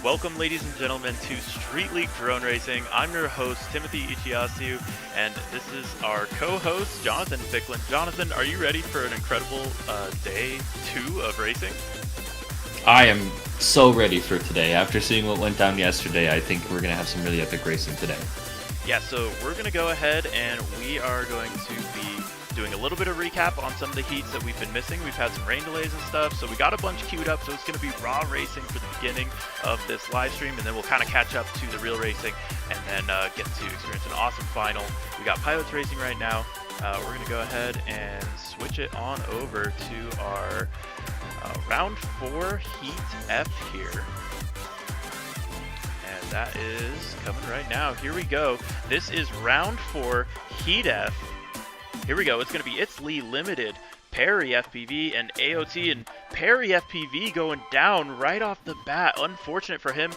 Welcome, ladies and gentlemen, to Street League Drone Racing. I'm your host, Timothy Ichiyasu, and this is our co-host, Jonathan Ficklin. Jonathan, are you ready for an incredible day 2 of racing? I am so ready for today. After seeing what went down yesterday, I think we're going to have some really epic racing today. Yeah, so we're going to go ahead and we are going to be doing a little bit of recap on some of the heats that we've been missing. We've had some rain delays and stuff, so we got a bunch queued up, so it's going to be raw racing for the beginning of this live stream, and then we'll kind of catch up to the real racing and then get to experience an awesome final. We got pilots racing right now. We're going to go ahead and switch it on over to our round 4 heat F here. And that is coming right now. Here we go. This is round 4 heat F. Here we go. It's going to be It's Lee Limited, Perry FPV, and AOT. And Perry FPV going down right off the bat. Unfortunate for him.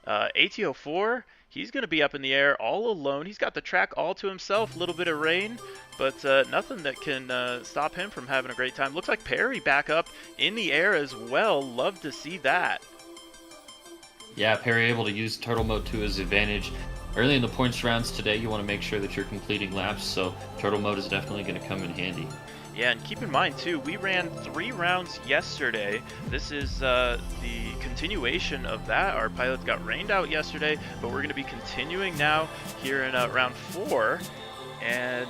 ATO4, he's going to be up in the air all alone. He's got the track all to himself. A little bit of rain, but nothing that can stop him from having a great time. Looks like Perry back up in the air as well. Love to see that. Yeah, Perry able to use turtle mode to his advantage. Early in the points rounds today, you want to make sure that you're completing laps, so turtle mode is definitely going to come in handy. Yeah, and keep in mind too, we ran 3 rounds yesterday. This is the continuation of that. Our pilots got rained out yesterday, but we're going to be continuing now here in round 4. And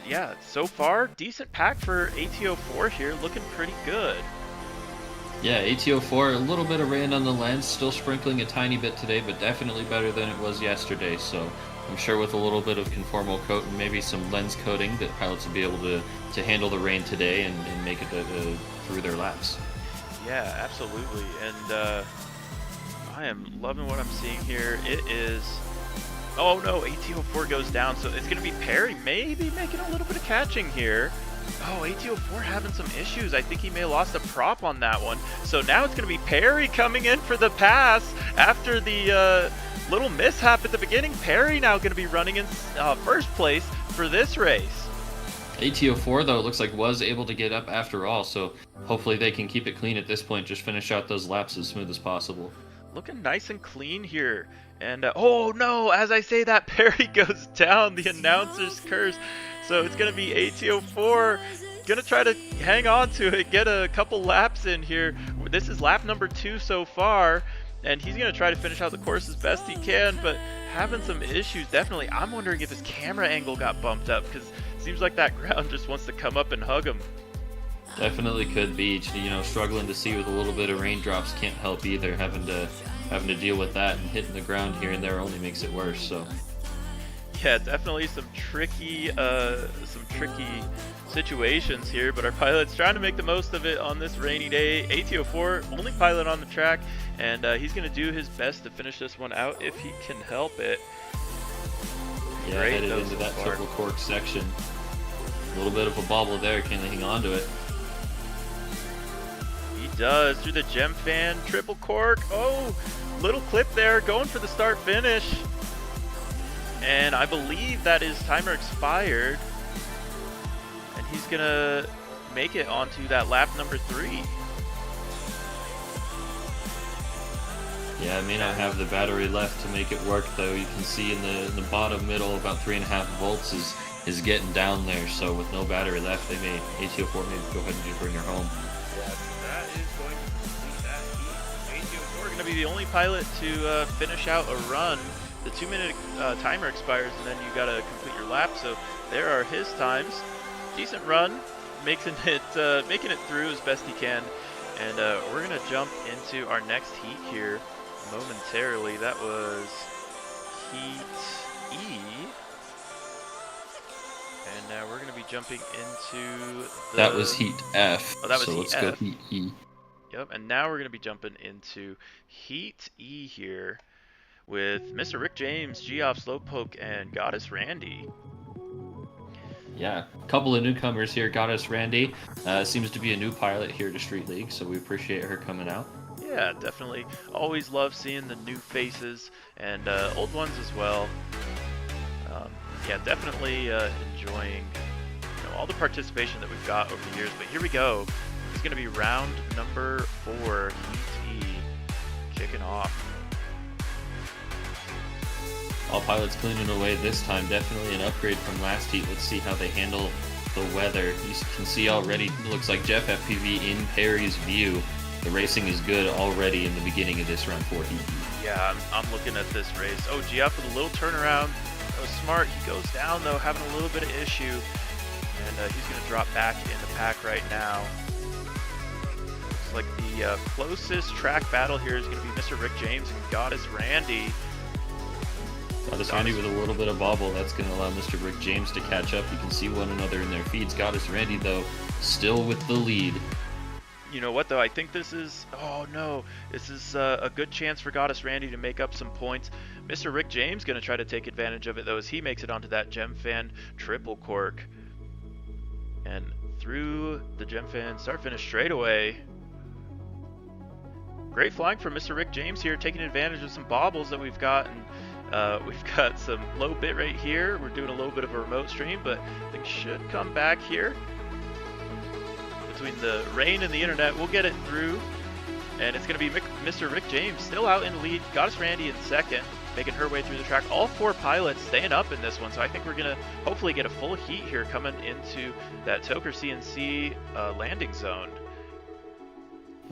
yeah, so far, decent pack for ATO4 here, looking pretty good. Yeah, ATO4, a little bit of rain on the lens, still sprinkling a tiny bit today, but definitely better than it was yesterday. So I'm sure with a little bit of conformal coat and maybe some lens coating that pilots will be able to handle the rain today and make it through their laps. Yeah, absolutely. And I am loving what I'm seeing here. It is... Oh no, ATO4 goes down, so it's going to be Perry maybe making a little bit of catching here. Oh, ATO4 having some issues. I think he may have lost a prop on that one. So now it's going to be Perry coming in for the pass after the little mishap at the beginning. Perry now going to be running in first place for this race. ATO4, though, it looks like was able to get up after all, so hopefully they can keep it clean at this point, just finish out those laps as smooth as possible. Looking nice and clean here. And oh no, as I say that, Perry goes down, the announcer's curse. So it's going to be ATO4 going to try to hang on to it, get a couple laps in here. This is lap number 2 so far, and he's going to try to finish out the course as best he can, but having some issues, definitely. I'm wondering if his camera angle got bumped up, because it seems like that ground just wants to come up and hug him. Definitely could be, you know, struggling to see with a little bit of raindrops can't help either. Having to deal with that and hitting the ground here and there only makes it worse. So yeah, definitely some tricky situations here, but our pilot's trying to make the most of it on this rainy day. ATO4, only pilot on the track, and he's going to do his best to finish this one out if he can help it. Yeah, Great, headed into that triple cork section. A little bit of a bobble there, can they hang on to it? He does, through the gem fan, triple cork. Oh, little clip there, going for the start finish. And I believe that his timer expired. And he's gonna make it onto that lap number 3. Yeah, it may not have the battery left to make it work though. You can see in the bottom middle about 3.5 volts is getting down there. So with no battery left, they may ATO4 may go ahead and just bring her home. Yes, that is going to complete that heat. ATO4 going to be the only pilot to finish out a run. The 2-minute timer expires, and then you got to complete your lap. So there are his times. Decent run, making it through as best he can. And we're going to jump into our next heat here momentarily. That was Heat E. And now we're going to be jumping into the... That was Heat F. Oh, that was so Heat let's F. go Heat E. Yep, and now we're going to be jumping into Heat E here with Mr. Rick James, Geoff Slowpoke, and Goddess Randy. Yeah, a couple of newcomers here. Goddess Randy seems to be a new pilot here to Street League, so we appreciate her coming out. Yeah, definitely. Always love seeing the new faces and old ones as well. Yeah, definitely enjoying all the participation that we've got over the years. But here we go. It's going to be round number 4, Heat E, kicking off. All pilots cleaning away this time. Definitely an upgrade from last heat. Let's see how they handle the weather. You can see already, it looks like Jeff FPV in Perry's view. The racing is good already in the beginning of this round 4 heat. Yeah, I'm looking at this race. Oh, GF with a little turnaround. That was smart. He goes down, though, having a little bit of issue. And he's going to drop back in the pack right now. Looks like the closest track battle here is going to be Mr. Rick James and Goddess Randy. Goddess Randy with a little bit of bobble. That's going to allow Mr. Rick James to catch up. You can see one another in their feeds. Goddess Randy, though, still with the lead. You know what, though? I think this is... Oh, no. This is a good chance for Goddess Randy to make up some points. Mr. Rick James going to try to take advantage of it, though, as he makes it onto that Gemfan triple cork. And through the Gemfan start-finish straightaway. Great flying from Mr. Rick James here, taking advantage of some bobbles that we've got. And we've got some low bitrate here. We're doing a little bit of a remote stream, but things should come back here. Between the rain and the internet, we'll get it through. And it's going to be Mr. Rick James still out in the lead. Goddess Randy in second, making her way through the track. All 4 pilots staying up in this one, so I think we're going to hopefully get a full heat here coming into that Toker CNC landing zone.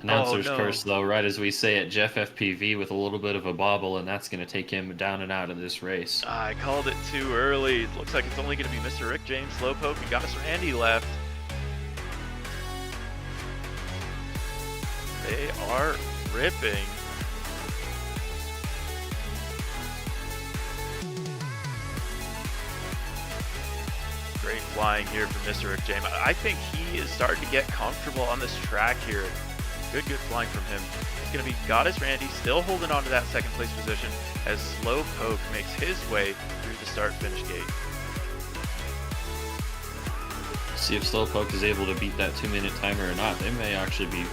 Announcer's curse, though, right as we say it, Jeff FPV with a little bit of a bobble, and that's going to take him down and out of this race. I called it too early. Looks like it's only going to be Mr. Rick James, Slowpoke, and Goddess Randy left. They are ripping. Great flying here from Mr. Rick James. I think he is starting to get comfortable on this track here. Good flying from him. It's going to be Goddess Randy still holding on to that second place position as Slowpoke makes his way through the start-finish gate. See if Slowpoke is able to beat that 2-minute timer or not. They may actually be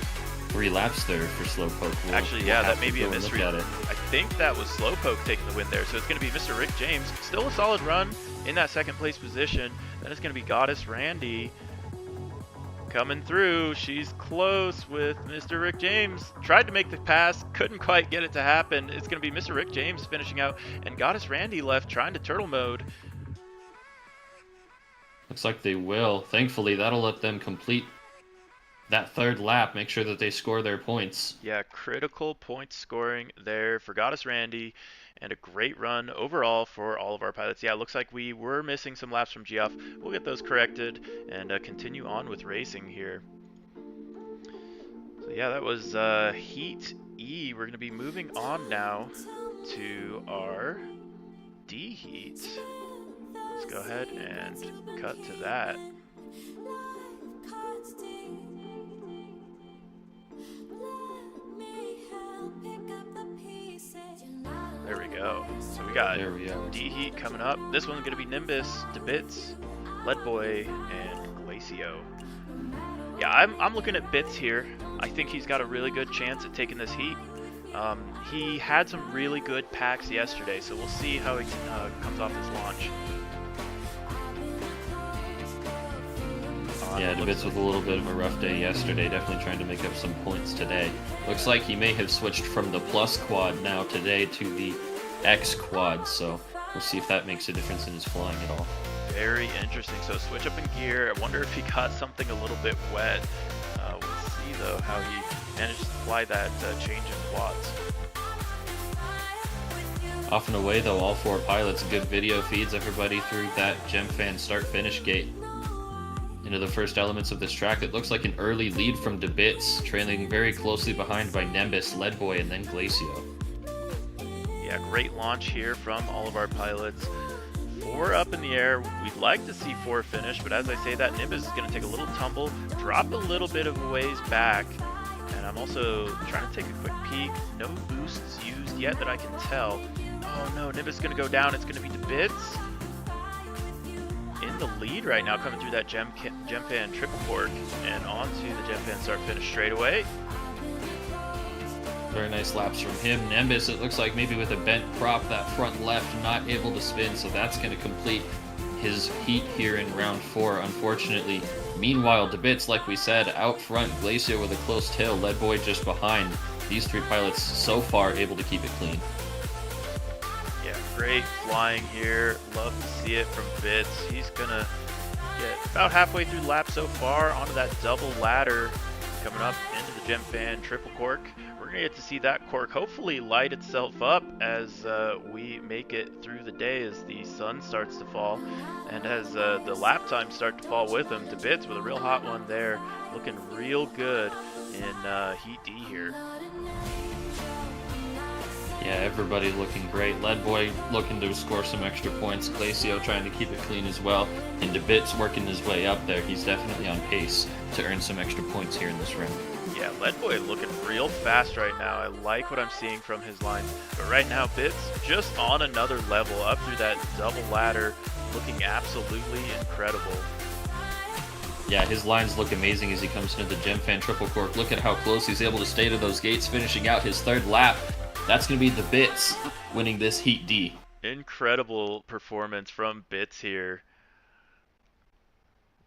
3 laps there for Slowpoke. Actually, yeah, that may be a misread. I think that was Slowpoke taking the win there. So it's going to be Mr. Rick James. Still a solid run in that second place position. Then it's going to be Goddess Randy coming through. She's close with Mr. Rick James. Tried to make the pass, couldn't quite get it to happen. It's going to be Mr. Rick James finishing out, and Goddess Randy left trying to turtle mode. Looks like they will. Thankfully, that'll let them complete that 3rd lap, make sure that they score their points. Yeah, critical point scoring there for Goddess Randy, and a great run overall for all of our pilots. Yeah, it looks like we were missing some laps from Geoff. We'll get those corrected and continue on with racing here. So yeah, that was Heat E. We're going to be moving on now to our D Heat. Let's go ahead and cut to that. There we go. So we got D Heat coming up. This one's going to be Nimbus, DeBits, Leadboy, and Glacio. Yeah, I'm looking at Bits here. I think he's got a really good chance at taking this heat. He had some really good packs yesterday, so we'll see how he comes off his launch. Yeah, DeBits with a little bit of a rough day yesterday, definitely trying to make up some points today. Looks like he may have switched from the Plus quad now today to the X quad, so we'll see if that makes a difference in his flying at all. Very interesting. So switch up in gear. I wonder if he got something a little bit wet. We'll see, though, how he managed to fly that change in quads. Off and away, though, all 4 pilots. Good video feeds everybody through that Gemfan start-finish gate. Into the first elements of this track. It looks like an early lead from DeBits, trailing very closely behind by Nimbus, Leadboy, and then Glacio. Yeah, great launch here from all of our pilots. 4 up in the air. We'd like to see 4 finish, but as I say that, Nimbus is going to take a little tumble, drop a little bit of a ways back, and I'm also trying to take a quick peek. No boosts used yet that I can tell. Oh no, Nimbus is going to go down. It's going to be DeBits in the lead right now, coming through that Gemfan triple cork and onto the Gemfan start finish straight away. Very nice laps from him. Nimbus, it looks like maybe with a bent prop, that front left not able to spin, so that's going to complete his heat here in round 4, unfortunately. Meanwhile, DeBits, like we said, out front, Glacio with a close tail, Leadboy just behind. These 3 pilots so far able to keep it clean. Yeah, Great flying here. Love to see it from Bits. He's gonna get about halfway through the lap so far onto that double ladder coming up into the Gem Fan triple cork. We're gonna get to see that cork hopefully light itself up as we make it through the day as the sun starts to fall and as the lap times start to fall with them. To Bits with a real hot one there, looking real good in Heat D here. Yeah, everybody looking great. Leadboy looking to score some extra points. Glacio trying to keep it clean as well. And DeBit's working his way up there. He's definitely on pace to earn some extra points here in this round. Yeah, Leadboy looking real fast right now. I like what I'm seeing from his lines. But right now, Bits just on another level up through that double ladder, looking absolutely incredible. Yeah, his lines look amazing as he comes into the Gem Fan triple cork. Look at how close he's able to stay to those gates, finishing out his third lap. That's going to be the Bits winning this Heat D. Incredible performance from Bits here.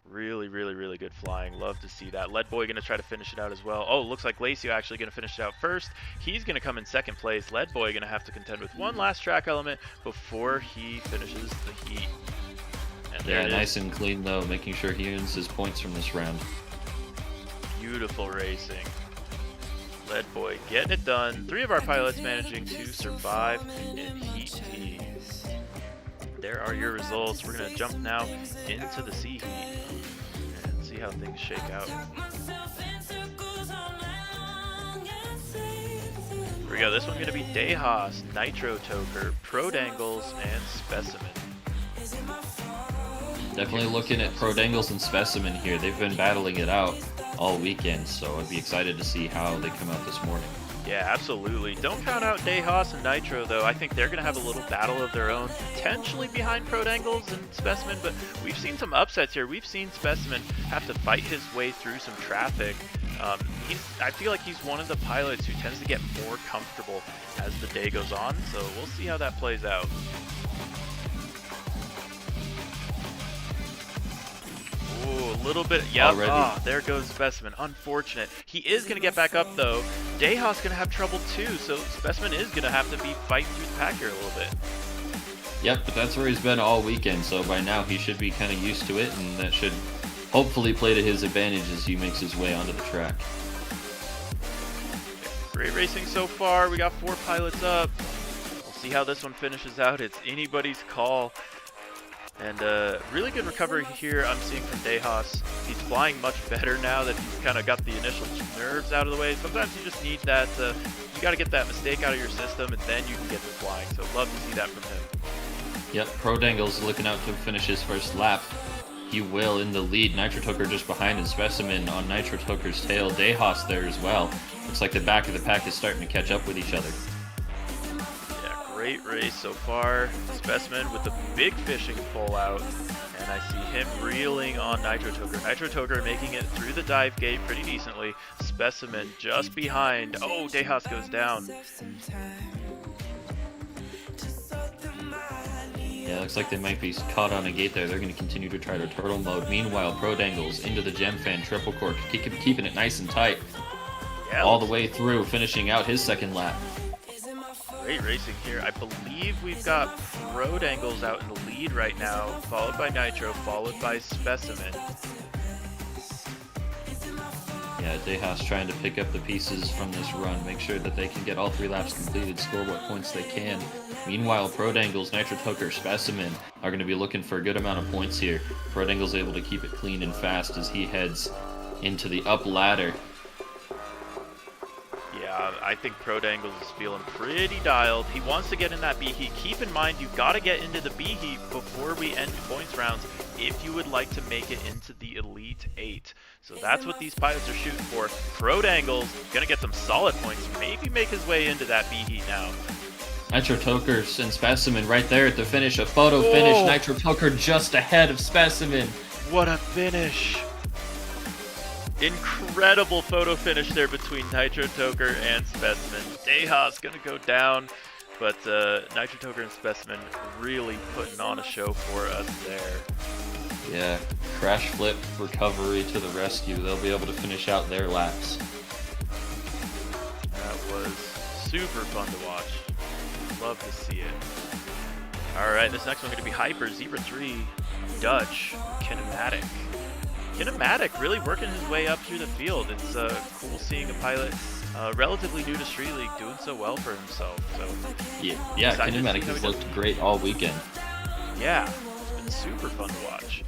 Really, really, really good flying. Love to see that. Leadboy going to try to finish it out as well. Oh, looks like Glacio actually going to finish it out first. He's going to come in second place. Leadboy going to have to contend with one last track element before he finishes the heat. And yeah, nice and clean though, making sure he earns his points from this round. Beautiful racing. Leadboy getting it done. 3 of our pilots managing to survive in Heat D. There are your results. We're going to jump now into the C Heat and see how things shake out. Here we go. This one's going to be Dehas, Nitro Toker, Prodangles, and Specimen. Definitely looking at Prodangles and Specimen here. They've been battling it out all weekend, so I'd be excited to see how they come out this morning. Yeah, absolutely. Don't count out Dehas and Nitro, though. I think they're going to have a little battle of their own, potentially behind Prodangles and Specimen, but we've seen some upsets here. We've seen Specimen have to fight his way through some traffic. I feel like he's one of the pilots who tends to get more comfortable as the day goes on, so we'll see how that plays out. Ooh, a little bit. Yep. Ah, there goes Specimen. Unfortunate. He is going to get back up, though. Dehas going to have trouble, too, so Specimen is going to have to be fighting through the pack here a little bit. Yep, but that's where he's been all weekend, so by now he should be kind of used to it, and that should hopefully play to his advantage as he makes his way onto the track. Great racing so far. We got 4 pilots up. We'll see how this one finishes out. It's anybody's call. And really good recovery here I'm seeing from Dehas. He's flying much better now that he's kind of got the initial nerves out of the way. Sometimes you just need that, you got to get that mistake out of your system and then you can get to flying. So love to see that from him. Yep, Prodangle's looking out to finish his first lap. He will in the lead. Nitro Toker just behind his Specimen on Nitro Toker's tail. Dehas there as well. Looks like the back of the pack is starting to catch up with each other. Great race so far. Specimen with the big fishing pull out, and I see him reeling on Nitro Toker. Nitro Toker making it through the dive gate pretty decently. Specimen just behind. Oh, Dehas goes down. Yeah, looks like they might be caught on a gate there. They're going to continue to try to turtle mode. Meanwhile, Prodangles into the Gem Fan triple cork, keeping it nice and tight. Yeah, all the way through, finishing out his second lap. Great racing here. I believe we've got Prodangles out in the lead right now, followed by Nitro, followed by Specimen. Yeah, Dehas trying to pick up the pieces from this run, make sure that they can get all 3 laps completed, score what points they can. Meanwhile, Prodangles, Nitro Toker, Specimen are going to be looking for a good amount of points here. Prodangles able to keep it clean and fast as he heads into the up ladder. I think Prodangles is feeling pretty dialed. He wants to get in that B heat. Keep in mind, you've got to get into the B heat before we end points rounds if you would like to make it into the Elite 8. So that's what these pilots are shooting for. Prodangles gonna get some solid points. Maybe make his way into that B heat now. Nitro Toker and Specimen right there at the finish. A photo finish. Nitro Toker just ahead of Specimen. What a finish! Incredible photo finish there between Nitro Toker and Specimen. Dehas gonna go down, but Nitro Toker and Specimen really putting on a show for us there. Yeah, crash flip recovery to the rescue. They'll be able to finish out their laps. That was super fun to watch. Love to see it. All right, this next one going to be Hyper, Zebra 3, Dutch, Kinematic. Kinematic really working his way up through the field. It's cool seeing a pilot relatively new to Street League doing so well for himself. So yeah, Kinematic has looked great all weekend. Yeah, it's been super fun to watch.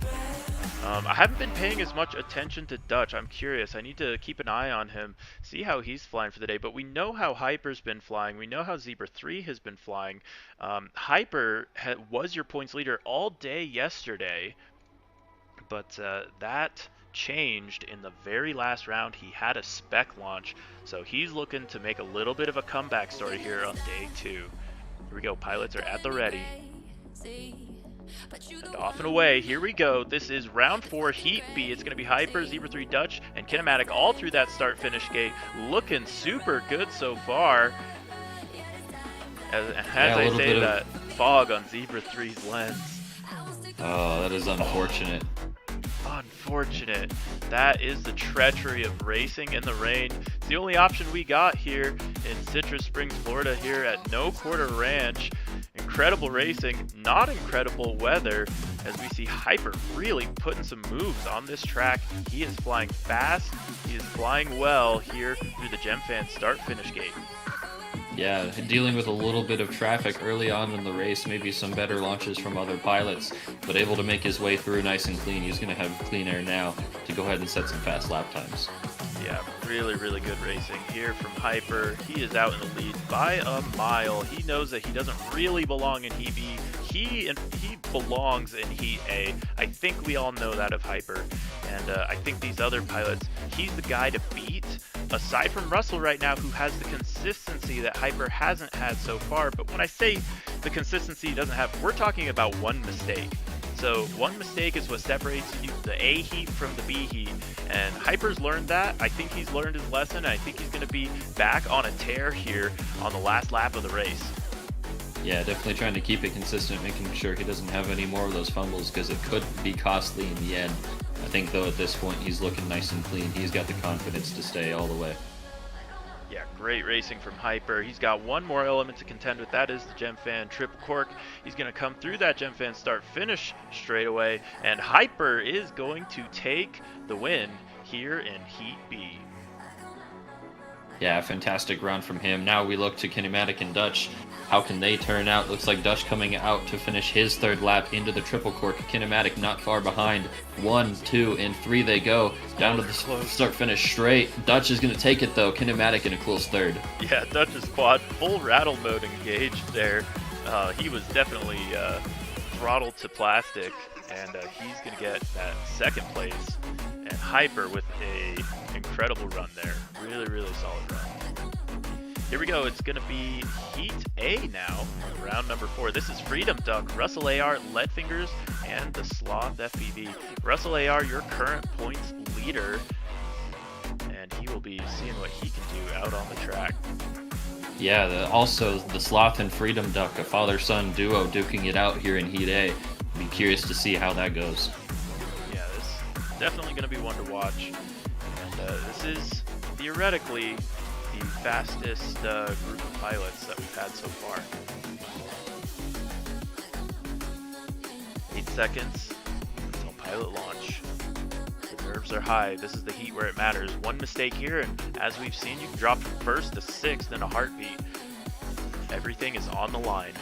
I haven't been paying as much attention to Dutch. I'm curious. I need to keep an eye on him, see how he's flying for the day. But we know how Hyper's been flying. We know how Zebra 3 has been flying. Hyper was your points leader all day yesterday, but that changed in the very last round. He had a spec launch, so he's looking to make a little bit of a comeback story here on day 2. Here we go. Pilots are at the ready. And off and away, here we go. This is round 4, Heat B. It's going to be Hyper, Zebra 3 Dutch, and Kinematic all through that start-finish gate. Looking super good so far. As I say, that fog on Zebra 3's lens. Oh, that is unfortunate. Unfortunate. That is the treachery of racing in the rain. It's the only option we got here in Citrus Springs, Florida, here at No Quarter Ranch. Incredible racing, not incredible weather, as we see Hyper really putting some moves on this track. He is flying fast, he is flying well here through the GemFan start-finish gate. Yeah, dealing with a little bit of traffic early on in the race, maybe some better launches from other pilots, but able to make his way through nice and clean. He's going to have clean air now to go ahead and set some fast lap times. Yeah, really, really good racing here from Hyper. He is out in the lead by a mile. He knows that he doesn't really belong in Heat B. He belongs in Heat A. I think we all know that of Hyper. And I think these other pilots, he's the guy to beat, aside from Russell right now, who has the consistency that Hyper hasn't had so far. But when I say the consistency he doesn't have, we're talking about one mistake. So one mistake is what separates the A heat from the B heat, and Hyper's learned that. I think he's learned his lesson. I think he's going to be back on a tear here on the last lap of the race. Yeah, definitely trying to keep it consistent, making sure he doesn't have any more of those fumbles, because it could be costly in the end. I think, though, at this point, he's looking nice and clean. He's got the confidence to stay all the way. Yeah, great racing from Hyper. He's got one more element to contend with. That is the GemFan triple cork. He's going to come through that GemFan start-finish straight away, and Hyper is going to take the win here in Heat B. Yeah, fantastic run from him. Now we look to Kinematic and Dutch. How can they turn out? Looks like Dutch coming out to finish his third lap into the triple cork. Kinematic not far behind. 1, 2, and 3 they go. Down to the start finish straight. Dutch is going to take it though. Kinematic in a close third. Yeah, Dutch's quad full rattle mode engaged there. He was definitely throttled to plastic, and he's going to get that second place. And Hyper with a incredible run there. Really, really solid run. Here we go. It's going to be Heat A now, round number 4. This is Freedom Duck, RusselAR, Leadfingers, and the Sloth FPV. RusselAR, your current points leader, and he will be seeing what he can do out on the track. Yeah, also the Sloth and Freedom Duck, a father-son duo duking it out here in Heat A. Be curious to see how that goes. Yeah, this is definitely going to be one to watch. And this is theoretically the fastest group of pilots that we've had so far. 8 seconds until pilot launch. The nerves are high. This is the heat where it matters. One mistake here, and as we've seen, you can drop from 1st to 6th in a heartbeat. Everything is on the line.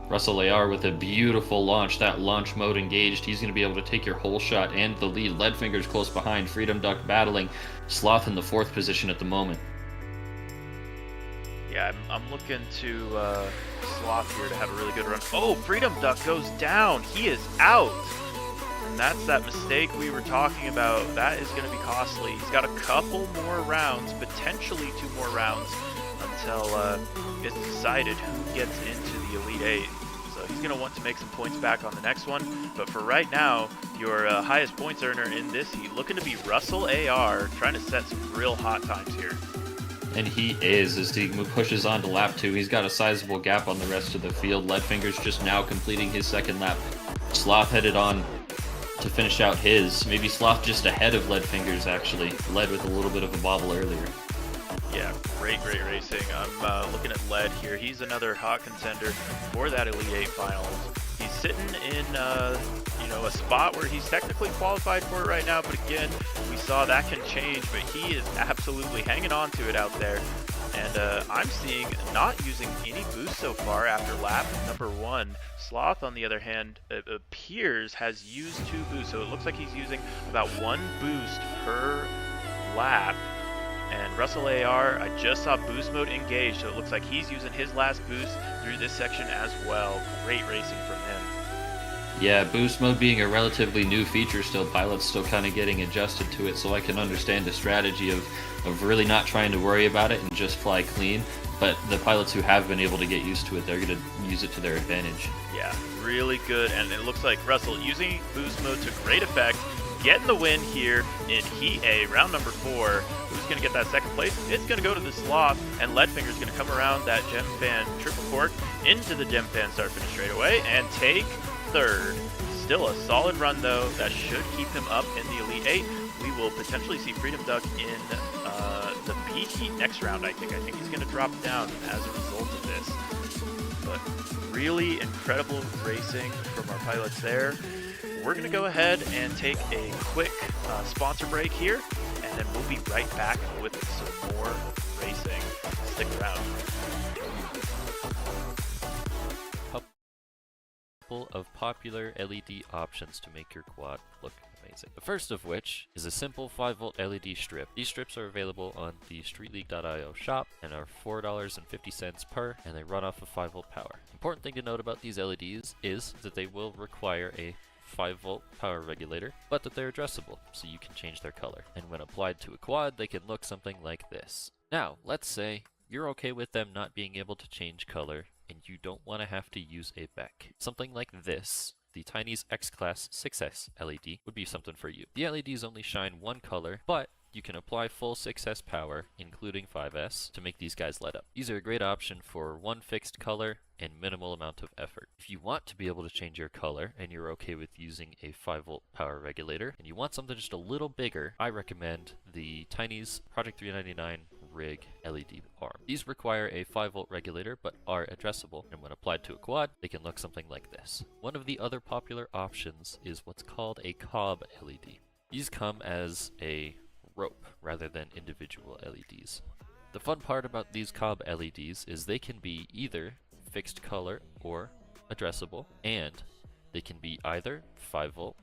RusselAR with a beautiful launch. That launch mode engaged. He's going to be able to take your whole shot and the lead. Leadfingers close behind. Freedom Duck battling. Sloth in the 4th position at the moment. Yeah, I'm looking to Sloth here to have a really good run. Oh, Freedom Duck goes down. He is out. And that's that mistake we were talking about. That is going to be costly. He's got a couple more rounds, potentially 2 more rounds, until it's decided who gets into the Elite 8. So he's going to want to make some points back on the next one. But for right now, your highest points earner in this heat, looking to be RusselAR, trying to set some real hot times here. And he is, as he pushes on to lap 2. He's got a sizable gap on the rest of the field. Leadfingers just now completing his 2nd lap. Sloth headed on to finish out his. Maybe Sloth just ahead of Lead Fingers, actually. Led with a little bit of a bobble earlier. Yeah, great racing. I'm looking at Lead here. He's another hot contender for that Elite 8 finals. He's sitting in, a spot where he's technically qualified for it right now, but again, we saw that can change, but he is absolutely hanging on to it out there. And I'm seeing not using any boost so far after lap number 1. Sloth, on the other hand, it appears has used 2 boosts, so it looks like he's using about 1 boost per lap. And RusselAR, I just saw boost mode engaged, so it looks like he's using his last boost through this section as well. Great racing from him. Yeah, boost mode being a relatively new feature still, pilots still kind of getting adjusted to it, so I can understand the strategy of really not trying to worry about it and just fly clean. But the pilots who have been able to get used to it, they're going to use it to their advantage. Yeah, really good, and it looks like Russell using boost mode to great effect, getting the win here in Heat A, round number 4. Who's going to get that second place? It's going to go to the Sloth, and Leadfinger's going to come around that Gem Fan triple cork into the Gem Fan start finish straight away and take third. Still a solid run though, that should keep him up in the Elite 8. We will potentially see Freedom Duck in the B Heat next round, I think. I think he's going to drop down as a result of this. But really incredible racing from our pilots there. We're going to go ahead and take a quick sponsor break here, and then we'll be right back with some more racing. Stick around. Couple of popular LED options to make your quad look amazing. The first of which is a simple 5-volt LED strip. These strips are available on the StreetLeague.io shop and are $4.50 per, and they run off of 5-volt power. Important thing to note about these LEDs is that they will require a 5-volt power regulator, but that they're addressable, so you can change their color. And when applied to a quad, they can look something like this. Now, let's say you're okay with them not being able to change color, and you don't want to have to use a BEC. Something like this, the Tiny's X-Class 6S LED, would be something for you. The LEDs only shine one color, but you can apply full 6S power, including 5S, to make these guys light up. These are a great option for one fixed color and minimal amount of effort. If you want to be able to change your color and you're okay with using a 5-volt power regulator and you want something just a little bigger, I recommend the Tiny's Project 399 Rig LED arm. These require a 5-volt regulator but are addressable, and when applied to a quad, they can look something like this. One of the other popular options is what's called a cob LED. These come as a rope rather than individual LEDs. The fun part about these cob LEDs is they can be either fixed color or addressable, and they can be either 5-volt,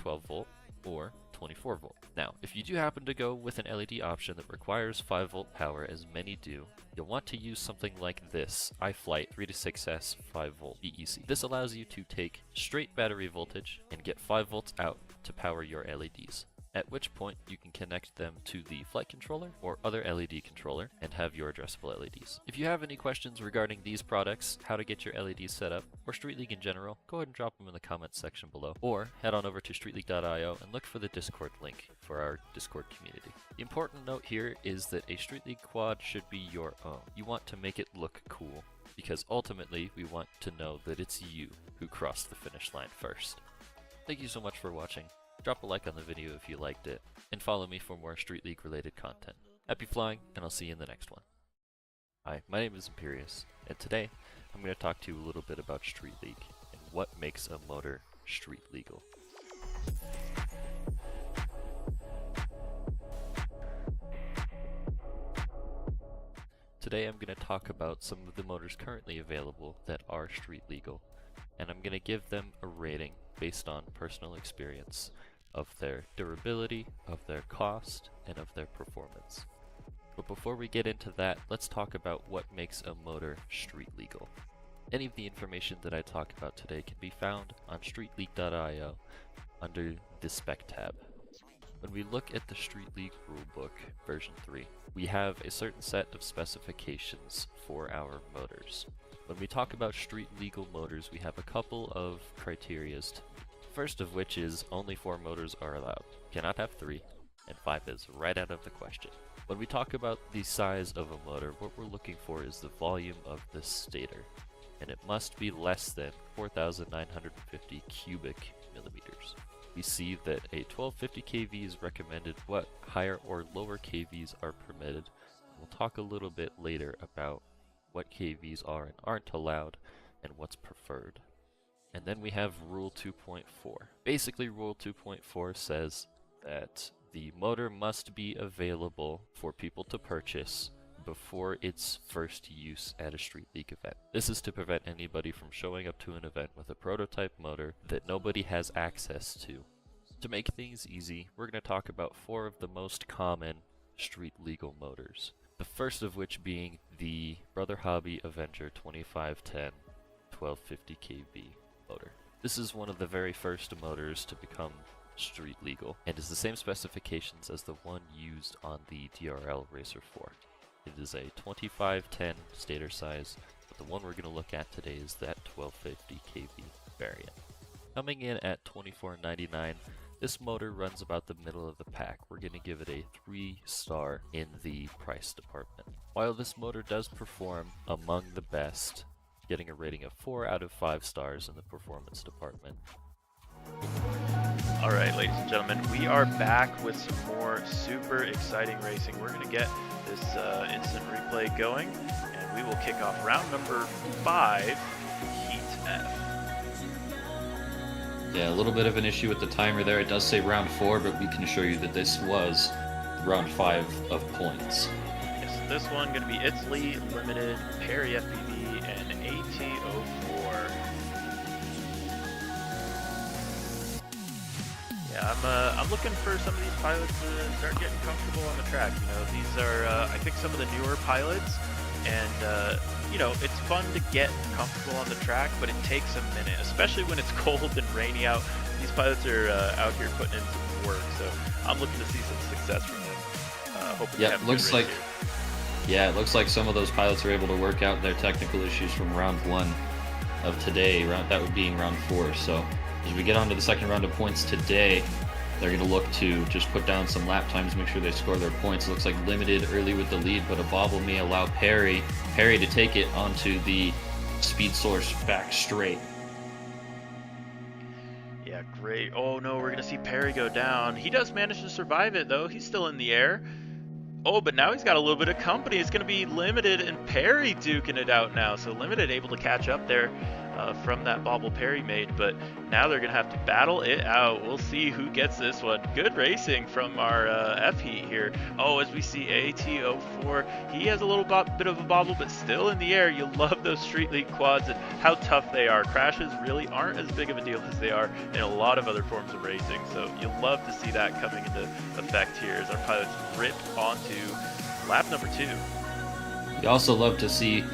12-volt, or 24-volt. Now, if you do happen to go with an LED option that requires 5-volt power, as many do, you'll want to use something like this iFlight 3-6S 5-volt BEC. This allows you to take straight battery voltage and get 5 volts out to power your LEDs. At which point you can connect them to the flight controller or other LED controller and have your addressable LEDs. If you have any questions regarding these products, how to get your LEDs set up, or Street League in general, go ahead and drop them in the comments section below, or head on over to StreetLeague.io and look for the Discord link for our Discord community. The important note here is that a Street League quad should be your own. You want to make it look cool, because ultimately we want to know that it's you who crossed the finish line first. Thank you so much for watching. Drop a like on the video if you liked it, and follow me for more Street League related content. Happy flying, and I'll see you in the next one. Hi, my name is Imperius, and today I'm going to talk to you a little bit about Street League and what makes a motor street legal. Today I'm going to talk about some of the motors currently available that are street legal, and I'm going to give them a rating based on personal experience of their durability, of their cost, and of their performance. But before we get into that, let's talk about what makes a motor street legal. Any of the information that I talk about today can be found on StreetLeague.io under the Spec tab. When we look at the Street League rulebook version 3, we have a certain set of specifications for our motors. When we talk about street legal motors, we have a couple of criterias to meet. First of which is only 4 motors are allowed. Cannot have 3, and 5 is right out of the question. When we talk about the size of a motor, what we're looking for is the volume of the stator, and it must be less than 4,950 cubic millimeters. we see that a 1250 kV is recommended, what higher or lower kVs are permitted. We'll talk a little bit later about what kVs are and aren't allowed and what's preferred. And then we have Rule 2.4. Basically, Rule 2.4 says that the motor must be available for people to purchase before its first use at a Street League event. This is to prevent anybody from showing up to an event with a prototype motor that nobody has access to. To make things easy, we're going to talk about 4 of the most common street legal motors. The first of which being the Brother Hobby Avenger 2510 1250 kV motor. This is one of the very first motors to become street legal, and is the same specifications as the one used on the DRL Racer 4. It is a 2510 stator size, but the one we're going to look at today is that 1250 kV variant. Coming in at $24.99, this motor runs about the middle of the pack. We're going to give it a 3-star in the price department. While this motor does perform among the best, getting a rating of 4 out of 5 stars in the performance department. Alright, ladies and gentlemen, we are back with some more super exciting racing. We're going to get this instant replay going, and we will kick off round number 5, Heat F. Yeah, a little bit of an issue with the timer there. It does say round 4, but we can assure you that this was round 5 of points. Yes, this one going to be Italy Limited, Perry FPV, and AT04. Yeah, I'm looking for some of these pilots to start getting comfortable on the track. You know, these are, I think, some of the newer pilots, and, you know, it's fun to get comfortable on the track, but it takes a minute, especially when it's cold and rainy out. These pilots are out here putting in some work, so I'm looking to see some success from them. Hoping yeah, it looks like some of those pilots are able to work out their technical issues from round 1 of today. That would be round 4. So as we get on to the second round of points today, they're going to look to just put down some lap times, make sure they score their points. It looks like Limited early with the lead, but a bobble may allow Perry to take it onto the speed source back straight. Yeah, great. Oh no, we're going to see Perry go down. He does manage to survive it, though. He's still in the air. Oh, but now he's got a little bit of company. It's going to be Limited and Perry duking it out now. So Limited able to catch up there from that bobble Perry made, but now they're going to have to battle it out. We'll see who gets this one. Good racing from our F Heat here. Oh, as we see AT04, he has a little bit of a bobble, but still in the air. You love those Street League quads and how tough they are. Crashes really aren't as big of a deal as they are in a lot of other forms of racing, so you'll love to see that coming into effect here as our pilots rip onto lap number 2. You also love to see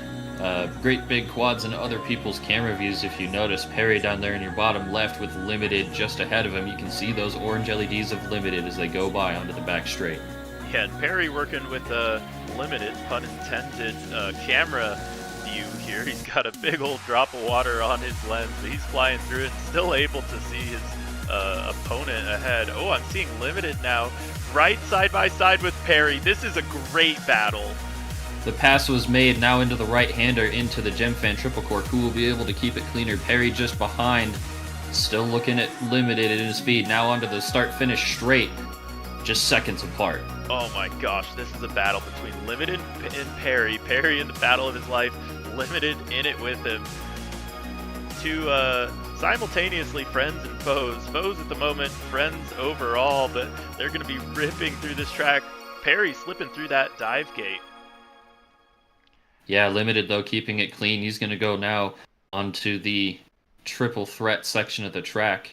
great big quads in other people's camera views. If you notice Perry down there in your bottom left with Limited just ahead of him, you can see those orange LEDs of Limited as they go by onto the back straight. Yeah, and Perry working with a Limited, pun intended, camera view here. He's got a big old drop of water on his lens. He's flying through it, still able to see his opponent ahead. Oh, I'm seeing Limited now, right side by side with Perry. This is a great battle. The pass was made now into the right-hander into the Gemfan triple cork, who will be able to keep it cleaner. Perry just behind, still looking at Limited in his speed. Now onto the start-finish straight, just seconds apart. Oh my gosh, this is a battle between Limited and Perry. Perry in the battle of his life, Limited in it with him. Two simultaneously friends and foes. Foes at the moment, friends overall, but they're going to be ripping through this track. Perry slipping through that dive gate. Yeah, Limited, though, keeping it clean. He's going to go now onto the triple threat section of the track.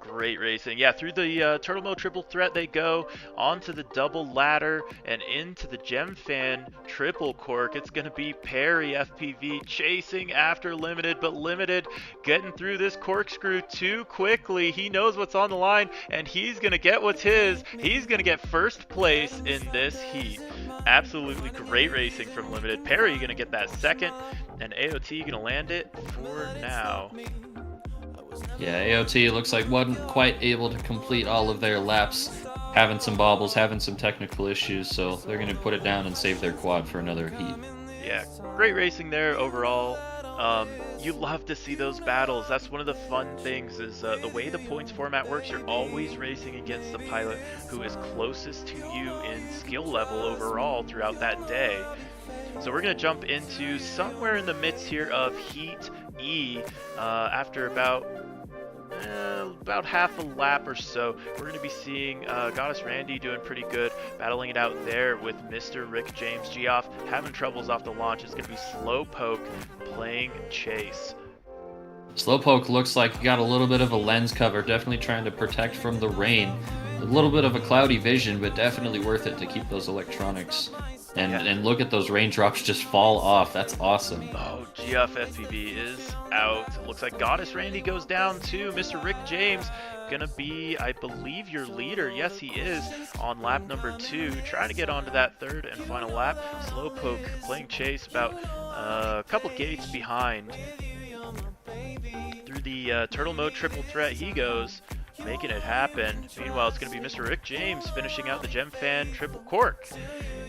Great racing. Yeah, through the turtle mode triple threat they go, onto the double ladder, and into the Gemfan triple cork. It's going to be Perry FPV chasing after Limited, but Limited getting through this corkscrew too quickly. He knows what's on the line, and he's going to get what's his. He's going to get first place in this heat. Absolutely great racing from Limited. Perry going to get that second, and AOT going to land it for now. Yeah, AOT looks like wasn't quite able to complete all of their laps, having some bobbles, having some technical issues, so they're going to put it down and save their quad for another heat. Yeah, great racing there overall. You love to see those battles. That's one of the fun things is the way the points format works, you're always racing against the pilot who is closest to you in skill level overall throughout that day. So we're going to jump into somewhere in the midst here of Heat E after about half a lap or so. We're going to be seeing Goddess Randy doing pretty good, battling it out there with Mr. Rick James. Geoff having troubles off the launch. It's going to be Slowpoke playing chase. Slowpoke looks like he got a little bit of a lens cover, definitely trying to protect from the rain. A little bit of a cloudy vision, but definitely worth it to keep those electronics. And look at those raindrops just fall off. That's awesome. Oh, Geoff FPV is out. Looks like Goddess Randy goes down too. Mr. Rick James gonna be, I believe, your leader. Yes, he is on lap number 2, trying to get onto that third and final lap. Slowpoke playing chase about a couple gates behind. Through the turtle mode triple threat he goes, making it happen. Meanwhile, it's going to be Mr. Rick James finishing out the Gem Fan triple cork.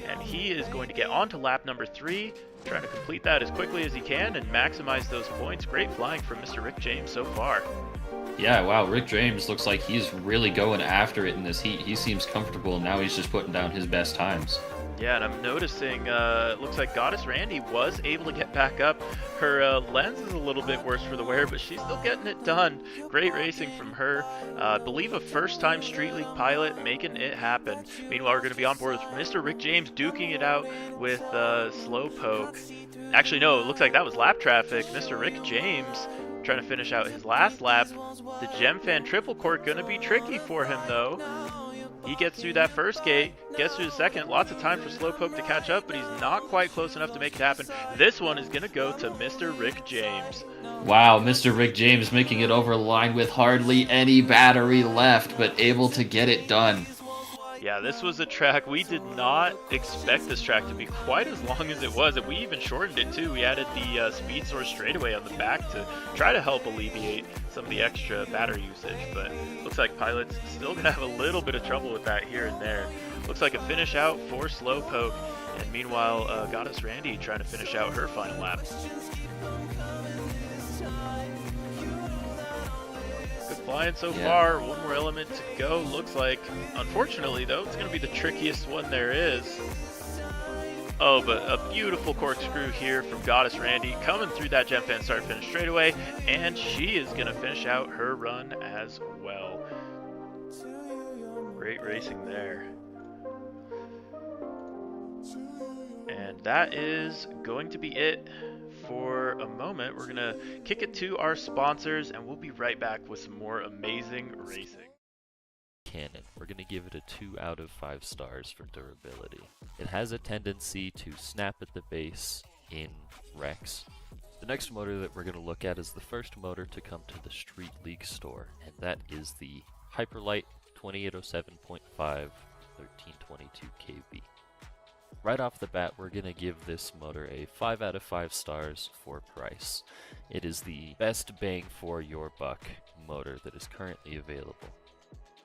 And he is going to get on to lap number 3, trying to complete that as quickly as he can and maximize those points. Great flying from Mr. Rick James so far. Yeah, wow, Rick James looks like he's really going after it in this heat. He seems comfortable, now he's just putting down his best times. Yeah, and I'm noticing, it looks like Goddess Randy was able to get back up. Her lens is a little bit worse for the wear, but she's still getting it done. Great racing from her. I believe a first-time Street League pilot making it happen. Meanwhile, we're going to be on board with Mr. Rick James duking it out with Slowpoke. Actually, no, it looks like that was lap traffic. Mr. Rick James trying to finish out his last lap. The Gem Fan triple cork going to be tricky for him, though. He gets through that first gate, gets through the second. Lots of time for Slowpoke to catch up, but he's not quite close enough to make it happen. This one is going to go to Mr. Rick James. Wow, Mr. Rick James making it over the line with hardly any battery left, but able to get it done. Yeah, this was a track, we did not expect this track to be quite as long as it was, and we even shortened it too. We added the speed source straightaway on the back to try to help alleviate some of the extra battery usage, but looks like pilots still gonna have a little bit of trouble with that here and there. Looks like a finish out for Slowpoke, and meanwhile, Goddess Randy trying to finish out her final lap. Flying so far, one more element to go. Looks like, unfortunately though, it's going to be the trickiest one there is. Oh, but a beautiful corkscrew here from Goddess Randy, coming through that Gem Fan start finish straight away, and she is going to finish out her run as well. Great racing there. And that is going to be it for a moment. We're gonna kick it to our sponsors and we'll be right back with some more amazing racing. Cannon. We're gonna give it a 2 out of 5 stars for durability. It has a tendency to snap at the base in wrecks. The next motor that we're gonna look at is the first motor to come to the Street League store, and that is the Hyperlight 2807.5 1322 kV. Right off the bat, we're going to give this motor a 5 out of 5 stars for price. It is the best bang for your buck motor that is currently available.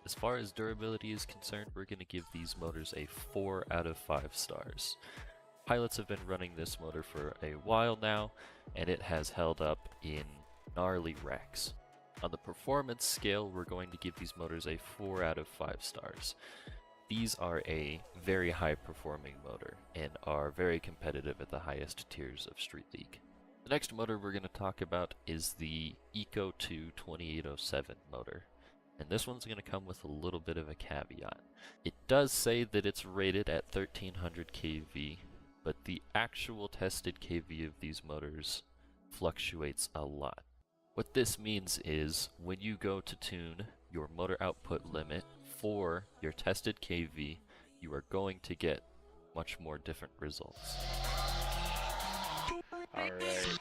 As far as durability is concerned, we're going to give these motors a 4 out of 5 stars. Pilots have been running this motor for a while now, and it has held up in gnarly wrecks. On the performance scale, we're going to give these motors a 4 out of 5 stars. These are a very high performing motor and are very competitive at the highest tiers of Street League. The next motor we're going to talk about is the Eco 2 2807 motor, and this one's going to come with a little bit of a caveat. It does say that it's rated at 1300 kV, but the actual tested kV of these motors fluctuates a lot. What this means is when you go to tune your motor output limit for your tested kV, you are going to get much more different results. Alright.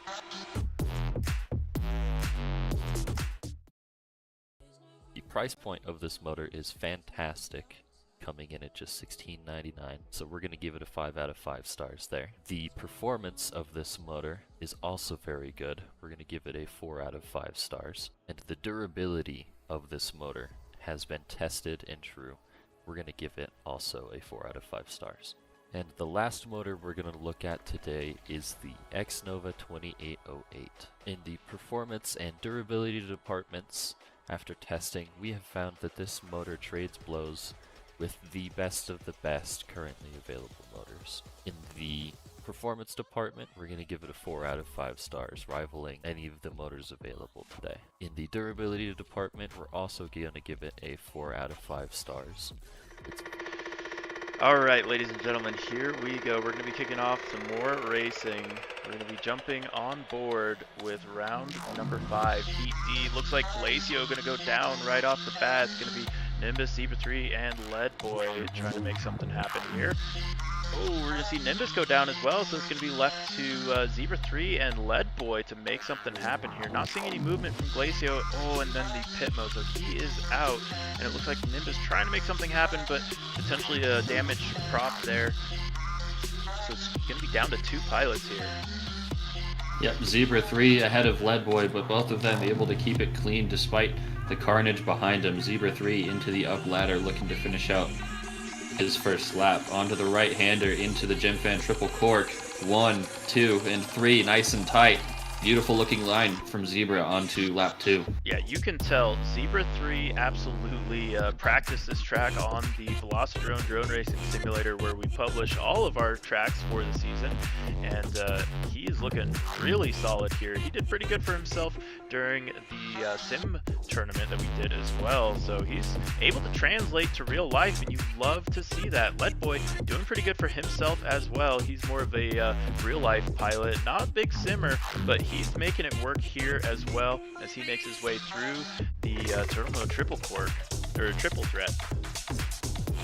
The price point of this motor is fantastic, coming in at just $16.99, so we're going to give it a 5 out of 5 stars there. The performance of this motor is also very good. We're going to give it a 4 out of 5 stars. And the durability of this motor has been tested and true. We're going to give it also a 4 out of 5 stars. And the last motor we're going to look at today is the X-Nova 2808. In the performance and durability departments, after testing, we have found that this motor trades blows with the best of the best currently available motors. In the performance department, we're going to give it a 4 out of 5 stars, rivaling any of the motors available today. In the durability department, we're also going to give it a 4 out of 5 stars. Alright, ladies and gentlemen, here we go. We're going to be kicking off some more racing. We're going to be jumping on board with round number 5, Heat D. Looks like Glacio going to go down right off the bat. It's going to be Nimbus, Zebra 3, and Lead Boy trying to make something happen here. Oh, we're going to see Nimbus go down as well, so it's going to be left to Zebra 3 and Lead Boy to make something happen here. Not seeing any movement from Glacio. Oh, and then the pit mode, so he is out. And it looks like Nimbus trying to make something happen, but potentially a damaged prop there. So it's going to be down to 2 pilots here. Yep, Zebra 3 ahead of Lead Boy, but both of them able to keep it clean despite the carnage behind him. Zebra 3 into the up ladder looking to finish out his first lap. Onto the right-hander into the Gemfan triple cork. 1, 2, and 3, nice and tight. Beautiful looking line from Zebra onto lap 2. Yeah, you can tell Zebra 3 absolutely practiced this track on the Velocidrone drone racing simulator where we publish all of our tracks for the season, and he is looking really solid here. He did pretty good for himself during the sim tournament that we did as well, so he's able to translate to real life, and you love to see that. Lead Boy doing pretty good for himself as well. He's more of a real life pilot, not a big simmer, but he's making it work here as well as he makes his way through the Turtle triple cork, or triple threat.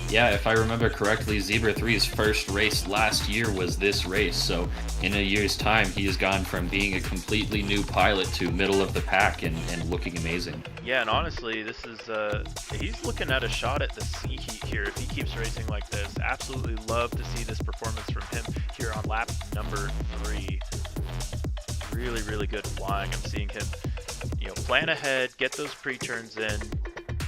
Yeah, if I remember correctly, Zebra 3's first race last year was this race, so in a year's time he has gone from being a completely new pilot to middle of the pack and looking amazing. Yeah, and honestly, this is he's looking at a shot at the C heat here if he keeps racing like this. Absolutely love to see this performance from him here on lap number 3. Really, really good flying. I'm seeing him, plan ahead, get those pre-turns in,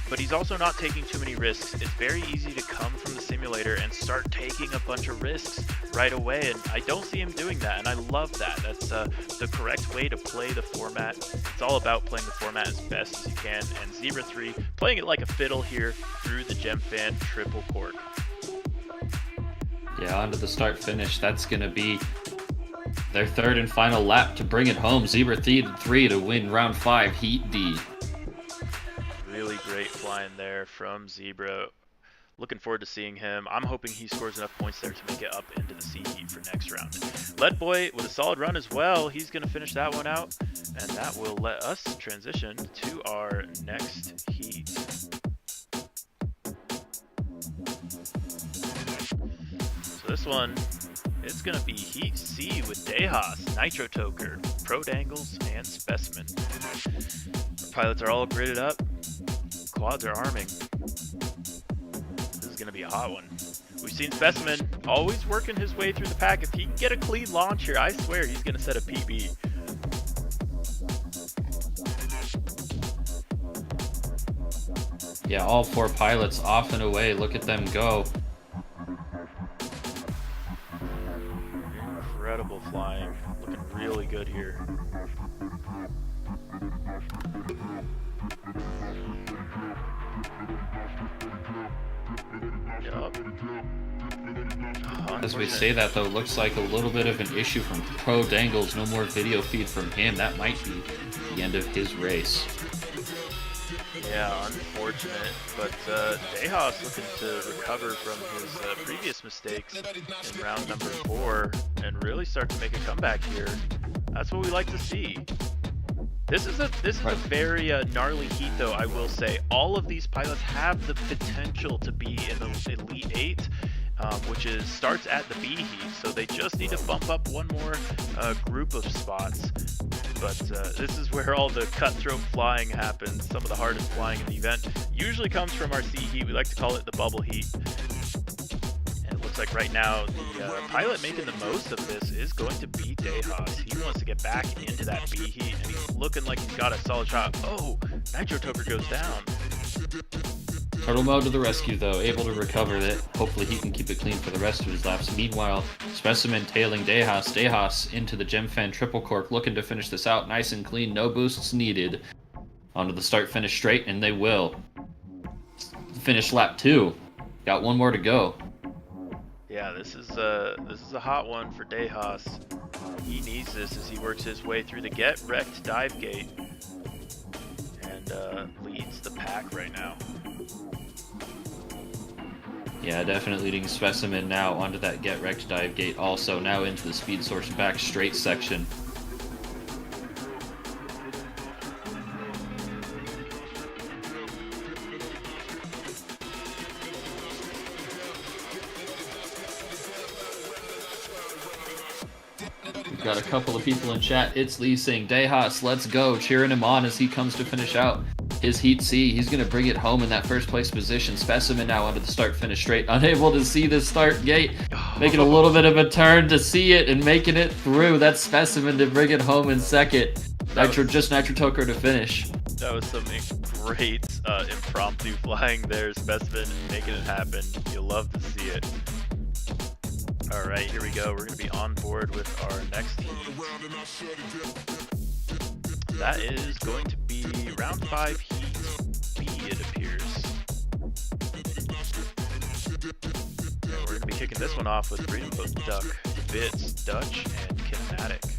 but he's also not taking too many risks. It's very easy to come from the simulator and start taking a bunch of risks right away, and I don't see him doing that, and I love that. That's the correct way to play the format. It's all about playing the format as best as you can, and Zebra 3 playing it like a fiddle here through the Gemfan triple cork. Yeah, onto the start finish. That's going to be their third and final lap to bring it home. Zebra 3 to win round 5, Heat D. Really great flying there from Zebra. Looking forward to seeing him. I'm hoping he scores enough points there to make it up into the C heat for next round. Lead Boy with a solid run as well. He's going to finish that one out, and that will let us transition to our next heat. So this one, it's going to be Heat C with Dehas, Nitro Toker, Pro Dangles, and Specimen. Our pilots are all gridded up. Quads are arming. This is going to be a hot one. We've seen Specimen always working his way through the pack. If he can get a clean launch here, I swear he's going to set a PB. Yeah, all 4 pilots off and away. Look at them go. Incredible flying. Looking really good here. Yup. As we say that, though, looks like a little bit of an issue from Pro Dangles. No more video feed from him. That might be the end of his race. Yeah, unfortunate, but Dehas looking to recover from his previous mistakes in round number 4 and really start to make a comeback here. That's what we like to see. This is a very gnarly heat, though, I will say. All of these pilots have the potential to be in the Elite 8, which starts at the B heat, so they just need to bump up one more group of spots. But this is where all the cutthroat flying happens. Some of the hardest flying in the event usually comes from our C heat. We like to call it the bubble heat. And it looks like right now the pilot making the most of this is going to be Dehas. He wants to get back into that B heat, and he's looking like he's got a solid shot. Oh, Nitro Toker goes down. Turtle Mode to the rescue, though, able to recover it. Hopefully he can keep it clean for the rest of his laps. Meanwhile, Specimen tailing Dehas. Dehas into the Gemfan triple cork, looking to finish this out nice and clean. No boosts needed. Onto the start-finish straight, and they will. Finish lap 2. Got one more to go. Yeah, this is a hot one for Dehas. He needs this as he works his way through the get wrecked dive gate and leads the pack right now. Yeah, definitely leading Specimen now onto that get wrecked dive gate. Also now into the speed source back straight section. We've got a couple of people in chat. It's Lee saying, Dehas, let's go, cheering him on as he comes to finish out his Heat C. He's going to bring it home in that first place position. Specimen now onto the start finish straight. Unable to see the start gate. Making a little bit of a turn to see it and making it through. That's Specimen to bring it home in second. Nitro Toker to finish. That was some great impromptu flying there. Specimen making it happen. You'll love to see it. Alright, here we go. We're going to be on board with our next heat. That is going to be round 5 heat B, it appears. And we're going to be kicking this one off with Freedom Duck, Bits, Dutch, and Kinematic.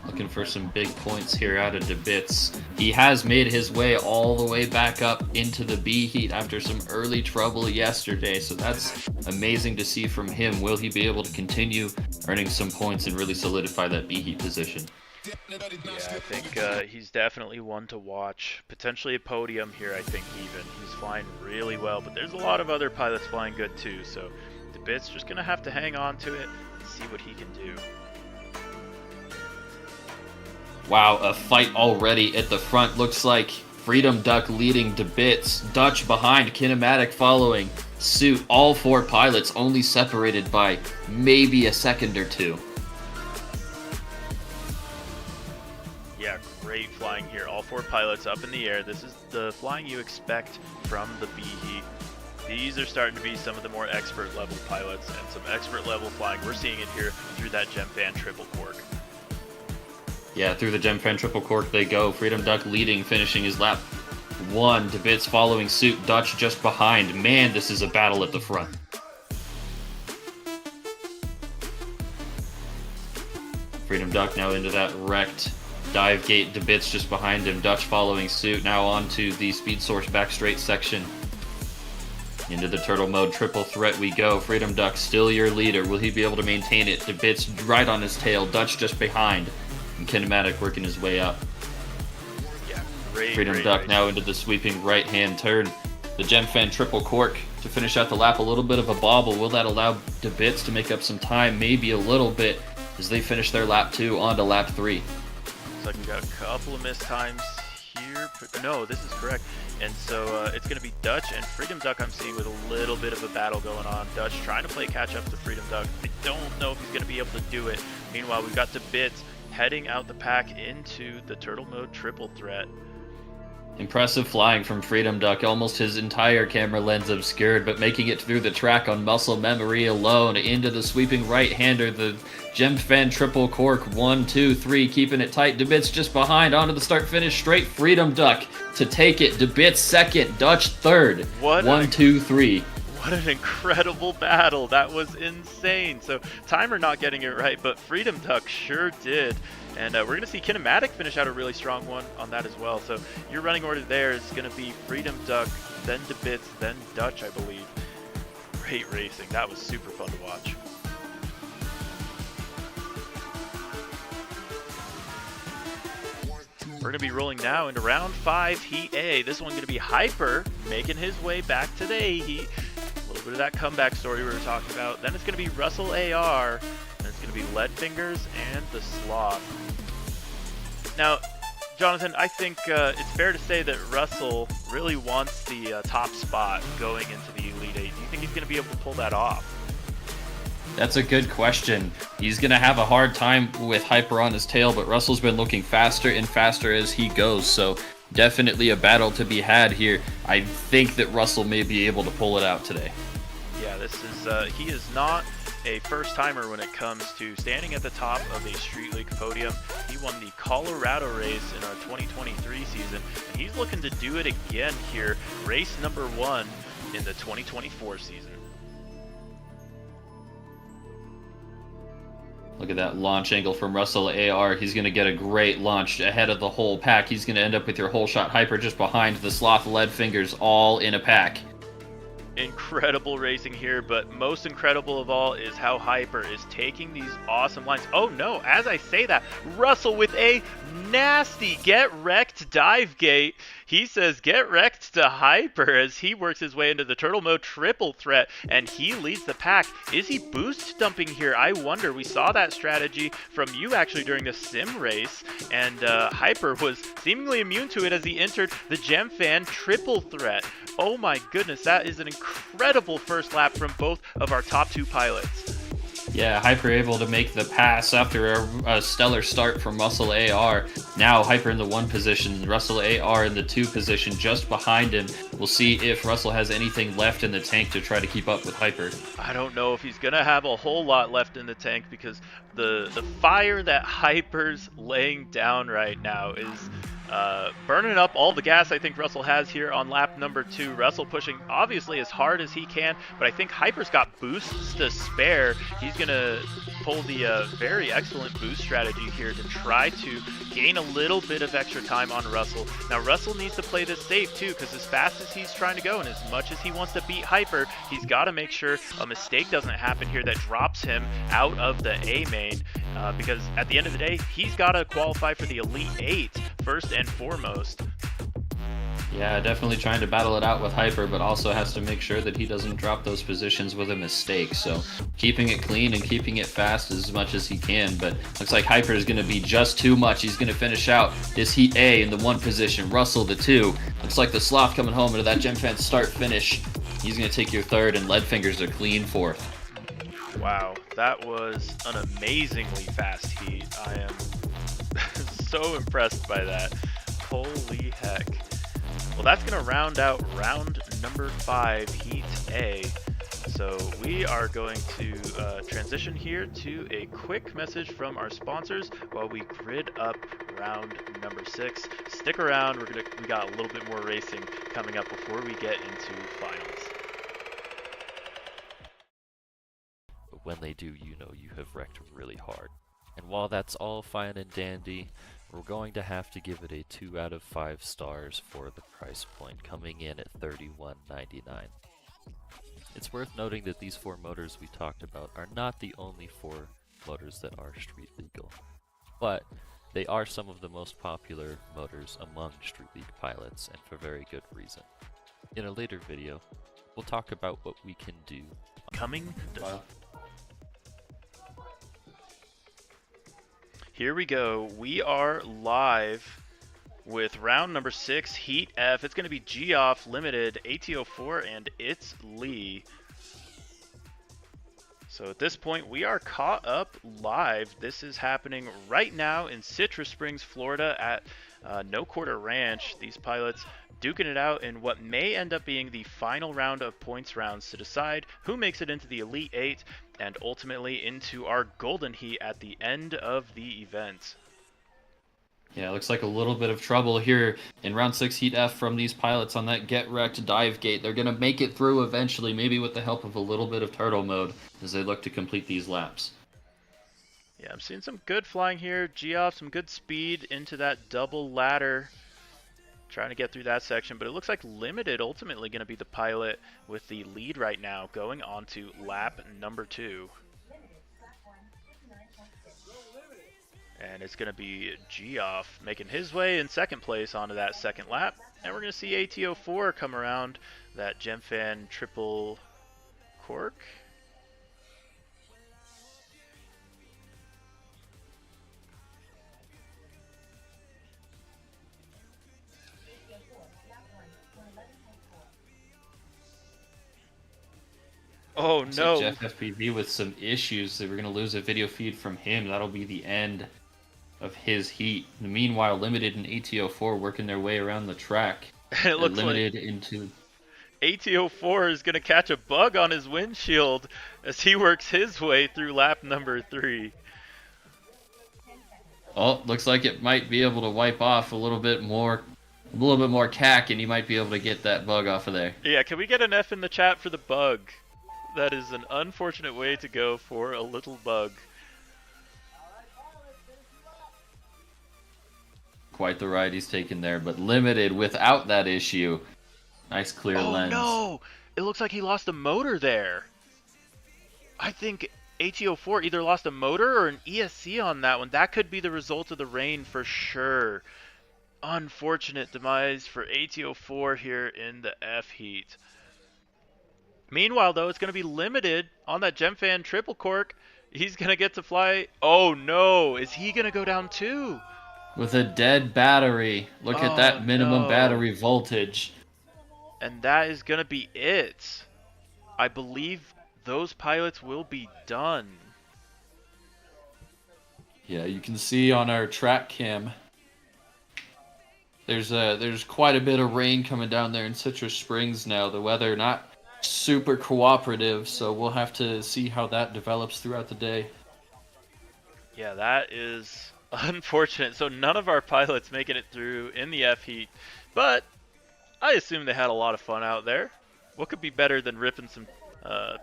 Looking for some big points here out of DeBits. He has made his way all the way back up into the B heat after some early trouble yesterday, so that's amazing to see from him. Will he be able to continue earning some points and really solidify that B heat position? Yeah, I think he's definitely one to watch. Potentially a podium here, I think, even. He's flying really well, but there's a lot of other pilots flying good too, so DeBits just going to have to hang on to it and see what he can do. Wow, a fight already at the front. Looks like Freedom Duck leading DeBits. Dutch behind, Kinematic following suit. All 4 pilots only separated by maybe a second or 2. Yeah, great flying here. All 4 pilots up in the air. This is the flying you expect from the B heat. These are starting to be some of the more expert level pilots and some expert level flying. We're seeing it here through that Gemfan triple cork. Yeah, through the Gemfan triple cork they go. Freedom Duck leading, finishing his lap 1. DeBits following suit. Dutch just behind. Man, this is a battle at the front. Freedom Duck now into that wrecked dive gate. DeBits just behind him. Dutch following suit. Now onto the speed source back straight section. Into the turtle mode triple threat we go. Freedom Duck still your leader. Will he be able to maintain it? DeBits right on his tail. Dutch just behind. And Kinematic working his way up. Yeah, great. Freedom Duck now into the sweeping right-hand turn. The Gemfan triple cork to finish out the lap. A little bit of a bobble. Will that allow DeBits to make up some time? Maybe a little bit as they finish their lap 2 on to lap 3. Looks like we got a couple of missed times here. No, this is correct. And so it's going to be Dutch and Freedom Duck I'm seeing with a little bit of a battle going on. Dutch trying to play catch up to Freedom Duck. I don't know if he's going to be able to do it. Meanwhile, we've got DeBits heading out the pack into the turtle mode triple threat. Impressive flying from Freedom Duck, almost his entire camera lens obscured, but making it through the track on muscle memory alone. Into the sweeping right-hander, the Gemfan triple cork, 1, 2, 3, keeping it tight. DeBits just behind, onto the start-finish straight. Freedom Duck to take it. DeBits second, Dutch third. 1, 2, 3. What an incredible battle. That was insane. So Timer not getting it right, but Freedom Duck sure did. And we're going to see Kinematic finish out a really strong one on that as well. So your running order there is going to be Freedom Duck, then DeBits, then Dutch, I believe. Great racing. That was super fun to watch. We're going to be rolling now into round 5 Heat A. This one going to be Hyper making his way back to the A Heat. A little bit of that comeback story we were talking about. Then it's going to be RusselAR. And it's going to be Leadfingers and the Sloth. Now, Jonathan, I think it's fair to say that Russell really wants the top spot going into the Elite Eight. Do you think he's going to be able to pull that off? That's a good question. He's going to have a hard time with Hyper on his tail, but Russell's been looking faster and faster as he goes, so definitely a battle to be had here. I think that Russell may be able to pull it out today. Yeah, this is he is not a first-timer when it comes to standing at the top of a Street League podium. He won the Colorado race in our 2023 season, and he's looking to do it again here, race number 1 in the 2024 season. Look at that launch angle from RusselAR. He's going to get a great launch ahead of the whole pack. He's going to end up with your whole shot Hyper just behind the Sloth Lead Fingers, all in a pack. Incredible racing here, but most incredible of all is how Hyper is taking these awesome lines. Oh no, as I say that, Russell with a nasty get wrecked dive gate. He says get wrecked to Hyper as he works his way into the turtle mode triple threat, and he leads the pack. Is he boost dumping here? I wonder. We saw that strategy from you actually during the sim race, and Hyper was seemingly immune to it as he entered the Gem Fan triple threat. Oh my goodness, that is an incredible first lap from both of our top 2 pilots. Yeah, Hyper able to make the pass after a stellar start from RusselAR. Now Hyper in the 1 position, RusselAR in the 2 position just behind him. We'll see if Russell has anything left in the tank to try to keep up with Hyper. I don't know if he's going to have a whole lot left in the tank because the fire that Hyper's laying down right now is burning up all the gas I think Russell has here on lap number 2. Russell pushing obviously as hard as he can, but I think Hyper's got boosts to spare. He's going to pull the very excellent boost strategy here to try to gain a little bit of extra time on Russell. Now Russell needs to play this safe too, because as fast as he's trying to go and as much as he wants to beat Hyper, he's got to make sure a mistake doesn't happen here that drops him out of the A main, because at the end of the day, he's got to qualify for the Elite 8 first and foremost. Yeah, definitely trying to battle it out with Hyper, but also has to make sure that he doesn't drop those positions with a mistake. So keeping it clean and keeping it fast as much as he can, but looks like Hyper is going to be just too much. He's going to finish out this Heat A in the 1 position, Russell the 2. Looks like the Sloth coming home into that Gem Fan start finish. He's going to take your 3rd, and Lead Fingers a clean 4th. Wow, that was an amazingly fast heat. I am so impressed by that. Holy heck. Well, that's going to round out round number 5, Heat A. So we are going to transition here to a quick message from our sponsors while we grid up round number 6. Stick around, we got a little bit more racing coming up before we get into finals. But when they do, you know you have wrecked really hard. And while that's all fine and dandy, we're going to have to give it a 2 out of 5 stars for the price point, coming in at $31.99. It's worth noting that these 4 motors we talked about are not the only 4 motors that are street legal, but they are some of the most popular motors among Street League pilots, and for very good reason. In a later video, we'll talk about what we can do. Coming to... Here we go. We are live with round number 6, Heat F. It's going to be G-Off Limited, ATO4, and it's Lee. So at this point, we are caught up live. This is happening right now in Citrus Springs, Florida at No Quarter Ranch. These pilots duking it out in what may end up being the final round of points rounds to decide who makes it into the Elite 8 and ultimately into our Golden Heat at the end of the event. Yeah, looks like a little bit of trouble here in round 6 Heat F from these pilots on that get wrecked dive gate. They're going to make it through eventually, maybe with the help of a little bit of turtle mode as they look to complete these laps. Yeah, I'm seeing some good flying here. G-Off, some good speed into that double ladder. Trying to get through that section, but it looks like Limited ultimately going to be the pilot with the lead right now, going on to lap number 2. And it's going to be G-Off making his way in second place onto that second lap. And we're going to see ATO4 come around that Gem Fan triple cork. Oh Looks like no. Jeff FPV with some issues. They were going to lose a video feed from him. That'll be the end of his heat. Meanwhile, Limited and ATO4 working their way around the track. It looks like Limited into... ATO4 is going to catch a bug on his windshield as he works his way through lap number 3. Oh, looks like it might be able to wipe off a little bit more cack, and you might be able to get that bug off of there. Yeah, can we get an F in the chat for the bug? That is an unfortunate way to go for a little bug. Quite the ride he's taken there, but Limited without that issue. Nice clear lens. Oh no! It looks like he lost a motor there. I think ATO4 either lost a motor or an ESC on that one. That could be the result of the rain for sure. Unfortunate demise for ATO4 here in the F heat. Meanwhile, though, it's going to be Limited on that Gemfan triple cork. He's going to get to fly. Oh no! Is he going to go down too? With a dead battery. Look at that minimum battery voltage. And that is going to be it. I believe those pilots will be done. Yeah, you can see on our track cam. There's quite a bit of rain coming down there in Citrus Springs now. The weather not super cooperative, so we'll have to see how that develops throughout the day. Yeah, that is unfortunate. So none of our pilots making it through in the F heat, but I assume they had a lot of fun out there. What could be better than ripping some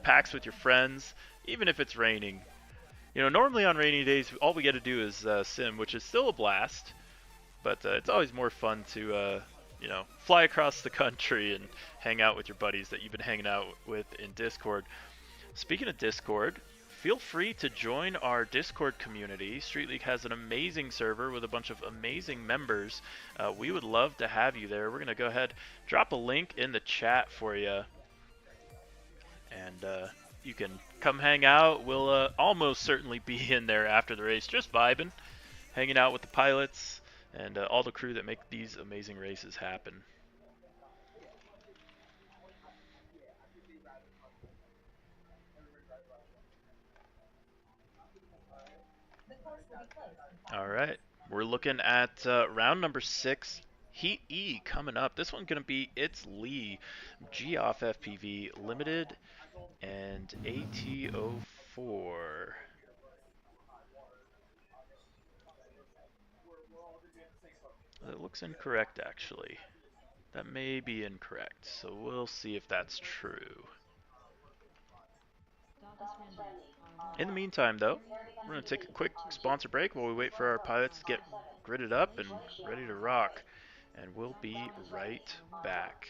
packs with your friends, even if it's raining? You know, normally on rainy days, all we get to do is sim, which is still a blast, but it's always more fun to, you know, fly across the country and hang out with your buddies that you've been hanging out with in Discord. Speaking of Discord, feel free to join our Discord community. Street League has an amazing server with a bunch of amazing members. We would love to have you there. We're going to go ahead, drop a link in the chat for you. And you can come hang out. We'll almost certainly be in there after the race, just vibing, hanging out with the pilots and all the crew that make these amazing races happen. All right, we're looking at round number 6, Heat E coming up. This one's going to be It's Lee, G off FPV, Limited, and ATO4. It looks incorrect, actually. That may be incorrect, so we'll see if that's true. In the meantime, though, we're going to take a quick sponsor break while we wait for our pilots to get gridded up and ready to rock. And we'll be right back.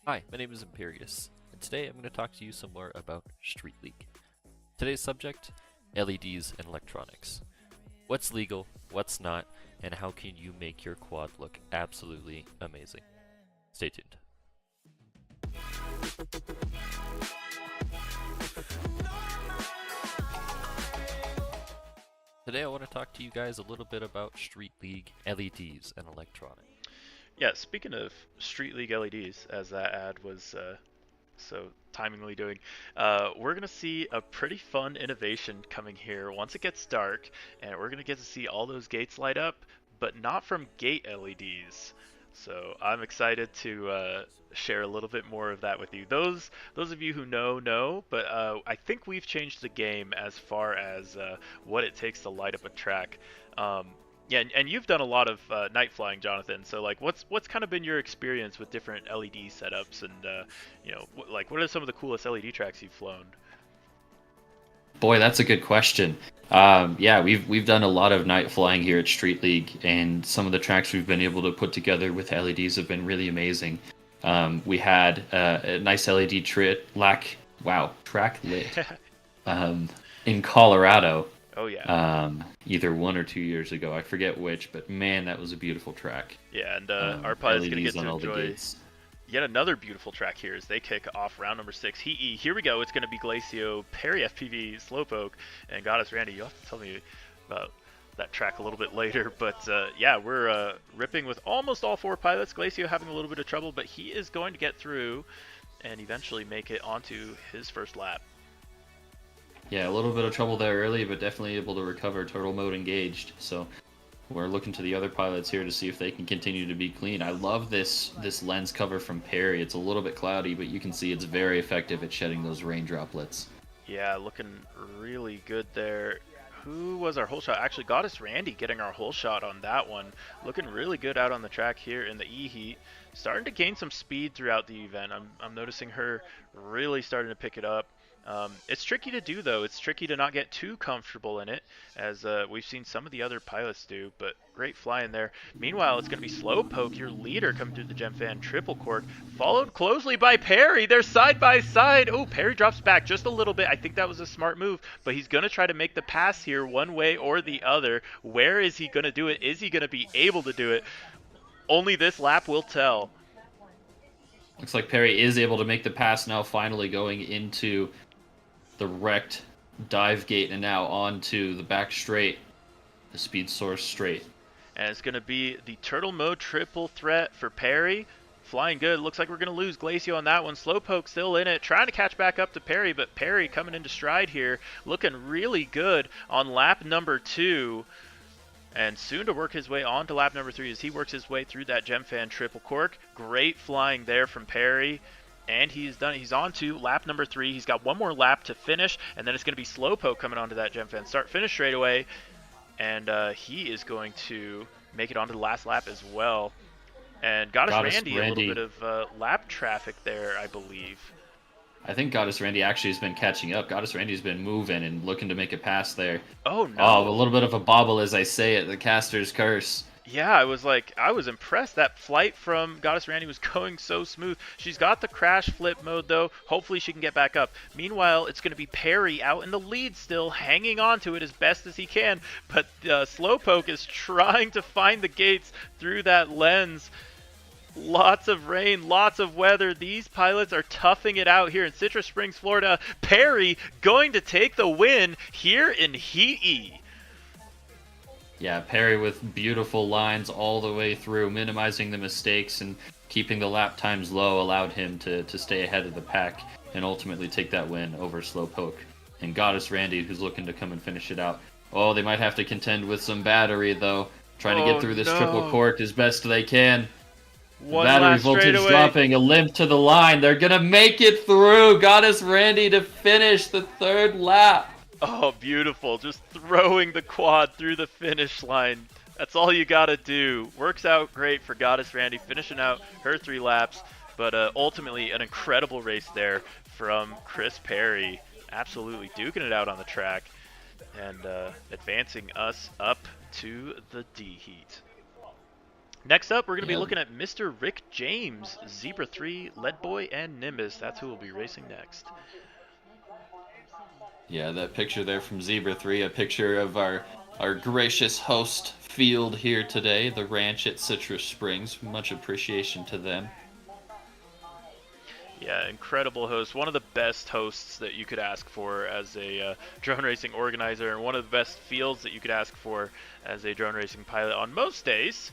Hi, my name is Imperius, and today I'm going to talk to you some more about Street League. Today's subject, LEDs and electronics. What's legal, what's not, and how can you make your quad look absolutely amazing? Stay tuned. Today I want to talk to you guys a little bit about Street League LEDs and electronics. Yeah, speaking of Street League LEDs, as that ad was so timingly doing, we're going to see a pretty fun innovation coming here once it gets dark, and we're going to get to see all those gates light up, but not from gate LEDs. So I'm excited to share a little bit more of that with you. Those of you who know, but I think we've changed the game as far as what it takes to light up a track. Yeah, and you've done a lot of night flying, Jonathan. So like, what's kind of been your experience with different LED setups, and you know, what are some of the coolest LED tracks you've flown? Boy, that's a good question. Yeah, we've done a lot of night flying here at Street League, and some of the tracks we've been able to put together with LEDs have been really amazing. We had a nice LED track lit in Colorado. Oh yeah. Either 1 or 2 years ago, I forget which, but man, that was a beautiful track. Yeah, and our pilot's gonna get LEDs on to all the enjoy gates. yet another beautiful track here as they kick off round number 6. Here we go. It's going to be Glacio, Perry FPV, Slowpoke, and Goddess Randy. You'll have to tell me about that track a little bit later. But yeah, we're ripping with almost all 4 pilots. Glacio having a little bit of trouble, but he is going to get through and eventually make it onto his first lap. Yeah, a little bit of trouble there early, but definitely able to recover, turtle mode engaged. So we're looking to the other pilots here to see if they can continue to be clean. I love this lens cover from Perry. It's a little bit cloudy, but you can see it's very effective at shedding those rain droplets. Yeah, looking really good there. Who was our whole shot? Actually, Goddess Randy getting our whole shot on that one. Looking really good out on the track here in the E-Heat. Starting to gain some speed throughout the event. I'm noticing her really starting to pick it up. It's tricky to do, though. It's tricky to not get too comfortable in it, as we've seen some of the other pilots do, but great flying there. Meanwhile, it's going to be Slowpoke, your leader, coming through the Gem Fan triple cork, followed closely by Perry. They're side by side. Oh, Perry drops back just a little bit. I think that was a smart move, but he's going to try to make the pass here one way or the other. Where is he going to do it? Is he going to be able to do it? Only this lap will tell. Looks like Perry is able to make the pass now, finally going into the wrecked dive gate and now onto the back straight, the speed source straight. And it's going to be the turtle mode triple threat for Perry. Flying good. Looks like we're going to lose Glacio on that one. Slowpoke still in it, trying to catch back up to Perry, but Perry coming into stride here, looking really good on lap number 2. And soon to work his way on to lap number 3 as he works his way through that Gem Fan triple cork. Great flying there from Perry. And he's on to lap number 3. He's got one more lap to finish, and then it's going to be Slowpoke coming onto that Gem Fan start-finish straight away. And he is going to make it onto the last lap as well. And Goddess Randy, a little bit of lap traffic there, I believe. I think Goddess Randy actually has been catching up. Goddess Randy's been moving and looking to make a pass there. Oh, no. Oh, a little bit of a bobble, as I say it, the caster's curse. Yeah, I was impressed. That flight from Goddess Randy was going so smooth. She's got the crash flip mode, though. Hopefully she can get back up. Meanwhile, it's going to be Perry out in the lead still, hanging on to it as best as he can. But Slowpoke is trying to find the gates through that lens. Lots of rain, lots of weather. These pilots are toughing it out here in Citrus Springs, Florida. Perry going to take the win here in Heat E. Yeah, Perry with beautiful lines all the way through, minimizing the mistakes and keeping the lap times low allowed him to stay ahead of the pack and ultimately take that win over Slowpoke. And Goddess Randy, who's looking to come and finish it out. Oh, they might have to contend with some battery, though. Trying to get through this triple cork as best they can. One battery last voltage straightaway. dropping, a limp to the line. They're going to make it through. Goddess Randy to finish the 3rd lap. Oh, beautiful. Just throwing the quad through the finish line. That's all you got to do. Works out great for Goddess Randy, finishing out her 3 laps. But ultimately, an incredible race there from Chris Perry. Absolutely duking it out on the track and advancing us up to the D-Heat. Next up, we're going to be looking at Mr. Rick James, Zebra 3, Leadboy, and Nimbus. That's who will be racing next. Yeah, that picture there from Zebra 3, a picture of our gracious host field here today, the ranch at Citrus Springs. Much appreciation to them. Yeah, incredible host. One of the best hosts that you could ask for as a drone racing organizer, and one of the best fields that you could ask for as a drone racing pilot on most days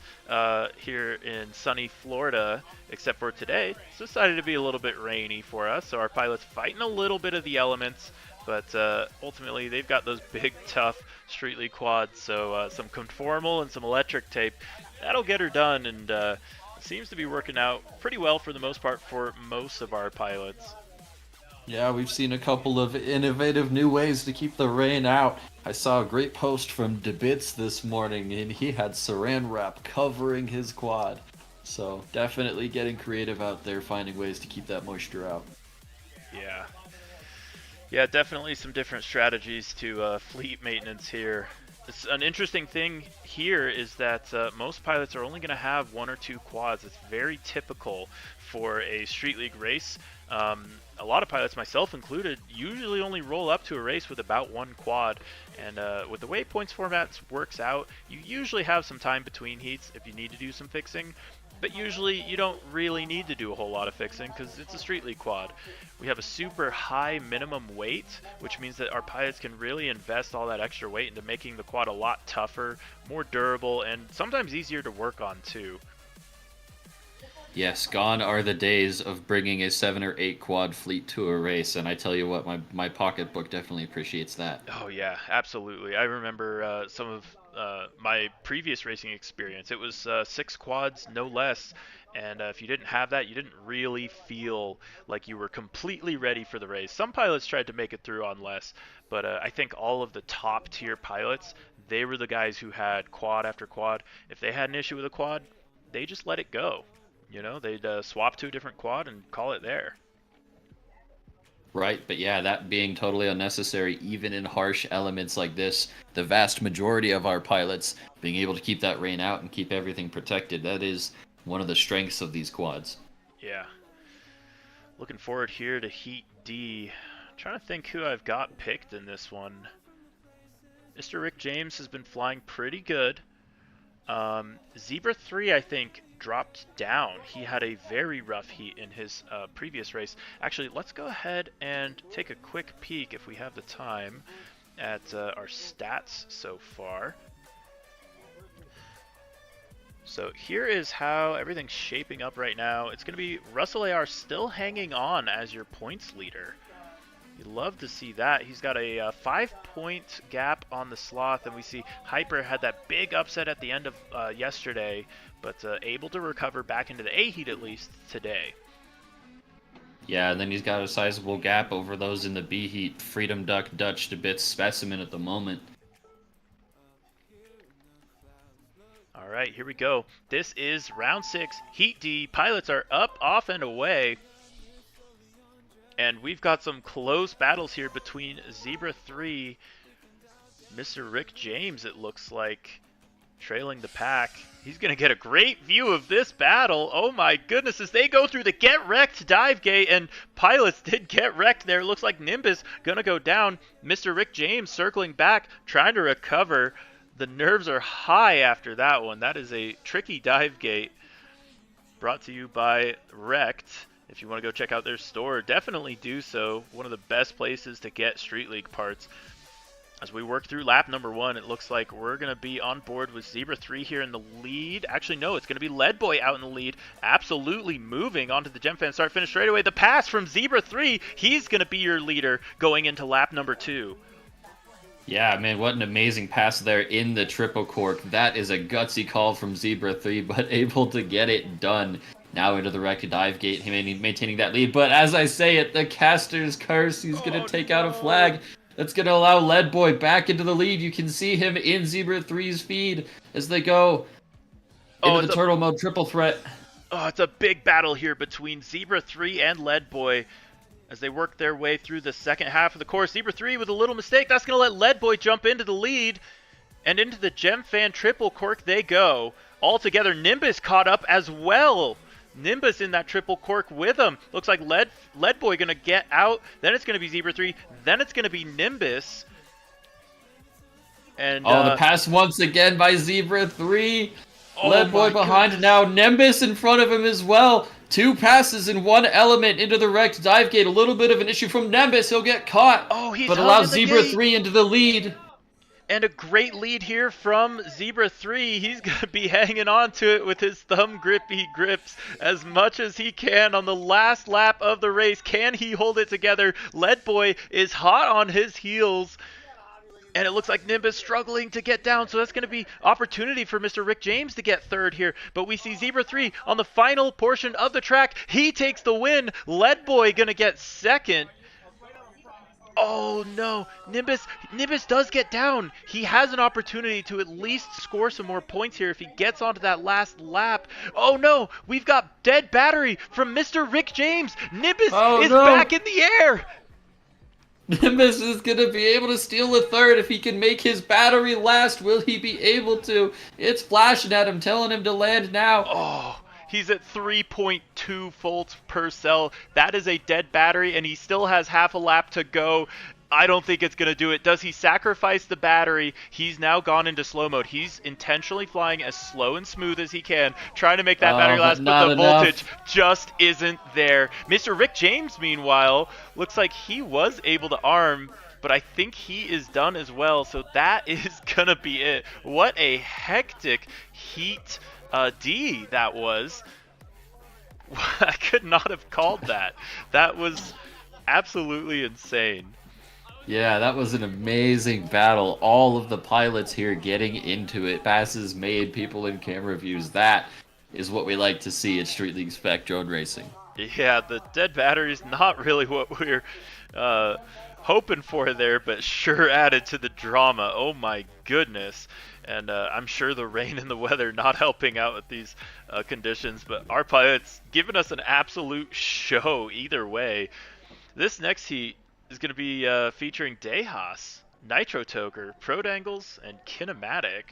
here in sunny Florida, except for today. It's decided to be a little bit rainy for us, so our pilot's fighting a little bit of the elements, but ultimately they've got those big, tough Street League quads, so some conformal and some electric tape, that'll get her done, and seems to be working out pretty well for the most part for most of our pilots. Yeah, we've seen a couple of innovative new ways to keep the rain out. I saw a great post from DeBits this morning, and he had saran wrap covering his quad. So definitely getting creative out there, finding ways to keep that moisture out. Yeah. Yeah, definitely some different strategies to fleet maintenance here. It's an interesting thing here is that most pilots are only going to have 1 or 2 quads. It's very typical for a Street League race. A lot of pilots, myself included, usually only roll up to a race with about 1 quad. And with the way points formats works out, you usually have some time between heats if you need to do some fixing. But usually you don't really need to do a whole lot of fixing because it's a Street League quad. We have a super high minimum weight, which means that our pilots can really invest all that extra weight into making the quad a lot tougher, more durable, and sometimes easier to work on too. Yes, gone are the days of bringing a 7 or 8 quad fleet to a race, and I tell you what, my pocketbook definitely appreciates that. Oh yeah, absolutely. I remember some of my previous racing experience. It was 6 quads, no less. And if you didn't have that, you didn't really feel like you were completely ready for the race. Some pilots tried to make it through on less, but I think all of the top tier pilots, they were the guys who had quad after quad. If they had an issue with a quad, they just let it go. You know, they'd swap to a different quad and call it there. Right, but yeah, that being totally unnecessary, even in harsh elements like this, the vast majority of our pilots being able to keep that rain out and keep everything protected, that is one of the strengths of these quads. Yeah. Looking forward here to Heat D. Trying to think who I've got picked in this one. Mr. Rick James has been flying pretty good. Zebra 3, I think, dropped down. He had a very rough heat in his previous race. Actually, let's go ahead and take a quick peek, if we have the time, at our stats so far. So here is how everything's shaping up right now. It's going to be RusselAR still hanging on as your points leader. You'd love to see that. He's got a 5-point gap on the Sloth, and we see Hyper had that big upset at the end of yesterday, but able to recover back into the A heat at least today. Yeah, and then he's got a sizable gap over those in the B heat. Freedom Duck, Dutch to Bits, Specimen at the moment. All right, here we go. This is round 6, Heat D. Pilots are up, off, and away. And we've got some close battles here between Zebra 3, Mr. Rick James, it looks like, trailing the pack. He's going to get a great view of this battle. Oh my goodness, as they go through the Get Wrecked dive gate, and pilots did get wrecked there. It looks like Nimbus going to go down. Mr. Rick James circling back, trying to recover. The nerves are high after that one. That is a tricky dive gate. Brought to you by Wrecked. If you want to go check out their store, definitely do so. One of the best places to get Street League parts. As we work through lap number 1, it looks like we're going to be on board with Zebra 3 here in the lead. Actually, no, it's going to be Leadboy out in the lead. Absolutely moving onto the Gemfan start-finish straight away. The pass from Zebra 3, he's going to be your leader going into lap number 2. Yeah, man, what an amazing pass there in the triple cork. That is a gutsy call from Zebra 3, but able to get it done. Now into the wrecked dive gate, maintaining that lead. But as I say it, the caster's curse, he's going to take out a flag. That's going to allow Leadboy back into the lead. You can see him in Zebra 3's feed as they go into the turtle mode triple threat. Oh, it's a big battle here between Zebra 3 and Leadboy as they work their way through the second half of the course. Zebra 3 with a little mistake. That's going to let Leadboy jump into the lead. And into the Gemfan triple cork they go. Altogether, Nimbus caught up as well. Nimbus in that triple cork with him. Looks like Lead Boy going to get out. Then it's going to be Zebra 3. Then it's going to be Nimbus. And the pass once again by Zebra 3. Oh Lead Boy my behind goodness. now. Nimbus in front of him as well. 2 passes in 1 element into the wrecked dive gate. A little bit of an issue from Nimbus. He'll get caught. Oh, he's but hung allows in the Zebra gate. 3 into the lead. And a great lead here from Zebra 3. He's going to be hanging on to it with his thumb grip. He grips as much as he can on the last lap of the race. Can he hold it together? Lead Boy is hot on his heels. And it looks like Nimbus struggling to get down, so that's going to be opportunity for Mr. Rick James to get third here. But we see Zebra 3 on the final portion of the track. He takes the win. Lead Boy going to get second. Oh no, Nimbus does get down. He has an opportunity to at least score some more points here if he gets onto that last lap. Oh no, we've got dead battery from Mr. Rick James. Nimbus is back in the air. Nimbus is going to be able to steal a third if he can make his battery last. Will he be able to? It's flashing at him, telling him to land now. Oh, he's at 3.2 volts per cell. That is a dead battery, and he still has half a lap to go. I don't think it's going to do it. Does he sacrifice the battery? He's now gone into slow mode. He's intentionally flying as slow and smooth as he can, trying to make that battery last, but the voltage just isn't there. Mr. Rick James, meanwhile, looks like he was able to arm, but I think he is done as well, so that is going to be it. What a hectic heat D that was. I could not have called that. That was absolutely insane. Yeah, that was an amazing battle. All of the pilots here getting into it. Passes made, people in camera views. That is what we like to see at Street League Spec Drone Racing. Yeah, the dead battery is not really what we're hoping for there, but sure added to the drama. Oh my goodness. And I'm sure the rain and the weather not helping out with these conditions, but our pilots giving us an absolute show either way. This next heat is going to be featuring Dejas, Nitro Toker, Prodangles, and Kinematic.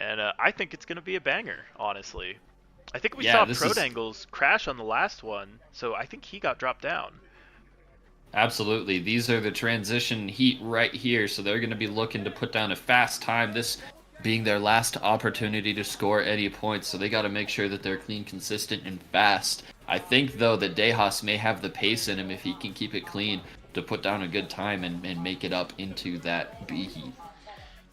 And I think it's going to be a banger, honestly. I think we saw Prodangles crash on the last one, so I think he got dropped down. Absolutely. These are the transition heat right here, so they're going to be looking to put down a fast time, this being their last opportunity to score any points, so they got to make sure that they're clean, consistent, and fast. I think, though, that Dejas may have the pace in him if he can keep it clean to put down a good time and make it up into that B heat.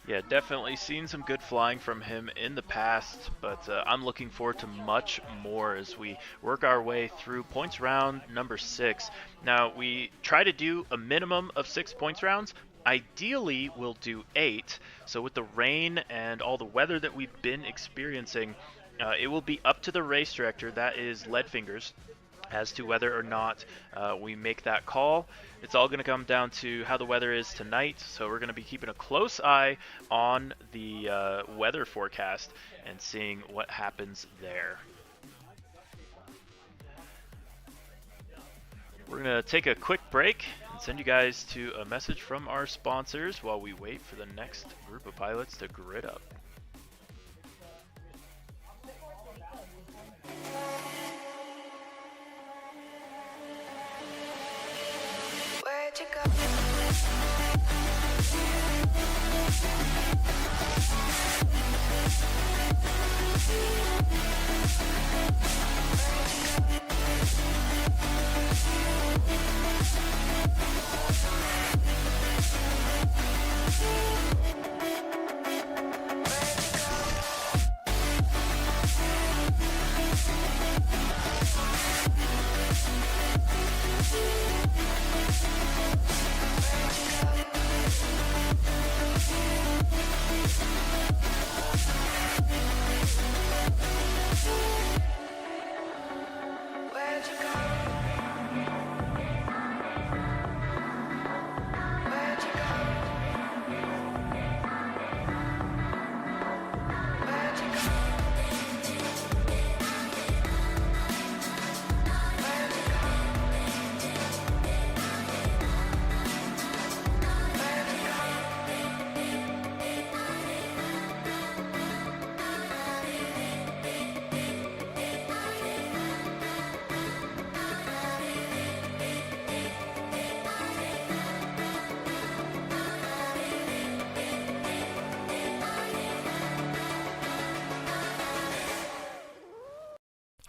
Yeah, definitely seen some good flying from him in the past, but I'm looking forward to much more as we work our way through points round number 6. Now, we try to do a minimum of 6 points rounds. Ideally, we'll do 8. So with the rain and all the weather that we've been experiencing, it will be up to the race director, that is Leadfingers, as to whether or not we make that call. It's all going to come down to how the weather is tonight, so we're going to be keeping a close eye on the weather forecast and seeing what happens there. We're going to take a quick break and send you guys to a message from our sponsors while we wait for the next group of pilots to grid up. Where'd you go? Where'd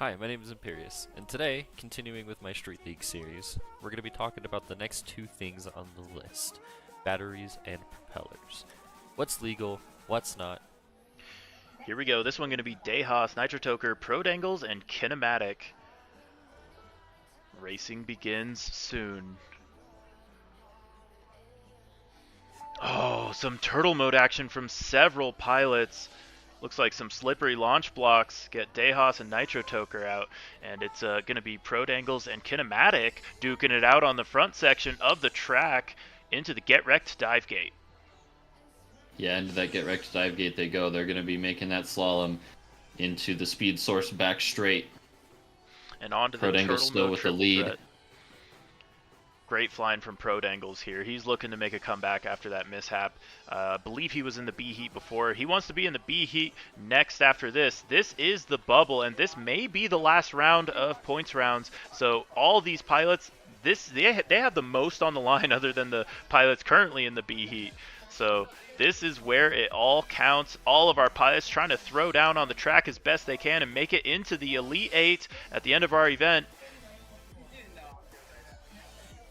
Hi, my name is Imperius, and today, continuing with my Street League series, we're going to be talking about the next two things on the list, batteries and propellers. What's legal, what's not. Here we go. This one going to be Dehas, Nitrotoker, Prodangles, and Kinematic. Racing begins soon. Oh, some turtle mode action from several pilots. Looks like some slippery launch blocks get Dehas and Nitrotoker out, and it's going to be Prodangles and Kinematic duking it out on the front section of the track into the Get Wrecked dive gate. Yeah, into that Get Wrecked dive gate they go. They're going to be making that slalom into the speed source back straight. And onto the Prodangles turtle still mode with the triple lead. threat. Great flying from Prodangles here. He's looking to make a comeback after that mishap. I believe he was in the B heat before. He wants to be in the B heat next after this. This is the bubble, and this may be the last round of points rounds. So all these pilots, they have the most on the line other than the pilots currently in the B heat. So this is where it all counts. All of our pilots trying to throw down on the track as best they can and make it into the Elite 8 at the end of our event.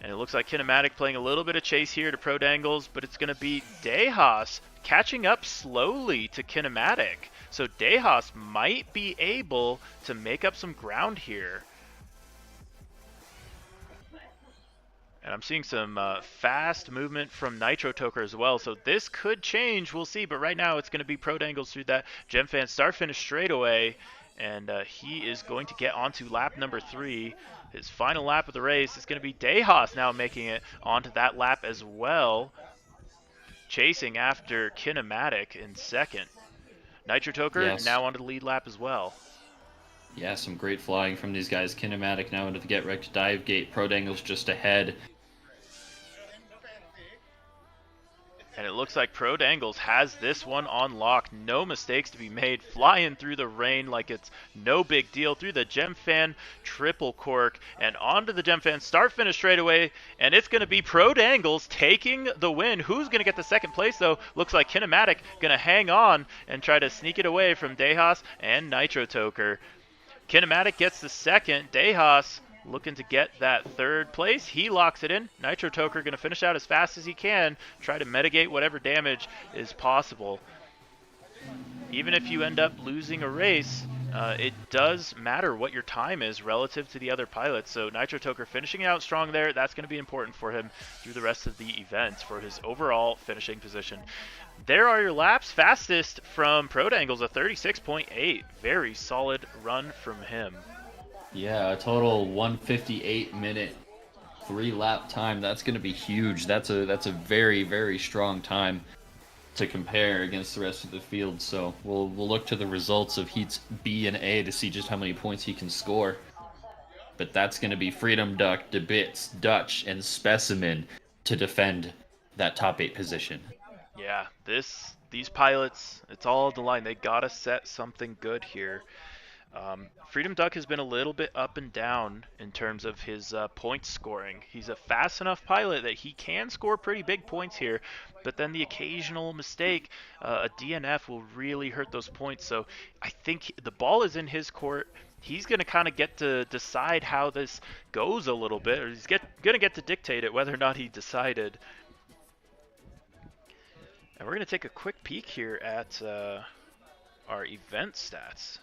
And it looks like Kinematic playing a little bit of chase here to Prodangles, but it's going to be Dehas catching up slowly to Kinematic. So Dehas might be able to make up some ground here. And I'm seeing some fast movement from Nitrotoker as well, so this could change, we'll see. But right now it's going to be Prodangles through that Gemfan start finish straight away, and he is going to get onto lap number 3. His final lap of the race is going to be Dehas now making it onto that lap as well, chasing after Kinematic in second. Nitrotoker now onto the lead lap as well. Yeah, some great flying from these guys. Kinematic now into the Get Wrecked dive gate. Prodangles just ahead. And it looks like Prodangles has this one on lock. No mistakes to be made. Flying through the rain like it's no big deal. Through the Gemfan triple cork. And onto the Gemfan start finish straight away. And it's going to be Prodangles taking the win. Who's going to get the second place though? Looks like Kinematic going to hang on and try to sneak it away from Dehas and Nitrotoker. Kinematic gets the second. Dehas looking to get that third place. He locks it in. Nitrotoker going to finish out as fast as he can, try to mitigate whatever damage is possible. Even if you end up losing a race, it does matter what your time is relative to the other pilots. So Nitrotoker finishing out strong there, that's going to be important for him through the rest of the events for his overall finishing position. There are your laps. Fastest from Prodangles, a 36.8. Very solid run from him. Yeah, a total 1:58-minute 3-lap time. That's going to be huge. That's a very, very strong time to compare against the rest of the field. So we'll look to the results of heats B and A to see just how many points he can score. But that's going to be Freedom Duck, DeBits, Dutch, and Specimen to defend that top 8 position. Yeah, these pilots, it's all on the line. They gotta set something good here. Freedom Duck has been a little bit up and down in terms of his point scoring. He's a fast enough pilot that he can score pretty big points here, but then the occasional mistake, a DNF will really hurt those points. So I think the ball is in his court. He's going to kind of get to decide how this goes a little bit, or he's going to get to dictate it whether or not he decided. And we're going to take a quick peek here at our event stats.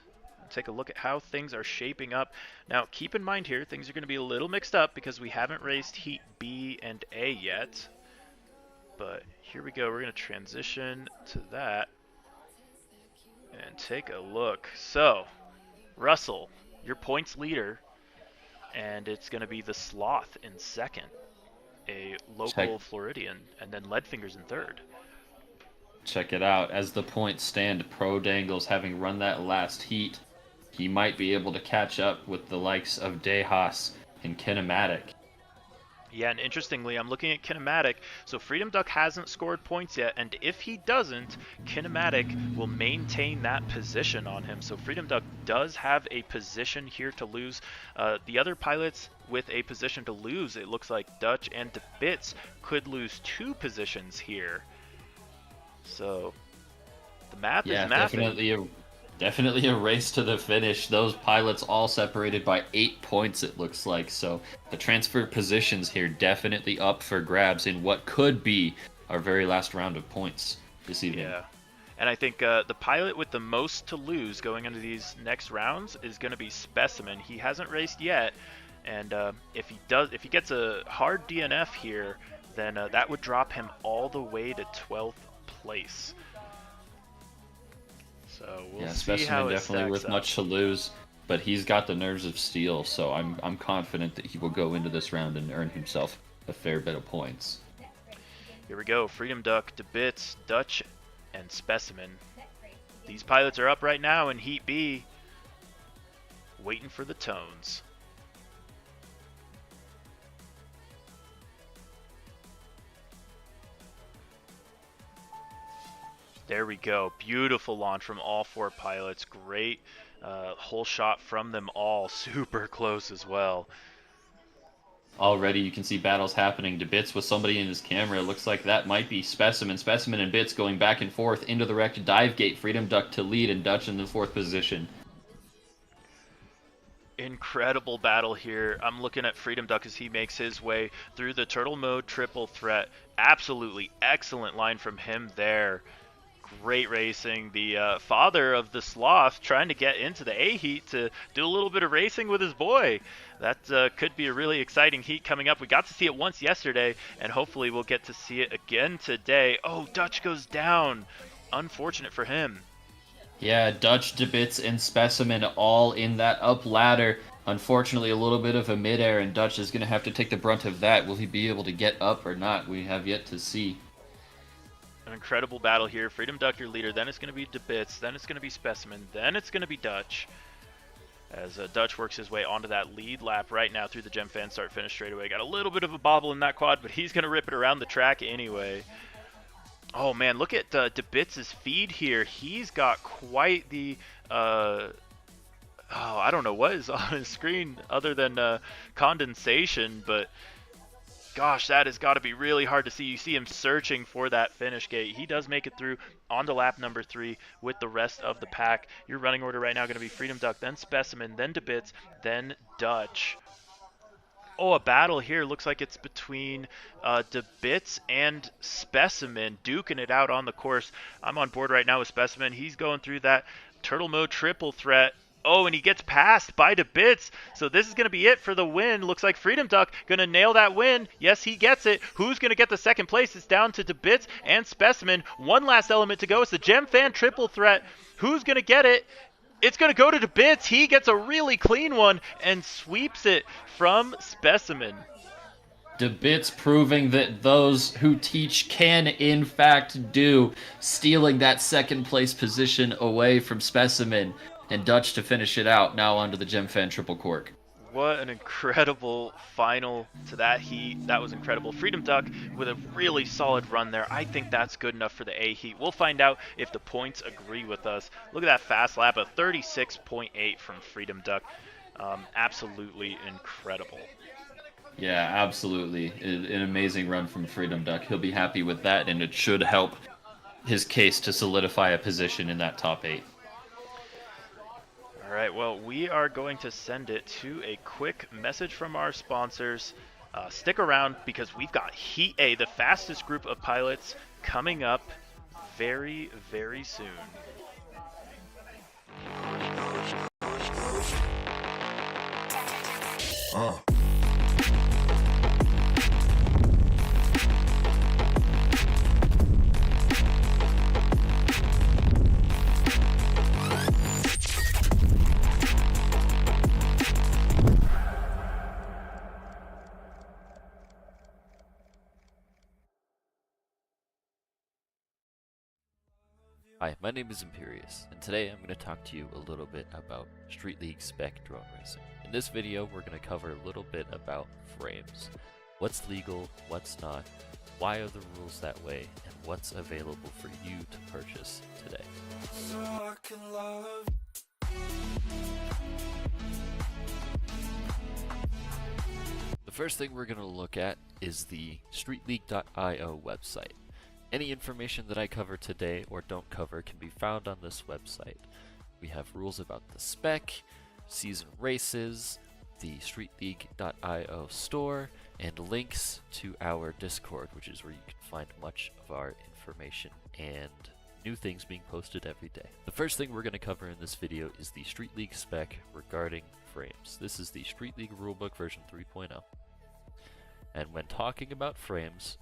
Take a look at how things are shaping up. Now, keep in mind here, things are going to be a little mixed up because we haven't raced Heat B and A yet. But here we go. We're going to transition to that and take a look. So, Russell, your points leader, and it's going to be the Sloth in second, a local Floridian, and then Leadfingers in third. Check it out. As the points stand, Prodangles having run that last heat, he might be able to catch up with the likes of Dehas and Kinematic. Yeah, and interestingly, I'm looking at Kinematic, so Freedom Duck hasn't scored points yet, and if he doesn't, Kinematic will maintain that position on him. So Freedom Duck does have a position here to lose. The other pilots with a position to lose, it looks like Dutch and DeBits could lose 2 positions here. So the math is mathing. Definitely a race to the finish. Those pilots all separated by 8 points, it looks like. So the transfer positions here definitely up for grabs in what could be our very last round of points this evening. Yeah. And I think the pilot with the most to lose going into these next rounds is going to be Specimen. He hasn't raced yet, and if he gets a hard DNF here, then that would drop him all the way to 12th place. So we'll see how Specimen it definitely with stacks up. much to lose, but he's got the nerves of steel. So I'm confident that he will go into this round and earn himself a fair bit of points. Here we go. Freedom Duck, DeBits, Dutch, and Specimen. These pilots are up right now in Heat B, waiting for the tones. There we go. Beautiful launch from all 4 pilots. Great whole shot from them all. Super close as well. Already you can see battles happening. DeBits with somebody in his camera. It looks like that might be Specimen. Specimen and Bits going back and forth into the wrecked dive gate. Freedom Duck to lead and Dutch in the 4th position. Incredible battle here. I'm looking at Freedom Duck as he makes his way through the turtle mode triple threat. Absolutely excellent line from him there. Great racing. The father of the sloth trying to get into the A heat to do a little bit of racing with his boy. That could be a really exciting heat coming up. We got to see it once yesterday, and hopefully we'll get to see it again today. Oh, Dutch goes down. Unfortunate for him. Yeah, Dutch, DeBits, and Specimen all in that up ladder. Unfortunately, a little bit of a midair, and Dutch is going to have to take the brunt of that. Will he be able to get up or not? We have yet to see. An incredible battle here. Freedom Duck, your leader. Then it's going to be DeBits. Then it's going to be Specimen. Then it's going to be Dutch. As Dutch works his way onto that lead lap right now through the Gem Fan start finish straightaway. Got a little bit of a bobble in that quad, but he's going to rip it around the track anyway. Oh man, look at DeBits' feed here. He's got quite the I don't know what is on his screen other than condensation, but gosh, that has got to be really hard to see. You see him searching for that finish gate. He does make it through onto lap number 3 with the rest of the pack. Your running order right now going to be Freedom Duck, then Specimen, then DeBits, then Dutch. Oh, a battle here. Looks like it's between DeBits and Specimen, duking it out on the course. I'm on board right now with Specimen. He's going through that turtle mode triple threat. Oh, and he gets passed by DeBits. So this is going to be it for the win. Looks like Freedom Duck going to nail that win. Yes, he gets it. Who's going to get the second place? It's down to DeBits and Specimen. One last element to go. It's the Gem Fan triple threat. Who's going to get it? It's going to go to DeBits. He gets a really clean one and sweeps it from Specimen. DeBits proving that those who teach can in fact do, stealing that second place position away from Specimen, and Dutch to finish it out, now onto the Gem Fan triple cork. What an incredible final to that heat. That was incredible. Freedom Duck with a really solid run there. I think that's good enough for the A heat. We'll find out if the points agree with us. Look at that fast lap, a 36.8 from Freedom Duck. Absolutely incredible. Yeah, absolutely. An amazing run from Freedom Duck. He'll be happy with that, and it should help his case to solidify a position in that top 8. All right, well, we are going to send it to a quick message from our sponsors. Stick around because we've got Heat A, the fastest group of pilots, coming up very, very soon. Hi, my name is Imperious, and today I'm going to talk to you a little bit about Street League Spec Drone Racing. In this video, we're going to cover a little bit about frames. What's legal, what's not, why are the rules that way, and what's available for you to purchase today. So I can love. The first thing we're going to look at is the StreetLeague.io website. Any information that I cover today or don't cover can be found on this website. We have rules about the spec, season races, the StreetLeague.io store, and links to our Discord, which is where you can find much of our information and new things being posted every day. The first thing we're going to cover in this video is the Street League spec regarding frames. This is the Street League rulebook version 3.0. And when talking about frames,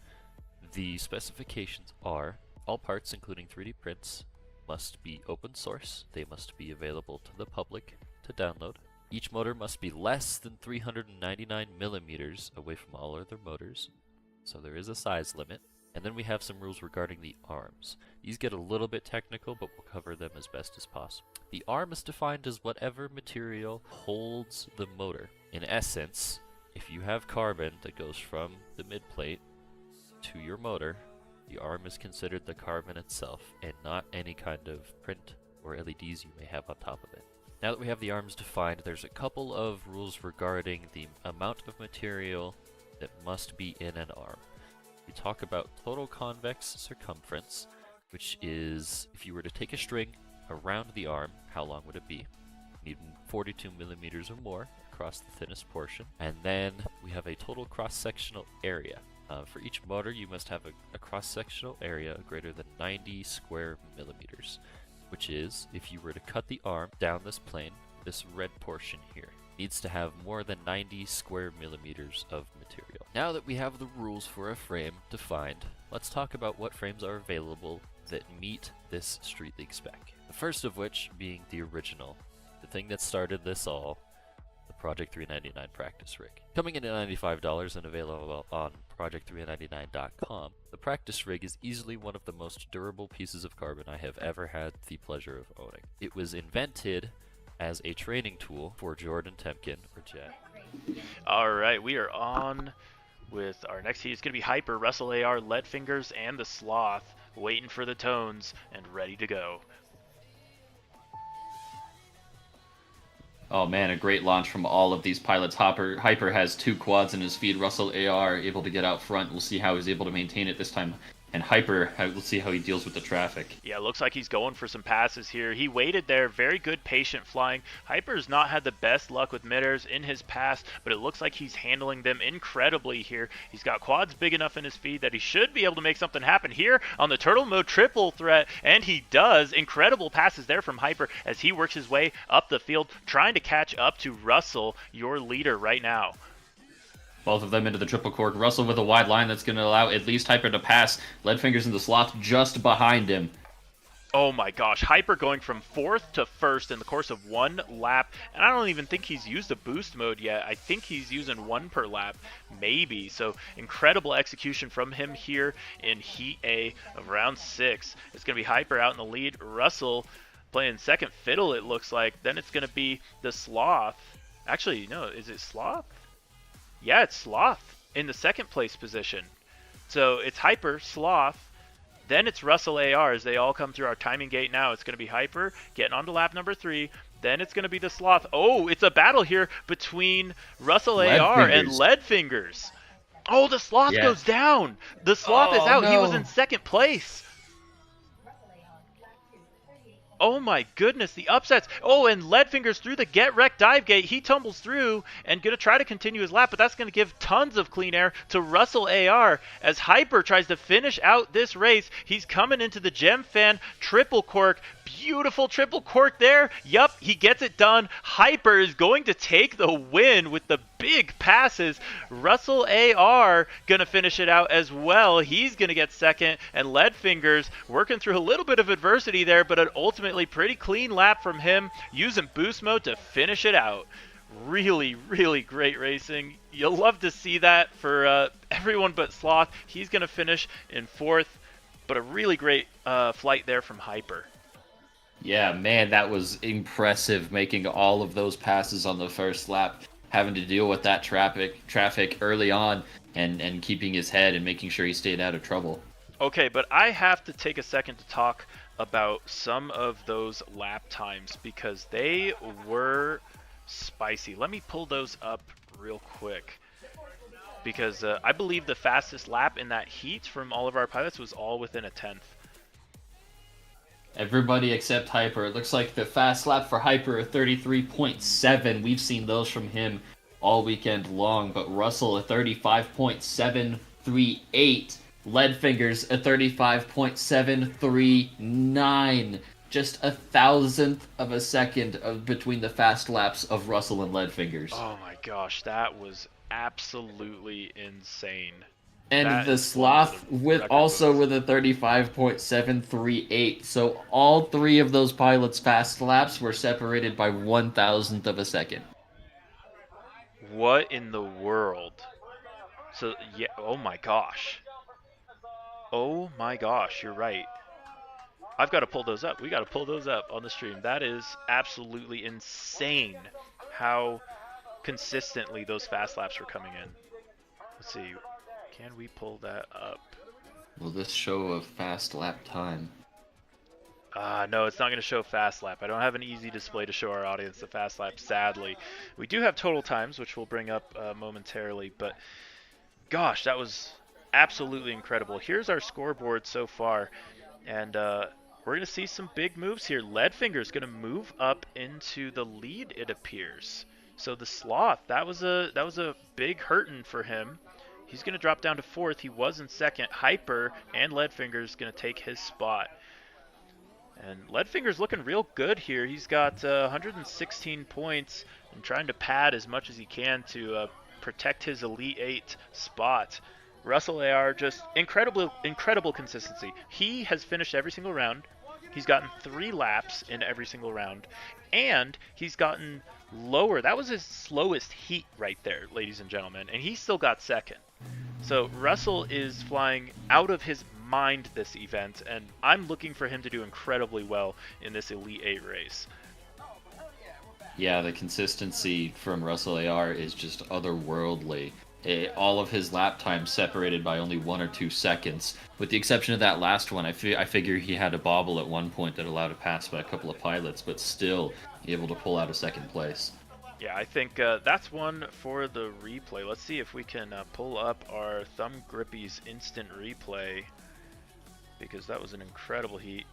the specifications are all parts, including 3D prints, must be open source. They must be available to the public to download. Each motor must be less than 399 millimeters away from all other motors, so there is a size limit. And then we have some rules regarding the arms. These get a little bit technical, but we'll cover them as best as possible. The arm is defined as whatever material holds the motor. In essence, if you have carbon that goes from the midplate to your motor, the arm is considered the carbon itself, and not any kind of print or LEDs you may have on top of it. Now that we have the arms defined, there's a couple of rules regarding the amount of material that must be in an arm. We talk about total convex circumference, which is, if you were to take a string around the arm, how long would it be? You need 42 millimeters or more across the thinnest portion. And then we have a total cross-sectional area. For each motor, you must have a cross-sectional area greater than 90 square millimeters, which is, if you were to cut the arm down this plane, this red portion here needs to have more than 90 square millimeters of material. Now that we have the rules for a frame defined, let's talk about what frames are available that meet this Street League spec. The first of which being the original, the thing that started this all, the Project 399 practice rig. Coming in at $95 and available on project399.com, the practice rig is easily one of the most durable pieces of carbon I have ever had the pleasure of owning. It was invented as a training tool for Jordan Temkin, or Jet. Alright, we are on with our next heat. It's going to be Hyper, RusselAR, Lead Fingers, and the Sloth, waiting for the tones and ready to go. Oh man, a great launch from all of these pilots. Hyper has 2 quads in his feed. RusselAR able to get out front. We'll see how he's able to maintain it this time. And Hyper, we'll see how he deals with the traffic. Yeah, looks like he's going for some passes here. He waited there, very good patient flying. Hyper's not had the best luck with mid-airs in his past, but it looks like he's handling them incredibly here. He's got quads big enough in his feed that he should be able to make something happen here on the turtle mode triple threat, and he does. Incredible passes there from Hyper as he works his way up the field, trying to catch up to Russell, your leader right now. Both of them into the triple cork. Russell with a wide line that's going to allow at least Hyper to pass. Lead Fingers in the Sloth just behind him. Oh my gosh, Hyper going from 4th to 1st in the course of 1 lap, and I don't even think he's used a boost mode yet. I think he's using 1 per lap, maybe. So incredible execution from him here in Heat A of round 6. It's going to be Hyper out in the lead. Russell playing second fiddle, it looks like. Then it's going to be the Sloth. Actually, no, is it Sloth? Yeah, it's Sloth in the second place position. So it's Hyper, Sloth, then it's RusselAR as they all come through our timing gate now. It's going to be Hyper getting onto lap number 3. Then it's going to be the Sloth. Oh, it's a battle here between RusselAR and Lead Fingers. Oh, the Sloth goes down. The Sloth is out. No. He was in second place. Oh my goodness, the upsets. Oh, and Lead Fingers through the get wrecked dive gate. He tumbles through and going to try to continue his lap, but that's going to give tons of clean air to RusselAR as Hyper tries to finish out this race. He's coming into the Gem Fan triple cork. Beautiful triple cork there. Yup, he gets it done. Hyper is going to take the win with the big passes. RusselAR going to finish it out as well. He's going to get second, and Lead Fingers working through a little bit of adversity there, but an ultimately pretty clean lap from him, using boost mode to finish it out. Really, really great racing. You'll love to see that for everyone but Sloth. He's going to finish in 4th, but a really great flight there from Hyper. Yeah, man, that was impressive, making all of those passes on the first lap, having to deal with that traffic early on, and keeping his head and making sure he stayed out of trouble. Okay, but I have to take a second to talk about some of those lap times because they were spicy. Let me pull those up real quick because I believe the fastest lap in that heat from all of our pilots was all within a 10th. Everybody except Hyper. It looks like the fast lap for Hyper, 33.7. We've seen those from him all weekend long, but Russell, a 35.738. Leadfingers, a 35.739. Just a thousandth of a second between the fast laps of Russell and Leadfingers. Oh my gosh, that was absolutely insane. And That the is one for Sloth the with record also books. with a 35.738. So all three of those pilots' fast laps were separated by 1,000th of a second. What in the world? So yeah, oh my gosh. Oh my gosh, you're right. I've got to pull those up. We got to pull those up on the stream. That is absolutely insane how consistently those fast laps were coming in. Let's see. Can we pull that up? Will this show a fast lap time? No, it's not going to show fast lap. I don't have an easy display to show our audience the fast lap, sadly. We do have total times, which we'll bring up momentarily, but gosh, that was absolutely incredible. Here's our scoreboard so far, and we're going to see some big moves here. Leadfinger is going to move up into the lead, it appears. So the Sloth, that was a big hurtin' for him. He's going to drop down to 4th. He was in 2nd. Hyper and Leadfinger is going to take his spot. And Leadfinger's looking real good here. He's got 116 points and trying to pad as much as he can to protect his Elite 8 spot. RusselAR, just incredible consistency. He has finished every single round. He's gotten 3 laps in every single round. And he's gotten lower. That was his slowest heat right there, ladies and gentlemen. And he still got 2nd. So Russell is flying out of his mind this event, and I'm looking for him to do incredibly well in this Elite 8 race. Yeah, the consistency from RusselAR is just otherworldly. All of his lap times separated by only 1 or 2 seconds. With the exception of that last one, I figure he had a bobble at one point that allowed a pass by a couple of pilots, but still able to pull out a 2nd place. Yeah, I think that's one for the replay. Let's see if we can pull up our Thumb Grippy's instant replay, because that was an incredible heat.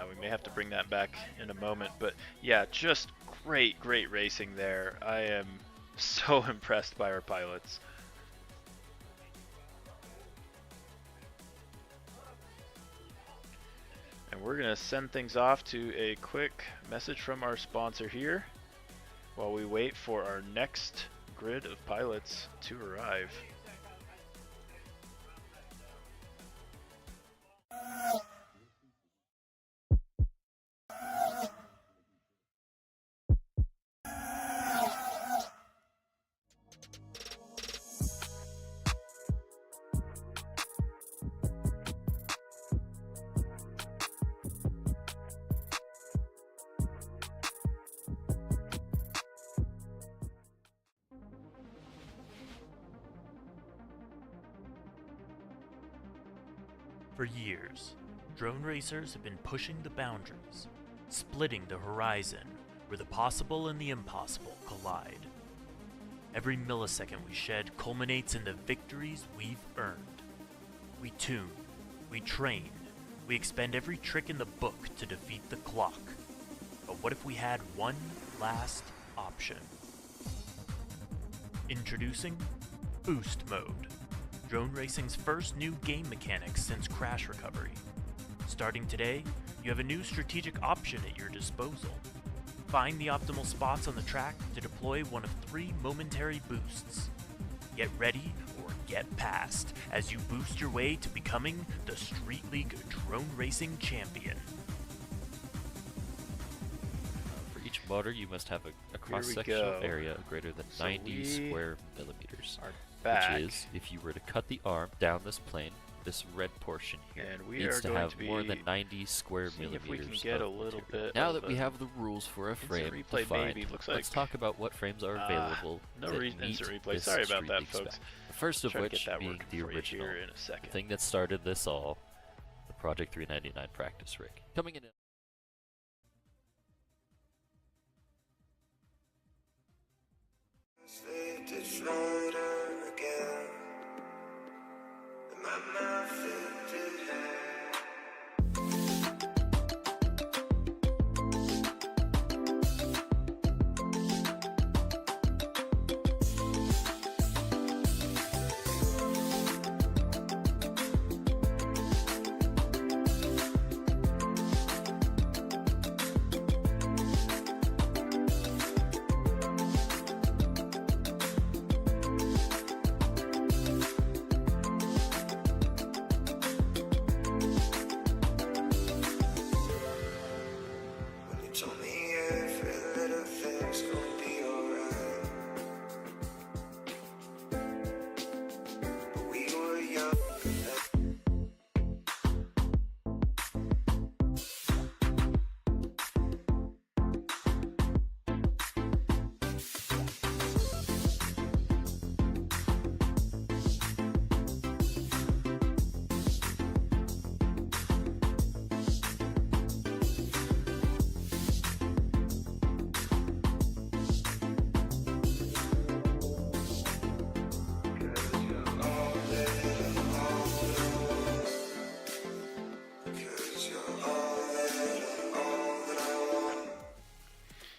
We may have to bring that back in a moment, but yeah, just great racing there. I am so impressed by our pilots. And we're going to send things off to a quick message from our sponsor here while we wait for our next grid of pilots to arrive. For years, drone racers have been pushing the boundaries, splitting the horizon where the possible and the impossible collide. Every millisecond we shed culminates in the victories we've earned. We tune, we train, we expend every trick in the book to defeat the clock. But what if we had one last option? Introducing Boost Mode, drone racing's first new game mechanic since crash recovery. Starting today, you have a new strategic option at your disposal. Find the optimal spots on the track to deploy one of 3 momentary boosts. Get ready or get past as you boost your way to becoming the Street League Drone Racing Champion. For each motor, you must have a cross-sectional area greater than 90 square millimeters. Back. Which is, if you were to cut the arm down this plane, this red portion here And we needs are to going have to be more than 90 square seeing if millimeters. we can get of a little material. bit Now of that we a have the rules for a instant frame replay defined, baby, looks let's like. talk about what frames are available. No that instant meet replay. this Sorry about Street that, League folks. spec. The first of Try to which get that being working the for you original, here in a the second. thing that started this all, the Project 399 practice rig. Coming in. Sleep to shoulder again. My mouth filled to head.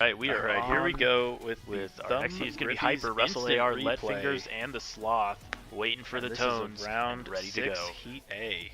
right, we are All right, here we on go with our next heat is going to be Hyper, RusselAR, Lead Fingers, and the Sloth, waiting for the tones, round ready to 6 go. Heat A.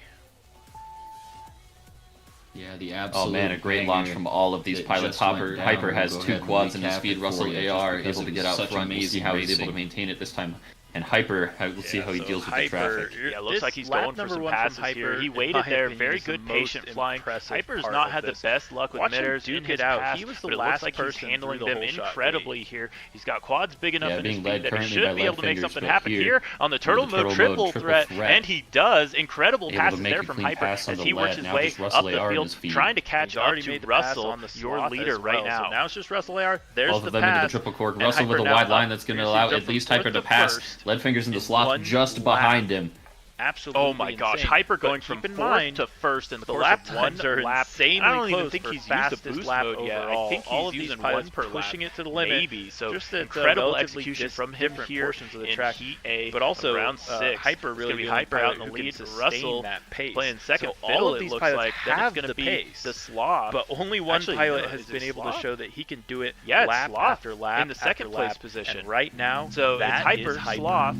Yeah, the absolute. Oh man, a great launch from all of these that pilots. just went down. Hyper We'll has go 2 ahead and quads in his recap speed. it for Russell you, AR just because able to it get was out such front. We'll see amazing how he's able racing. to maintain it this time. And Hyper, we'll see how he so deals with the Hyper, traffic. Yeah, it looks this like he's lap going for number some one passes from Hyper, here. He in waited my there, opinion, very is the good most patient flying. impressive Hyper's part not of had the this. best luck with Watch him midders duke in it his out. past, He was the but it last looks like he's person handling through the them whole shot incredibly gate. here. He's got quads big enough Yeah, in his being speed led that he currently should by be able to Lead make Fingers, something but happen here, here on the turtle the mode turtle triple mode triple threat, threat. and he does. Incredible Able to passes make there a from clean Hyper pass on as the he works lead. his Now way just up Russell the AR in field, his feed. trying to catch He's up already to made the pass Russell, on the your Sloth leader as right well. now. So now it's just RusselAR. There's Both the of them into the pass. triple cork. and Russell with a Hyper wide now line up. that's going to Here's allow the at least jump Hyper from to fourth pass. first. Lead Fingers in the in slot one just lap. behind him. Absolutely Oh my gosh, insane. Hyper But going keep from in fourth mind, to first in the the course lap of one times are lap. insanely I don't even close think for he's used fastest the boost lap mode yet. overall. I think All he's of these using pilots one per pushing lap, it to the limit. maybe. So Just at incredible relatively execution from him different here portions of the in track. Heat A, But also, round 6. Hyper It's really gonna be the only Hyper out pilot in the who can lead. sustain Russell that pace. playing second So fiddle. all of It these looks pilots like then have it's going to the be pace. the Sloth. But only one Actually, pilot no, has is it been able Sloth? to show that he can do it Yeah, it's lap Sloth after lap in the second after place lap. position. And right now, So it's that Hyper, is Hyper. Sloth.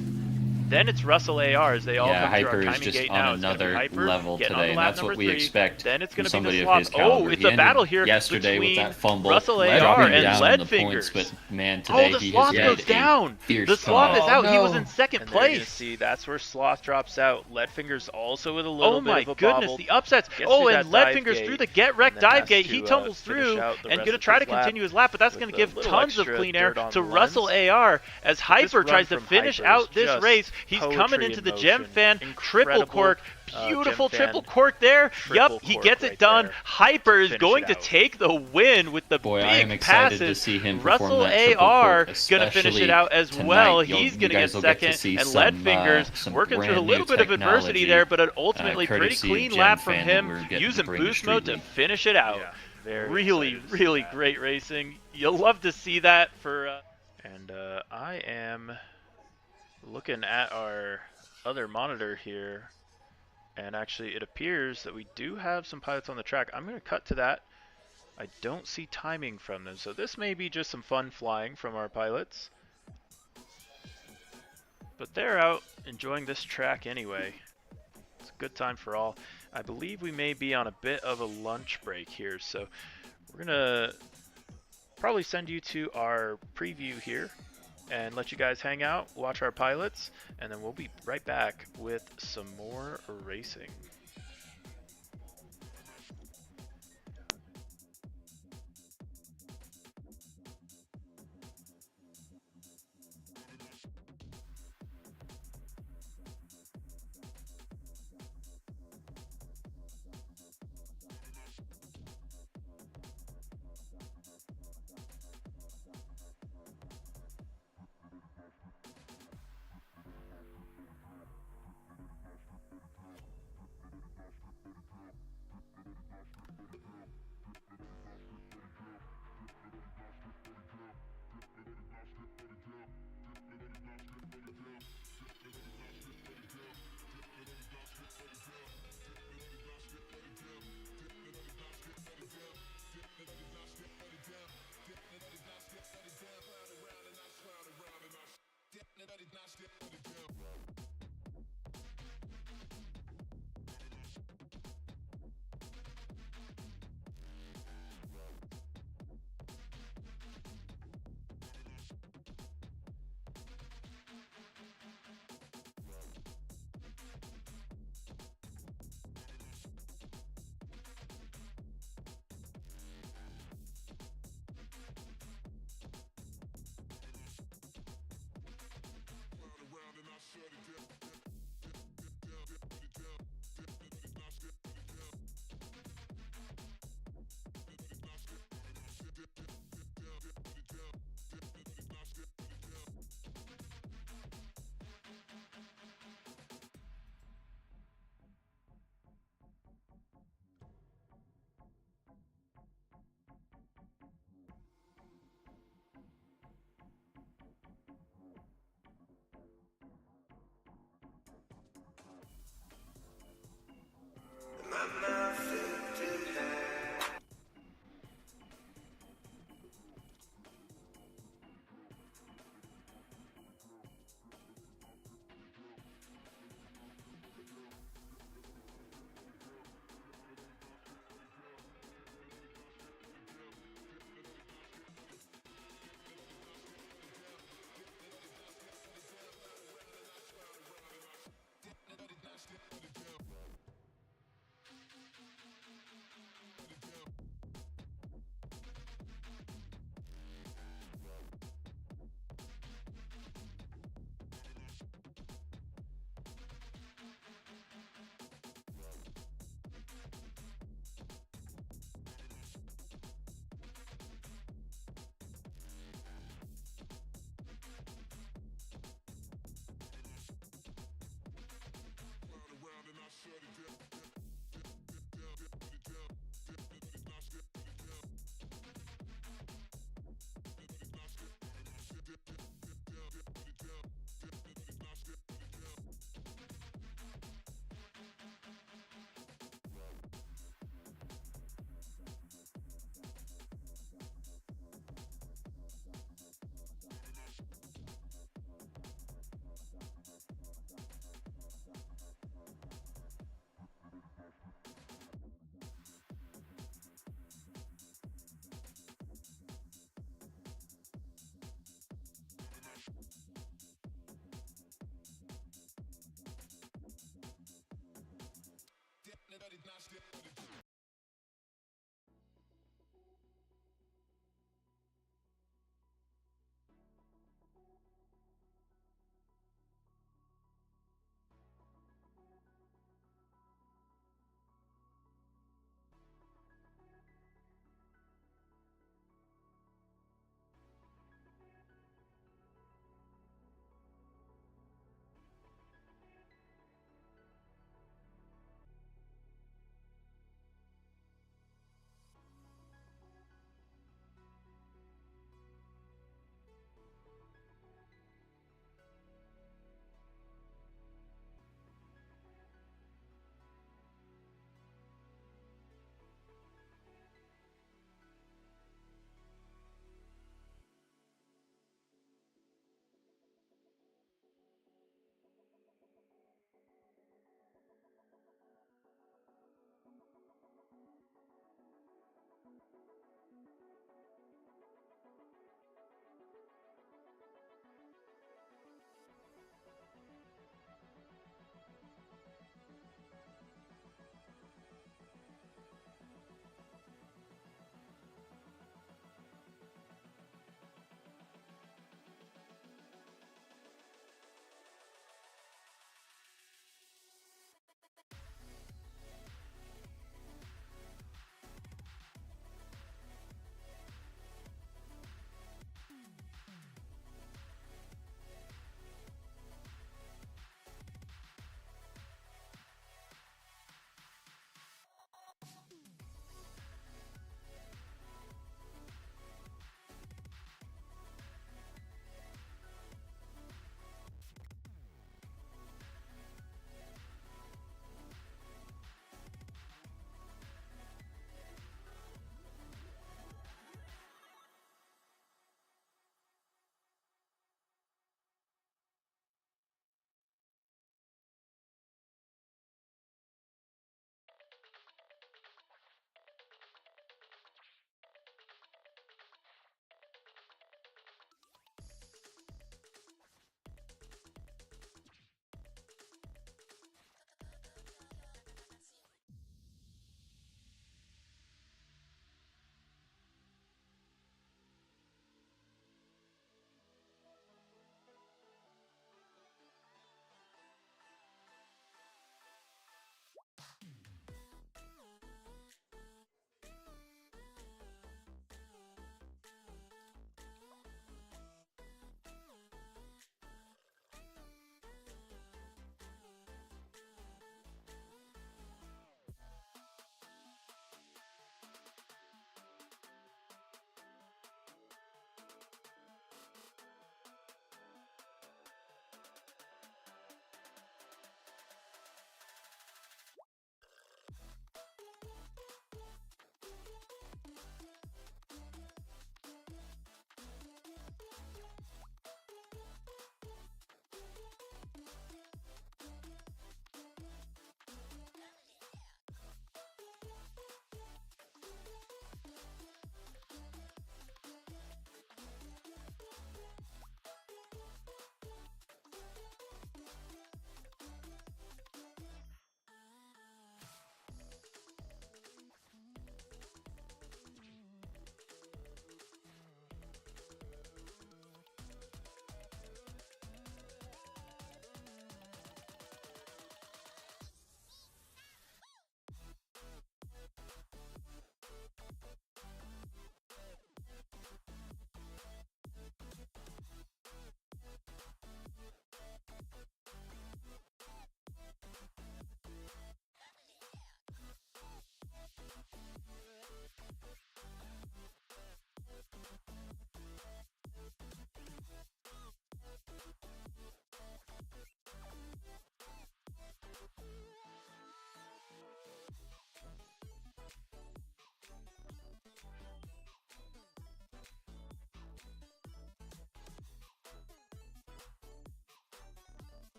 Then it's RusselAR as they all Yeah, come through Hyper our is timing just gate on now. It's gonna be another Hyper level getting today, on and lap that's what number we 3. expect Then it's going from to be somebody the of Sloth. his caliber. Oh, it's He a ended battle here yesterday with between that fumble, RusselAR dropping and down Lead on the Fingers. points, but man, today Oh, the he Sloth has goes had down. a fierce The Sloth is comeback. out. He was in second And they're gonna place. see that's where Sloth drops out. Leadfingers also with a little Oh bit my of a goodness, bobble. the upsets. Gets Oh, through and that dive Leadfingers gate, through the get wrecked and then dive has gate. to, He tumbles finish through out the and rest gonna of try to his lap continue his lap, but that's with gonna a give little tons of extra clean air dirt on to the lens. RusselAR as Hyper run tries to from finish Hyper out is this just race. He's coming poetry into in the Gem motion. Fan triple Incredible, cork. Gem Beautiful Fan triple cork there. triple Yup, he cork gets it right done. there Hyper is finish going it to out. take the win with the Boy, big I am excited passes. to see him perform that triple RusselAR cork, gonna finish it especially out as tonight. well. You He's gonna get guys will get to second, see and some, Leadfingers working through a brand little new bit of adversity technology, there, but an ultimately pretty courtesy of clean Gem lap from Fan that him we're getting to using bring to boost Street mode to League. finish it out. Yeah, very Really, excited to see really that. great racing. You'll love to see that for. And I am looking at our other monitor here, and actually it appears that we do have some pilots on the track. I'm going to cut to that. I don't see timing from them, so this may be just some fun flying from our pilots. But they're out enjoying this track anyway. It's a good time for all. I believe we may be on a bit of a lunch break here, so we're going to probably send you to our preview here and let you guys hang out, watch our pilots, and then we'll be right back with some more racing.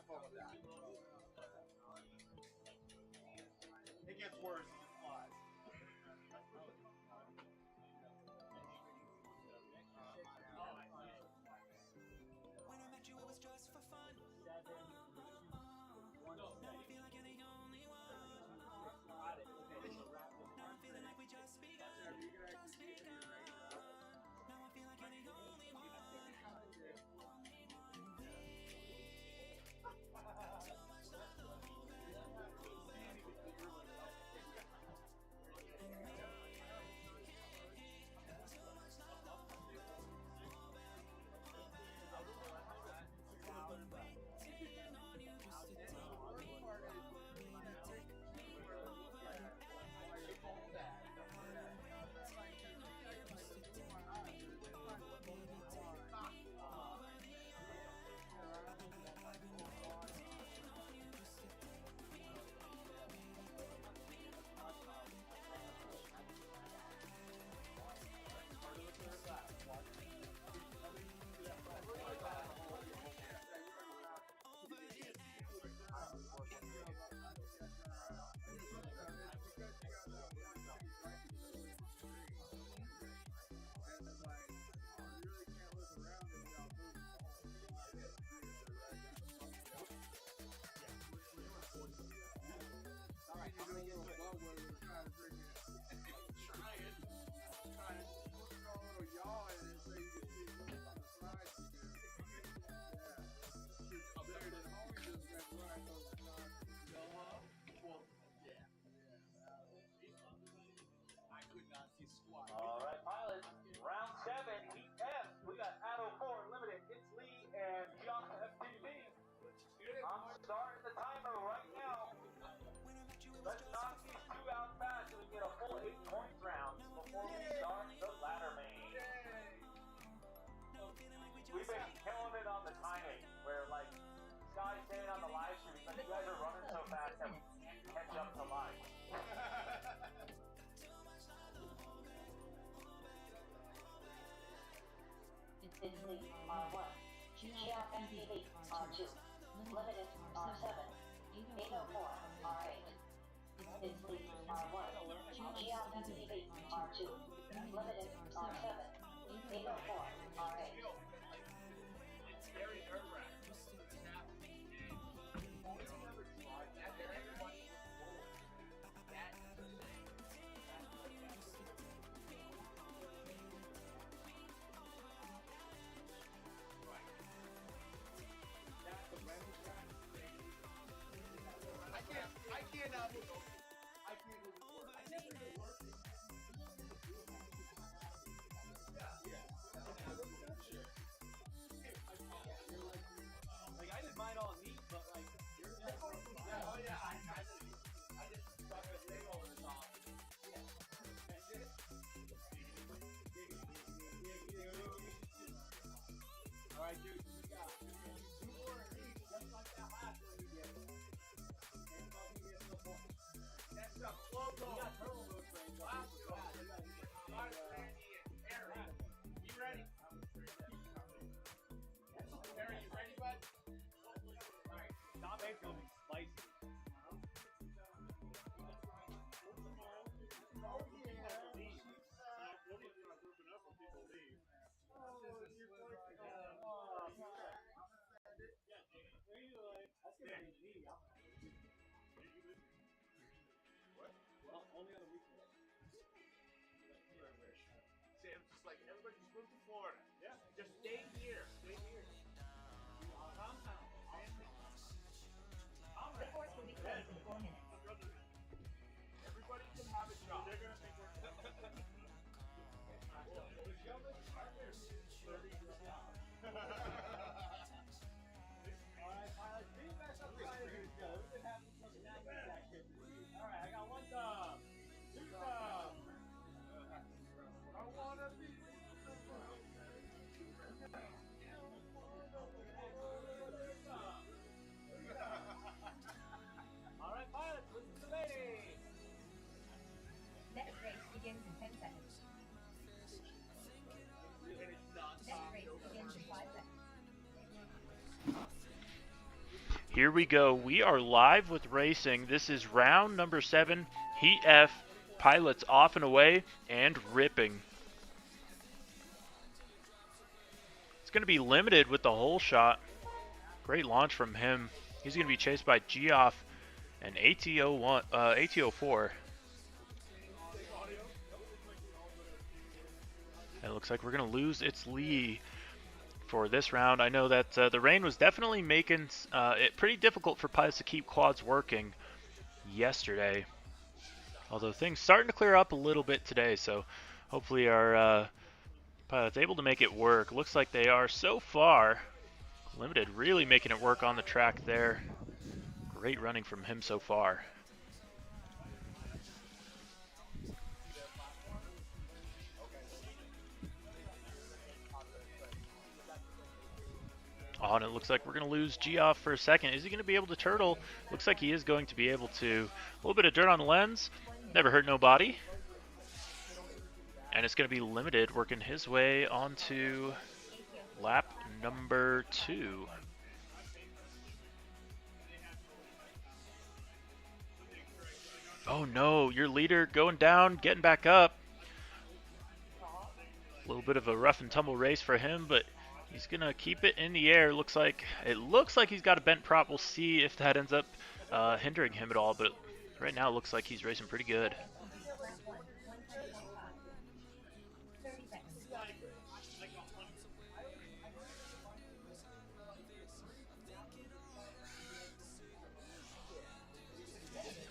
careful with that. It gets worse as it flies. When I met you, it was just for fun. Now I feel like you're the only one. Now I'm feeling like we just begun. Just begun. Now I feel like you're the only one. And we got so much love to hold back. And we got so much love to hold back. I've been waiting on you just to take me over, baby, take me over the edge. Waiting on you just to take me over, baby, take me over the edge. I've been waiting on you just to take me over, baby, take me over the All right, pilots. Round 7, Heat F. We got Addo 4 Limited. It's Lee and Gianna FTV. I'm starting the timer right now. Let's knock these two out fast so we get a full 8 points round before we start the ladder main. We've been killing it on the timing, where like Sky's saying on the live stream, but you guys are running so fast that we can't catch up to live. It's Lee R1, Geoff MTV R2, Limited R7, 804 R8. It's Lee R1, Geoff MTV R2, Limited R7, 804 R8. It's very nerve-wracking. Only ever tried that, and everybody that. I cannot move it. I can't move it. I never did it work. Like I did mine all neat, but like yours. I just stuck a thing over the top. That's it. All right, dude. We got 2 more of these, just like that last one you did. Next up, slow go. We got turtle mode trains. Last go. Randy and Harry. You ready? Harry, you ready, bud? Alright, top 8's gonna be spicy. Oh yeah. What are you doing grouping up when people leave? That's gonna be me. What? Well, only on the weekend. Sam's just like, everybody just move to Florida. Yeah. Just stay here. Stay here. Compound. Reports will be closed in 4 minutes. Everybody can have a job. They're gonna think we're Alright, pilots, be back up behind here. We've been having some snapping activities. Alright, I got 1 thumb. 2 thumbs. I wanna be Here we go. We are live with racing. This is round number 7, Heat F. Pilots off and away and ripping. It's going to be limited with the whole shot. Great launch from him. He's going to be chased by Geoff and ATO4. And it looks like we're going to lose its lead for this round. I know that the rain was definitely making it pretty difficult for pilots to keep quads working yesterday. Although things starting to clear up a little bit today, so hopefully our pilot's able to make it work. Looks like they are so far. Limited really making it work on the track there. Great running from him so far. Oh, and it looks like we're going to lose Geoff for a second. Is he going to be able to turtle? Looks like he is going to be able to. A little bit of dirt on the lens. Never hurt nobody. And it's going to be limited, working his way onto lap number 2. Oh no, your leader going down, getting back up. A little bit of a rough and tumble race for him, but he's going to keep it in the air. It looks like he's got a bent prop. We'll see if that ends up hindering him at all, but right now it looks like he's racing pretty good.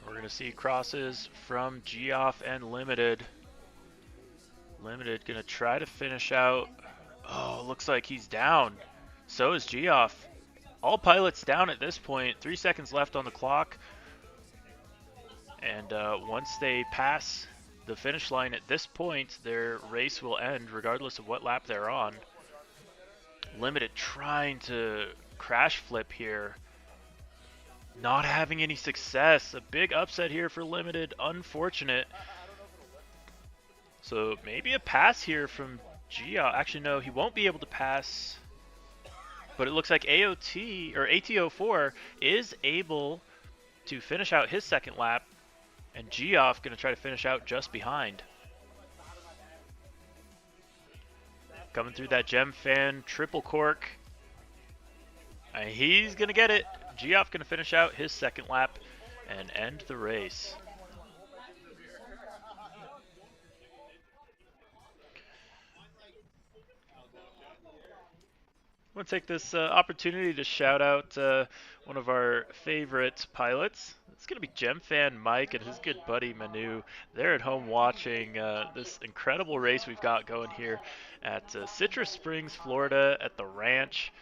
We're going to see crosses from Geoff and Limited. Limited going to try to finish out. Oh, looks like he's down. So is Geoff. All pilots down at this point. 3 seconds left on the clock. And once they pass the finish line at this point, their race will end regardless of what lap they're on. Limited trying to crash flip here. Not having any success. A big upset here for Limited. Unfortunate. So maybe a pass here from Geoff. Actually, no, he won't be able to pass. But it looks like ATO4 is able to finish out his second lap. And Geoff going to try to finish out just behind. Coming through that Gem Fan triple cork. And he's going to get it. Geoff going to finish out his second lap and end the race. I want to take this opportunity to shout out one of our favorite pilots. It's going to be Gem Fan Mike and his good buddy Manu. They're at home watching this incredible race we've got going here at Citrus Springs, Florida at the ranch.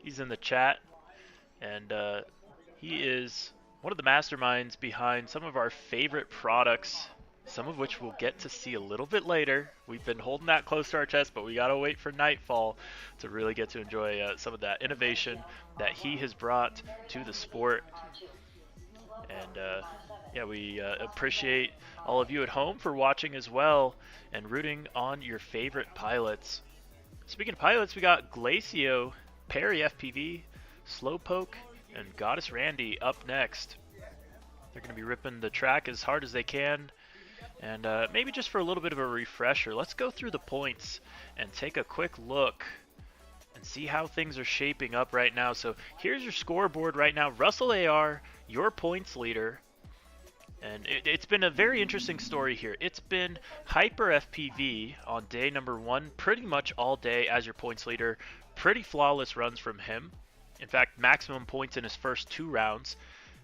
He's in the chat, and he is one of the masterminds behind some of our favorite products, some of which we'll get to see a little bit later. We've been holding that close to our chest, but we got to wait for nightfall to really get to enjoy some of that innovation that he has brought to the sport. And yeah, we appreciate all of you at home for watching as well and rooting on your favorite pilots. Speaking of pilots, we got Glacio, Perry FPV, Slowpoke, and Goddess Randy up next. They're going to be ripping the track as hard as they can. And maybe just for a little bit of a refresher, let's go through the points and take a quick look and see how things are shaping up right now. So here's your scoreboard right now. RusselAR, your points leader. And it's been a very interesting story here. It's been Hyper FPV on day number 1 pretty much all day as your points leader. Pretty flawless runs from him. In fact, maximum points in his first 2 rounds.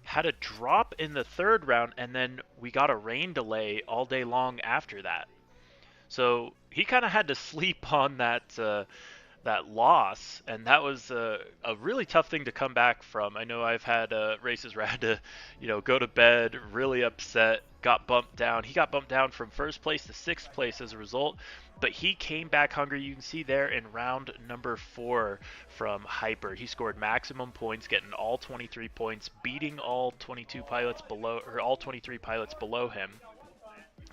Had a drop in the 3rd round, and then we got a rain delay all day long after that. So he kind of had to sleep on that loss, and that was a really tough thing to come back from. I know I've had races where I had to, go to bed really upset, got bumped down. He got bumped down from 1st place to 6th place as a result, but he came back hungry. You can see there in round number 4 from Hyper. He scored maximum points, getting all 23 points, beating all 22 pilots below, or all 23 pilots below him.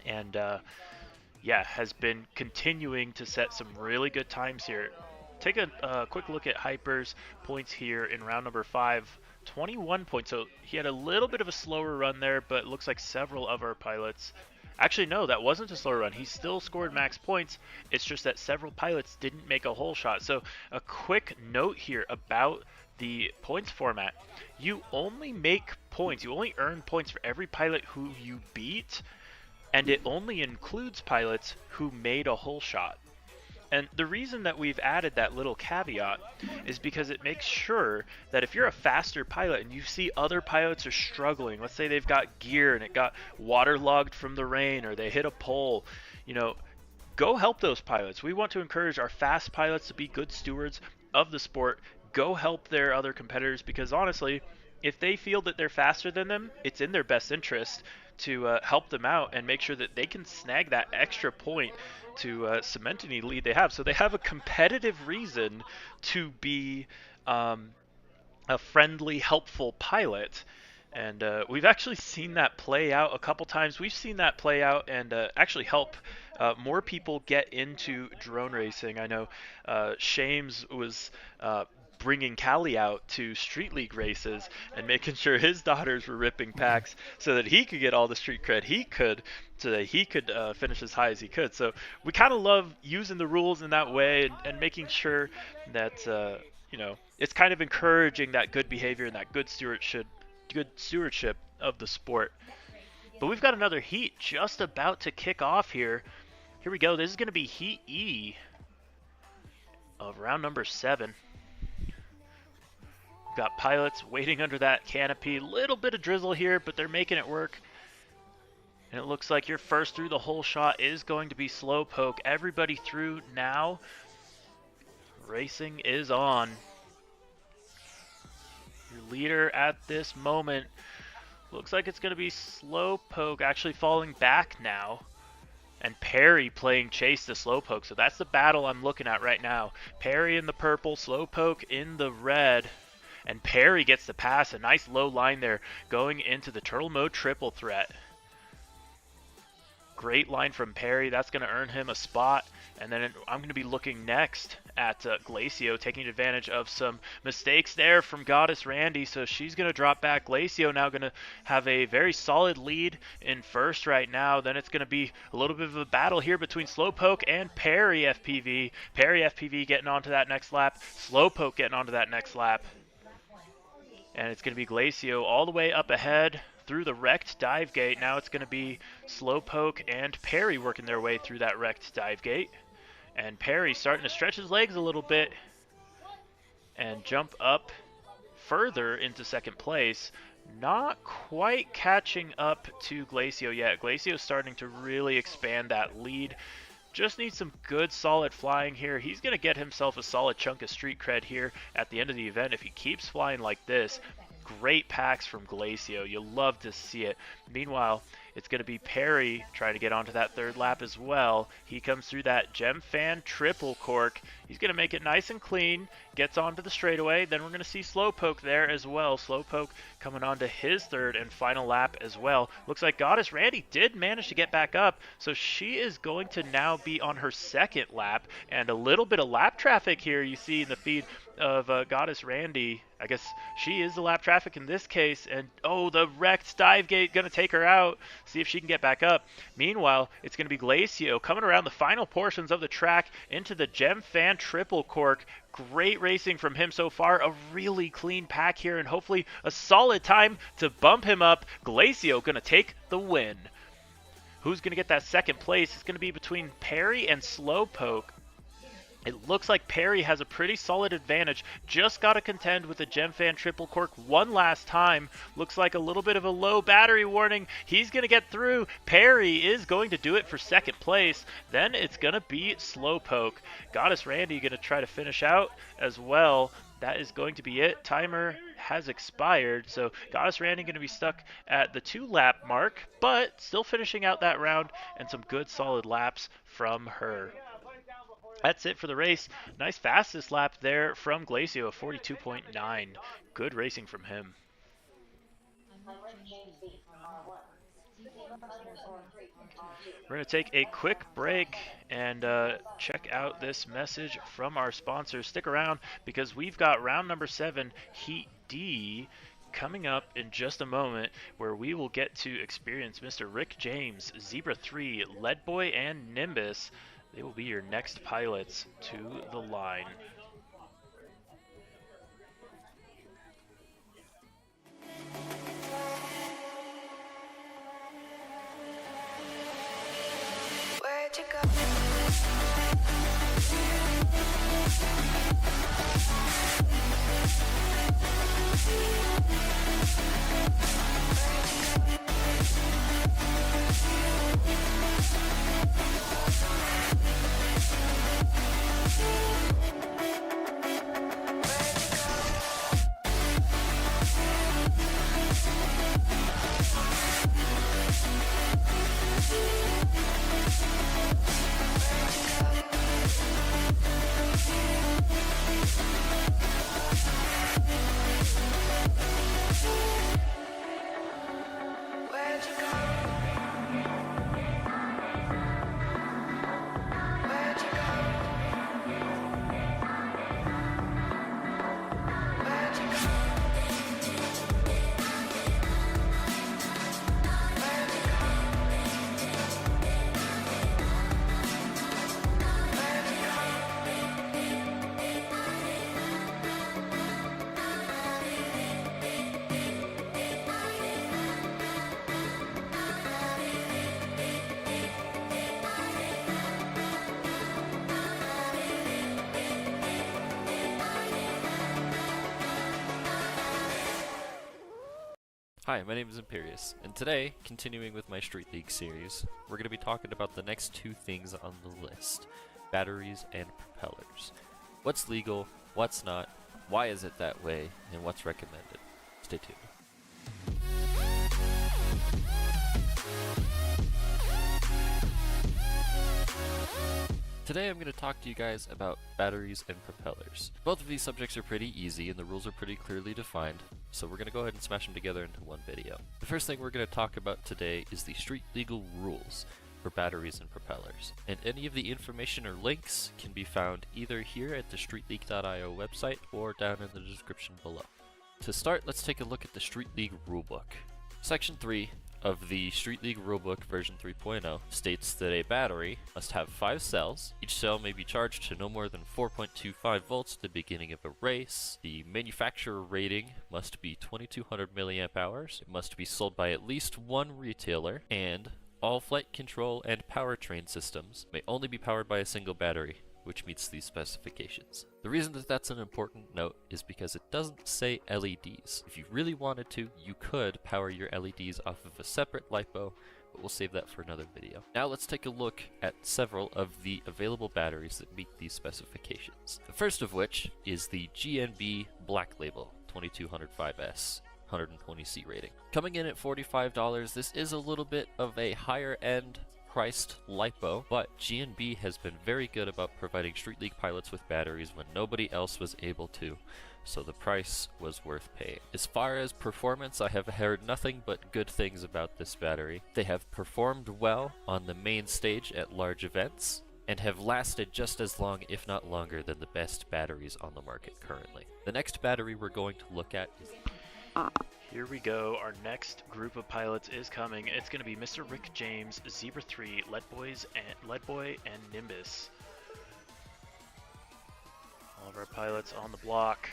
And yeah, has been continuing to set some really good times here. Take a quick look at Hyper's points here in round number 5 21 points. So he had a little bit of a slower run there, but it looks like several of our pilots. Actually, no, that wasn't a slower run. He still scored max points. It's just that several pilots didn't make a whole shot. So a quick note here about the points format. You only make points. You only earn points for every pilot who you beat, and it only includes pilots who made a whole shot. And the reason that we've added that little caveat is because it makes sure that if you're a faster pilot and you see other pilots are struggling, let's say they've got gear and it got waterlogged from the rain, or they hit a pole, you know, go help those pilots. We want to encourage our fast pilots to be good stewards of the sport. Go help their other competitors, because honestly, if they feel that they're faster than them, it's in their best interest to help them out and make sure that they can snag that extra point to cement any lead they have. So they have a competitive reason to be a friendly, helpful pilot. And we've actually seen that play out a couple times. We've seen that play out and actually help more people get into drone racing. I know Shames was bringing Callie out to Street League races and making sure his daughters were ripping packs so that he could get all the street cred he could, so that he could finish as high as he could. So we kind of love using the rules in that way and making sure that you know, it's kind of encouraging that good behavior and that good stewardship of the sport. But we've got another heat just about to kick off here. Here we go. This is going to be Heat E of round number 7. Got pilots waiting under that canopy. Little bit of drizzle here, but they're making it work. And it looks like your first through the whole shot is going to be Slowpoke. Everybody through now. Racing is on. Your leader at this moment looks like it's going to be Slowpoke, actually falling back now. And Perry playing chase to Slowpoke. So that's the battle I'm looking at right now. Perry in the purple, Slowpoke in the red. And Perry gets the pass. A nice low line there going into the turtle mode triple threat. Great line from Perry. That's going to earn him a spot. And then I'm going to be looking next at Glacio, taking advantage of some mistakes there from Goddess Randy. So she's going to drop back. Glacio now going to have a very solid lead in first right now. Then it's going to be a little bit of a battle here between Slowpoke and Perry FPV. Perry FPV getting onto that next lap. Slowpoke getting onto that next lap. And it's going to be Glacio all the way up ahead through the wrecked dive gate. Now it's going to be Slowpoke and Perry working their way through that wrecked dive gate. And Perry starting to stretch his legs a little bit and jump up further into second place. Not quite catching up to Glacio yet. Glacio's starting to really expand that lead. Just needs some good solid flying here. He's going to get himself a solid chunk of street cred here at the end of the event if he keeps flying like this. Great packs from Glacio. You'll love to see it. Meanwhile, it's going to be Perry trying to get onto that third lap as well. He comes through that Gem Fan triple cork. He's going to make it nice and clean. Gets onto the straightaway. Then we're going to see Slowpoke there as well. Slowpoke coming on to his third and final lap as well. Looks like Goddess Randy did manage to get back up. So she is going to now be on her second lap. And a little bit of lap traffic here you see in the feed of Goddess Randy. I guess she is the lap traffic in this case. And oh, the wrecked dive gate going to take her out. See if she can get back up. Meanwhile, it's going to be Glacio coming around the final portions of the track into the Gem Fan triple cork. Great racing from him so far. A really clean pack here and hopefully a solid time to bump him up. Glacio going to take the win. Who's going to get that second place? It's going to be between Perry and Slowpoke. It looks like Perry has a pretty solid advantage. Just got to contend with the Gem Fan triple cork one last time. Looks like a little bit of a low battery warning. He's going to get through. Perry is going to do it for second place. Then it's going to be Slowpoke. Goddess Randy going to try to finish out as well. That is going to be it. Timer has expired, so Goddess Randy going to be stuck at the 2-lap mark, but still finishing out that round and some good solid laps from her. That's it for the race. Nice fastest lap there from Glacio, a 42.9. Good racing from him. We're going to take a quick break and check out this message from our sponsors. Stick around because we've got round number 7, Heat D, coming up in just a moment, where we will get to experience Mr. Rick James, Zebra 3, Leadboy, and Nimbus. They will be your next pilots to the line. Where'd you go? Where'd you go? Where'd you go? Where'd you go? Where'd you go? Where'd you go? Hi, my name is Imperius, and today, continuing with my Street League series, we're going to be talking about the next two things on the list, batteries and propellers. What's legal, what's not, why is it that way, and what's recommended. Stay tuned. Today I'm going to talk to you guys about batteries and propellers. Both of these subjects are pretty easy and the rules are pretty clearly defined, so we're going to go ahead and smash them together into one video. The first thing we're going to talk about today is the street legal rules for batteries and propellers. And any of the information or links can be found either here at the streetleague.io website or down in the description below. To start, let's take a look at the Street League rulebook. Section 3 of the Street League Rulebook version 3.0 states that a battery must have 5 cells. Each cell may be charged to no more than 4.25 volts at the beginning of a race. The manufacturer rating must be 2200 milliamp hours. It must be sold by at least one retailer, and all flight control and powertrain systems may only be powered by a single battery, which meets these specifications. The reason that that's an important note is because it doesn't say LEDs. If you really wanted to, you could power your LEDs off of a separate LiPo, but we'll save that for another video. Now let's take a look at several of the available batteries that meet these specifications. The first of which is the GNB Black Label 2205S. 120C rating. Coming in at $45, this is a little bit of a higher end priced LiPo, but GNB has been very good about providing Street League pilots with batteries when nobody else was able to, so the price was worth paying. As far as performance, I have heard nothing but good things about this battery. They have performed well on the main stage at large events, and have lasted just as long, if not longer, than the best batteries on the market currently. The next battery we're going to look at is... Here we go, our next group of pilots is coming. It's going to be Mr. Rick James, Zebra 3, Leadboy, and Nimbus. All of our pilots on the block.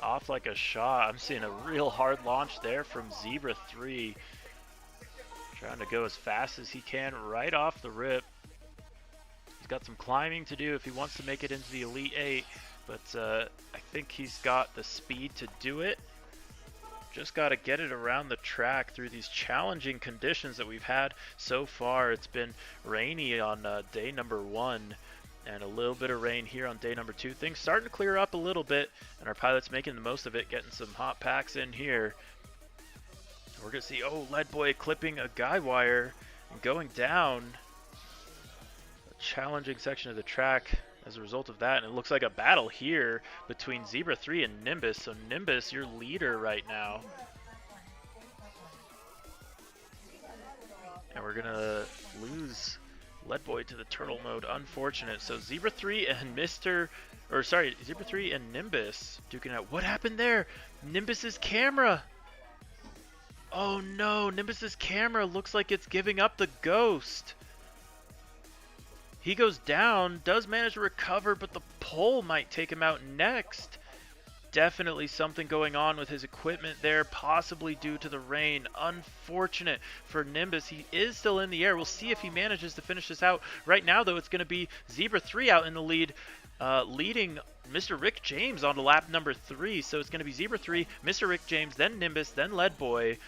Off like a shot. I'm seeing a real hard launch there from Zebra 3. Trying to go as fast as he can right off the rip. He's got some climbing to do if he wants to make it into the Elite 8. But I think he's got the speed to do it. Just got to get it around the track through these challenging conditions that we've had so far. It's been rainy on day number 1 and a little bit of rain here on day number 2. Things starting to clear up a little bit, and our pilot's making the most of it, getting some hot packs in here. We're going to see, oh, Leadboy clipping a guy wire and going down a challenging section of the track as a result of that, and it looks like a battle here between Zebra 3 and Nimbus. So Nimbus, your leader right now. And we're gonna lose Lead Boy to the turtle mode. Unfortunate. So Zebra 3 and Zebra 3 and Nimbus duking out. What happened there? Nimbus's camera. Oh no, Nimbus's camera looks like it's giving up the ghost. He goes down, does manage to recover, but the pole might take him out next. Definitely something going on with his equipment there, possibly due to the rain. Unfortunate for Nimbus. He is still in the air. We'll see if he manages to finish this out. Right now, though, it's going to be Zebra 3 out in the lead, leading Mr. Rick James on to lap number 3. So it's going to be Zebra 3, Mr. Rick James, then Nimbus, then Lead Boy.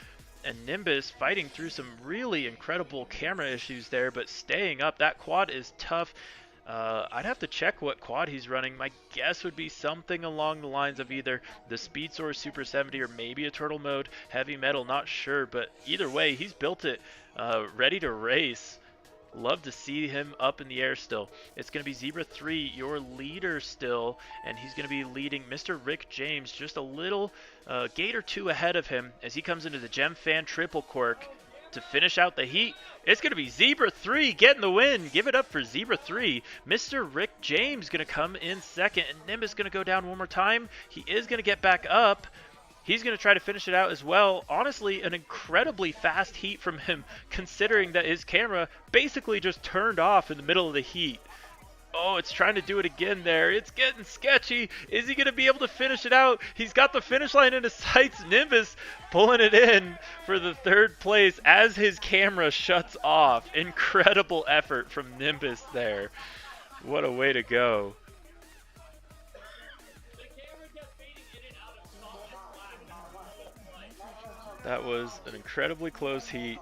And Nimbus fighting through some really incredible camera issues there, but staying up. That quad is tough. I'd have to check what quad he's running. My guess would be something along the lines of either the Speed Source Super 70 or maybe a Turtle Mode Heavy Metal, not sure. But either way, he's built it ready to race. Love to see him up in the air still. It's going to be Zebra 3, your leader still, and he's going to be leading Mr. Rick James just a little gate or two ahead of him as he comes into the Gem Fan Triple Cork to finish out the heat. It's going to be Zebra 3 getting the win. Give it up for Zebra 3. Mr. Rick James going to come in second, and Nimbus going to go down one more time. He is going to get back up. He's going to try to finish it out as well. Honestly, an incredibly fast heat from him, considering that his camera basically just turned off in the middle of the heat. Oh, it's trying to do it again there. It's getting sketchy. Is he going to be able to finish it out? He's got the finish line in his sights. Nimbus pulling it in for the third place as his camera shuts off. Incredible effort from Nimbus there. What a way to go. That was an incredibly close heat,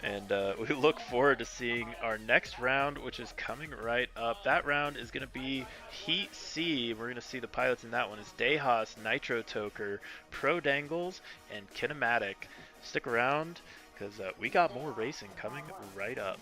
and we look forward to seeing our next round, which is coming right up. That round is going to be Heat C. We're going to see the pilots in that one. It's Dehas, Nitro Toker, Pro Dangles, and Kinematic. Stick around, because we got more racing coming right up.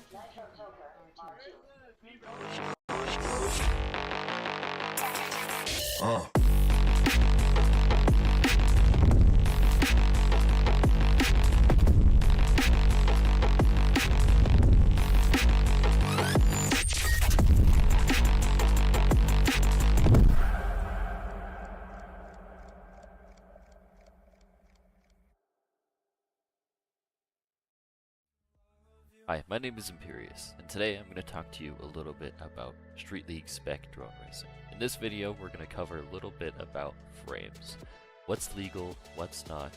Hi, my name is Imperious, and today I'm going to talk to you a little bit about Street League Spec drone racing. In this video, we're going to cover a little bit about frames. What's legal, what's not,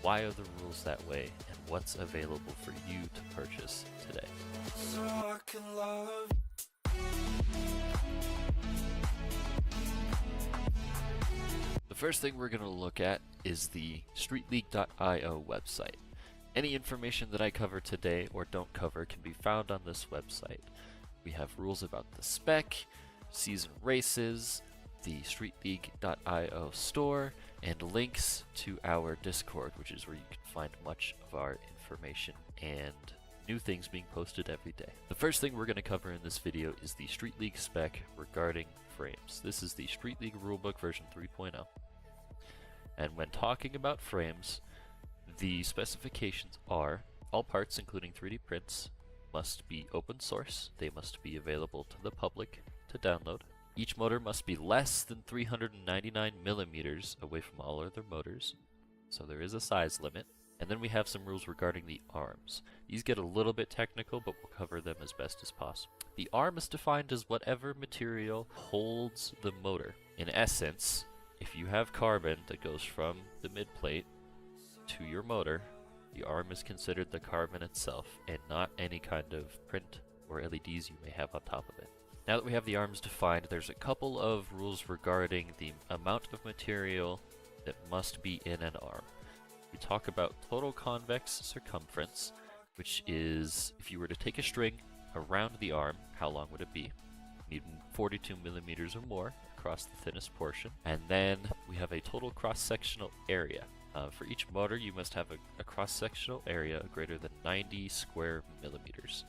why are the rules that way, and what's available for you to purchase today. So I can love. The first thing we're going to look at is the StreetLeague.io website. Any information that I cover today or don't cover can be found on this website. We have rules about the spec, season races, the StreetLeague.io store, and links to our Discord, which is where you can find much of our information and new things being posted every day. The first thing we're going to cover in this video is the Street League spec regarding frames. This is the Street League rulebook version 3.0. And when talking about frames, the specifications are all parts, including 3D prints, must be open source. They must be available to the public to download. Each motor must be less than 399 millimeters away from all other motors, so there is a size limit. And then we have some rules regarding the arms. These get a little bit technical, but we'll cover them as best as possible. The arm is defined as whatever material holds the motor. In essence, if you have carbon that goes from the midplate to your motor, the arm is considered the carbon itself and not any kind of print or LEDs you may have on top of it. Now that we have the arms defined, there's a couple of rules regarding the amount of material that must be in an arm. We talk about total convex circumference, which is if you were to take a string around the arm, how long would it be? You need 42 millimeters or more across the thinnest portion. And then we have a total cross-sectional area. For each motor, you must have a cross-sectional area greater than 90 square millimeters,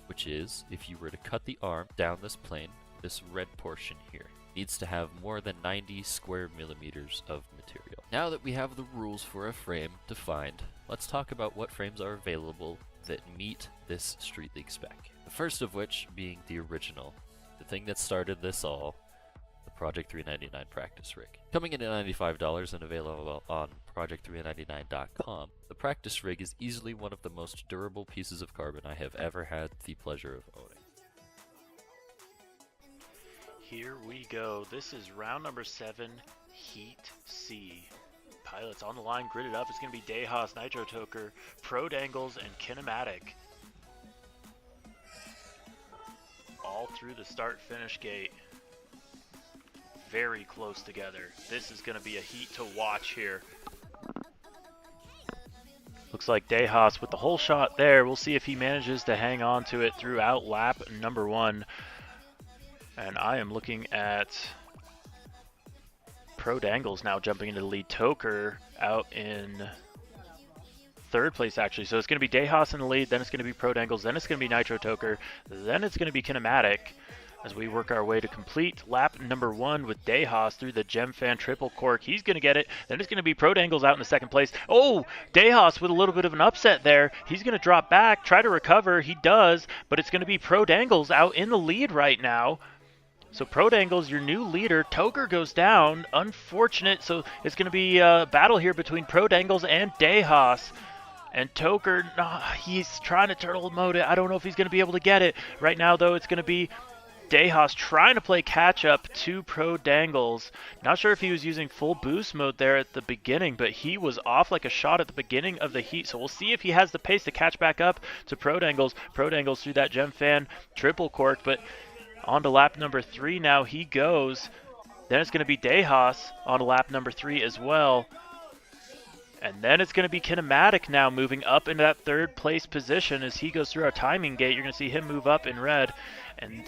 which is, if you were to cut the arm down this plane, this red portion here needs to have more than 90 square millimeters of material. Now that we have the rules for a frame defined, let's talk about what frames are available that meet this Street League spec. The first of which being the original, the thing that started this all, the Project 399 practice rig. Coming in at $95 and available on project399.com, the practice rig is easily one of the most durable pieces of carbon I have ever had the pleasure of owning. Here we go. This is round number 7, Heat C. Pilots on the line, gridded up. It's going to be Dehas, Nitro Toker, Pro Dangles, and Kinematic. All through the start-finish gate. Very close together. This is going to be a heat to watch here. Looks like Dehas with the whole shot there. We'll see if he manages to hang on to it throughout lap number 1. And I am looking at Pro Dangles now jumping into the lead. Toker out in 3rd place, actually. So it's going to be Dehas in the lead, then it's going to be Pro Dangles, then it's going to be Nitro Toker, then it's going to be Kinematic as we work our way to complete lap number 1 with Dehas through the Gem Fan triple cork. He's going to get it. Then it's going to be Pro Dangles out in the 2nd place. Oh, Dehas with a little bit of an upset there. He's going to drop back, try to recover. He does, but it's going to be Pro Dangles out in the lead right now. So Pro Dangles, your new leader. Toker goes down. Unfortunate. So it's going to be a battle here between Pro Dangles and Dehas. And Toker, he's trying to turtle mode it. I don't know if he's going to be able to get it. Right now, though, it's going to be Dehas trying to play catch-up to Pro Dangles. Not sure if he was using full boost mode there at the beginning, but he was off like a shot at the beginning of the heat. So we'll see if he has the pace to catch back up to Pro Dangles. Pro Dangles through that Gem Fan triple cork, but on to lap number 3 now he goes. Then it's going to be Dehas on to lap number 3 as well. And then it's going to be Kinematic now moving up into that 3rd place position as he goes through our timing gate. You're going to see him move up in red. And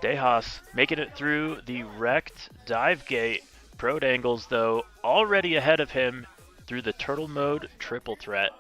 Dehas making it through the wrecked dive gate. Pro Dangles, though, already ahead of him through the turtle mode triple threat.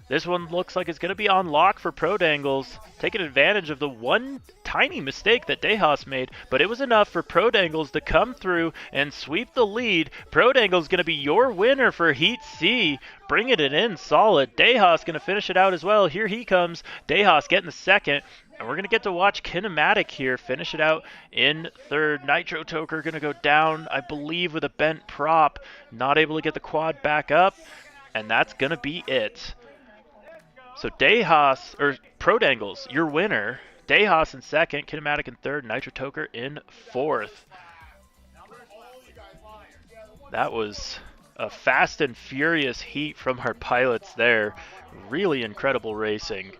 This one looks like it's going to be on lock for Pro Dangles, taking advantage of the one tiny mistake that Dehas made, but it was enough for Pro Dangles to come through and sweep the lead. Pro Dangles going to be your winner for Heat C, bringing it in solid. Dehas going to finish it out as well. Here he comes. Dehas getting the 2nd, and we're going to get to watch Kinematic here finish it out in 3rd. Nitro Toker going to go down, I believe, with a bent prop, not able to get the quad back up, and that's going to be it. So Dehas, or Pro Dangles, your winner. Dehas in 2nd, Kinematic in 3rd, Nitro Toker in 4th. That was a fast and furious heat from our pilots there. Really incredible racing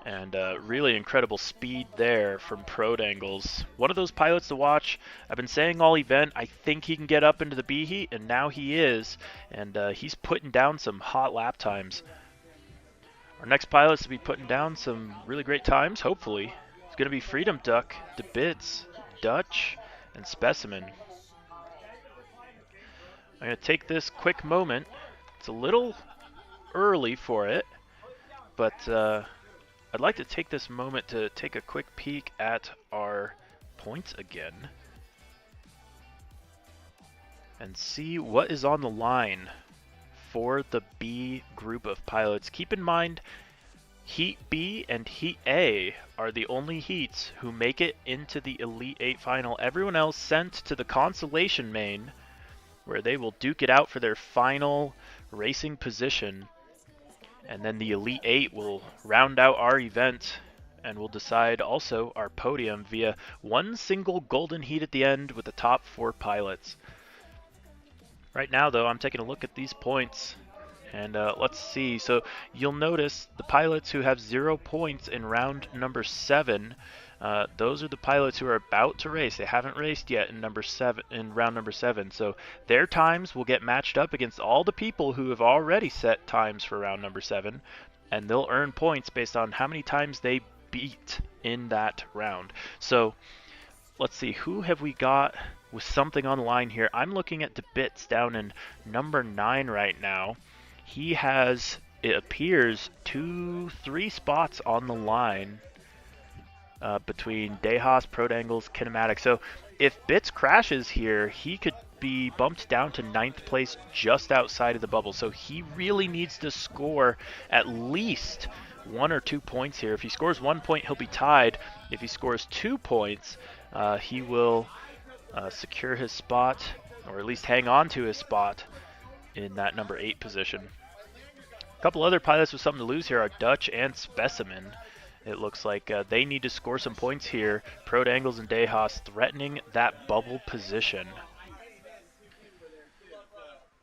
and really incredible speed there from Pro Dangles. One of those pilots to watch. I've been saying all event, I think he can get up into the B heat, and now he is. And he's putting down some hot lap times. Our next pilot's to be putting down some really great times, hopefully. It's going to be Freedom Duck, DeBits, Dutch, and Specimen. I'm going to take this quick moment. It's a little early for it, but I'd like to take this moment to take a quick peek at our points again and see what is on the line for the B group of pilots. Keep in mind, Heat B and Heat A are the only heats who make it into the Elite 8 final. Everyone else sent to the Consolation main, where they will duke it out for their final racing position. And then the Elite 8 will round out our event, and we'll decide also our podium via one single golden heat at the end with the top 4 pilots. Right now, though, I'm taking a look at these points, and let's see. So you'll notice the pilots who have 0 points in round number 7, those are the pilots who are about to race. They haven't raced yet in round number 7. So their times will get matched up against all the people who have already set times for round number 7, and they'll earn points based on how many times they beat in that round. So let's see, who have we got with something on the line here? I'm looking at DeBits down in number 9 right now. He has, it appears, 2-3 spots on the line between Dehas, Pro Dangles, Kinematic. So if Bits crashes here, he could be bumped down to 9th place just outside of the bubble. So he really needs to score at least 1 or 2 points here. If he scores 1 point, he'll be tied. If he scores 2 points, he will secure his spot, or at least hang on to his spot in that number 8 position. A couple other pilots with something to lose here are Dutch and Specimen. It looks like they need to score some points here. Prodangles and Dehas threatening that bubble position.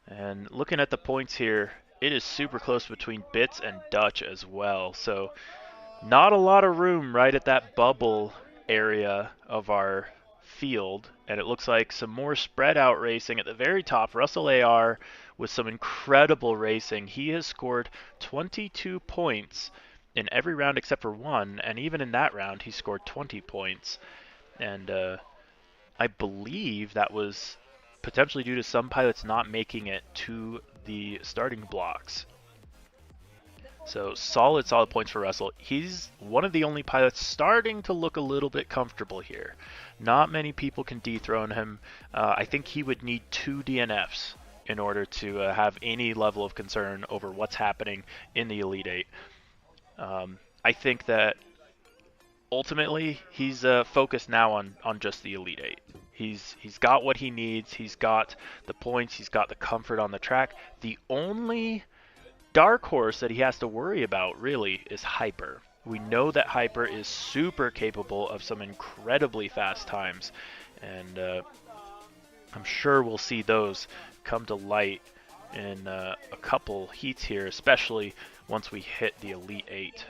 And looking at the points here, it is super close between Bits and Dutch as well. So not a lot of room right at that bubble area of our field. And it looks like some more spread out racing at the very top. RusselAR with some incredible racing. He has scored 22 points in every round except for one. And even in that round, he scored 20 points. And I believe that was potentially due to some pilots not making it to the starting blocks. So solid points for Russell. He's one of the only pilots starting to look a little bit comfortable here. Not many people can dethrone him. I think he would need 2 DNFs in order to have any level of concern over what's happening in the Elite 8. I think that ultimately he's focused now on just the Elite 8. He's got what he needs. He's got the points. He's got the comfort on the track. The only dark horse that he has to worry about really is Hyper. We know that Hyper is super capable of some incredibly fast times, and I'm sure we'll see those come to light in a couple heats here, especially once we hit the Elite 8.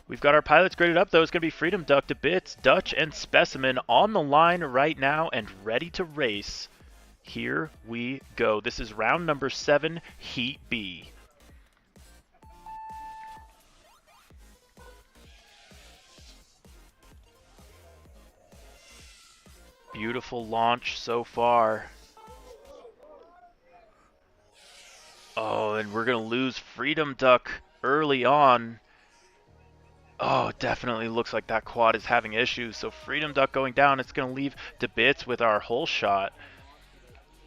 We've got our pilots graded up, though. It's going to be Freedom Duck to Bits, Dutch, and Specimen on the line right now and ready to race. Here we go. This is round number 7, Heat B. Beautiful launch so far. Oh, and we're going to lose Freedom Duck early on. Oh, it definitely looks like that quad is having issues. So Freedom Duck going down. It's going to leave to Bits with our whole shot.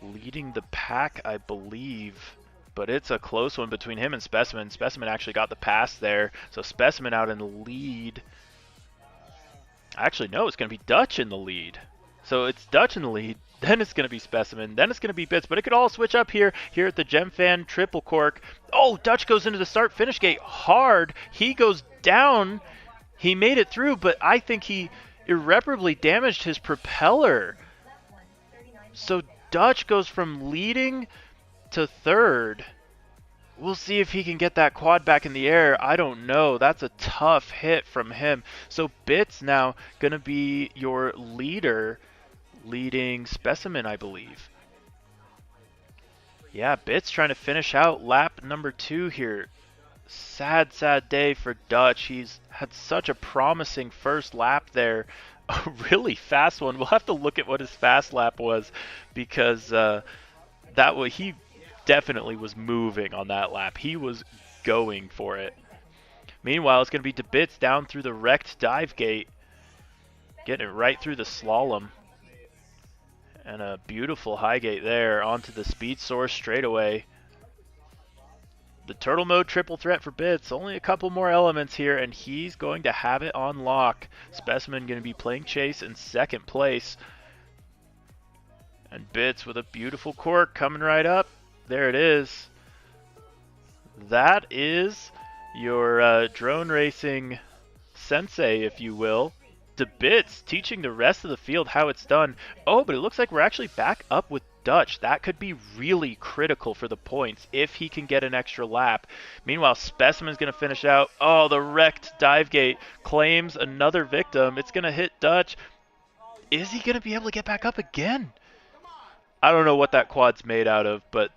Leading the pack, I believe. But it's a close one between him and Specimen. Specimen actually got the pass there. So Specimen out in the lead. Actually, no, it's going to be Dutch in the lead. So it's Dutch in the lead. Then it's going to be Specimen. Then it's going to be Bits. But it could all switch up here at the GemFan Triple Cork. Oh, Dutch goes into the start-finish gate hard. He goes down. He made it through, but I think he irreparably damaged his propeller. So Dutch goes from leading to third. We'll see if he can get that quad back in the air. I don't know. That's a tough hit from him. So Bits now going to be your leader, leading Specimen, I believe. Yeah, Bits trying to finish out lap number 2 here. Sad day for Dutch. He's had such a promising first lap there. A really fast one. We'll have to look at what his fast lap was, because he definitely was moving on that lap. He was going for it. Meanwhile, it's going to be to Bits down through the wrecked dive gate, getting it right through the slalom. And a beautiful high gate there onto the speed source straightaway. The turtle mode triple threat for Bits. Only a couple more elements here, and he's going to have it on lock. Specimen going to be playing chase in second place. And Bits with a beautiful cork coming right up. There it is. That is your drone racing sensei, if you will. To Bits, teaching the rest of the field how it's done. Oh, but it looks like we're actually back up with Dutch. That could be really critical for the points if he can get an extra lap. Meanwhile, Specimen's going to finish out. Oh, the wrecked dive gate claims another victim. It's going to hit Dutch. Is he going to be able to get back up again? I don't know what that quad's made out of, but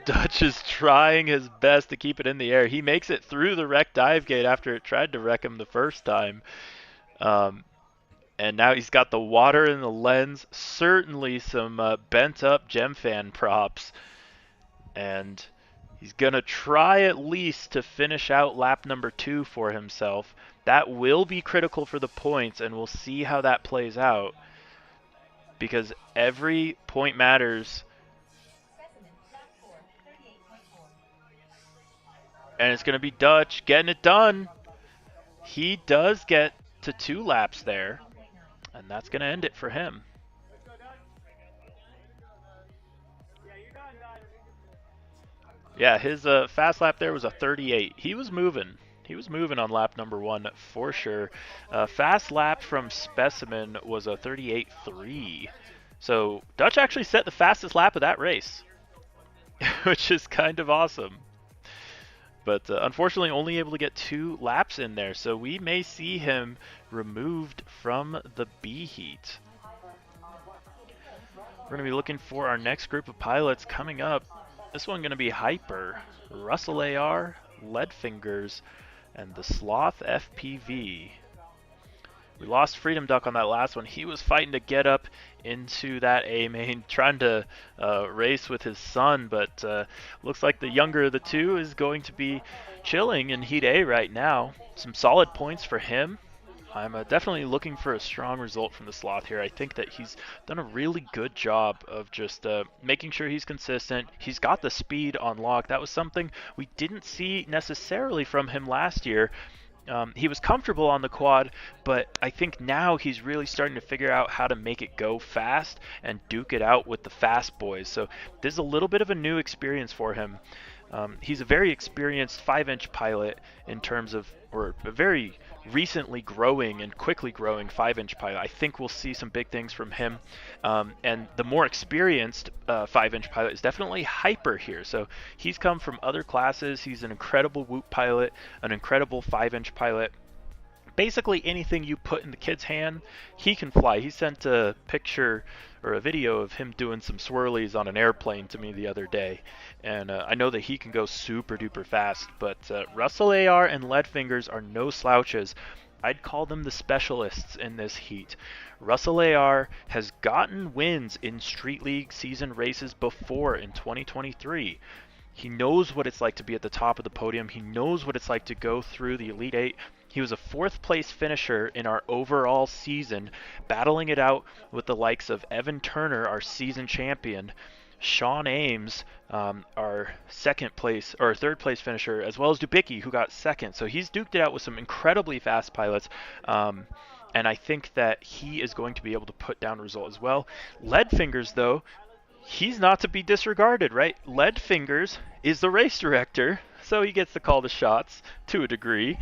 Dutch is trying his best to keep it in the air. He makes it through the wrecked dive gate after it tried to wreck him the first time. And now he's got the water in the lens, certainly some bent up GemFan props. And he's going to try at least to finish out lap number 2 for himself. That will be critical for the points, and we'll see how that plays out. Because every point matters. And it's going to be Dutch getting it done. He does get to 2 laps there, and that's going to end it for him. Yeah, his fast lap there was a 38. He was moving. He was moving on lap number 1 for sure. Fast lap from Specimen was a 38.3. So Dutch actually set the fastest lap of that race, which is kind of awesome. But unfortunately only able to get 2 laps in there, so we may see him removed from the B heat. We're going to be looking for our next group of pilots coming up. This one going to be Hyper, RusselAR, Leadfingers, and the Sloth FPV. We lost Freedom Duck on that last one. He was fighting to get up into that A main, trying to race with his son, but looks like the younger of the two is going to be chilling in Heat A right now. Some solid points for him. I'm definitely looking for a strong result from the Sloth here. I think that he's done a really good job of just making sure he's consistent. He's got the speed on lock. That was something we didn't see necessarily from him last year. He was comfortable on the quad, but I think now he's really starting to figure out how to make it go fast and duke it out with the fast boys. So this is a little bit of a new experience for him. He's a very experienced 5-inch pilot in terms of, or a very recently growing and quickly growing 5-inch pilot. I think we'll see some big things from him. And the more experienced 5-inch pilot is definitely Hyper here. So he's come from other classes. He's an incredible Whoop pilot, an incredible 5-inch pilot. Basically anything you put in the kid's hand, he can fly. He sent a picture or a video of him doing some swirlies on an airplane to me the other day. And I know that he can go super duper fast, but RusselAR and Leadfingers are no slouches. I'd call them the specialists in this heat. RusselAR has gotten wins in Street League season races before in 2023. He knows what it's like to be at the top of the podium. He knows what it's like to go through the Elite 8. He was a 4th place finisher in our overall season, battling it out with the likes of Evan Turner, our season champion, Sean Ames, our 3rd place finisher, as well as Dubicki, who got 2nd. So he's duked it out with some incredibly fast pilots. And I think that he is going to be able to put down a result as well. Leadfingers, though, he's not to be disregarded, right? Leadfingers is the race director, so he gets to call the shots to a degree.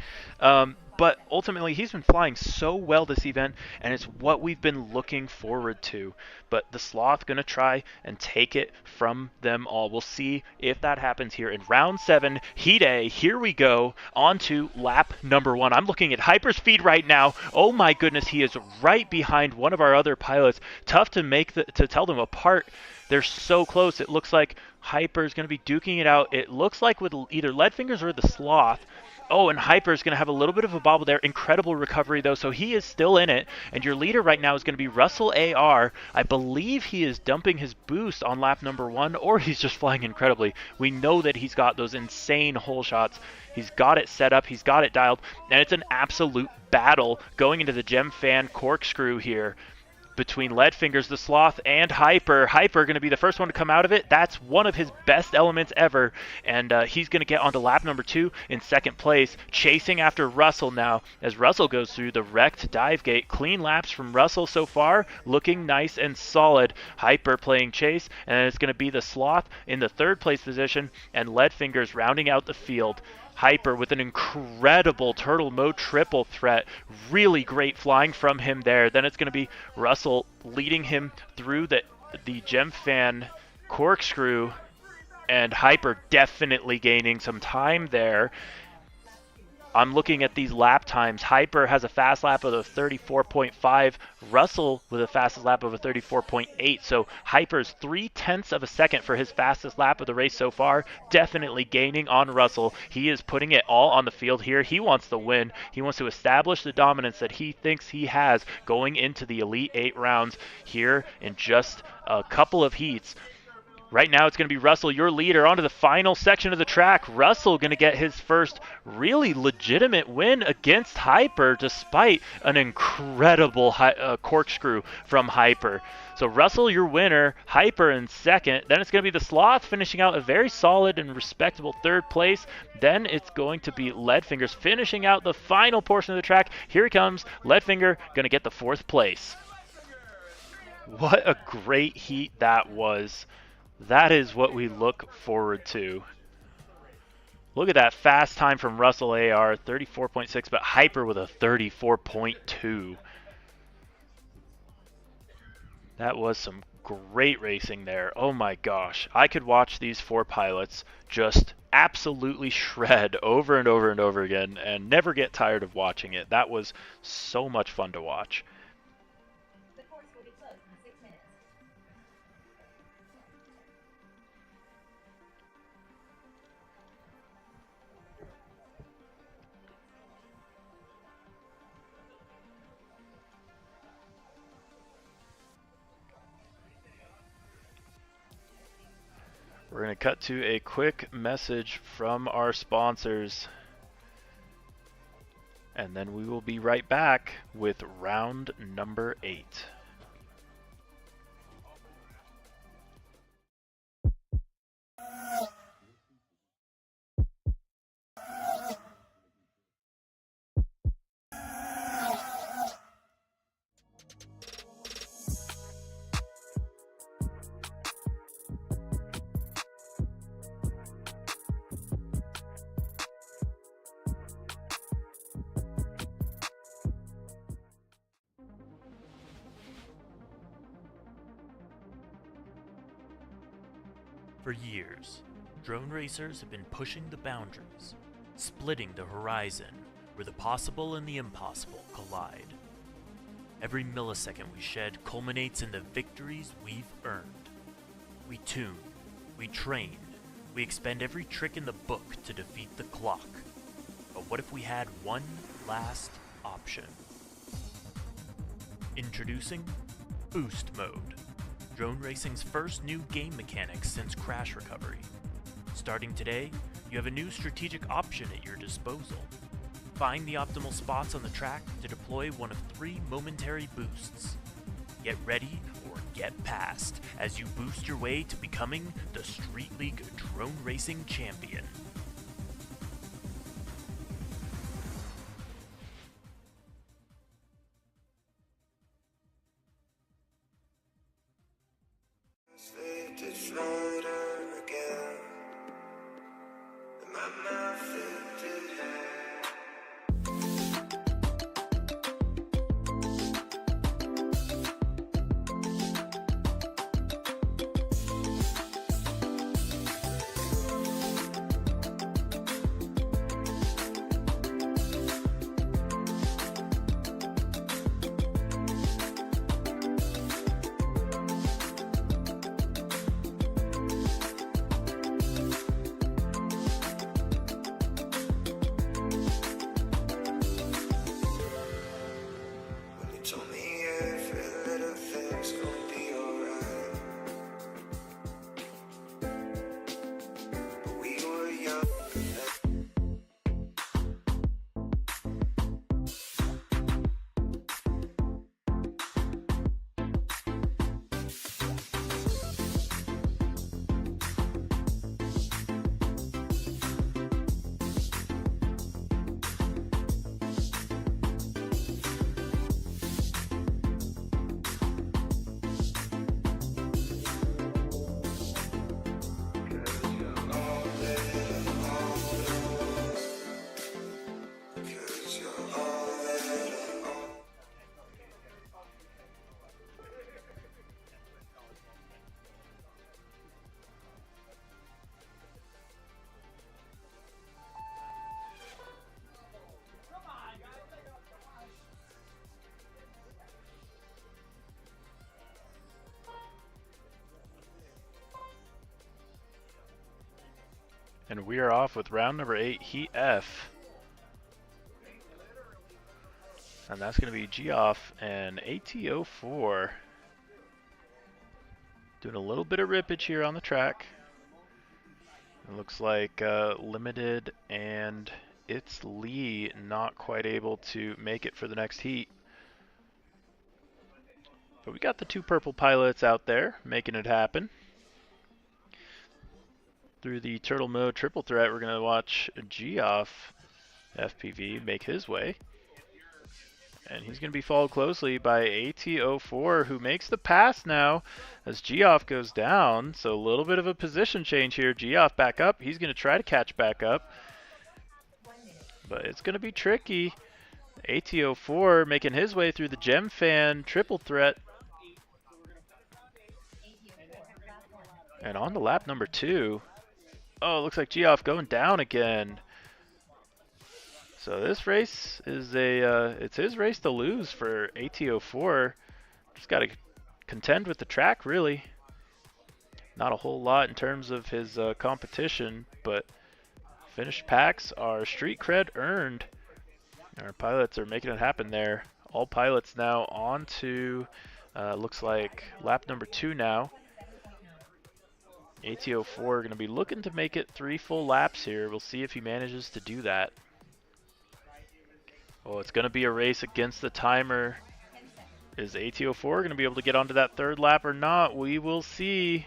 But ultimately, he's been flying so well this event, and it's what we've been looking forward to. But the Sloth going to try and take it from them all. We'll see if that happens here in round 7, Heat A. Here we go, on to lap number 1. I'm looking at Hyper's feed right now. Oh my goodness, he is right behind one of our other pilots. Tough to tell them apart. They're so close. It looks like Hyper's going to be duking it out. It looks like with either Leadfingers or the Sloth. Oh, and Hyper's going to have a little bit of a bobble there. Incredible recovery, though, so he is still in it. And your leader right now is going to be RusselAR. I believe he is dumping his boost on lap number 1, or he's just flying incredibly. We know that he's got those insane hole shots. He's got it set up. He's got it dialed. And it's an absolute battle going into the Gem Fan corkscrew here between Leadfingers, the Sloth, and Hyper. Hyper going to be the first one to come out of it. That's one of his best elements ever, and he's going to get onto lap number 2 in 2nd place, chasing after Russell now as Russell goes through the wrecked dive gate. Clean laps from Russell so far, looking nice and solid. Hyper playing chase, and it's going to be the Sloth in the 3rd place position, and Leadfingers rounding out the field. Hyper with an incredible turtle mode triple threat. Really great flying from him there. Then it's going to be Russell leading him through the Gem Fan corkscrew, and Hyper definitely gaining some time there. I'm looking at these lap times. Hyper has a fast lap of a 34.5. Russell with a fastest lap of a 34.8. So Hyper's 0.3 of a second for his fastest lap of the race so far. Definitely gaining on Russell. He is putting it all on the field here. He wants the win. He wants to establish the dominance that he thinks he has going into the Elite 8 rounds here in just a couple of heats. Right now it's going to be Russell, your leader, onto the final section of the track. Russell going to get his first really legitimate win against Hyper, despite an incredible corkscrew from Hyper. So Russell, your winner, Hyper in second. Then it's going to be the Sloth finishing out a very solid and respectable third place. Then it's going to be Leadfingers finishing out the final portion of the track. Here he comes. Leadfinger going to get the fourth place. What a great heat that was. That is what we look forward to. Look at that fast time from RusselAR, 34.6, but Hyper with a 34.2. That was some great racing there. Oh my gosh. I could watch these four pilots just absolutely shred over and over and over again and never get tired of watching it. That was so much fun to watch. The course will be closed in 6 minutes. We're going to cut to a quick message from our sponsors. And then we will be right back with round number 8. For years, drone racers have been pushing the boundaries, splitting the horizon where the possible and the impossible collide. Every millisecond we shed culminates in the victories we've earned. We tune, we train, we expend every trick in the book to defeat the clock. But what if we had one last option? Introducing Boost Mode, drone racing's first new game mechanic since Crash Recovery. Starting today, you have a new strategic option at your disposal. Find the optimal spots on the track to deploy one of 3 momentary boosts. Get ready or get past as you boost your way to becoming the Street League Drone Racing Champion. And we are off with round number 8, Heat F. And that's going to be Geoff and ATO4. Doing a little bit of rippage here on the track. It looks like Limited and It's Lee not quite able to make it for the next heat. But we got the 2 purple pilots out there making it happen. Through the turtle mode triple threat, we're going to watch Geoff FPV make his way. And he's going to be followed closely by AT04, who makes the pass now as Geoff goes down. So a little bit of a position change here. Geoff back up. He's going to try to catch back up. But it's going to be tricky. AT04 making his way through the Gem Fan triple threat. And on to lap number 2. Oh, it looks like Geoff going down again. So this race is it's his race to lose for AT04. Just got to contend with the track, really. Not a whole lot in terms of his competition, but finished packs are street cred earned. Our pilots are making it happen there. All pilots now on to, looks like lap number 2 now. AT04 going to be looking to make it 3 full laps here. We'll see if he manages to do that. Oh, it's going to be a race against the timer. Is AT04 going to be able to get onto that 3rd lap or not? We will see.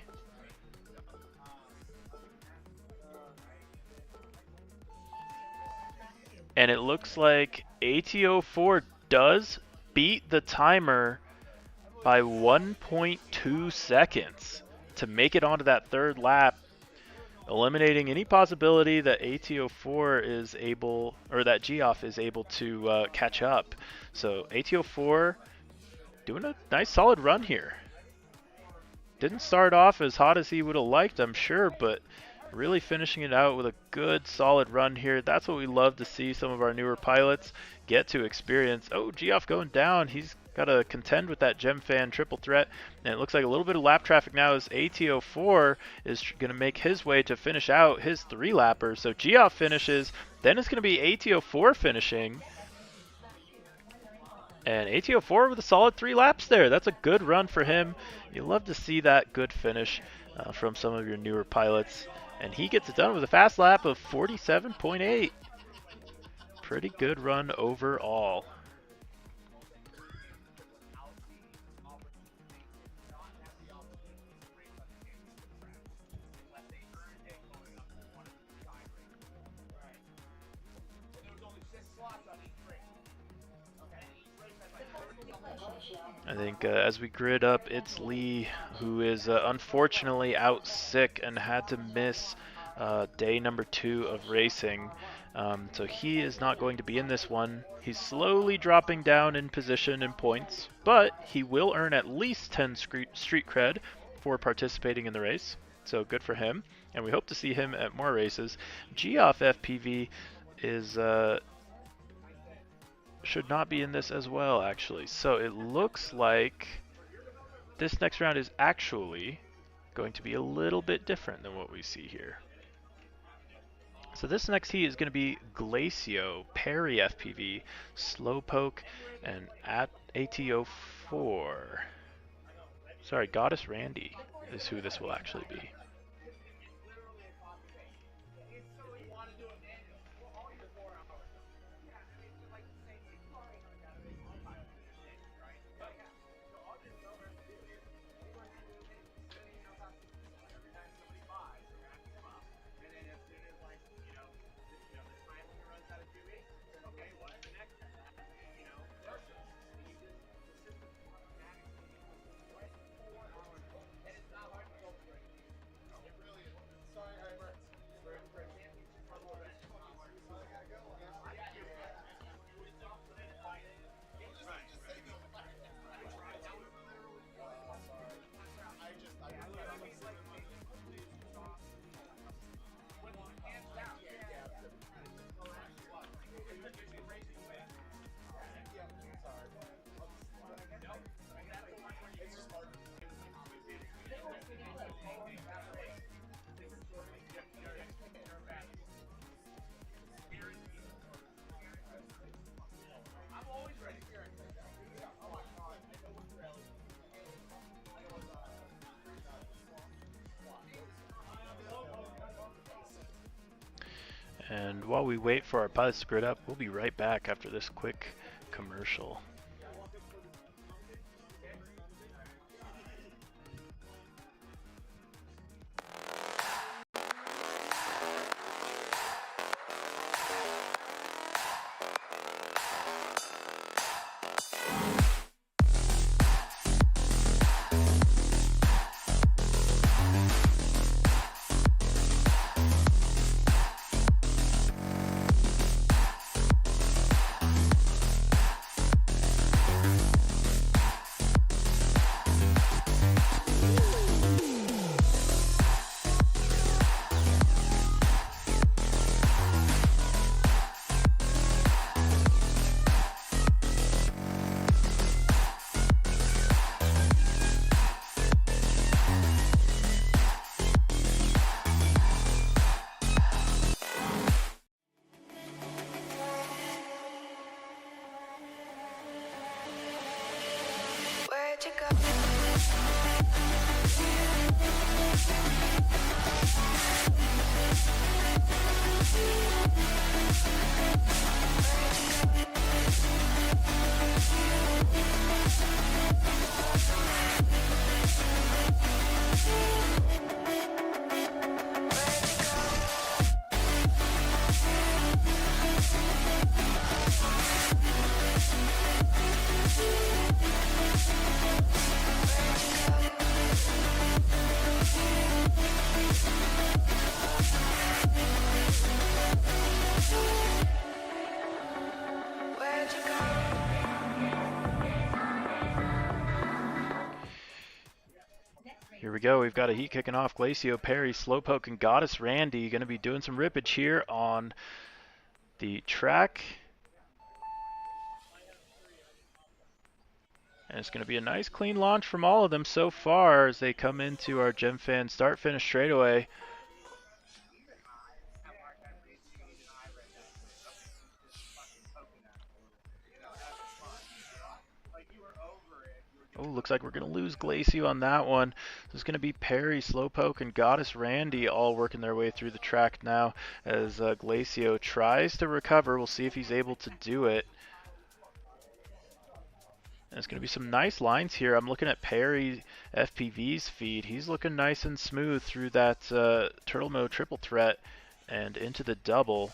And it looks like AT04 does beat the timer by 1.2 seconds to make it onto that 3rd lap, eliminating any possibility that AT04 is able, or that Geoff is able to catch up. So AT04 doing a nice solid run here. Didn't start off as hot as he would have liked, I'm sure, but really finishing it out with a good solid run here. That's what we love to see some of our newer pilots get to experience. Oh, Geoff going down. He's got to contend with that Gem Fan triple threat. And it looks like a little bit of lap traffic now as AT04 is going to make his way to finish out his 3-lapper. So Geoff finishes. Then it's going to be AT04 finishing. And AT04 with a solid 3 laps there. That's a good run for him. You love to see that good finish from some of your newer pilots. And he gets it done with a fast lap of 47.8. Pretty good run overall. I think as we grid up, it's Lee who is unfortunately out sick and had to miss day number 2 of racing. So he is not going to be in this one. He's slowly dropping down in position and points, but he will earn at least 10 street cred for participating in the race. So good for him, and we hope to see him at more races. Geoff FPV is should not be in this as well, actually. So it looks like this next round is actually going to be a little bit different than what we see here. So this next heat is going to be Glacio, Perry FPV, Slowpoke, and at AT04. Sorry, Goddess Randy is who this will actually be. And while we wait for our pilots to grid up, we'll be right back after this quick commercial. we go. We've got a heat kicking off. Glacio, Perry, Slowpoke, and Goddess Randy going to be doing some rippage here on the track. And it's going to be a nice clean launch from all of them so far as they come into our Gem Fan start-finish straightaway. Oh, looks like we're going to lose Glacio on that one. There's going to be Perry, Slowpoke, and Goddess Randy all working their way through the track now as Glacio tries to recover. We'll see if he's able to do it. And it's going to be some nice lines here. I'm looking at Perry FPV's feed. He's looking nice and smooth through that turtle mode triple threat and into the double.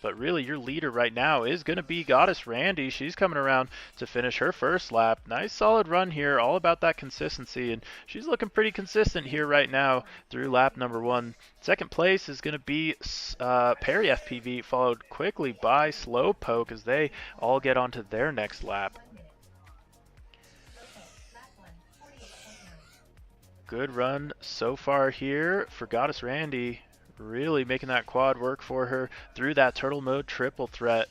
But really, your leader right now is going to be Goddess Randy. She's coming around to finish her first lap. Nice solid run here, all about that consistency. And she's looking pretty consistent here right now through lap number 1. Second place is going to be Perry FPV, followed quickly by Slowpoke as they all get onto their next lap. Good run so far here for Goddess Randy. Really making that quad work for her through that turtle mode triple threat.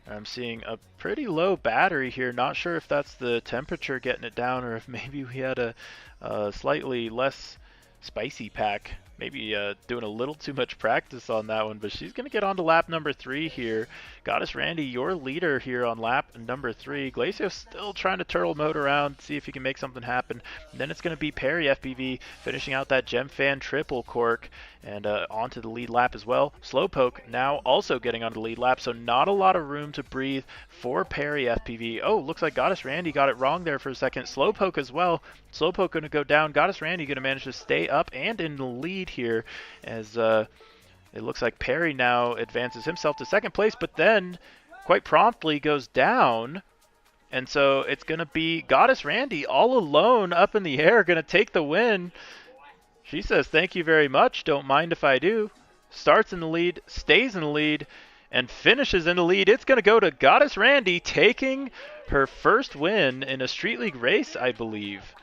I'm seeing a pretty low battery here. Not sure if that's the temperature getting it down or if maybe we had a slightly less spicy pack. Maybe doing a little too much practice on that one, but she's going to get on to lap number 3 here. Goddess Randy, your leader here on lap number 3. Glacio still trying to turtle mode around, see if he can make something happen. And then it's going to be Perry FPV finishing out that Gem Fan triple cork and onto the lead lap as well. Slowpoke now also getting onto the lead lap, so not a lot of room to breathe for Perry FPV. Oh, looks like Goddess Randy got it wrong there for a second. Slowpoke as well. Slowpoke going to go down. Goddess Randy going to manage to stay up and in the lead here as it looks like Perry now advances himself to second place, but then quite promptly goes down. And so it's going to be Goddess Randy all alone up in the air, going to take the win. She says, thank you very much. Don't mind if I do. Starts in the lead, stays in the lead, and finishes in the lead. It's going to go to Goddess Randy, taking her first win in a Street League race, I believe.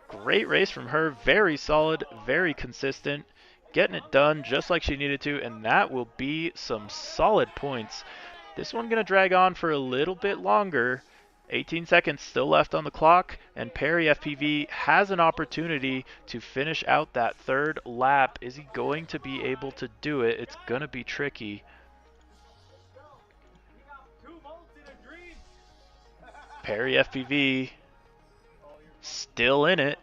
Great race from her. Very solid, very consistent. Getting it done just like she needed to, and that will be some solid points. This one going to drag on for a little bit longer. 18 seconds still left on the clock, and Perry FPV has an opportunity to finish out that third lap. Is he going to be able to do it? It's going to be tricky. Perry FPV still in it.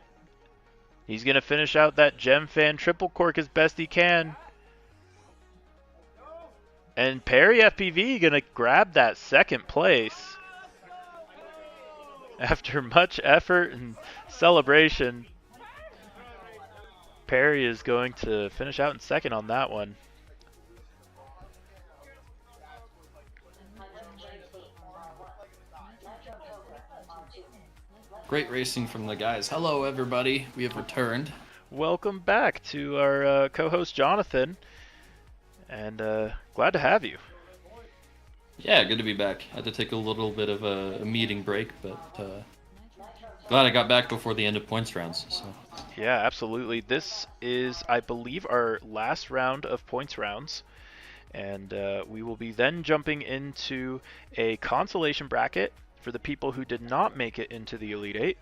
He's going to finish out that Gem Fan triple cork as best he can. And Perry FPV going to grab that second place. After much effort and celebration, Perry is going to finish out in second on that one. Great racing from the guys. Hello, everybody. We have returned. Welcome back to our co-host Jonathan, and glad to have you. Yeah, good to be back. Had to take a little bit of a meeting break, but glad I got back before the end of points rounds. So. Yeah, absolutely. This is, I believe, our last round of points rounds, and we will be then jumping into a consolation bracket for the people who did not make it into the Elite 8,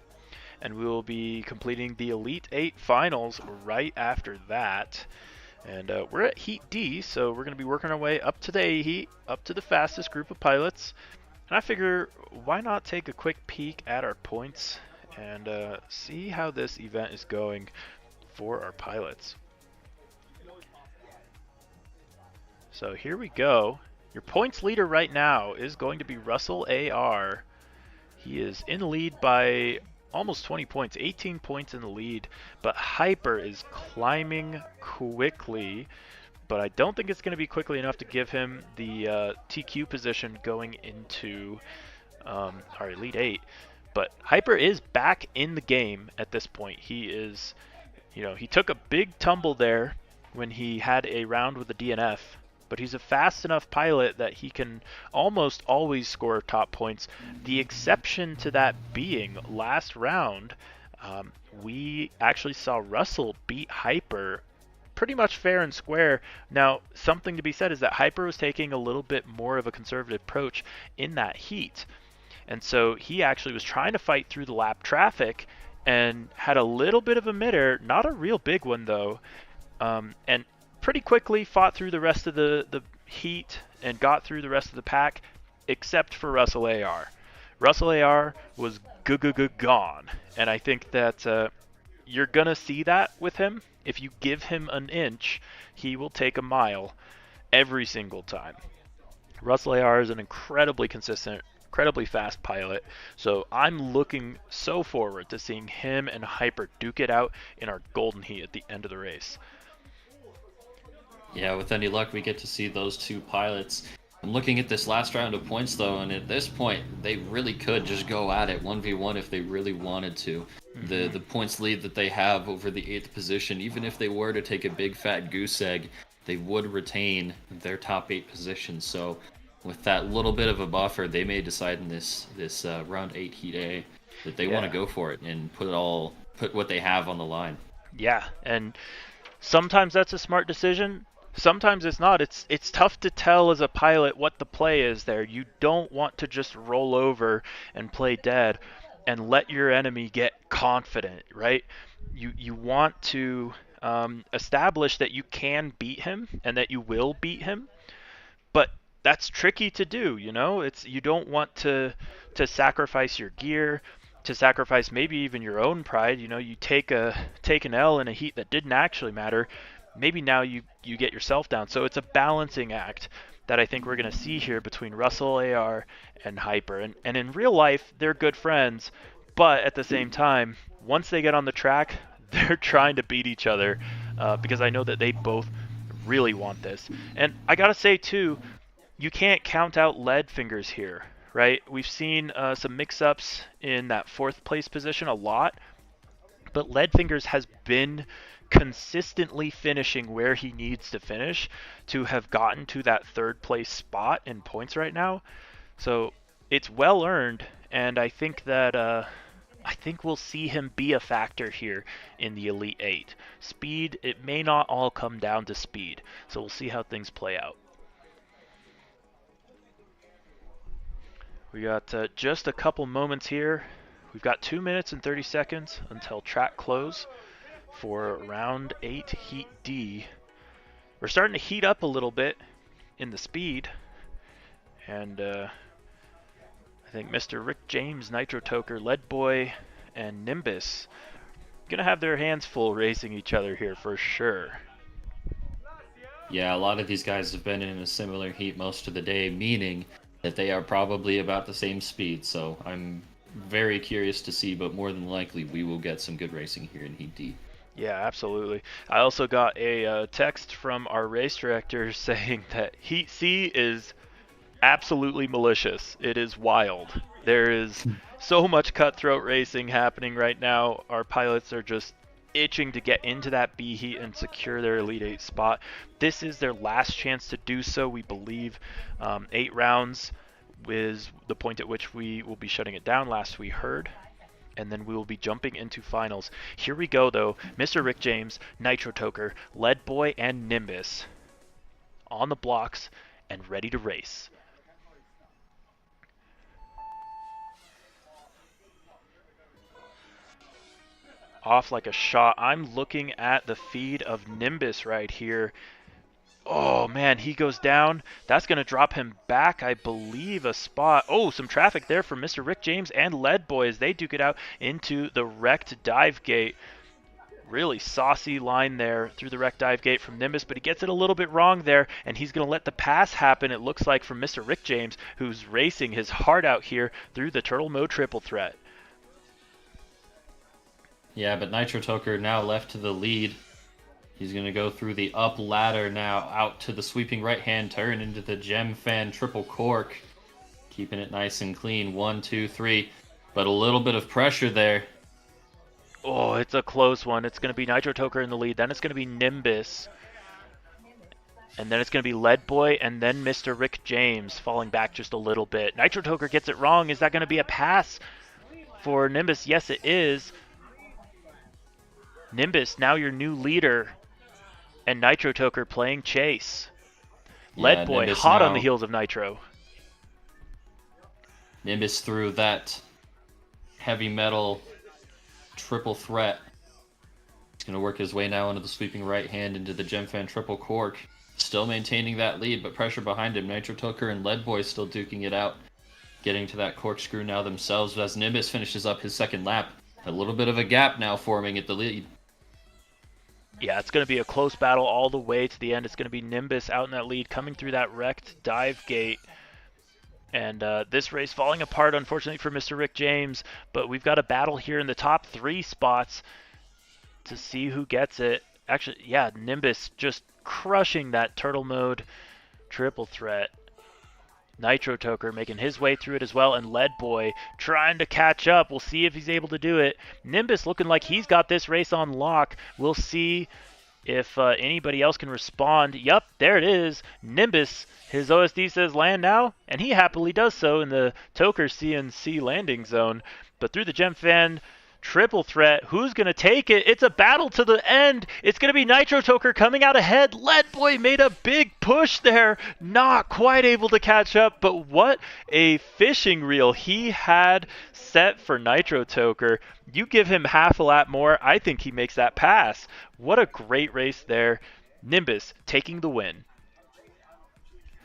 and we will be completing the Elite 8 finals right after that. And we're at Heat D, so we're going to be working our way up to the A Heat, up to the fastest group of pilots. And I figure, why not take a quick peek at our points and see how this event is going for our pilots. So here we go. Your points leader right now is going to be RusselAR. He is in the lead by almost 20 points, 18 points in the lead, but Hyper is climbing quickly, but I don't think it's going to be quickly enough to give him the TQ position going into our Elite 8. But Hyper is back in the game at this point. He is, he took a big tumble there when he had a round with the DNF, but he's a fast enough pilot that he can almost always score top points. The exception to that being last round, we actually saw Russell beat Hyper pretty much fair and square. Now, something to be said is that Hyper was taking a little bit more of a conservative approach in that heat. And so he actually was trying to fight through the lap traffic and had a little bit of a mid-air, not a real big one though, and pretty quickly fought through the rest of the heat and got through the rest of the pack, except for RusselAR. RusselAR was gone, and I think that you're going to see that with him. If you give him an inch, he will take a mile every single time. RusselAR is an incredibly consistent, incredibly fast pilot, so I'm looking so forward to seeing him and Hyper duke it out in our golden heat at the end of the race. Yeah, with any luck, we get to see those two pilots. I'm looking at this last round of points, though, and at this point, they really could just go at it 1v1 if they really wanted to. The points lead that they have over the 8th position, even if they were to take a big fat goose egg, they would retain their top 8 position. So with that little bit of a buffer, they may decide in this round 8 Heat A that they want to go for it and put what they have on the line. Yeah, and sometimes that's a smart decision. Sometimes it's not. It's tough to tell as a pilot what the play is there. You don't want to just roll over and play dead and let your enemy get confident, right? You want to establish that you can beat him and that you will beat him, but that's tricky to do, you know? You don't want to sacrifice your gear, to sacrifice maybe even your own pride. You know, you take an L in a heat that didn't actually matter. Maybe now you get yourself down. So it's a balancing act that I think we're going to see here between RusselAR and Hyper. And in real life, they're good friends, but at the same time, once they get on the track, they're trying to beat each other because I know that they both really want this. And I got to say, too, you can't count out lead fingers here, right? We've seen some mix-ups in that 4th place position a lot, but lead fingers has been consistently finishing where he needs to finish to have gotten to that 3rd place spot in points right now. So it's well earned, and I think that I think we'll see him be a factor here in the Elite 8. Speed, it may not all come down to speed, so we'll see how things play out. We got just a couple moments here. We've got 2 minutes and 30 seconds until track close for round 8 Heat D. We're starting to heat up a little bit in the speed, and I think Mr. Rick James, Nitro Toker, Lead Boy, and Nimbus gonna have their hands full racing each other here for sure. Yeah, a lot of these guys have been in a similar heat most of the day, meaning that they are probably about the same speed. So I'm very curious to see, but more than likely we will get some good racing here in Heat D. Yeah, absolutely. I also got a text from our race director saying that Heat C is absolutely malicious. It is wild. There is so much cutthroat racing happening right now. Our pilots are just itching to get into that B heat and secure their Elite 8 spot. This is their last chance to do so, we believe. 8 rounds is the point at which we will be shutting it down, last we heard. And then we will be jumping into finals. Here we go, though. Mr. Rick James, Nitro Toker, Lead Boy, and Nimbus on the blocks and ready to race. Off like a shot. I'm looking at the feed of Nimbus right here. Oh man, he goes down. That's going to drop him back, I believe, a spot. Oh, some traffic there for Mr. Rick James and Lead Boy as they duke it out into the wrecked dive gate. Really saucy line there through the wrecked dive gate from Nimbus, but he gets it a little bit wrong there, and he's going to let the pass happen, it looks like, from Mr. Rick James, who's racing his heart out here through the Turtle Mode triple threat. Yeah, but Nitro Toker now left to the lead. He's going to go through the up ladder now, out to the sweeping right-hand turn into the Gem Fan triple cork. Keeping it nice and clean, 1, 2, 3. But a little bit of pressure there. Oh, it's a close one. It's going to be Nitro Toker in the lead. Then it's going to be Nimbus. And then it's going to be Lead Boy and then Mr. Rick James falling back just a little bit. Nitro Toker gets it wrong. Is that going to be a pass for Nimbus? Yes, it is. Nimbus, now your new leader. And Nitro Toker playing chase. Lead Boy, Nimbus hot on now. the heels of Nitro. Nimbus through that heavy metal triple threat. He's going to work his way now into the sweeping right hand into the Gemfan triple cork. Still maintaining that lead, but pressure behind him. Nitro Toker and Lead Boy still duking it out. Getting to that corkscrew now themselves, but as Nimbus finishes up his second lap, a little bit of a gap now forming at the lead. Yeah, it's going to be a close battle all the way to the end. It's going to be Nimbus out in that lead, coming through that wrecked dive gate. And this race falling apart, unfortunately, for Mr. Rick James. But we've got a battle here in the top 3 spots to see who gets it. Actually, yeah, Nimbus just crushing that turtle mode triple threat. Nitro Toker making his way through it as well, and Lead Boy trying to catch up. We'll see if he's able to do it. Nimbus looking like he's got this race on lock. We'll see if anybody else can respond. Yup, there it is. Nimbus, his OSD says land now, and he happily does so in the Toker CNC landing zone. But through the Gemfan triple threat, who's going to take it? It's a battle to the end. It's going to be Nitro Toker coming out ahead. Lead Boy made a big push there. Not quite able to catch up, but what a fishing reel he had set for Nitro Toker. You give him half a lap more, I think he makes that pass. What a great race there. Nimbus taking the win.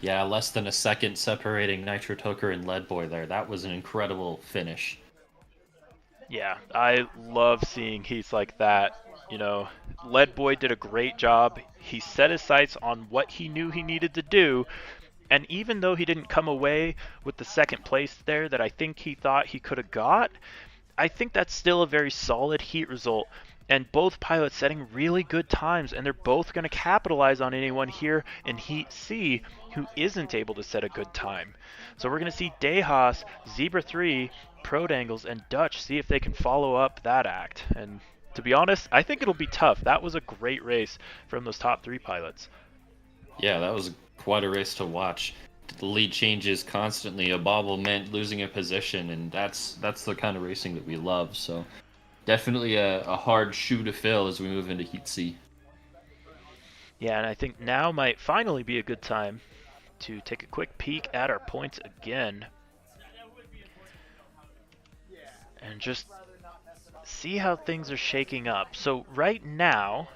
Yeah, less than a second separating Nitro Toker and Lead Boy there. That was an incredible finish. Yeah, I love seeing heats like that. You know, Lead Boy did a great job. He set his sights on what he knew he needed to do. And even though he didn't come away with the second place there that I think he thought he could have got, I think that's still a very solid heat result. And both pilots setting really good times, and they're both going to capitalize on anyone here in Heat C who isn't able to set a good time. So we're going to see Dehas, Zebra 3, Prodangles, and Dutch see if they can follow up that act. And to be honest, I think it'll be tough. That was a great race from those top 3 pilots. Yeah, that was quite a race to watch. The lead changes constantly. A bobble meant losing a position, and that's the kind of racing that we love. So definitely a hard shoe to fill as we move into Heat C. Yeah, and I think now might finally be a good time to take a quick peek at our points again. And just see how things are shaking up. So right now,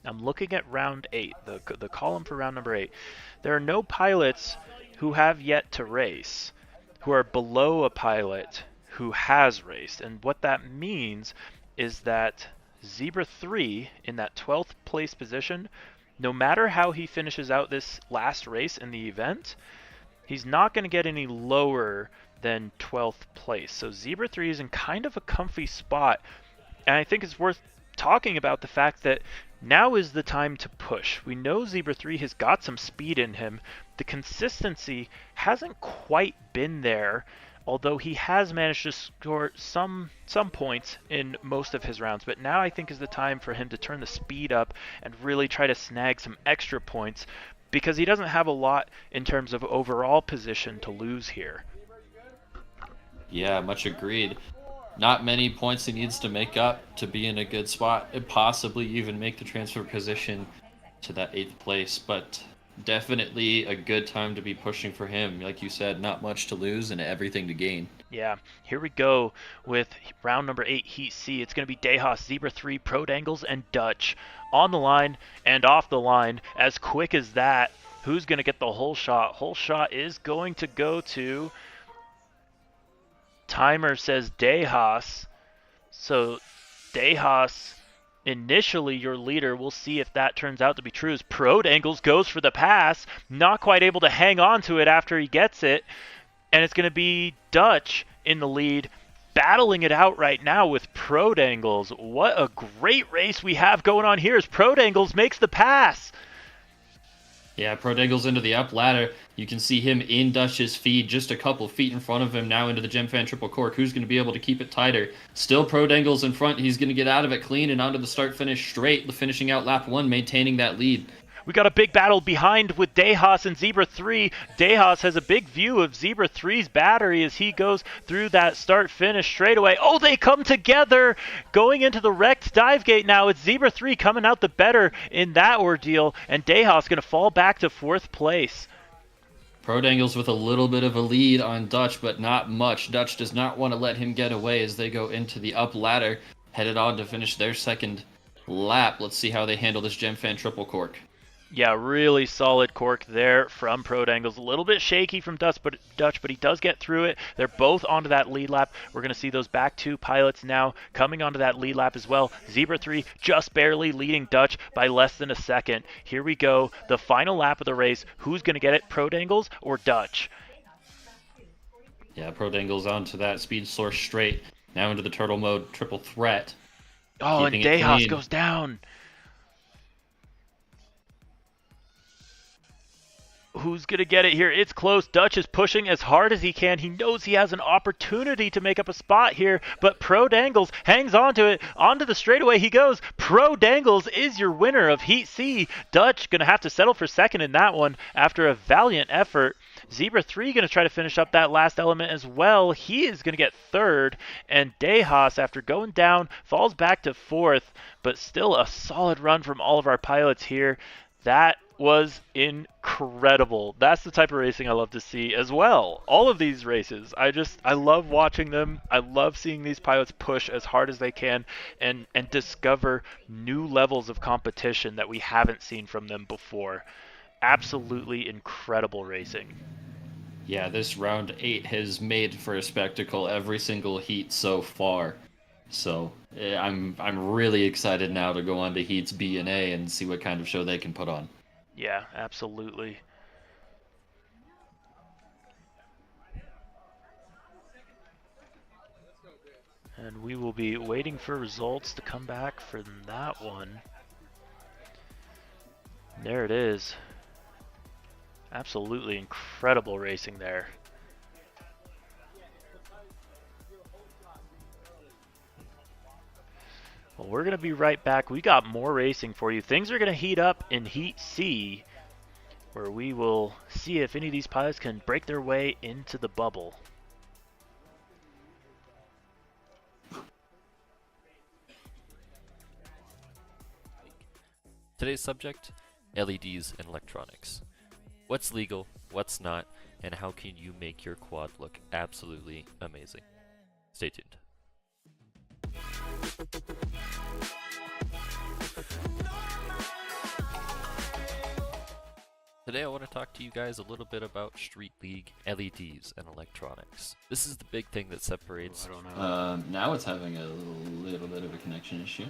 I'm looking at round 8, the column for round number 8. There are no pilots who have yet to race, who are below a pilot who has raced. And what that means is that Zebra 3 in that 12th place position, no matter how he finishes out this last race in the event, he's not going to get any lower than 12th place. So Zebra 3 is in kind of a comfy spot. And I think it's worth talking about the fact that now is the time to push. We know Zebra 3 has got some speed in him. The consistency hasn't quite been there, although he has managed to score some points in most of his rounds. But now I think is the time for him to turn the speed up and really try to snag some extra points, because he doesn't have a lot in terms of overall position to lose here. Yeah, much agreed. Not many points he needs to make up to be in a good spot and possibly even make the transfer position to that 8th place, but definitely a good time to be pushing for him. Like you said, not much to lose and everything to gain. Yeah, here we go with round number 8, Heat C. It's going to be Dehas, Zebra 3, Prodangles, and Dutch on the line and off the line as quick as that. Who's going to get the whole shot? Whole shot is going to go to... Timer says Dehas. So Dehas, initially your leader. We'll see if that turns out to be true. As Prodangles goes for the pass, not quite able to hang on to it after he gets it. And it's going to be Dutch in the lead, battling it out right now with Prodangles. What a great race we have going on here as Prodangles makes the pass. Yeah, Prodangles into the up ladder. You can see him in Dutch's feed, just a couple feet in front of him now into the Gemfan triple cork. Who's going to be able to keep it tighter? Still Prodangles in front. He's going to get out of it clean and onto the start-finish straight, finishing out lap 1, maintaining that lead. We got a big battle behind with Dejas and Zebra 3. Dejas has a big view of Zebra 3's battery as he goes through that start-finish straightaway. Oh, they come together! Going into the wrecked dive gate now. It's Zebra 3 coming out the better in that ordeal, and Dejas going to fall back to 4th place. Prodangles with a little bit of a lead on Dutch, but not much. Dutch does not want to let him get away as they go into the up ladder, headed on to finish their second lap. Let's see how they handle this Gemfan triple cork. Yeah, really solid cork there from Prodangles. A little bit shaky from Dutch, but he does get through it. They're both onto that lead lap. We're going to see those back two pilots now coming onto that lead lap as well. Zebra 3 just barely leading Dutch by less than a second. Here we go. The final lap of the race. Who's going to get it, Prodangles or Dutch? Yeah, Prodangles onto that speed source straight. Now into the turtle mode triple threat. Oh, and Dejas goes down. Who's going to get it here? It's close. Dutch is pushing as hard as he can. He knows he has an opportunity to make up a spot here, but Prodangles hangs on to it. Onto the straightaway he goes. Prodangles is your winner of Heat C. Dutch going to have to settle for second in that one after a valiant effort. Zebra 3 going to try to finish up that last element as well. He is going to get third, and Dejas, after going down, falls back to 4th, but still a solid run from all of our pilots here. That was incredible. That's the type of racing I love to see as well. All of these races, I love watching them. I love seeing these pilots push as hard as they can and discover new levels of competition that we haven't seen from them before. Absolutely incredible racing. Yeah, this round 8 has made for a spectacle every single heat so far. So I'm really excited now to go on to heats B and A and see what kind of show they can put on. Yeah, absolutely. And we will be waiting for results to come back from that one. There it is. Absolutely incredible racing there. Well, we're going to be right back. We got more racing for you. Things are going to heat up in Heat C, where we will see if any of these pilots can break their way into the bubble. Today's subject, LEDs and electronics. What's legal, what's not, and how can you make your quad look absolutely amazing? Stay tuned. Today I want to talk to you guys a little bit about Street League, LEDs, and electronics. This is the big thing that separates... I don't know. Now it's having a little bit of a connection issue.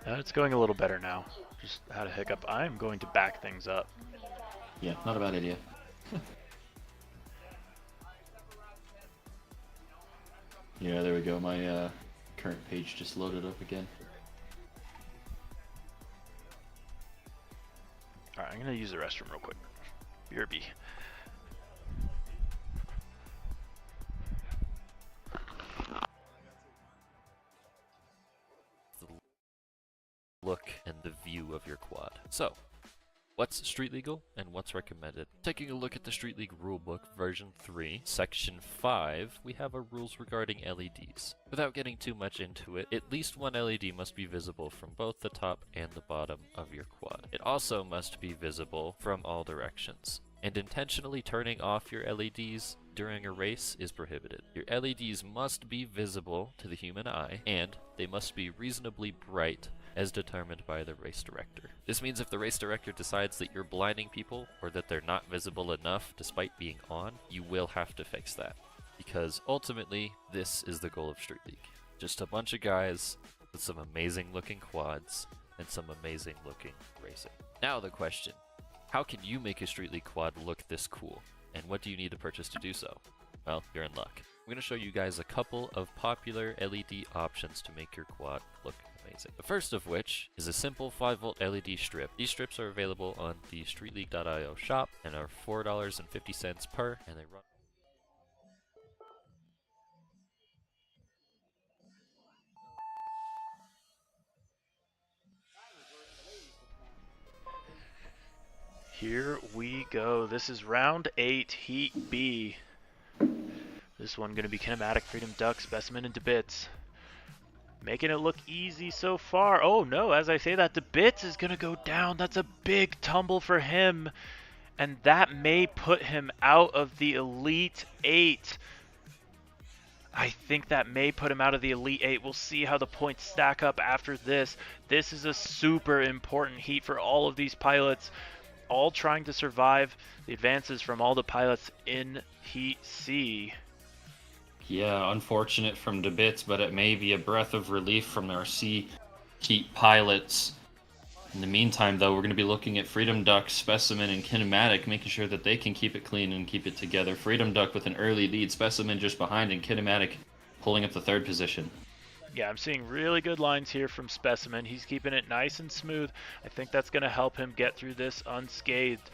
It's going a little better now. Just had a hiccup. I'm going to back things up. Yeah, not a bad idea. Yeah, there we go. My current page just loaded up again. Alright, I'm going to use the restroom real quick. BRB. Look and the view of your quad. So, what's street legal and what's recommended? Taking a look at the Street League Rulebook version 3, section 5, we have our rules regarding LEDs. Without getting too much into it, at least one LED must be visible from both the top and the bottom of your quad. It also must be visible from all directions. And intentionally turning off your LEDs during a race is prohibited. Your LEDs must be visible to the human eye, and they must be reasonably bright as determined by the race director. This means if the race director decides that you're blinding people or that they're not visible enough despite being on, you will have to fix that. Because ultimately, this is the goal of Street League. Just a bunch of guys with some amazing looking quads and some amazing looking racing. Now the question, how can you make a Street League quad look this cool? And what do you need to purchase to do so? Well, you're in luck. I'm going to show you guys a couple of popular LED options to make your quad look amazing. The first of which is a simple 5-volt LED strip. These strips are available on the StreetLeague.io shop and are $4.50 per, and they run. Here we go. This is round 8, Heat B. This one going to be Kinematic, Freedom Duck, Specimen, and DeBits. Making it look easy so far. Oh no, as I say that, DeBits is going to go down. That's a big tumble for him. And that may put him out of the Elite 8. I think that may put him out of the Elite 8. We'll see how the points stack up after this. This is a super important heat for all of these pilots, all trying to survive the advances from all the pilots in Heat C. Yeah, unfortunate from DeBits, but it may be a breath of relief from our C Heat pilots. In the meantime, though, we're going to be looking at Freedom Duck, Specimen, and Kinematic, making sure that they can keep it clean and keep it together. Freedom Duck with an early lead, Specimen just behind, and Kinematic pulling up the 3rd position. Yeah, I'm seeing really good lines here from Specimen. He's keeping it nice and smooth. I think that's going to help him get through this unscathed.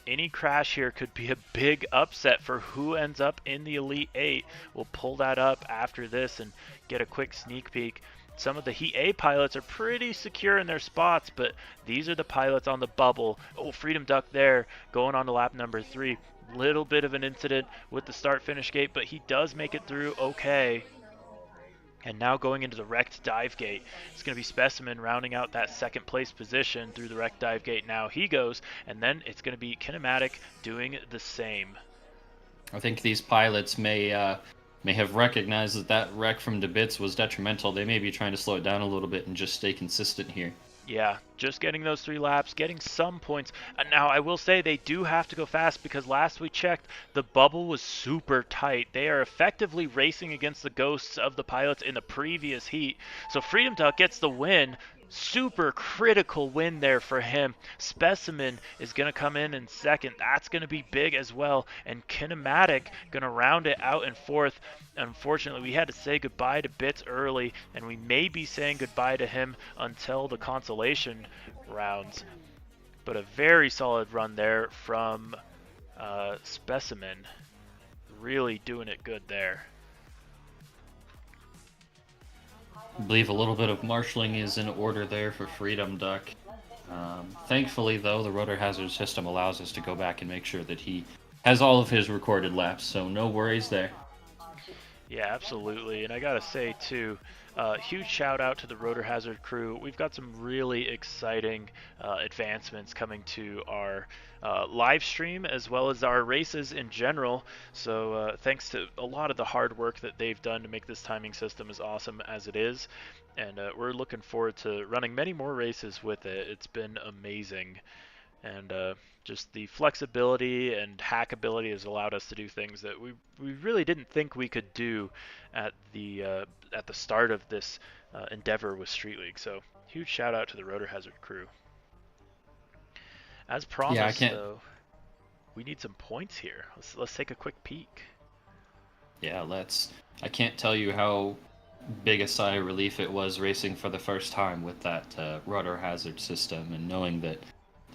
Any crash here could be a big upset for who ends up in the Elite 8. We'll pull that up after this and get a quick sneak peek. Some of the Heat A pilots are pretty secure in their spots, but these are the pilots on the bubble. Oh, Freedom Duck there, going on to lap number 3. Little bit of an incident with the start-finish gate, but he does make it through okay. And now going into the wrecked dive gate, it's going to be Specimen rounding out that 2nd place position through the wrecked dive gate. Now he goes, and then it's going to be Kinematic doing the same. I think these pilots may have recognized that wreck from DeBits was detrimental. They may be trying to slow it down a little bit and just stay consistent here. Yeah, just getting those 3 laps, getting some points. And now I will say they do have to go fast because last we checked, the bubble was super tight. They are effectively racing against the ghosts of the pilots in the previous heat. So Freedom Duck gets the win. Super critical win there for him. Specimen is going to come in 2nd. That's going to be big as well. And Kinematic going to round it out in 4th. Unfortunately, we had to say goodbye to Bits early, and we may be saying goodbye to him until the consolation rounds. But a very solid run there from Specimen. Really doing it good there. I believe a little bit of marshalling is in order there for Freedom Duck. Thankfully, though, the rotor hazard system allows us to go back and make sure that he has all of his recorded laps, so no worries there. Yeah, absolutely. And I gotta say, too, huge shout out to the Rotor Hazard crew. We've got some really exciting advancements coming to our live stream as well as our races in general. So thanks to a lot of the hard work that they've done to make this timing system as awesome as it is. And we're looking forward to running many more races with it. It's been amazing. And just the flexibility and hackability has allowed us to do things that we really didn't think we could do at the start of this endeavor with Street League. So huge shout out to the Rotor Hazard crew. As promised, though, we need some points here. Let's take a quick peek. Yeah, let's. I can't tell you how big a sigh of relief it was racing for the first time with that Rotor Hazard system and knowing that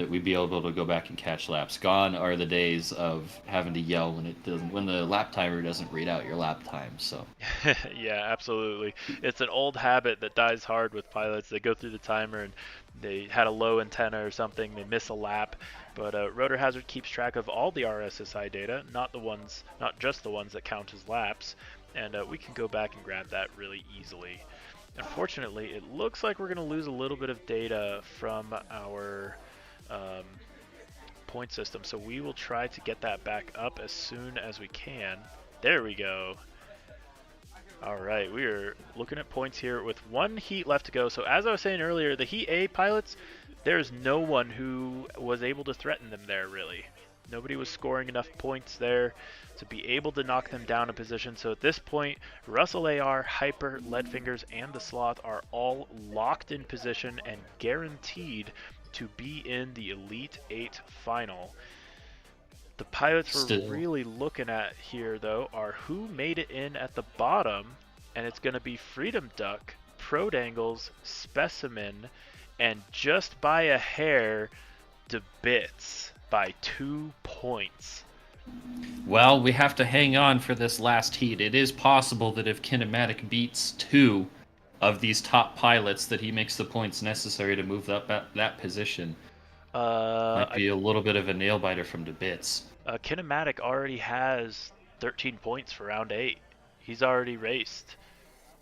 we'd be able to go back and catch laps. Gone are the days of having to yell when the lap timer doesn't read out your lap time. So yeah, absolutely. It's an old habit that dies hard with pilots. They go through the timer and they had a low antenna or something, they miss a lap. But Rotor Hazard keeps track of all the RSSI data, not just the ones that count as laps, and we can go back and grab that really easily. Unfortunately, it looks like we're going to lose a little bit of data from our point system, so we will try to get that back up as soon as we can. There we go. Alright, we are looking at points here with 1 heat left to go. So as I was saying earlier, the Heat A pilots, there's no one who was able to threaten them there, really. Nobody was scoring enough points there to be able to knock them down a position. So at this point, RusselAR, Hyper, Leadfingers, and the Sloth are all locked in position and guaranteed to be in the Elite 8 final. The pilots we're really looking at here, though, are who made it in at the bottom, and it's going to be Freedom Duck, Prodangles, Specimen, and just by a hair, DeBits by 2 points. Well, we have to hang on for this last heat. It is possible that if Kinematic beats 2 of these top pilots that he makes the points necessary to move up that position. Might be a little bit of a nail biter from the bits. Kinematic already has 13 points for round 8. He's already raced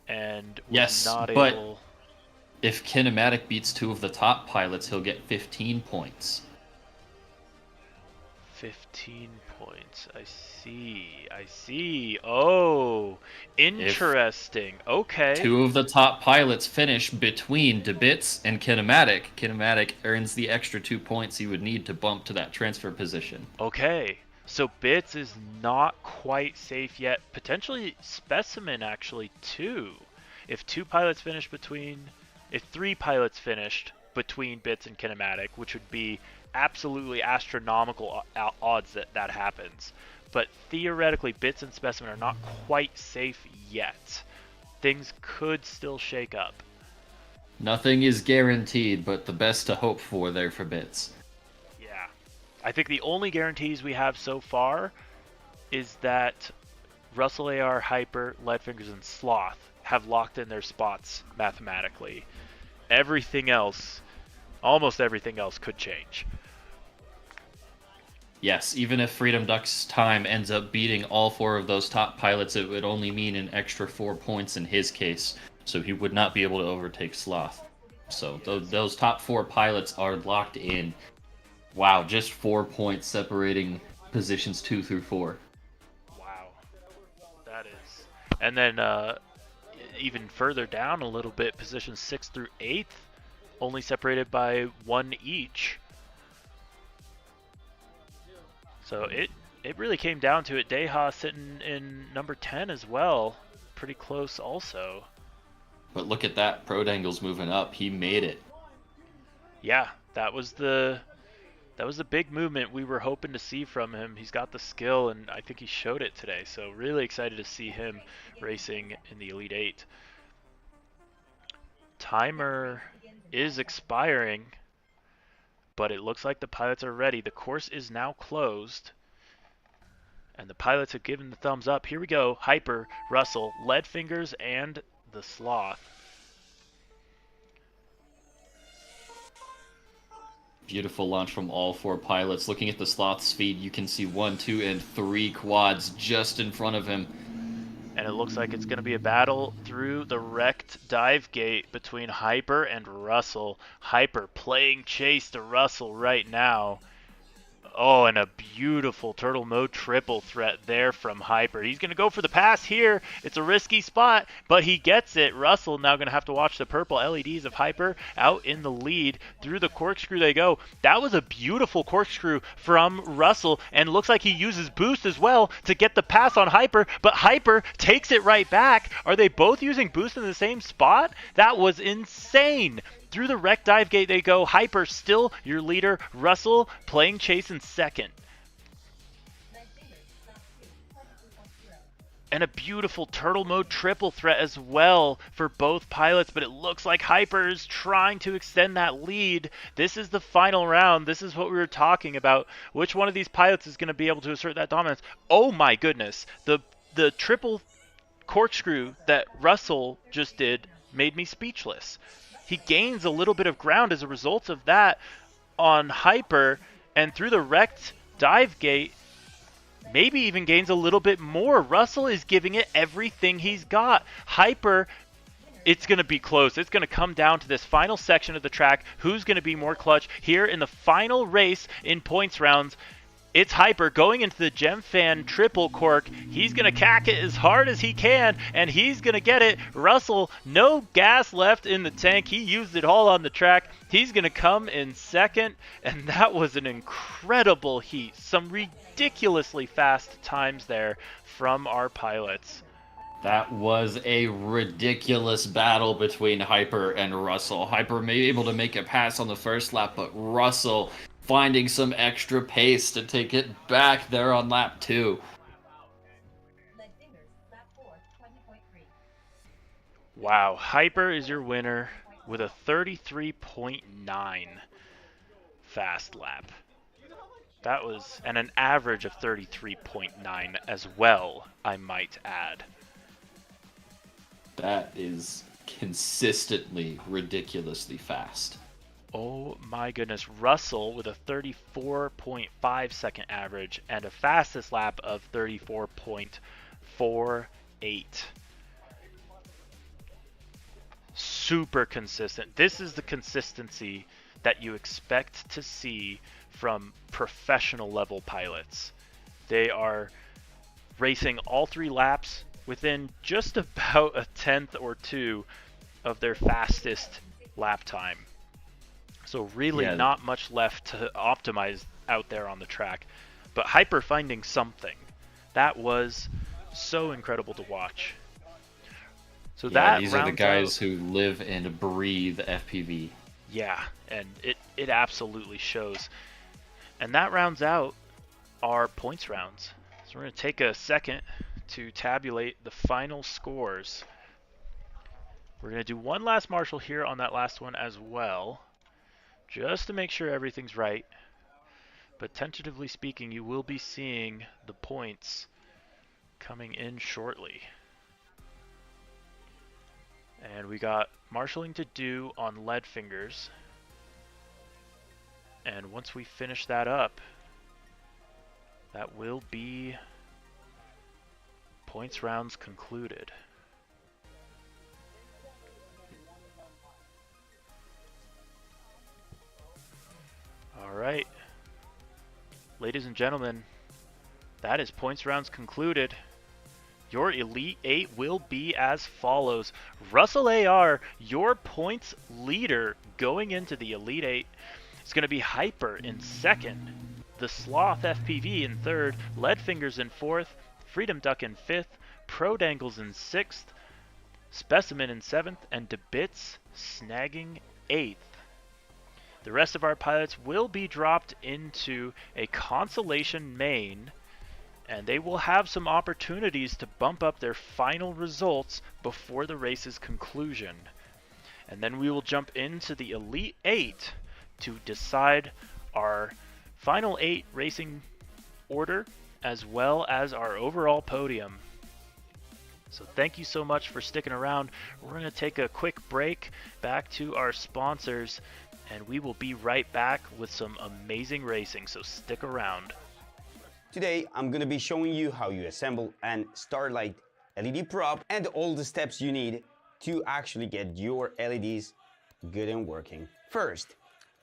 and was Yes, not but able. if Kinematic beats 2 of the top pilots, he'll get 15 points. 15 points. I see. Oh, interesting. Okay. 2 of the top pilots finish between DeBits and Kinematic. Kinematic earns the extra 2 points he would need to bump to that transfer position. Okay. So Bits is not quite safe yet. Potentially Specimen actually too. If 3 pilots finished between Bits and Kinematic, which would be absolutely astronomical odds that happens. But theoretically, Bits and Specimen are not quite safe yet. Things could still shake up. Nothing is guaranteed, but the best to hope for there for Bits. Yeah. I think the only guarantees we have so far is that RusselAR, Hyper, Leadfingers, and Sloth have locked in their spots mathematically. Everything else, almost everything else, could change. Yes, even if Freedom Duck's time ends up beating all 4 of those top pilots, it would only mean an extra 4 points in his case, so he would not be able to overtake Sloth. So those top 4 pilots are locked in. Wow, just 4 points separating positions 2 through 4. Wow. That is. And then even further down a little bit, positions 6th through 8th, only separated by 1 each. So it really came down to it. Deha sitting in number 10 as well. Pretty close also. But look at that, Prodangle's moving up. He made it. Yeah, that was the big movement we were hoping to see from him. He's got the skill, and I think he showed it today. So really excited to see him racing in the Elite 8. Timer is expiring, but it looks like the pilots are ready. The course is now closed, and the pilots have given the thumbs up. Here we go. Hyper, Russell, Leadfingers, and the Sloth. Beautiful launch from all 4 pilots. Looking at the Sloth's speed, you can see 1, 2, and 3 quads just in front of him. And it looks like it's going to be a battle through the wrecked dive gate between Hyper and Russell. Hyper playing chase to Russell right now. Oh, and a beautiful turtle mode triple threat there from Hyper. He's going to go for the pass here. It's a risky spot, but he gets it. Russell now going to have to watch the purple LEDs of Hyper out in the lead. Through the corkscrew they go. That was a beautiful corkscrew from Russell, and looks like he uses boost as well to get the pass on Hyper, but Hyper takes it right back. Are they both using boost in the same spot? That was insane. Through the wreck dive gate they go. Hyper still your leader. Russell playing chase in second. And a beautiful turtle mode triple threat as well for both pilots, but it looks like Hyper is trying to extend that lead. This is the final round. This is what we were talking about. Which one of these pilots is going to be able to assert that dominance? Oh my goodness. The triple corkscrew that Russell just did made me speechless. He gains a little bit of ground as a result of that on Hyper, and through the wrecked dive gate, maybe even gains a little bit more. Russell is giving it everything he's got. Hyper, it's going to be close. It's going to come down to this final section of the track. Who's going to be more clutch here in the final race in points rounds? It's Hyper going into the GemFan triple cork. He's going to cack it as hard as he can, and he's going to get it. Russell, no gas left in the tank. He used it all on the track. He's going to come in second, and that was an incredible heat. Some ridiculously fast times there from our pilots. That was a ridiculous battle between Hyper and Russell. Hyper may be able to make a pass on the first lap, but Russell finding some extra pace to take it back there on lap 2. Wow, Hyper is your winner with a 33.9 fast lap. That was, and an average of 33.9 as well, I might add. That is consistently ridiculously fast. Oh my goodness, Russell with a 34.5 second average and a fastest lap of 34.48. Super consistent. This is the consistency that you expect to see from professional level pilots. They are racing all 3 laps within just about a tenth or two of their fastest lap time. So really not much left to optimize out there on the track. But Hyper finding something. That was so incredible to watch. So that these are the rounds guys out, who live and breathe FPV. yeah, and it absolutely shows. And that rounds out our points rounds. So we're going to take a second to tabulate the final scores. We're going to do one last marshal here on that last one as well, just to make sure everything's right. But tentatively speaking, you will be seeing the points coming in shortly. And we got marshalling to do on lead fingers. And once we finish that up, that will be points rounds concluded. All right, ladies and gentlemen, that is points rounds concluded. Your Elite 8 will be as follows. RusselAR, your points leader going into the Elite 8. It's going to be Hyper in second, the Sloth FPV in third, Leadfingers in fourth, Freedom Duck in fifth, Prodangles in sixth, Specimen in seventh, and Debits snagging eighth. The rest of our pilots will be dropped into a consolation main, and they will have some opportunities to bump up their final results before the race's conclusion. And then we will jump into the Elite 8 to decide our final 8 racing order as well as our overall podium. So thank you so much for sticking around. We're going to take a quick break back to our sponsors, and we will be right back with some amazing racing, so stick around. Today, I'm going to be showing you how you assemble an Starlight LED prop and all the steps you need to actually get your LEDs good and working. First,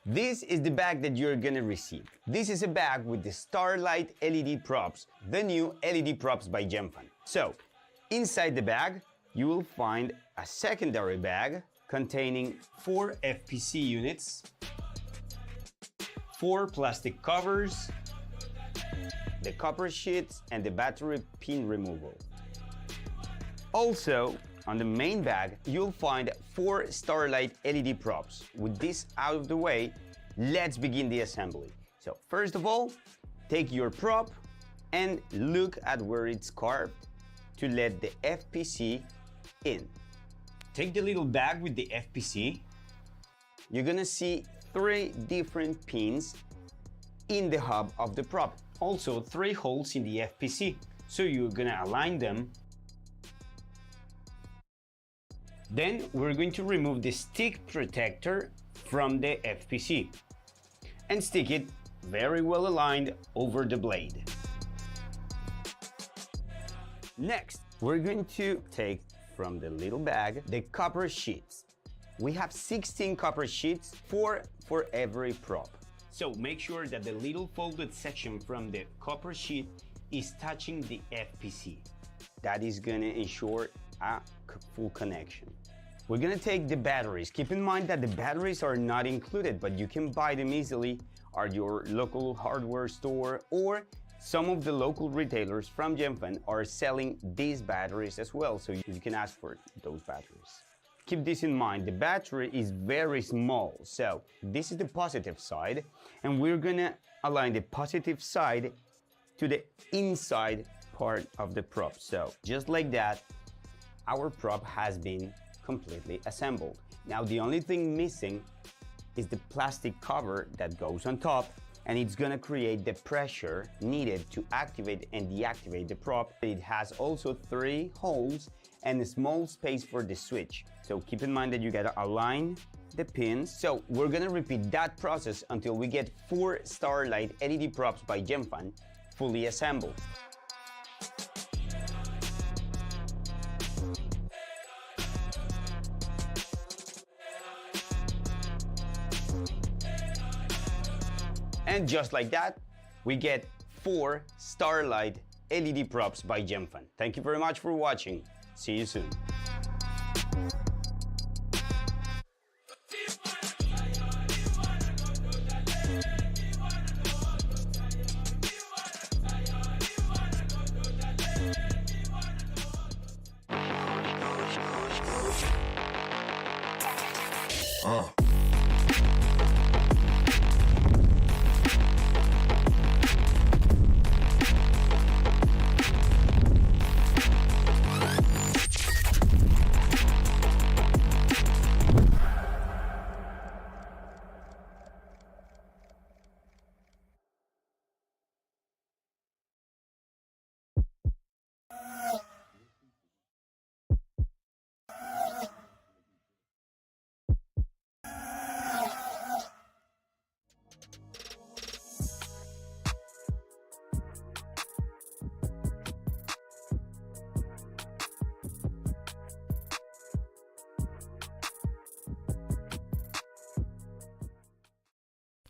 this is the bag that you're going to receive. This is a bag with the Starlight LED props, the new LED props by Gemfan. So, inside the bag, you will find a secondary bag containing 4 FPC units, 4 plastic covers, the copper sheets, and the battery pin removal. Also, on the main bag, you'll find 4 Starlight LED props. With this out of the way, let's begin the assembly. So first of all, take your prop and look at where it's carved to let the FPC in. Take the little bag with the FPC. You're gonna see 3 different pins in the hub of the prop. Also 3 holes in the FPC. So you're gonna align them. Then we're going to remove the stick protector from the FPC and stick it very well aligned over the blade. Next, we're going to take from the little bag the copper sheets. We have 16 copper sheets, 4 for every prop. So make sure that the little folded section from the copper sheet is touching the FPC. That is gonna ensure a full connection. We're gonna take the batteries. Keep in mind that the batteries are not included, but you can buy them easily at your local hardware store, or some of the local retailers from Gemfan are selling these batteries as well, so you can ask for those batteries. Keep this in mind, the battery is very small, so this is the positive side, and we're gonna align the positive side to the inside part of the prop. So just like that, our prop has been completely assembled. Now the only thing missing is the plastic cover that goes on top and it's gonna create the pressure needed to activate and deactivate the prop. It has also 3 holes and a small space for the switch. So keep in mind that you gotta align the pins. So we're gonna repeat that process until we get 4 Starlight LED props by GemFan fully assembled. And just like that, we get 4 Starlight LED props by GemFan. Thank you very much for watching. See you soon.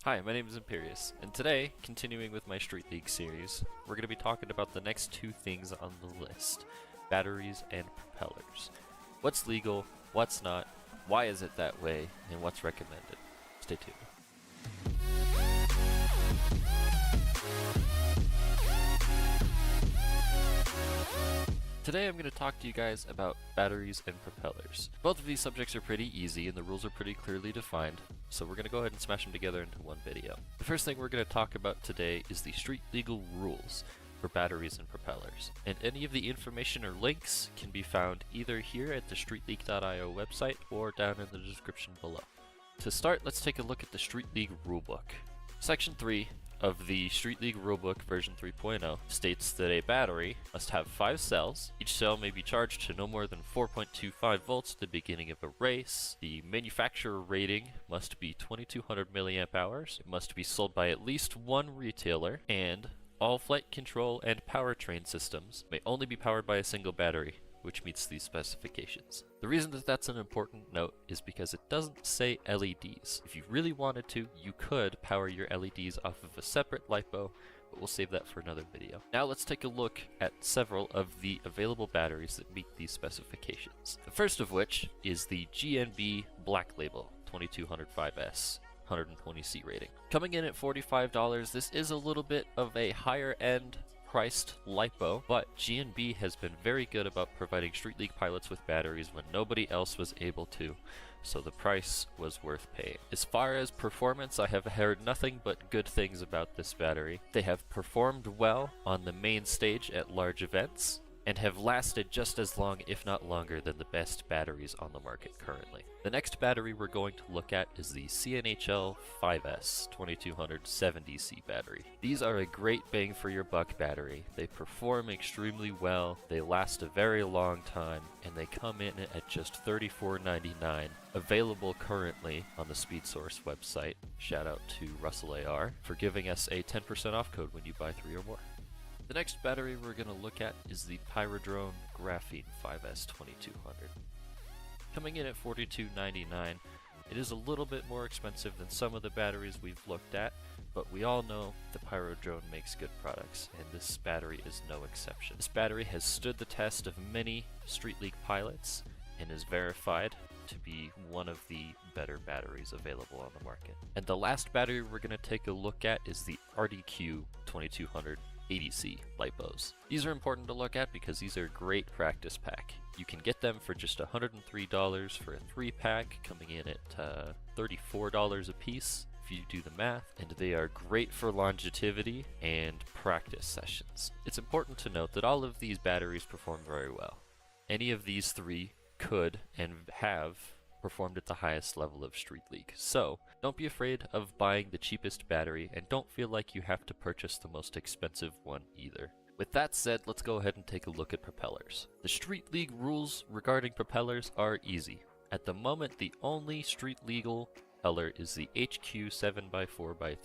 Hi, my name is Imperius, and today, continuing with my Street League series, we're going to be talking about the next 2 things on the list, batteries and propellers. What's legal, what's not, why is it that way, and what's recommended. Stay tuned. Today I'm going to talk to you guys about batteries and propellers. Both of these subjects are pretty easy and the rules are pretty clearly defined, so we're going to go ahead and smash them together into one video. The first thing we're going to talk about today is the street legal rules for batteries and propellers. And any of the information or links can be found either here at the streetleague.io website or down in the description below. To start, let's take a look at the Street League rulebook. Section 3 of the Street League Rulebook version 3.0 states that a battery must have 5 cells. Each cell may be charged to no more than 4.25 volts at the beginning of a race. The manufacturer rating must be 2200 milliamp hours. It must be sold by at least 1 retailer, and all flight control and powertrain systems may only be powered by a single battery, which meets these specifications. The reason that that's an important note is because it doesn't say LEDs. If you really wanted to, you could power your LEDs off of a separate LiPo, but we'll save that for another video. Now let's take a look at several of the available batteries that meet these specifications. The first of which is the GNB Black Label 2205S. 120C rating. Coming in at $45, this is a little bit of a higher end priced LiPo, but GNB has been very good about providing Street League pilots with batteries when nobody else was able to, so the price was worth paying. As far as performance, I have heard nothing but good things about this battery. They have performed well on the main stage at large events, and have lasted just as long, if not longer, than the best batteries on the market currently. The next battery we're going to look at is the CNHL 5S 2270C battery. These are a great bang for your buck battery. They perform extremely well, they last a very long time, and they come in at just $34.99, available currently on the SpeedSource website. Shout out to RusselAR for giving us a 10% off code when you buy 3 or more. The next battery we're going to look at is the Pyrodrone Graphene 5S 2200. Coming in at $42.99, it is a little bit more expensive than some of the batteries we've looked at, but we all know the Pyrodrone makes good products, and this battery is no exception. This battery has stood the test of many Street League pilots and is verified to be one of the better batteries available on the market. And the last battery we're going to take a look at is the RDQ 2200 80C LiPos. These are important to look at because these are a great practice pack. You can get them for just $103 for a 3-pack, coming in at $34 a piece if you do the math, and they are great for longevity and practice sessions. It's important to note that all of these batteries perform very well. Any of these 3 could and have performed at the highest level of Street League. So, don't be afraid of buying the cheapest battery, and don't feel like you have to purchase the most expensive one either. With that said, let's go ahead and take a look at propellers. The Street League rules regarding propellers are easy. At the moment, the only street legal propeller is the HQ 7x4x3,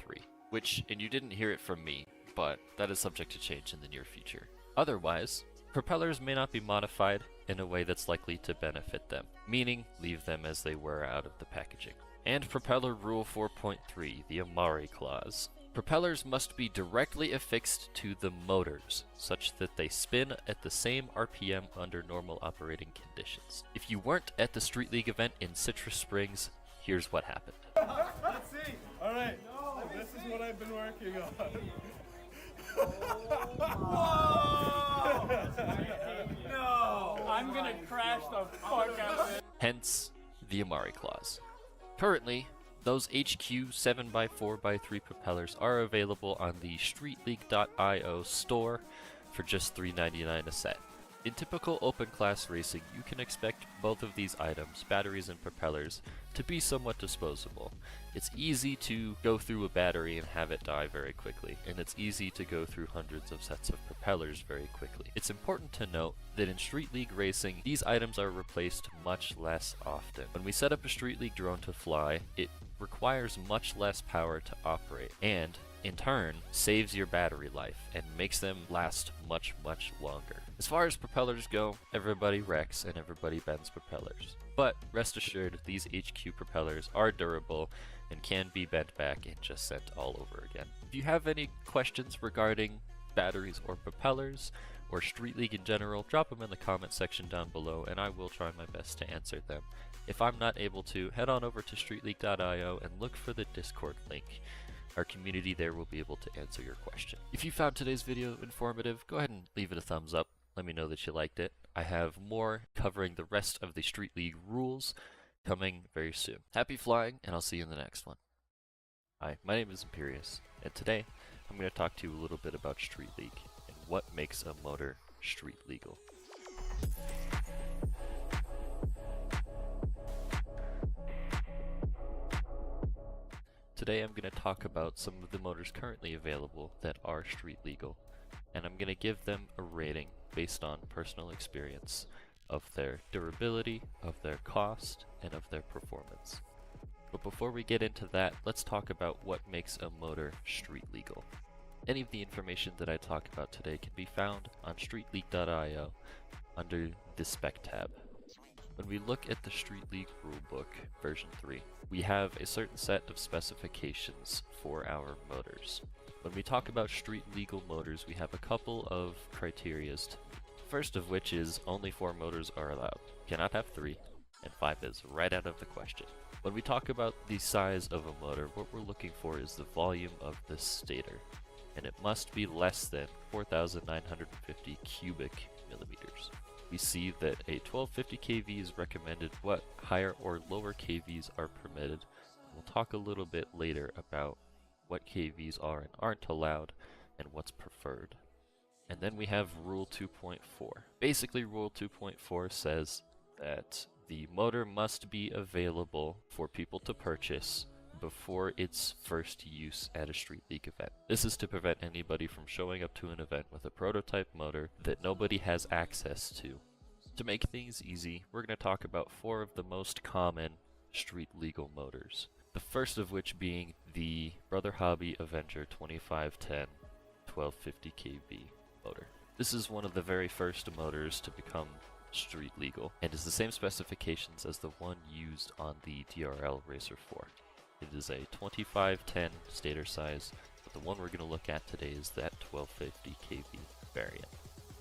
which, and you didn't hear it from me, but that is subject to change in the near future. Otherwise, propellers may not be modified in a way that's likely to benefit them, meaning leave them as they were out of the packaging. And propeller rule 4.3, the Amari clause. Propellers must be directly affixed to the motors, such that they spin at the same RPM under normal operating conditions. If you weren't at the Street League event in Citrus Springs, here's what happened. Let's see. All right. No, this is what I've been working on. No! I'm gonna crash the fuck out of it. Hence, the Amari clause. Currently, those HQ 7x4x3 propellers are available on the StreetLeague.io store for just $3.99 a set. In typical open class racing, you can expect both of these items, batteries and propellers, to be somewhat disposable. It's easy to go through a battery and have it die very quickly, and it's easy to go through hundreds of sets of propellers very quickly. It's important to note that in Street League racing, these items are replaced much less often. When we set up a Street League drone to fly, it requires much less power to operate, and in turn, saves your battery life and makes them last much, much longer. As far as propellers go, everybody wrecks and everybody bends propellers. But rest assured, these HQ propellers are durable and can be bent back and just sent all over again. If you have any questions regarding batteries or propellers, or Street League in general, drop them in the comment section down below and I will try my best to answer them. If I'm not able to, head on over to StreetLeague.io and look for the Discord link. Our community there will be able to answer your question. If you found today's video informative, go ahead and leave it a thumbs up. Let me know that you liked it. I have more covering the rest of the Street League rules coming very soon. Happy flying, and I'll see you in the next one. Hi, my name is Imperius, and today I'm going to talk to you a little bit about Street League and what makes a motor street legal. Today I'm going to talk about some of the motors currently available that are street legal, and I'm going to give them a rating based on personal experience of their durability, of their cost, and of their performance. But before we get into that, let's talk about what makes a motor street legal. Any of the information that I talk about today can be found on StreetLeague.io under the Spec tab. When we look at the Street League Rulebook version 3, we have a certain set of specifications for our motors. When we talk about street legal motors, we have a couple of criterias to meet. First of which is only 4 motors are allowed. Cannot have 3, and 5 is right out of the question. When we talk about the size of a motor, what we're looking for is the volume of the stator, and it must be less than 4,950 cubic millimeters. We see that a 1250 kV is recommended, what higher or lower kVs are permitted. We'll talk a little bit later about what kVs are and aren't allowed and what's preferred. And then we have Rule 2.4. Basically, Rule 2.4 says that the motor must be available for people to purchase before its first use at a Street League event. This is to prevent anybody from showing up to an event with a prototype motor that nobody has access to. To make things easy, we're going to talk about 4 of the most common street legal motors. The first of which being the Brother Hobby Avenger 2510 1250 kV motor. This is one of the very first motors to become street legal, and is the same specifications as the one used on the DRL Racer 4. It is a 2510 stator size, but the one we're going to look at today is that 1250 kV variant.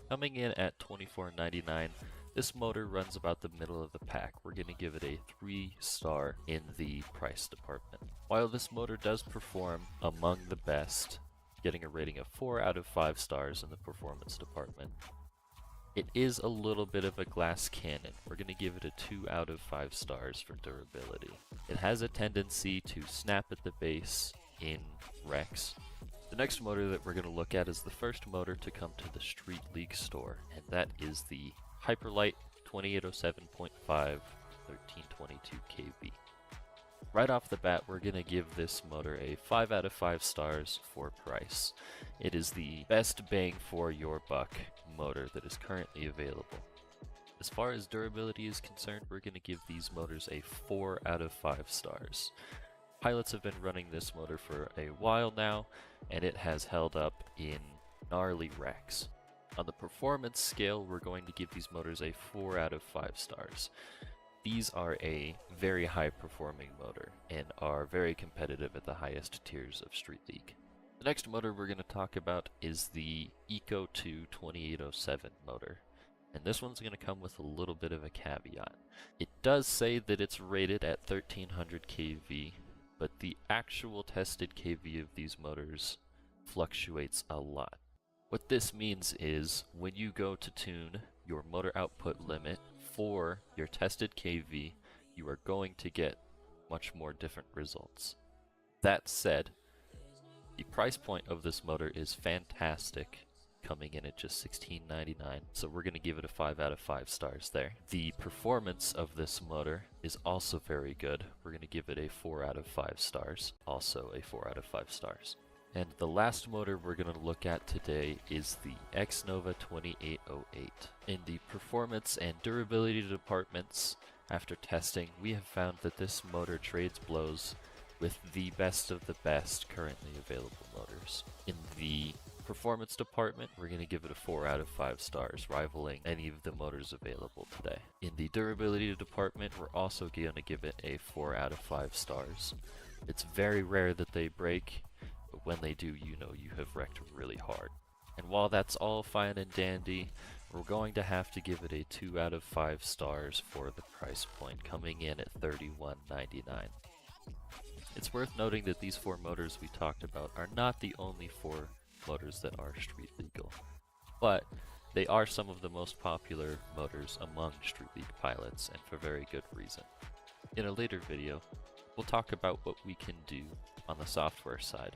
Coming in at $24.99, this motor runs about the middle of the pack. We're going to give it a 3-star in the price department. While this motor does perform among the best, getting a rating of 4 out of 5 stars in the performance department, it is a little bit of a glass cannon. We're going to give it a 2 out of 5 stars for durability. It has a tendency to snap at the base in wrecks. The next motor that we're going to look at is the first motor to come to the Street League store, and that is the Hyperlight 2807.5 1322 kV. Right off the bat, we're going to give this motor a 5 out of 5 stars for price. It is the best bang for your buck motor that is currently available. As far as durability is concerned, we're going to give these motors a 4 out of 5 stars. Pilots have been running this motor for a while now, and it has held up in gnarly wrecks. On the performance scale, we're going to give these motors a 4 out of 5 stars. These are a very high performing motor and are very competitive at the highest tiers of Street League. The next motor we're going to talk about is the Eco 2 2807 motor. And this one's going to come with a little bit of a caveat. It does say that it's rated at 1300 kV, but the actual tested kV of these motors fluctuates a lot. What this means is when you go to tune your motor output limit for your tested kV, you are going to get much more different results. That said, the price point of this motor is fantastic, coming in at just $16.99, so we're going to give it a 5 out of 5 stars there. The performance of this motor is also very good. We're going to give it a 4 out of 5 stars, also a 4 out of 5 stars. And the last motor we're going to look at today is the Xnova 2808. In the performance and durability departments, after testing, we have found that this motor trades blows with the best of the best currently available motors. In the performance department, we're going to give it a 4 out of 5 stars, rivaling any of the motors available today. In the durability department, we're also going to give it a 4 out of 5 stars. It's very rare that they break, but when they do, you know you have wrecked really hard. And while that's all fine and dandy, we're going to have to give it a 2 out of 5 stars for the price point, coming in at $31.99. It's worth noting that these 4 motors we talked about are not the only 4 motors that are street legal, but they are some of the most popular motors among Street League pilots, and for very good reason. In a later video, we'll talk about what we can do on the software side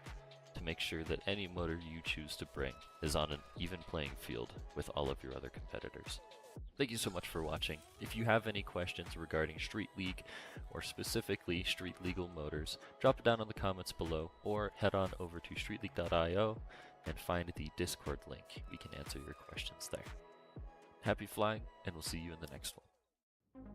to make sure that any motor you choose to bring is on an even playing field with all of your other competitors. Thank you so much for watching. If you have any questions regarding Street League, or specifically street legal motors, drop it down in the comments below, or head on over to streetleague.io and find the Discord link. We can answer your questions there. Happy flying, and we'll see you in the next one.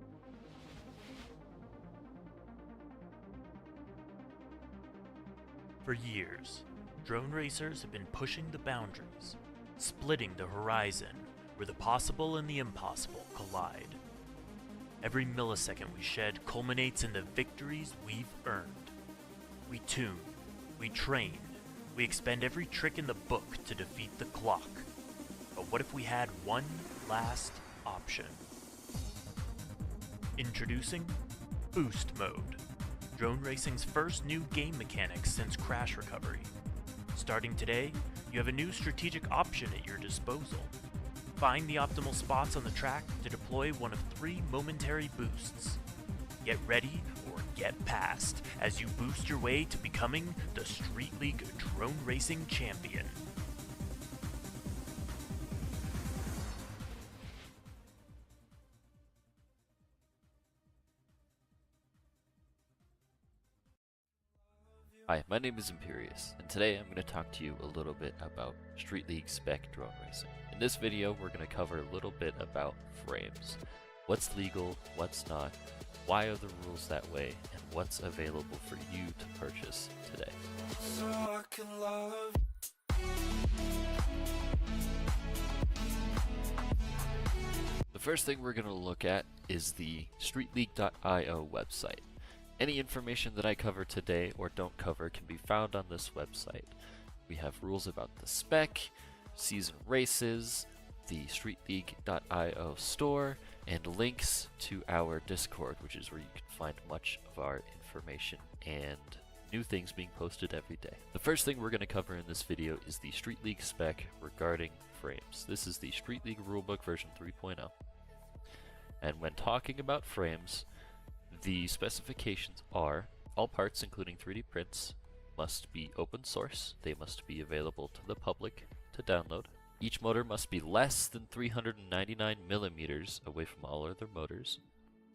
For years, drone racers have been pushing the boundaries, splitting the horizon where the possible and the impossible collide. Every millisecond we shed culminates in the victories we've earned. We tune, we train, we expend every trick in the book to defeat the clock. But what if we had one last option? Introducing Boost Mode, drone racing's first new game mechanic since crash recovery. Starting today, you have a new strategic option at your disposal. Find the optimal spots on the track to deploy one of 3 momentary boosts. Get ready or get past as you boost your way to becoming the Street League Drone Racing Champion. Hi, my name is Imperious, and today I'm going to talk to you a little bit about Street League spec drone racing. In this video, we're going to cover a little bit about frames. What's legal, what's not, why are the rules that way, and what's available for you to purchase today. So I can love. The first thing we're going to look at is the streetleague.io website. Any information that I cover today or don't cover can be found on this website. We have rules about the spec, season races, the streetleague.io store, and links to our Discord, which is where you can find much of our information and new things being posted every day. The first thing we're going to cover in this video is the Street League spec regarding frames. This is the Street League rulebook version 3.0. And when talking about frames, the specifications are all parts, including 3D prints, must be open source. They must be available to the public to download. Each motor must be less than 399 millimeters away from all other motors.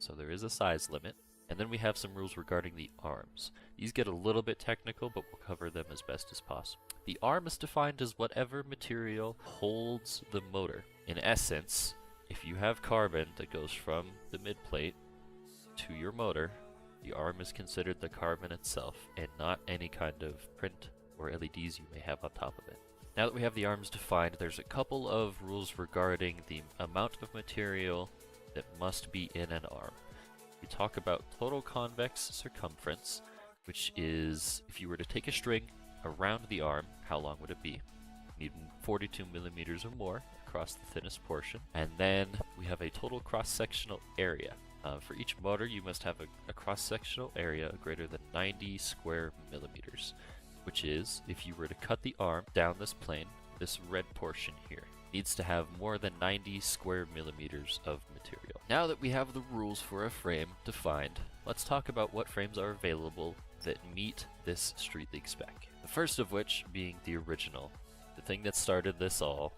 so there is a size limit. And then we have some rules regarding the arms. These get a little bit technical, but we'll cover them as best as possible. The arm is defined as whatever material holds the motor. In essence, if you have carbon that goes from the midplate to your motor, the arm is considered the carbon itself and not any kind of print or LEDs you may have on top of it. Now that we have the arms defined, there's a couple of rules regarding the amount of material that must be in an arm. We talk about total convex circumference, which is if you were to take a string around the arm, how long would it be? You need 42 millimeters or more across the thinnest portion. And then we have a total cross-sectional area. For each motor, you must have a cross-sectional area greater than 90 square millimeters, which is, if you were to cut the arm down this plane, this red portion here needs to have more than 90 square millimeters of material. Now that we have the rules for a frame defined, let's talk about what frames are available that meet this Street League spec. The first of which being the original, the thing that started this all,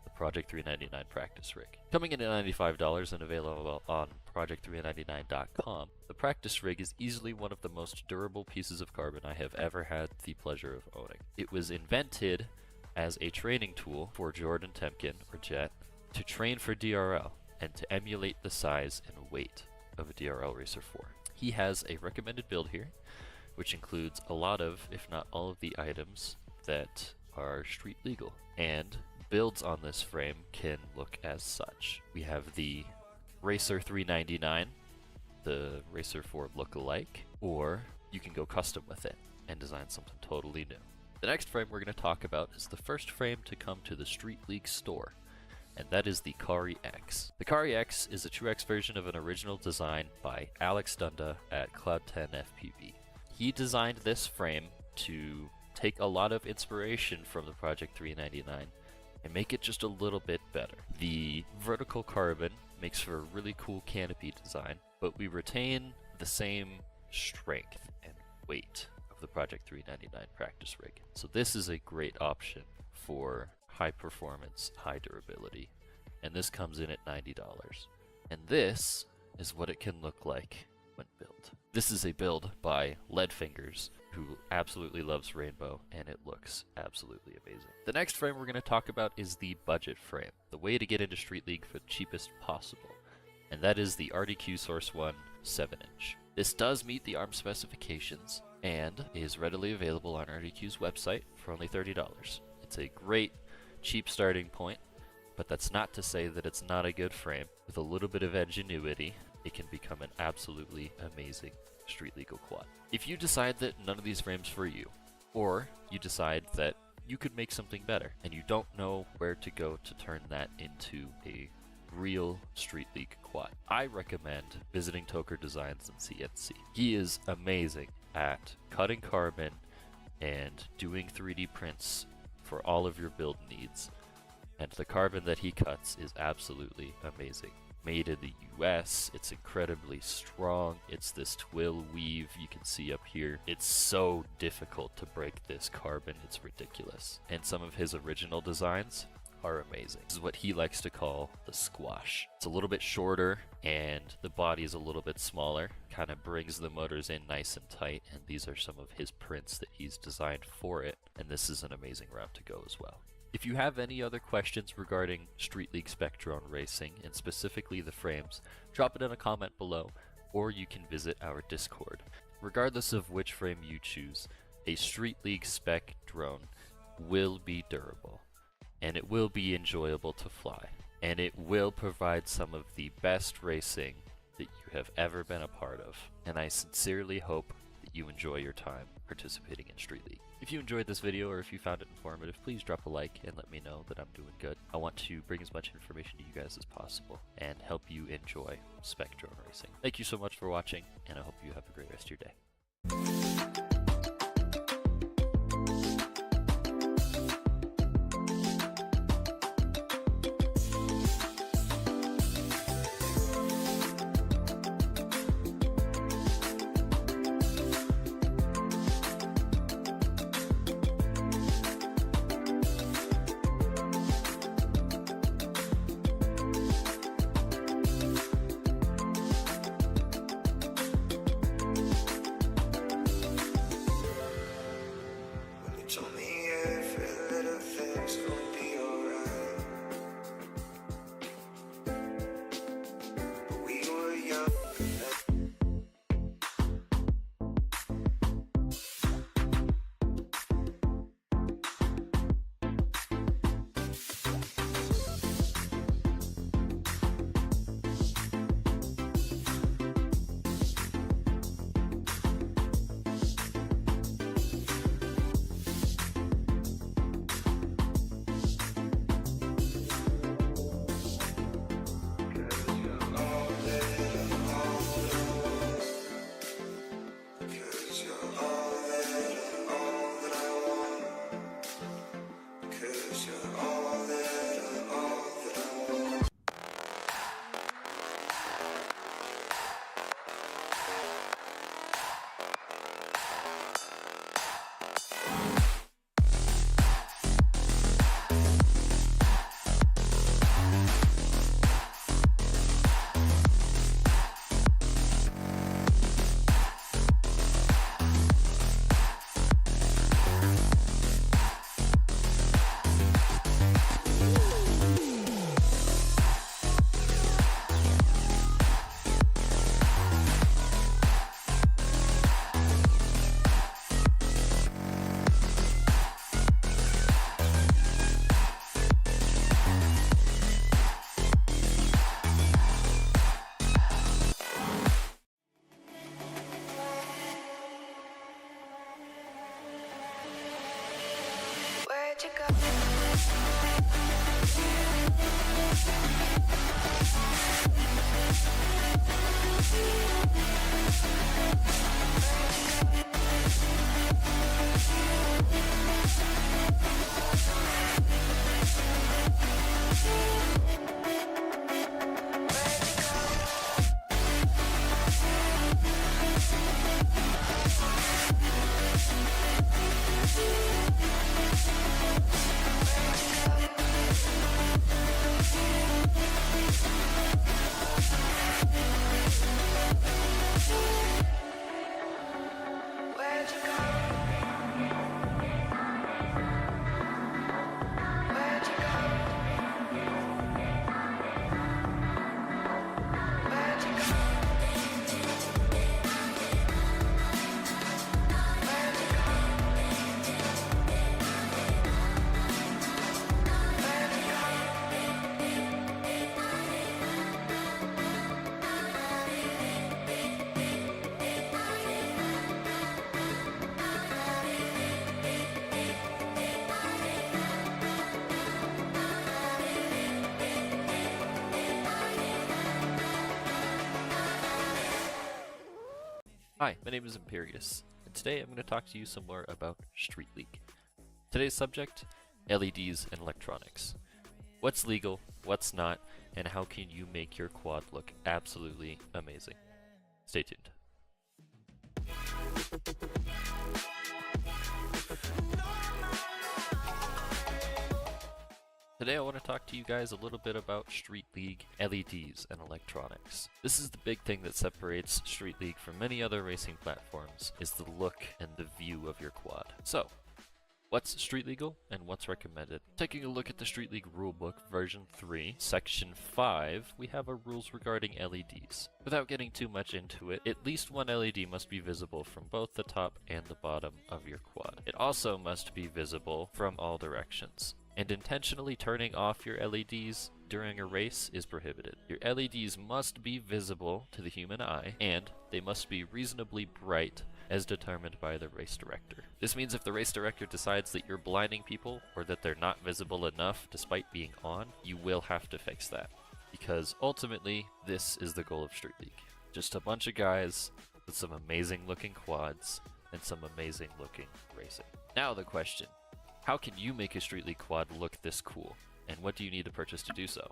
the Project 399 practice rig. Coming in at $95 and available on project399.com, the practice rig is easily one of the most durable pieces of carbon I have ever had the pleasure of owning. It was invented as a training tool for Jordan Temkin, or Jet, to train for DRL and to emulate the size and weight of a DRL Racer 4. He has a recommended build here, which includes a lot of, if not all of the items that are street legal, and builds on this frame can look as such. We have the Racer 399, the Racer 4 look-alike, or you can go custom with it and design something totally new. The next frame we're going to talk about is the first frame to come to the Street League store, and that is the Kari X. The Kari X is a True X version of an original design by Alex Dunda at Cloud10 FPV. He designed this frame to take a lot of inspiration from the Project 399 and make it just a little bit better. The vertical carbon makes for a really cool canopy design, but we retain the same strength and weight of the Project 399 practice rig. So this is a great option for high performance, high durability, and this comes in at $90. And this is what it can look like when built. This is a build by Leadfingers, who absolutely loves Rainbow, and it looks absolutely amazing. The next frame we're going to talk about is the budget frame, the way to get into Street League for the cheapest possible, and that is the RDQ Source 1 7-inch. This does meet the ARM specifications and is readily available on RDQ's website for only $30. It's a great, cheap starting point, but that's not to say that it's not a good frame. With a little bit of ingenuity, it can become an absolutely amazing street legal quad. If you decide that none of these frames for you, or you decide that you could make something better and you don't know where to go to turn that into a real street league quad, I recommend visiting Toker Designs in CNC. He is amazing at cutting carbon and doing 3D prints for all of your build needs, and the carbon that he cuts is absolutely amazing. Made in the US, it's incredibly strong. It's this twill weave you can see up here. It's so difficult to break this carbon, it's ridiculous. And some of his original designs are amazing. This is what he likes to call the squash. It's a little bit shorter and the body is a little bit smaller, kind of brings the motors in nice and tight, and these are some of his prints that he's designed for it, and this is an amazing route to go as well. If you have any other questions regarding Street League Spec Drone Racing, and specifically the frames, drop it in a comment below, or you can visit our Discord. Regardless of which frame you choose, a Street League Spec drone will be durable, and it will be enjoyable to fly, and it will provide some of the best racing that you have ever been a part of, and I sincerely hope that you enjoy your time participating in Street League. If you enjoyed this video or if you found it informative, please drop a like and let me know that I'm doing good. I want to bring as much information to you guys as possible and help you enjoy spec drone racing. Thank you so much for watching, and I hope you have a great rest of your day. Hi, my name is Imperius, and today I'm going to talk to you some more about Street League. Today's subject, LEDs and electronics. What's legal, what's not, and how can you make your quad look absolutely amazing? Stay tuned. Today I want to talk to you guys a little bit about Street League, LEDs, and electronics. This is the big thing that separates Street League from many other racing platforms, is the look and the view of your quad. So, what's street legal and what's recommended? Taking a look at the Street League rulebook version 3, section 5, we have our rules regarding LEDs. Without getting too much into it, at least one LED must be visible from both the top and the bottom of your quad. It also must be visible from all directions. And intentionally turning off your LEDs during a race is prohibited. Your LEDs must be visible to the human eye, and they must be reasonably bright as determined by the race director. This means if the race director decides that you're blinding people or that they're not visible enough despite being on, you will have to fix that. Because ultimately, this is the goal of Street League. Just a bunch of guys with some amazing looking quads and some amazing looking racing. Now the question. How can you make a Street League quad look this cool? And what do you need to purchase to do so?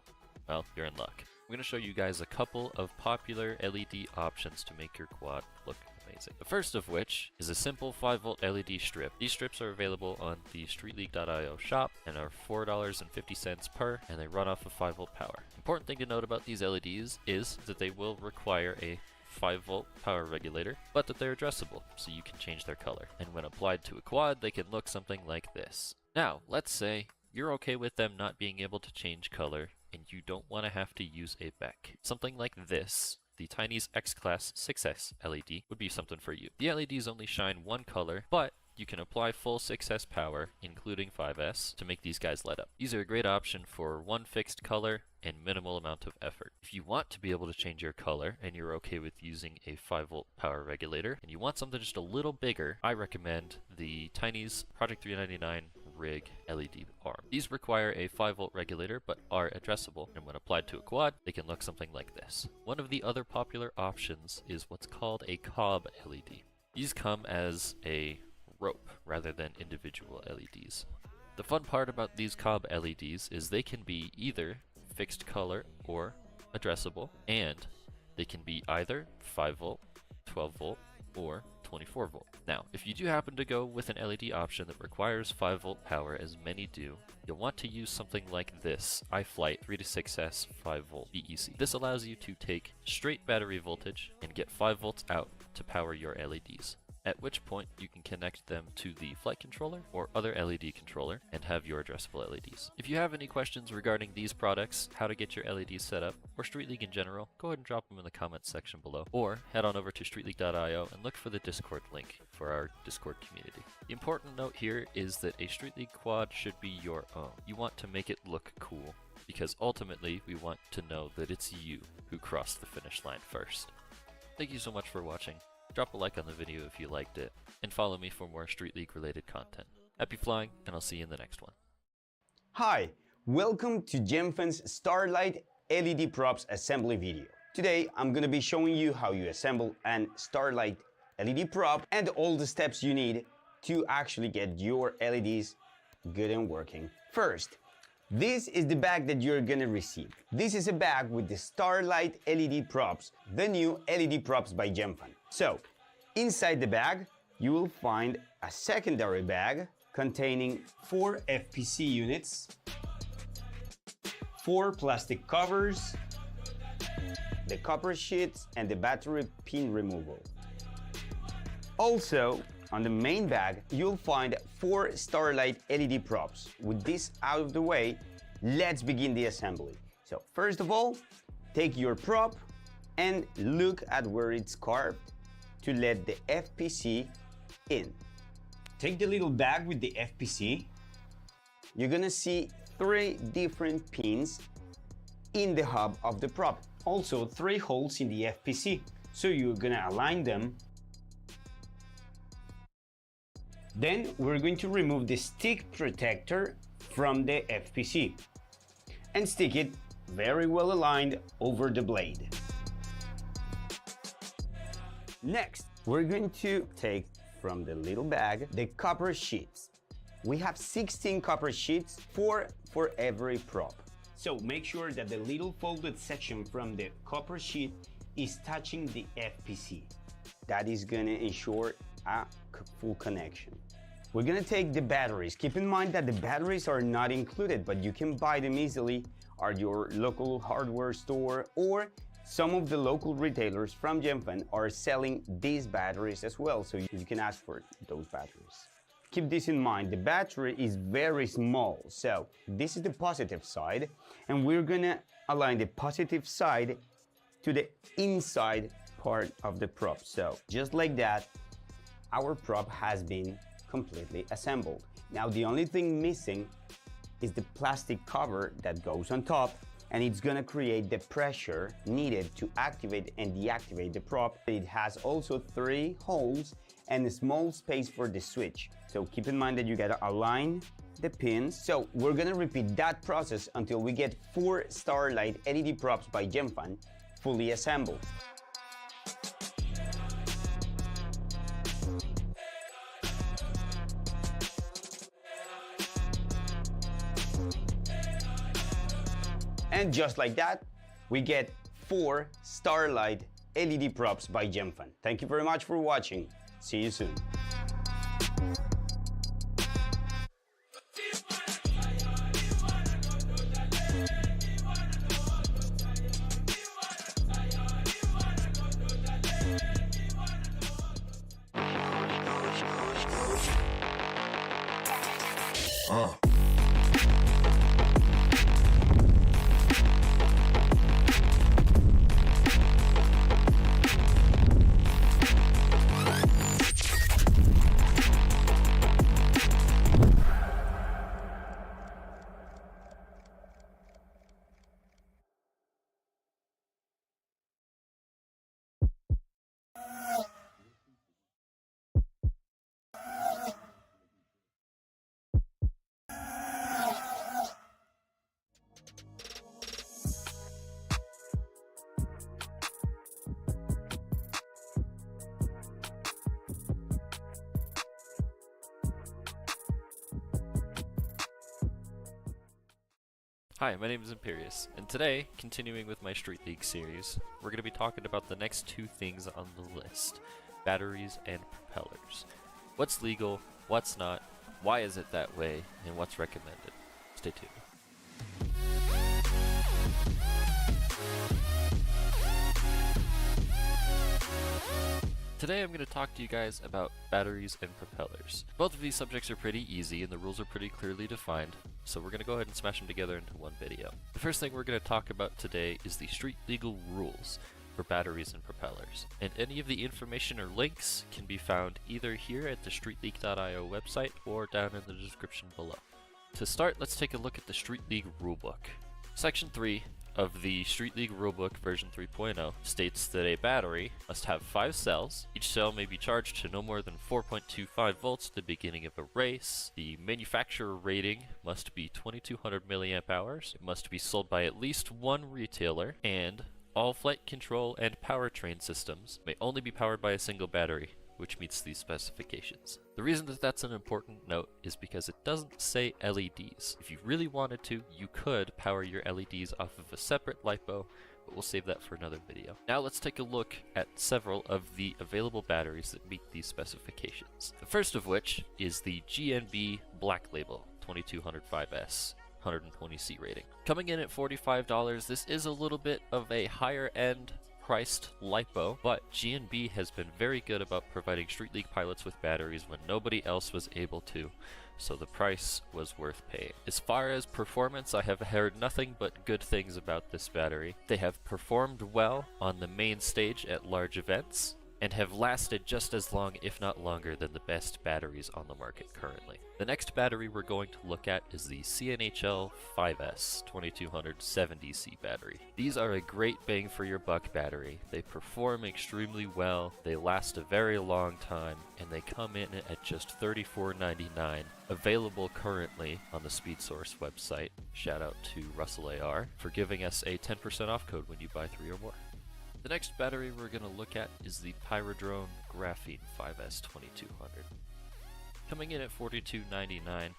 Well, you're in luck. I'm going to show you guys a couple of popular LED options to make your quad look amazing. The first of which is a simple 5V LED strip. These strips are available on the StreetLeague.io shop and are $4.50 per, and they run off of 5V power. Important thing to note about these LEDs is that they will require a 5V power regulator, but that they're addressable, so you can change their color. And when applied to a quad, they can look something like this. Now, let's say you're okay with them not being able to change color, and you don't want to have to use a BEC. Something like this, the Tiny's X-Class 6S LED, would be something for you. The LEDs only shine one color, but you can apply full 6S power, including 5S, to make these guys light up. These are a great option for one fixed color and minimal amount of effort. If you want to be able to change your color and you're okay with using a 5V power regulator and you want something just a little bigger, I recommend the Tiny's Project 399 Rig LED arm. These require a 5V regulator but are addressable, and when applied to a quad, they can look something like this. One of the other popular options is what's called a cob LED. These come as a rope rather than individual LEDs. The fun part about these cob LEDs is they can be either fixed color or addressable, and they can be either 5V, 12V, or 24V. Now, if you do happen to go with an LED option that requires 5V power, as many do, you'll want to use something like this iFlight 3-6S 5V BEC. This allows you to take straight battery voltage and get 5V out to power your LEDs. At which point you can connect them to the flight controller or other LED controller and have your addressable LEDs. If you have any questions regarding these products, how to get your LEDs set up, or Street League in general, go ahead and drop them in the comments section below, or head on over to StreetLeague.io and look for the Discord link for our Discord community. The important note here is that a Street League quad should be your own. You want to make it look cool, because ultimately we want to know that it's you who crossed the finish line first. Thank you so much for watching. Drop a like on the video if you liked it, and follow me for more Street League related content. Have Happy flying, and I'll see you in the next one. Hi, welcome to Gemfan's Starlight LED props assembly video. Today I'm gonna be showing you how you assemble an Starlight LED prop and all the steps you need to actually get your LEDs good and working. First, this is the bag that you're gonna receive. This is a bag with the Starlight LED props, the new LED props by Gemfan. So, inside the bag, you will find a secondary bag containing 4 FPC units, 4 plastic covers, the copper sheets, and the battery pin removal. Also, on the main bag, you'll find 4 Starlight LED props. With this out of the way, let's begin the assembly. So first of all, take your prop and look at where it's carved to let the FPC in. Take the little bag with the FPC. You're gonna see 3 different pins in the hub of the prop. Also 3 holes in the FPC. So you're gonna align them. Then we're going to remove the stick protector from the FPC and stick it very well aligned over the blade. Next, we're going to take from the little bag the copper sheets. We have 16 copper sheets, 4 for every prop. So make sure that the little folded section from the copper sheet is touching the FPC. That is gonna ensure a full connection. We're gonna take the batteries. Keep in mind that the batteries are not included, but you can buy them easily at your local hardware store, or some of the local retailers from Gemfan are selling these batteries as well, so you can ask for those batteries. Keep this in mind, the battery is very small, so this is the positive side, and we're gonna align the positive side to the inside part of the prop. So just like that, our prop has been completely assembled. Now the only thing missing is the plastic cover that goes on top, and it's gonna create the pressure needed to activate and deactivate the prop. It has also 3 holes and a small space for the switch. So keep in mind that you gotta align the pins. So we're gonna repeat that process until we get 4 Starlight LED props by Gemfan fully assembled. And just like that, we get 4 Starlight LED props by Gemfan. Thank you very much for watching. See you soon. Hi, my name is Imperius, and today, continuing with my Street League series, we're going to be talking about the next 2 things on the list: batteries and propellers. What's legal, what's not, why is it that way, and what's recommended. Stay tuned. Today I'm going to talk to you guys about batteries and propellers. Both of these subjects are pretty easy and the rules are pretty clearly defined, so we're going to go ahead and smash them together into one video. The first thing we're going to talk about today is the street legal rules for batteries and propellers. And any of the information or links can be found either here at the streetleague.io website or down in the description below. To start, let's take a look at the Street League rulebook. Section 3 of the Street League Rulebook version 3.0 states that a battery must have 5 cells. Each cell may be charged to no more than 4.25 volts at the beginning of a race. The manufacturer rating must be 2200 milliamp hours. It must be sold by at least one retailer, and all flight control and powertrain systems may only be powered by a single battery, which meets these specifications. The reason that that's an important note is because it doesn't say LEDs. If you really wanted to, you could power your LEDs off of a separate LiPo, but we'll save that for another video. Now let's take a look at several of the available batteries that meet these specifications. The first of which is the GNB Black Label 2205S. 120C rating. Coming in at $45, this is a little bit of a higher end priced LiPo, but GNB has been very good about providing Street League pilots with batteries when nobody else was able to, so the price was worth paying. As far as performance, I have heard nothing but good things about this battery. They have performed well on the main stage at large events, and have lasted just as long, if not longer, than the best batteries on the market currently. The next battery we're going to look at is the CNHL 5S 2270C battery. These are a great bang for your buck battery. They perform extremely well, they last a very long time, and they come in at just $34.99, available currently on the SpeedSource website. Shout out to RusselAR for giving us a 10% off code when you buy 3 or more. The next battery we're going to look at is the Pyrodrone Graphene 5S 2200. Coming in at $42.99,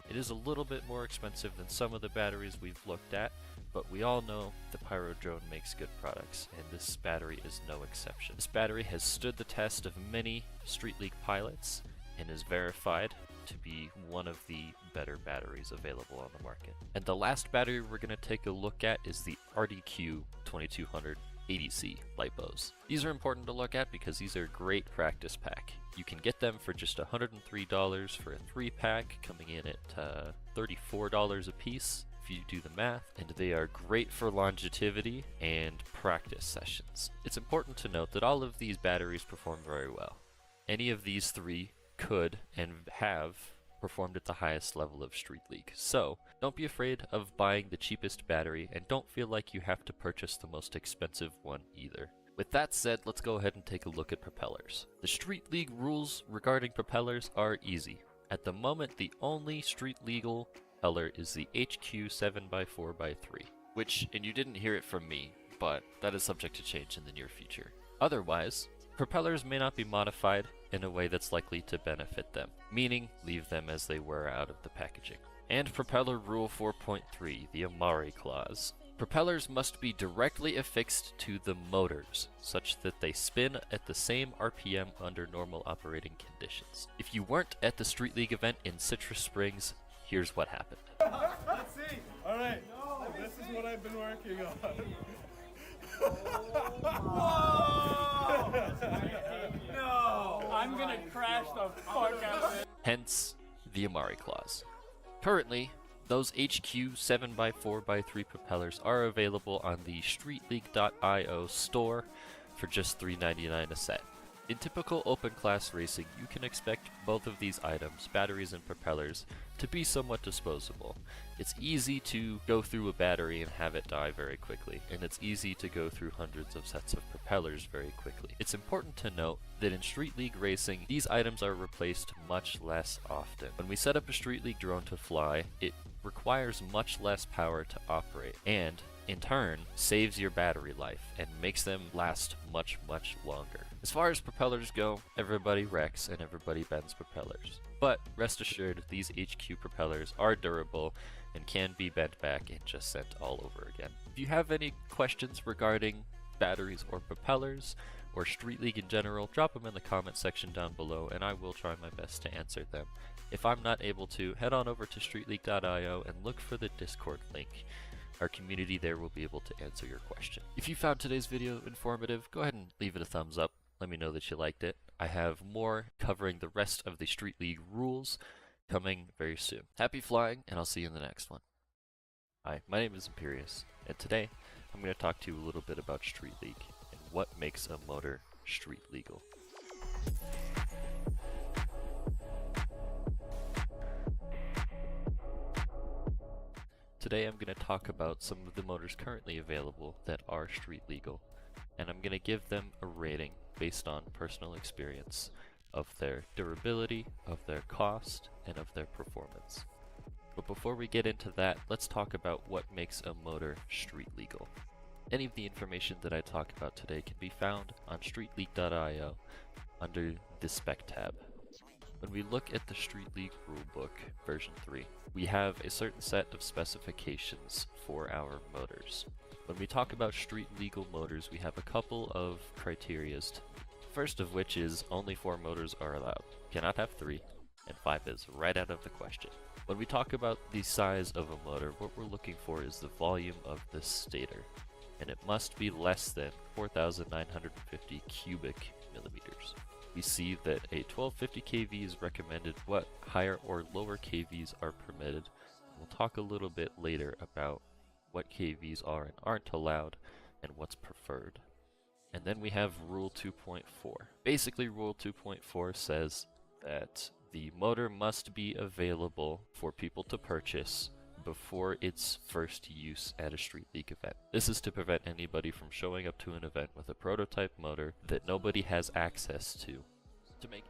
it is a little bit more expensive than some of the batteries we've looked at, but we all know the Pyrodrone makes good products, and this battery is no exception. This battery has stood the test of many Street League pilots and is verified to be one of the better batteries available on the market. And the last battery we're going to take a look at is the RDQ 2200 80C LiPos. These are important to look at because these are a great practice pack. You can get them for just $103 for a 3-pack, coming in at $34 a piece if you do the math, and they are great for longevity and practice sessions. It's important to note that all of these batteries perform very well. Any of these 3 could and have performed at the highest level of Street League. So, don't be afraid of buying the cheapest battery, and don't feel like you have to purchase the most expensive one either. With that said, let's go ahead and take a look at propellers. The Street League rules regarding propellers are easy. At the moment, the only Street legal propeller is the HQ 7x4x3, which, and you didn't hear it from me, but that is subject to change in the near future. Otherwise, propellers may not be modified in a way that's likely to benefit them, meaning leave them as they were out of the packaging. And propeller rule 4.3, the Amari clause. Propellers must be directly affixed to the motors, such that they spin at the same RPM under normal operating conditions. If you weren't at the Street League event in Citrus Springs, here's what happened. Let's see. All right. This is what I've been working on. No! I'm gonna crash the fuck out of it. Hence, the Amari clause. Currently, those HQ 7x4x3 propellers are available on the StreetLeague.io store for just $3.99 a set. In typical open class racing, you can expect both of these items, batteries and propellers, to be somewhat disposable. It's easy to go through a battery and have it die very quickly, and it's easy to go through hundreds of sets of propellers very quickly. It's important to note that in Street League racing, these items are replaced much less often. When we set up a Street League drone to fly, it requires much less power to operate, and in turn, saves your battery life and makes them last much, much longer. As far as propellers go, everybody wrecks and everybody bends propellers. But rest assured, these HQ propellers are durable and can be bent back and just sent all over again. If you have any questions regarding batteries or propellers, or Street League in general, drop them in the comment section down below and I will try my best to answer them. If I'm not able to, head on over to StreetLeague.io and look for the Discord link. Our community there will be able to answer your question. If you found today's video informative, go ahead and leave it a thumbs up. Let me know that you liked it. I have more covering the rest of the Street League rules coming very soon. Happy flying, and I'll see you in the next one. Hi, my name is Imperious, and today I'm going to talk to you a little bit about Street League and what makes a motor street legal. Today I'm going to talk about some of the motors currently available that are street legal, and I'm going to give them a rating based on personal experience of their durability, of their cost, and of their performance. But before we get into that, let's talk about what makes a motor street legal. Any of the information that I talk about today can be found on streetleague.io under the Spec tab. When we look at the Street League Rulebook version 3, we have a certain set of specifications for our motors. When we talk about street legal motors, we have a couple of criterias to meet. First of which is only 4 motors are allowed. Cannot have 3, and 5 is right out of the question. When we talk about the size of a motor, what we're looking for is the volume of the stator, and it must be less than 4,950 cubic millimeters. We see that a 1250 kV is recommended, what higher or lower kVs are permitted. We'll talk a little bit later about what kVs are and aren't allowed and what's preferred. And then we have Rule 2.4. Basically, Rule 2.4 says that the motor must be available for people to purchase before its first use at a Street League event. This is to prevent anybody from showing up to an event with a prototype motor that nobody has access to make.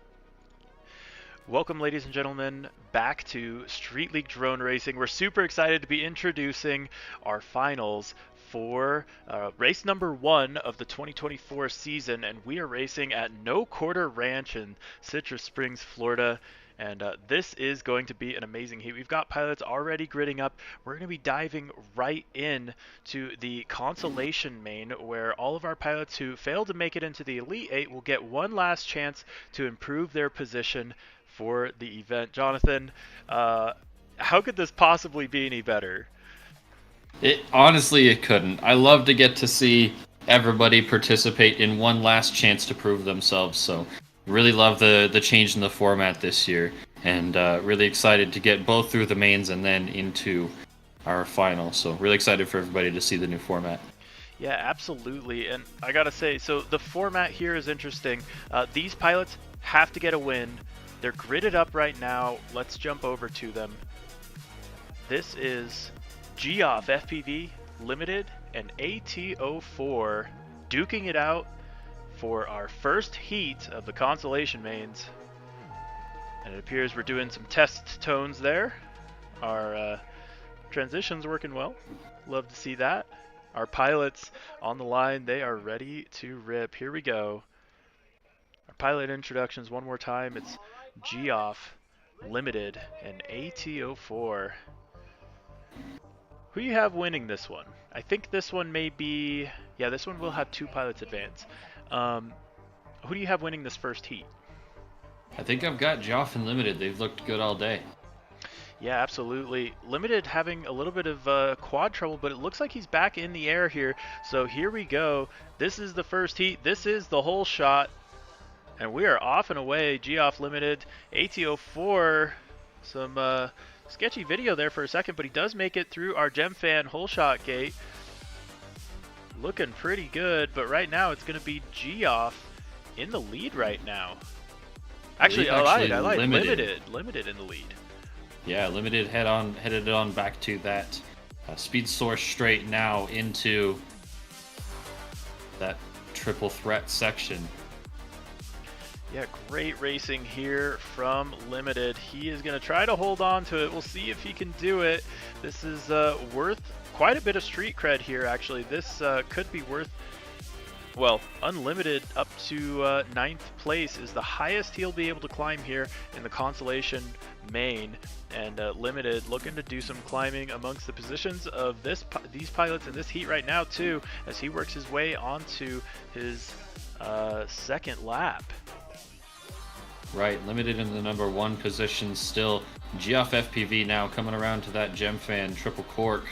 Welcome, ladies and gentlemen, back to Street League Drone Racing. We're super excited to be introducing our finals for race number 1 of the 2024 season, and we are racing at No Quarter Ranch in Citrus Springs, Florida. And this is going to be an amazing heat. We've got pilots already gridding up. We're going to be diving right in to the consolation main, where all of our pilots who failed to make it into the Elite 8 will get one last chance to improve their position for the event. Jonathan, how could this possibly be any better? Honestly, it couldn't. I love to get to see everybody participate in one last chance to prove themselves, so really love the change in the format this year, and really excited to get both through the mains and then into our final. So really excited for everybody to see the new format. Yeah, absolutely. And I gotta say, so the format here is interesting. These pilots have to get a win. They're gridded up right now. Let's jump over to them. This is Geoff FPV Limited and AT04 duking it out for our first heat of the consolation mains. And it appears we're doing some test tones there. Our transition's working well. Love to see that. Our pilots on the line, they are ready to rip. Here we go. Our pilot introductions one more time. It's Geoff Limited and AT04. Who you have winning this one? I think this one may be... Yeah, this one will have 2 pilots advance. Who do you have winning this first heat? I think I've got Geoff and Limited. They've looked good all day. Yeah, absolutely. Limited having a little bit of quad trouble, but it looks like he's back in the air here. So here we go. This is the first heat. This is the whole shot. And we are off and away. Geoff Limited, AT04. Some sketchy video there for a second, but he does make it through our GemFan whole shot gate. Looking pretty good, but right now it's going to be Geoff in the lead right now. Actually, I lied. Limited in the lead. Yeah, Limited headed on back to that speed source straight now into that triple threat section. Yeah, great racing here from Limited. He is going to try to hold on to it. We'll see if he can do it. This is worth quite a bit of street cred here, actually. This could be worth, well, unlimited up to 9th place is the highest he'll be able to climb here in the consolation main. And Limited looking to do some climbing amongst the positions of these pilots in this heat right now too, as he works his way onto his second lap. Right, Limited in the number 1 position still. Geoff FPV now coming around to that GemFan triple cork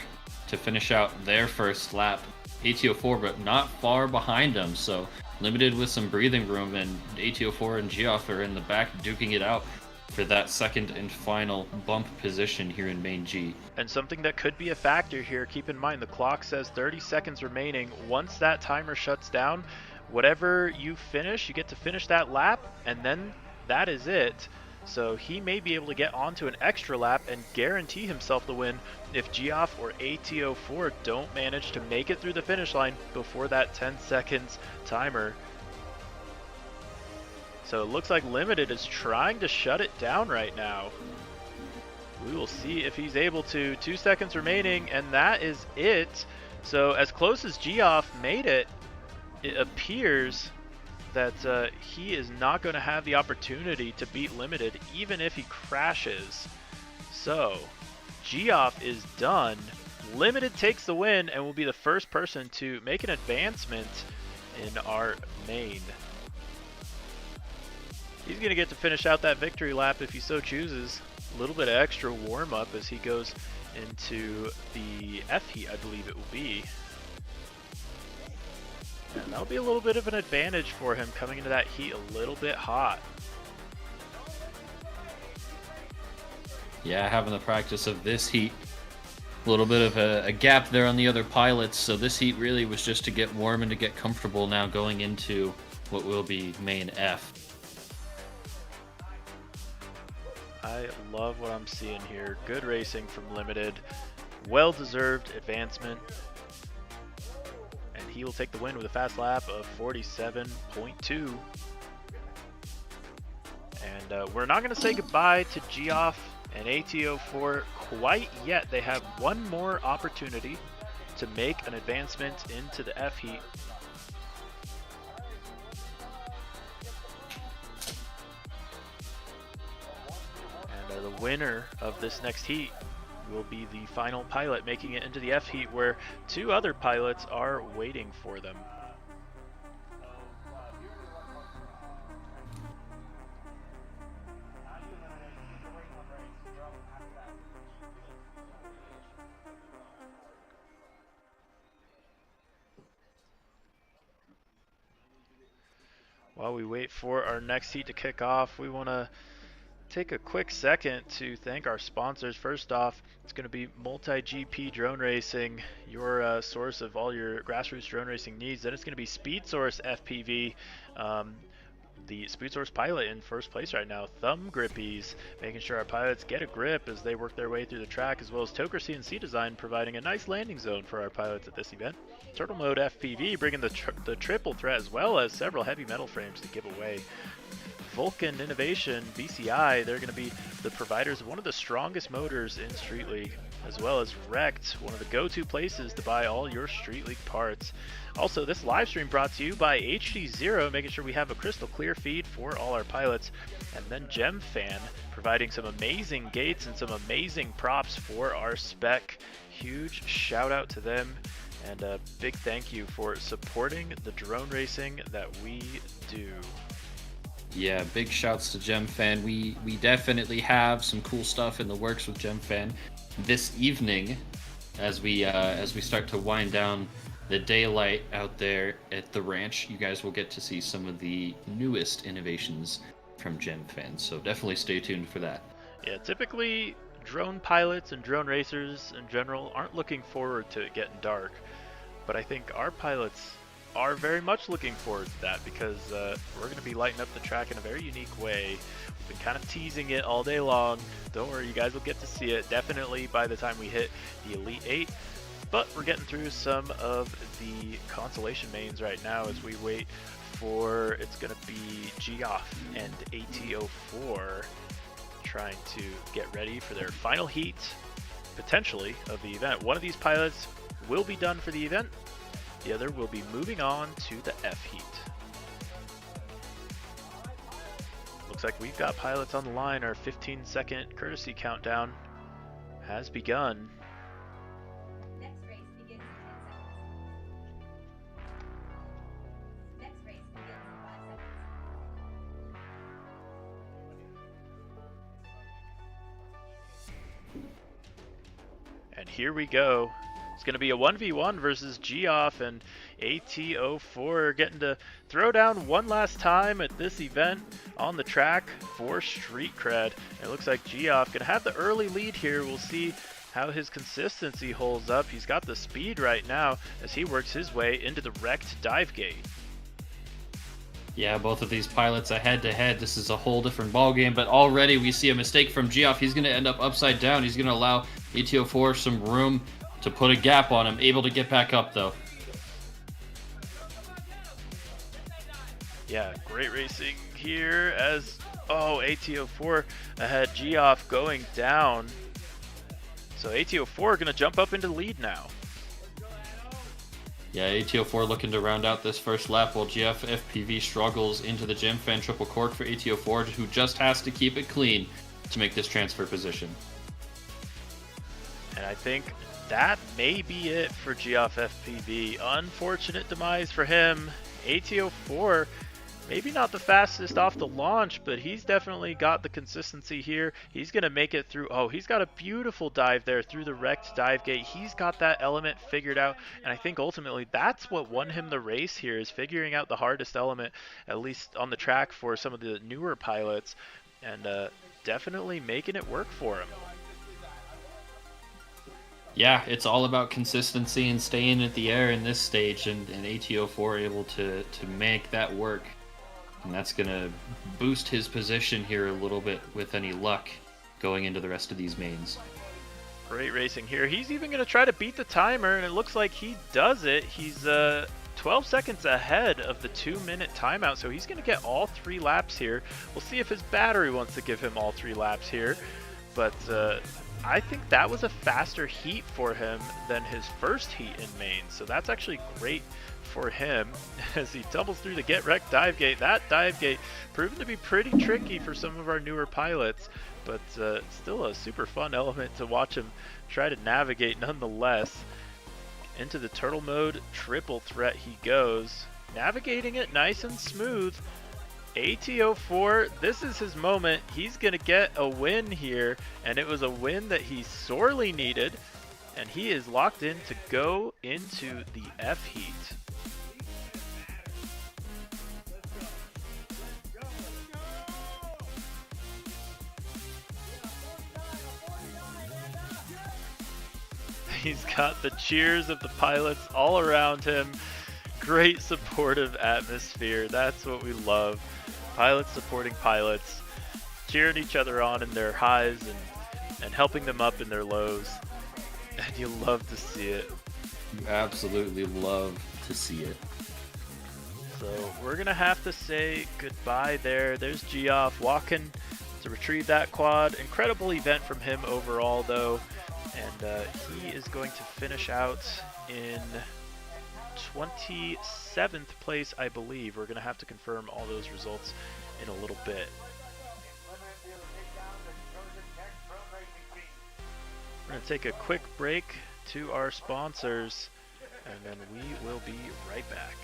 to finish out their first lap. AT04, but not far behind them, so Limited with some breathing room, and AT04 and Geoff are in the back duking it out for that second and final bump position here in main G. And something that could be a factor here, keep in mind the clock says 30 seconds remaining. Once that timer shuts down, whatever you finish, you get to finish that lap, and then that is it. So he may be able to get onto an extra lap and guarantee himself the win if Geoff or ATO4 don't manage to make it through the finish line before that 10 seconds timer. So it looks like Limited is trying to shut it down right now. We will see if he's able to. 2 seconds remaining, and that is it. So as close as Geoff made it, it appears that he is not going to have the opportunity to beat Limited even if he crashes. So Geoff is done. Limited takes the win and will be the first person to make an advancement in our main. He's going to get to finish out that victory lap if he so chooses. A little bit of extra warm-up as he goes into the F heat, I believe it will be. And that'll be a little bit of an advantage for him coming into that heat a little bit hot. Yeah, having the practice of this heat. A little bit of a gap there on the other pilots, so this heat really was just to get warm and to get comfortable now going into what will be main F. I love what I'm seeing here. Good racing from Limited. Well-deserved advancement. And he will take the win with a fast lap of 47.2. And we're not going to say goodbye to Geoff and ATO4 quite yet. They have one more opportunity to make an advancement into the F heat. And the winner of this next heat will be the final pilot making it into the F heat, where two other pilots are waiting for them. While we wait for our next heat to kick off, we want to take a quick second to thank our sponsors. First off, it's going to be Multi-GP Drone Racing, your source of all your grassroots drone racing needs. Then it's going to be Speed Source FPV, the Speed Source pilot in first place right now. Thumb Grippies, making sure our pilots get a grip as they work their way through the track, as well as Toker CNC Design, providing a nice landing zone for our pilots at this event. Turtle Mode FPV, bringing the triple threat as well as several heavy metal frames to give away. Vulcan Innovation, VCI, they're going to be the providers of one of the strongest motors in Street League, as well as Wrecked, one of the go-to places to buy all your Street League parts. Also, this live stream brought to you by HD0, making sure we have a crystal clear feed for all our pilots. And then GemFan, providing some amazing gates and some amazing props for our spec. Huge shout out to them, and a big thank you for supporting the drone racing that we do. Yeah, big shouts to GemFan. We definitely have some cool stuff in the works with GemFan. This evening, as we start to wind down the daylight out there at the ranch, you guys will get to see some of the newest innovations from GemFan. So definitely stay tuned for that. Yeah, typically drone pilots and drone racers in general aren't looking forward to it getting dark, but I think our pilots are very much looking forward to that, because we're going to be lighting up the track in a very unique way. We've been kind of teasing it all day long. Don't worry, you guys will get to see it definitely by the time we hit the Elite 8. But we're getting through some of the consolation mains right now as we wait for, it's going to be Geoff and ATO4 trying to get ready for their final heat, potentially, of the event. One of these pilots will be done for the event. The other will be moving on to the F heat. Looks like we've got pilots on the line. Our 15-second courtesy countdown has begun. Next race begins in 10 seconds. Next race begins in 5 seconds. And here we go. It's going to be a 1v1 versus Geoff and ATO4, getting to throw down one last time at this event on the track for street cred. And it looks like Geoff going to have the early lead here. We'll see how his consistency holds up. He's got the speed right now as he works his way into the wrecked dive gate. Yeah, both of these pilots are head-to-head. This is a whole different ballgame, but already we see a mistake from Geoff. He's going to end up upside down. He's going to allow ATO4 some room to put a gap on him. Able to get back up, though. Yeah, great racing here as, oh, ATO4 ahead, Geoff going down. So ATO4 going to jump up into the lead now. Yeah, ATO4 looking to round out this first lap while Geoff FPV struggles into the gem fan triple cork for ATO4, who just has to keep it clean to make this transfer position. And I think that may be it for Geoff FPV. Unfortunate demise for him. ATO4, maybe not the fastest off the launch, but he's definitely got the consistency here. He's going to make it through. Oh, he's got a beautiful dive there through the wrecked dive gate. He's got that element figured out, and I think ultimately that's what won him the race here, is figuring out the hardest element, at least on the track for some of the newer pilots, and definitely making it work for him. Yeah, it's all about consistency and staying at the air in this stage, and ATO4 able to make that work. And that's going to boost his position here a little bit with any luck going into the rest of these mains. Great racing here. He's even going to try to beat the timer, and it looks like he does it. He's 12 seconds ahead of the 2-minute timeout, so he's going to get all 3 laps here. We'll see if his battery wants to give him all 3 laps here. But I think that was a faster heat for him than his first heat in main, so that's actually great for him as he tumbles through the get wrecked dive gate. That dive gate proven to be pretty tricky for some of our newer pilots, but still a super fun element to watch him try to navigate nonetheless. Into the turtle mode triple threat he goes, navigating it nice and smooth. ATO4, this is his moment. He's gonna get a win here, and it was a win that he sorely needed, and he is locked in to go into the F heat. He's got the cheers of the pilots all around him. Great supportive atmosphere. That's what we love. Pilots supporting pilots, cheering each other on in their highs and helping them up in their lows. And you love to see it. You absolutely love to see it. So we're going to have to say goodbye there. There's Geoff walking to retrieve that quad. Incredible event from him overall, though. And he is going to finish out in 27th place, I believe. We're going to have to confirm all those results in a little bit. We're going to take a quick break to our sponsors, and then we will be right back.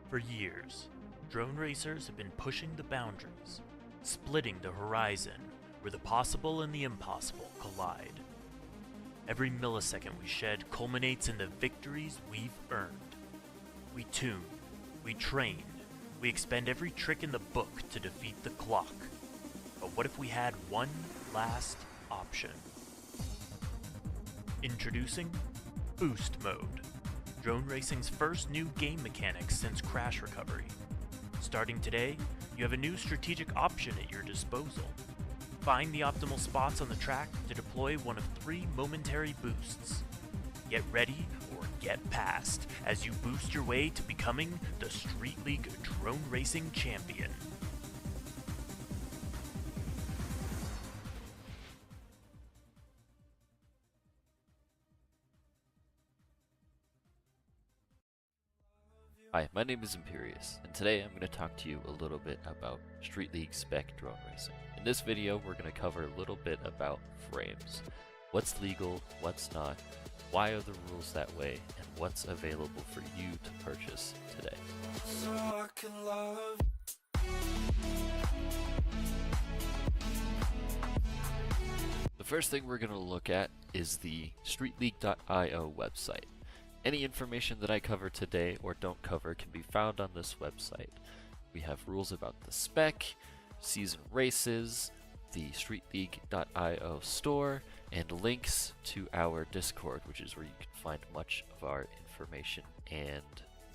For years, drone racers have been pushing the boundaries, splitting the horizon where the possible and the impossible collide. Every millisecond we shed culminates in the victories we've earned. We tune, we train, we expend every trick in the book to defeat the clock. But what if we had one last option? Introducing Boost Mode, drone racing's first new game mechanic since Crash Recovery. Starting today, you have a new strategic option at your disposal. Find the optimal spots on the track to deploy one of 3 momentary boosts. Get ready or get past as you boost your way to becoming the Street League Drone Racing Champion. Hi, my name is Imperious, and today I'm going to talk to you a little bit about Street League Spec drone racing. In this video, we're going to cover a little bit about frames. What's legal, what's not, why are the rules that way, and what's available for you to purchase today. So I can love. The first thing we're going to look at is the StreetLeague.io website. Any information that I cover today or don't cover can be found on this website. We have rules about the spec, season races, the StreetLeague.io store, and links to our Discord, which is where you can find much of our information and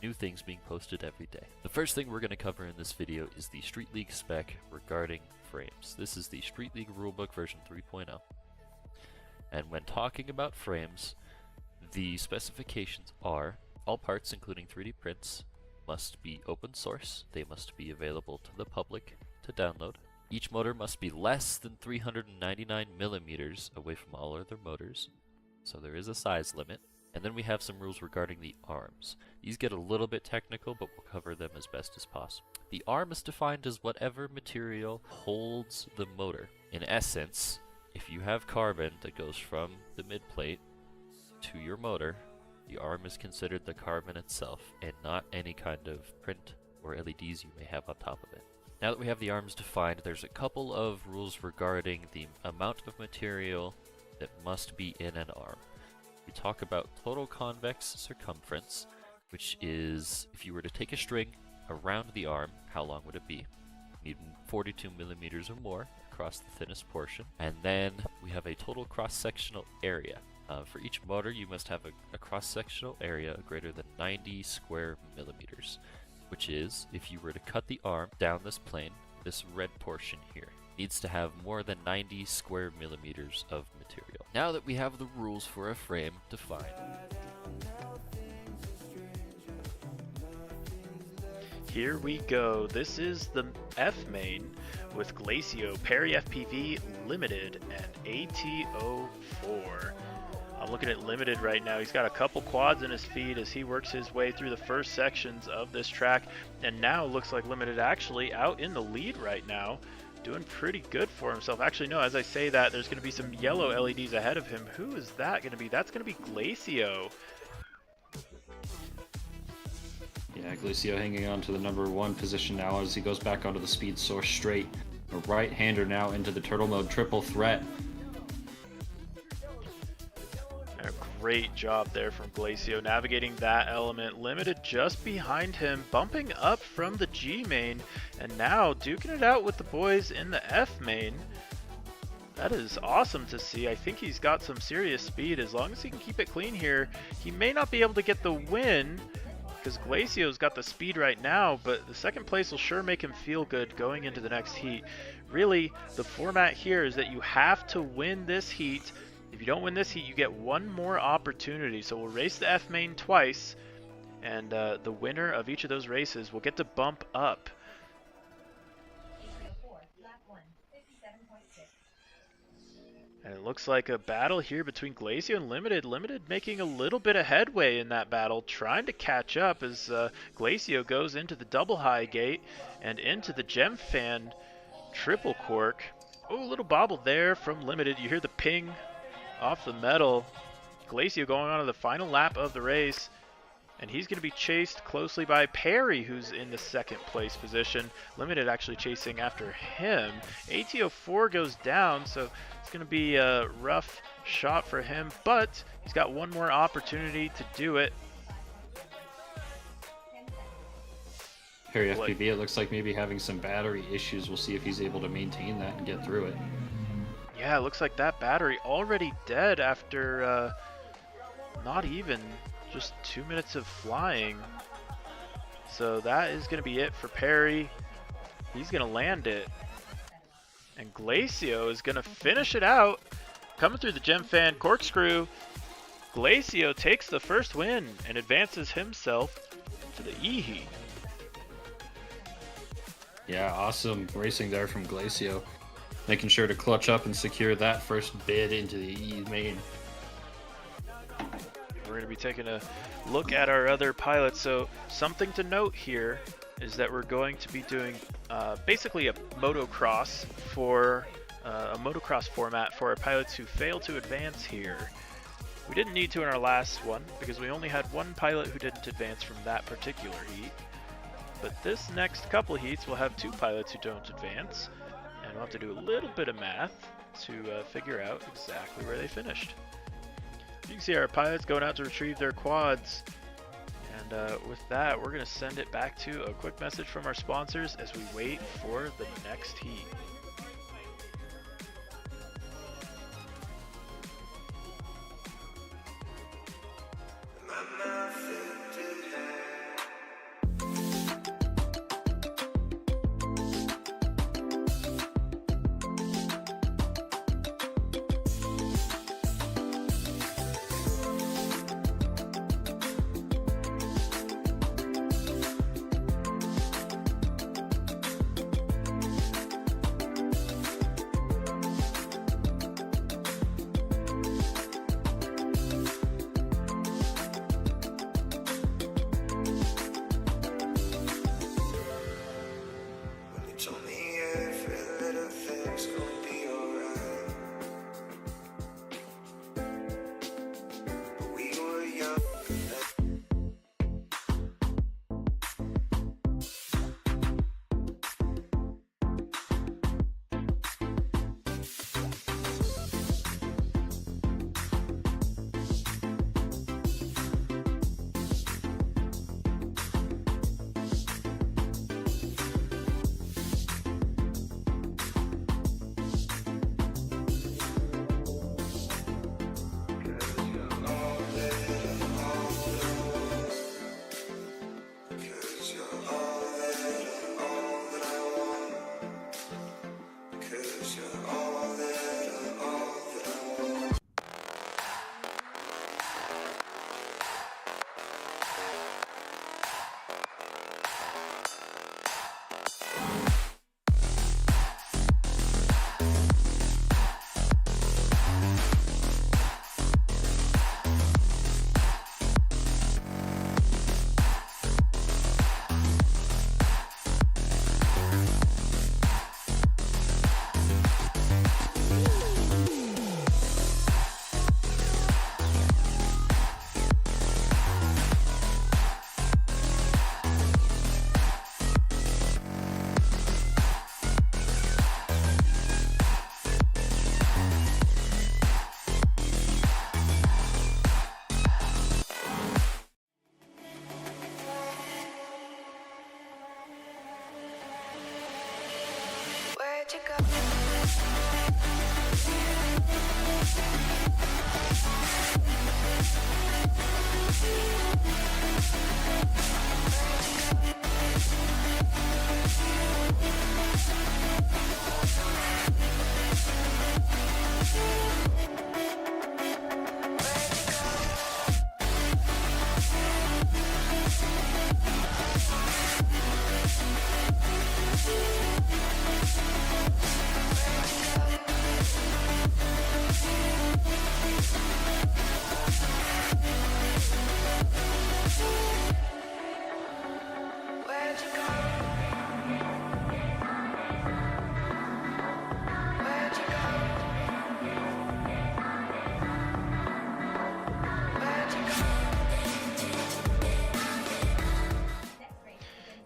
new things being posted every day. The first thing we're going to cover in this video is the Street League spec regarding frames. This is the Street League rulebook version 3.0. And when talking about frames, the specifications are all parts, including 3D prints, must be open source. They must be available to the public to download. Each motor must be less than 399 millimeters away from all other motors, so there is a size limit. And then we have some rules regarding the arms. These get a little bit technical, but we'll cover them as best as possible. The arm is defined as whatever material holds the motor. In essence, if you have carbon that goes from the midplate to your motor, the arm is considered the carbon itself and not any kind of print or LEDs you may have on top of it. Now that we have the arms defined, there's a couple of rules regarding the amount of material that must be in an arm. We talk about total convex circumference, which is if you were to take a string around the arm, how long would it be? You need 42 millimeters or more across the thinnest portion. And then we have a total cross-sectional area. For each motor, you must have a cross-sectional area greater than 90 square millimeters, which is, if you were to cut the arm down this plane, this red portion here needs to have more than 90 square millimeters of material. Now that we have the rules for a frame defined, here we go. This is the F main with Glacio, Perry FPV Limited, and ATO4. I'm looking at Limited right now. He's got a couple quads in his feed as he works his way through the first sections of this track, and now looks like Limited actually out in the lead right now, doing pretty good for himself. Actually, no, as I say that, there's going to be some yellow LEDs ahead of him. Who is that going to be? That's going to be Glacio. Yeah, Glacio hanging on to the #1 position now as he goes back onto the speed source straight. A right-hander now into the turtle mode triple threat. A great job there from Glacio navigating that element. Limited just behind him, bumping up from the G main, and now duking it out with the boys in the F main. That is awesome to see. I think he's got some serious speed. As long as he can keep it clean here, he may not be able to get the win, because Glacio's got the speed right now, but the second place will sure make him feel good going into the next heat. Really, the format here is that you have to win this heat. If you don't win this heat, you get one more opportunity. So we'll race the F main twice, and the winner of each of those races will get to bump up. And it looks like a battle here between Glacio and Limited. Limited making a little bit of headway in that battle, trying to catch up as Glacio goes into the double high gate and into the Gem Fan triple cork. Oh, a little bobble there from Limited. You hear the ping off the metal. Glacio going on to the final lap of the race, and he's going to be chased closely by Perry, who's in the second place position. Limited actually chasing after him. ATO4 goes down, so it's going to be a rough shot for him, but he's got one more opportunity to do it. Perry FPV, it looks like maybe having some battery issues. We'll see if he's able to maintain that and get through it. Yeah, it looks like that battery already dead after not even just 2 minutes of flying. So that is going to be it for Perry. He's going to land it. And Glacio is going to finish it out. Coming through the Gem Fan corkscrew, Glacio takes the first win and advances himself to the E heat. Yeah, awesome racing there from Glacio. Making sure to clutch up and secure that first bid into the E main. We're going to be taking a look at our other pilots. So something to note here is that we're going to be doing basically a motocross format for our pilots who fail to advance here. We didn't need to in our last one because we only had one pilot who didn't advance from that particular heat. But this next couple heats we'll have two pilots who don't advance, and we'll have to do a little bit of math to figure out exactly where they finished. You can see our pilots going out to retrieve their quads. And with that, we're going to send it back to a quick message from our sponsors as we wait for the next heat.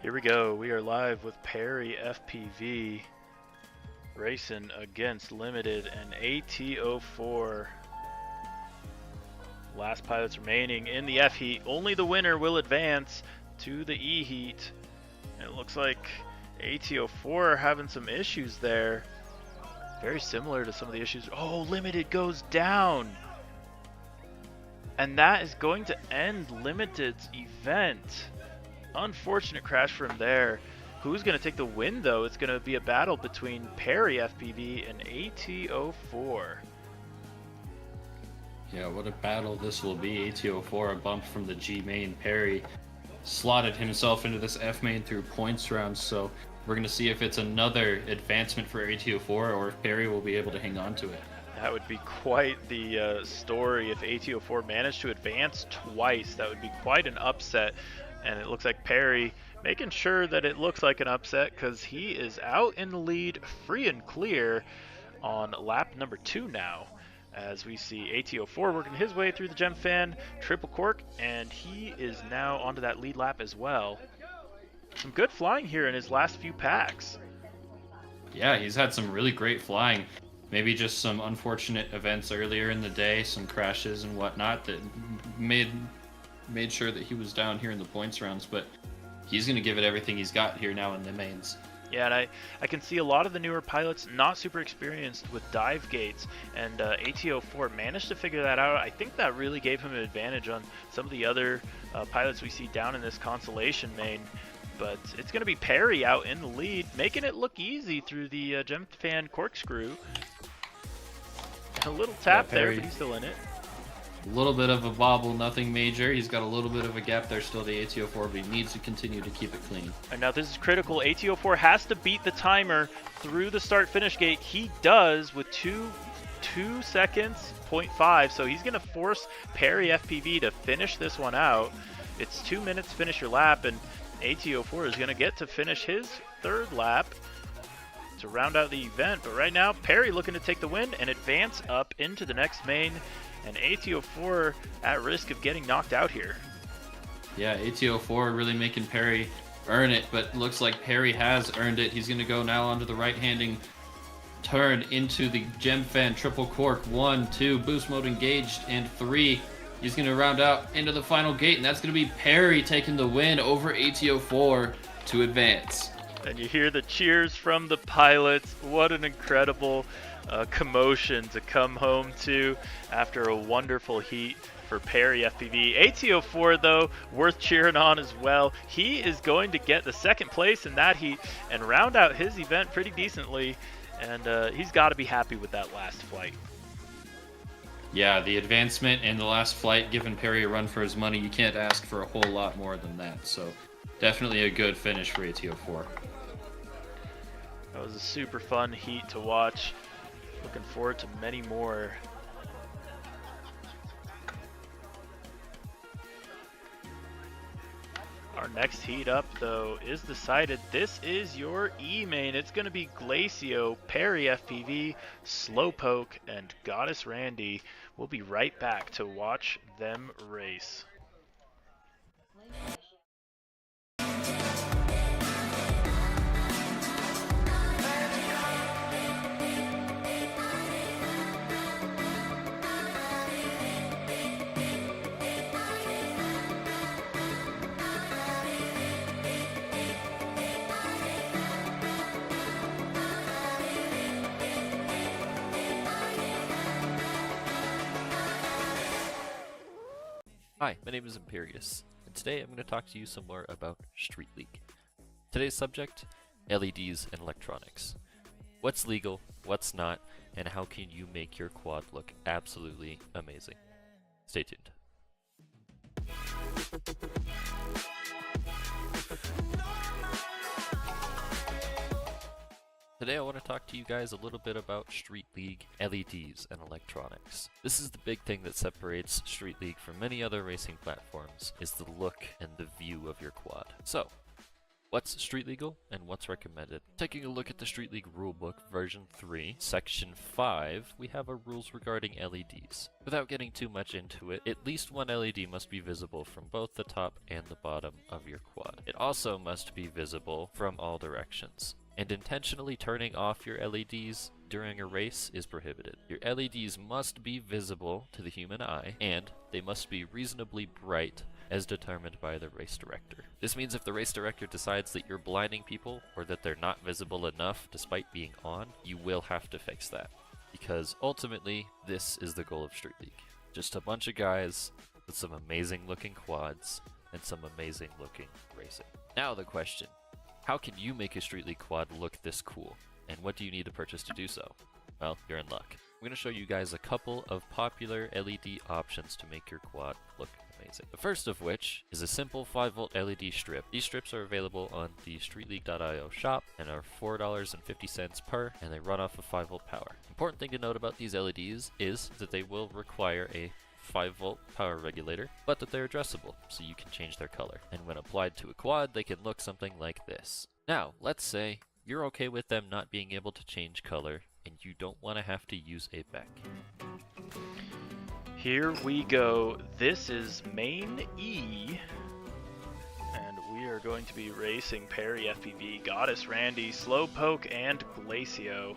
Here we go. We are live with Perry FPV racing against Limited and ATO4. Last pilots remaining in the F heat. Only the winner will advance to the E heat. And it looks like ATO4 are having some issues there. Very similar to some of the issues. Oh, Limited goes down. And that is going to end Limited's event. Unfortunate crash from there. Who's going to take the win, though? It's going to be a battle between Perry FPV and ATO4. Yeah, what a battle this will be. ATO4, a bump from the G main. Perry slotted himself into this F main through points rounds, so we're going to see if it's another advancement for ATO4 or if Perry will be able to hang on to it. That would be quite the story if ATO4 managed to advance twice. That would be quite an upset. And it looks like Perry making sure that it looks like an upset because he is out in the lead free and clear on lap number 2 now. As we see ATO4 working his way through the gem fan, triple cork, and he is now onto that lead lap as well. Some good flying here in his last few packs. Yeah, he's had some really great flying. Maybe just some unfortunate events earlier in the day, some crashes and whatnot that made sure that he was down here in the points rounds, but he's going to give it everything he's got here now in the mains. Yeah, and I can see a lot of the newer pilots not super experienced with dive gates, and ATO4 managed to figure that out. I think that really gave him an advantage on some of the other pilots we see down in this consolation main. But it's going to be Perry out in the lead, making it look easy through the gem fan corkscrew. A little tap there, but he's still in it. A little bit of a bobble, nothing major. He's got a little bit of a gap there still to ATO4, but he needs to continue to keep it clean. And now this is critical. ATO4 has to beat the timer through the start-finish gate. He does with 2 seconds, 0.5. So he's going to force Perry FPV to finish this one out. It's 2 minutes to finish your lap, and ATO4 is going to get to finish his 3rd lap to round out the event. But right now, Perry looking to take the win and advance up into the next main. And ATO4 at risk of getting knocked out here. Yeah, ATO4 really making Perry earn it, but looks like Perry has earned it. He's going to go now onto the right-handing turn into the gem fan triple cork. 1, 2, boost mode engaged, and 3. He's going to round out into the final gate, and that's going to be Perry taking the win over ATO4 to advance. And you hear the cheers from the pilots. What an incredible commotion to come home to after a wonderful heat for Perry FPV. ATO4, though, worth cheering on as well. He is going to get the 2nd place in that heat and round out his event pretty decently. And he's got to be happy with that last flight. Yeah, the advancement and the last flight giving Perry a run for his money. You can't ask for a whole lot more than that. So definitely a good finish for ATO4. That was a super fun heat to watch. Looking forward to many more. Our next heat up, though, is decided. This is your E main. It's going to be Glacio, Perry FPV, Slowpoke, and Goddess Randy. We'll be right back to watch them race. Hi, my name is Imperius, and today I'm going to talk to you some more about Street League. Today's subject, LEDs and electronics. What's legal, what's not, and how can you make your quad look absolutely amazing? Stay tuned. Today I want to talk to you guys a little bit about Street League, LEDs, and electronics. This is the big thing that separates Street League from many other racing platforms, is the look and the view of your quad. So, what's street legal and what's recommended? Taking a look at the Street League rulebook version 3, section 5, we have our rules regarding LEDs. Without getting too much into it, at least one LED must be visible from both the top and the bottom of your quad. It also must be visible from all directions. And intentionally turning off your LEDs during a race is prohibited. Your LEDs must be visible to the human eye, and they must be reasonably bright as determined by the race director. This means if the race director decides that you're blinding people or that they're not visible enough despite being on, you will have to fix that. Because ultimately, this is the goal of Street League. Just a bunch of guys with some amazing looking quads and some amazing looking racing. Now the question. How can you make a Street League quad look this cool? And what do you need to purchase to do so? Well, you're in luck. I'm going to show you guys a couple of popular LED options to make your quad look amazing. The first of which is a simple 5V LED strip. These strips are available on the StreetLeague.io shop and are $4.50 per, and they run off of 5V power. Important thing to note about these LEDs is that they will require a 5V power regulator, but that they're addressable, so you can change their color. And when applied to a quad, they can look something like this. Now, let's say you're okay with them not being able to change color, and you don't want to have to use a BEC. Here we go. This is main E, and we are going to be racing Perry FPV, Goddess Randy, Slowpoke, and Glacio.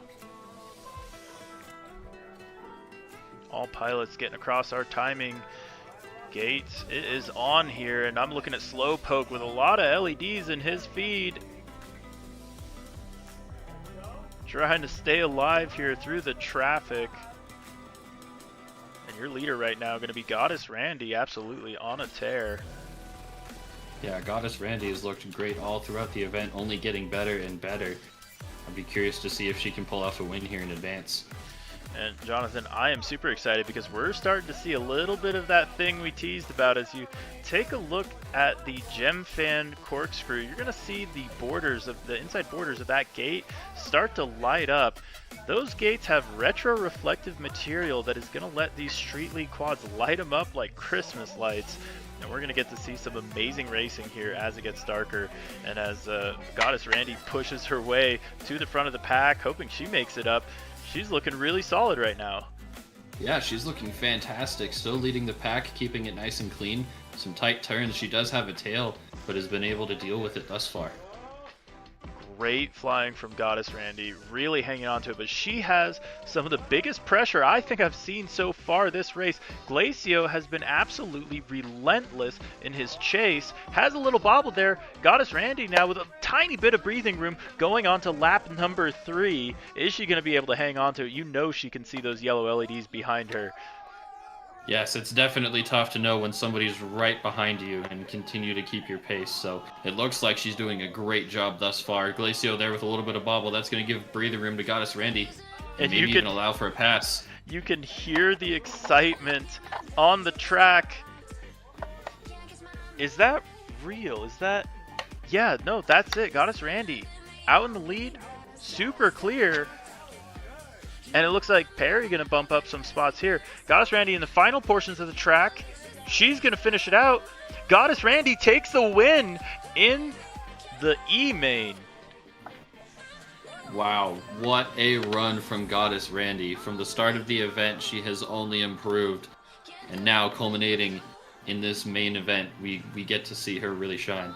All pilots getting across our timing gates. It is on here, and I'm looking at Slowpoke with a lot of LEDs in his feed. Trying to stay alive here through the traffic. And your leader right now going to be Goddess Randy, absolutely on a tear. Yeah, Goddess Randy has looked great all throughout the event, only getting better and better. I'd be curious to see if she can pull off a win here in advance. And Jonathan, I am super excited because we're starting to see a little bit of that thing we teased about. As you take a look at the gem fan corkscrew, you're going to see the borders of the inside borders of that gate start to light up. Those gates have retro reflective material that is going to let these Street League quads light them up like Christmas lights. And we're going to get to see some amazing racing here as it gets darker. And as Goddess Randy pushes her way to the front of the pack, hoping she makes it up. She's looking really solid right now. Yeah, she's looking fantastic. Still leading the pack, keeping it nice and clean. Some tight turns. She does have a tail, but has been able to deal with it thus far. Great flying from Goddess Randy, really hanging on to it, but she has some of the biggest pressure I think I've seen so far this race. Glacio has been absolutely relentless in his chase, has a little bobble there. Goddess Randy now with a tiny bit of breathing room going on to lap number 3. Is she going to be able to hang on to it? You know she can see those yellow LEDs behind her. Yes, it's definitely tough to know when somebody's right behind you and continue to keep your pace. So it looks like she's doing a great job thus far. Glacio there with a little bit of bobble. That's going to give breathing room to Goddess Randy. And maybe even allow for a pass. You can hear the excitement on the track. Is that real? Is that... Yeah, no, that's it. Goddess Randy out in the lead. Super clear. And it looks like Perry going to bump up some spots here. Goddess Randy in the final portions of the track. She's going to finish it out. Goddess Randy takes the win in the E main. Wow, what a run from Goddess Randy. From the start of the event, she has only improved. And now culminating in this main event, we get to see her really shine.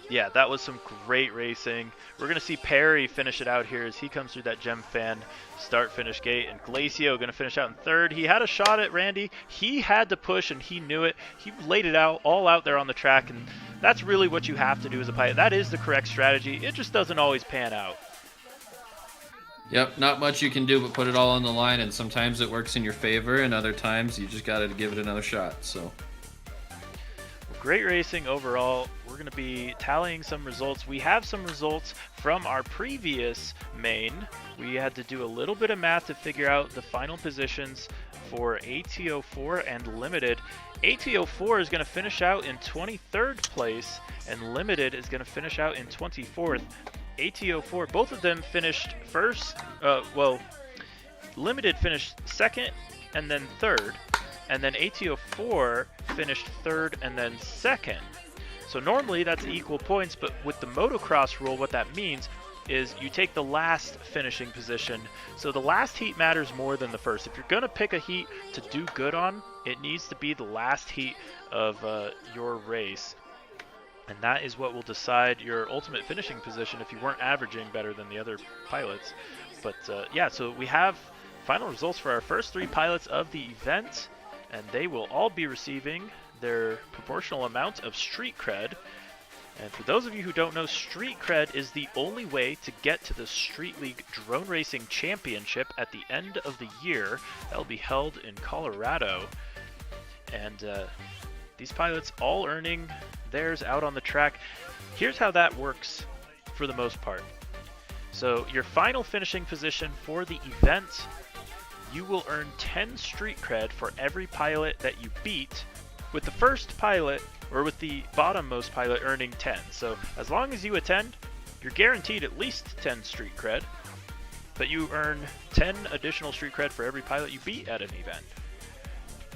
Yeah, that was some great racing. We're going to see Perry finish it out here as he comes through that gem fan start-finish gate. And Glacio going to finish out in third. He had a shot at Randy. He had to push, and he knew it. He laid it out all out there on the track, and that's really what you have to do as a pilot. That is the correct strategy. It just doesn't always pan out. Yep, not much you can do but put it all on the line, and sometimes it works in your favor, and other times you just got to give it another shot. So great racing overall. We're going to be tallying some results. We have some results from our previous main. We had to do a little bit of math to figure out the final positions for ATO4 and Limited. ATO4 is going to finish out in 23rd place, and Limited is going to finish out in 24th. ATO4, both of them finished first. Well, Limited finished second and then third, and then ATO4 finished third and then second. So normally that's equal points, but with the motocross rule, what that means is you take the last finishing position. So the last heat matters more than the first. If you're going to pick a heat to do good on, it needs to be the last heat of your race. And that is what will decide your ultimate finishing position if you weren't averaging better than the other pilots. But yeah, so we have final results for our first 3 pilots of the event, and they will all be receiving their proportional amount of street cred. And for those of you who don't know, street cred is the only way to get to the Street League Drone Racing Championship at the end of the year. That will be held in Colorado. And these pilots all earning theirs out on the track. Here's how that works for the most part. So your final finishing position for the event, you will earn 10 street cred for every pilot that you beat, with the first pilot, or with the bottommost pilot, earning 10. So as long as you attend, you're guaranteed at least 10 street cred, but you earn 10 additional street cred for every pilot you beat at an event.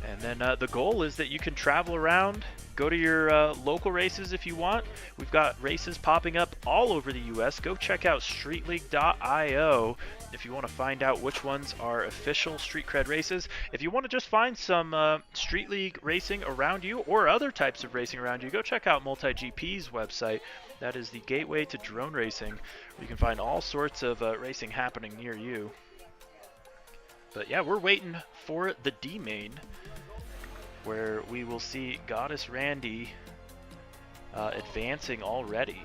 And then the goal is that you can travel around, go to your local races if you want. We've got races popping up all over the US. Go check out streetleague.io if you want to find out which ones are official Street Cred races. If you want to just find some Street League racing around you, or other types of racing around you, go check out MultiGP's website. That is the gateway to drone racing, where you can find all sorts of racing happening near you. But yeah, we're waiting for the D main, where we will see Goddess Randy advancing already.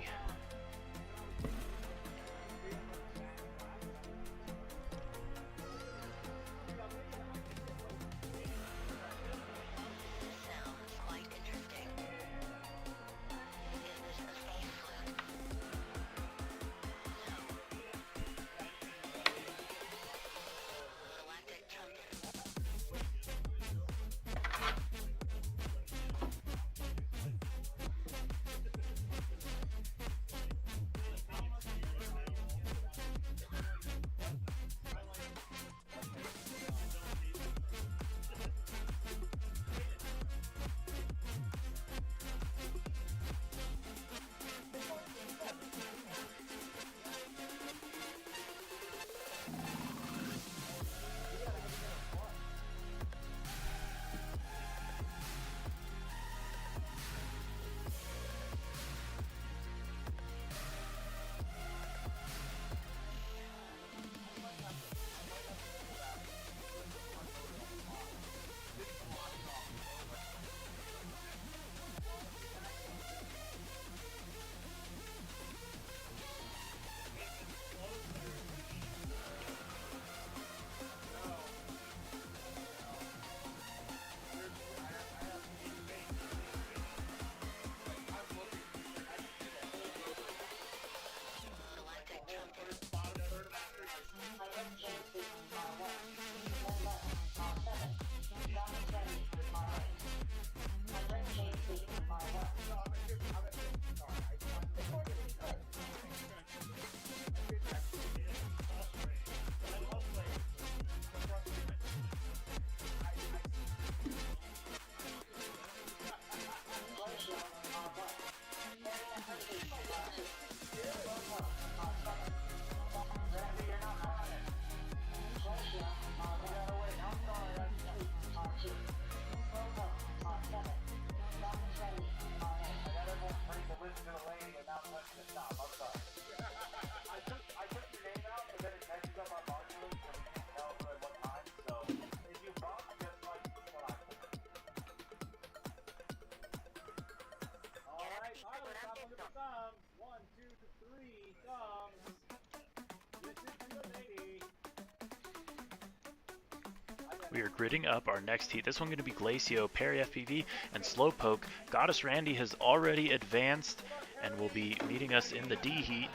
We are gridding up our next heat. This one going to be Glacio, Parry FPV, and Slowpoke. Goddess Randy has already advanced and will be meeting us in the D heat.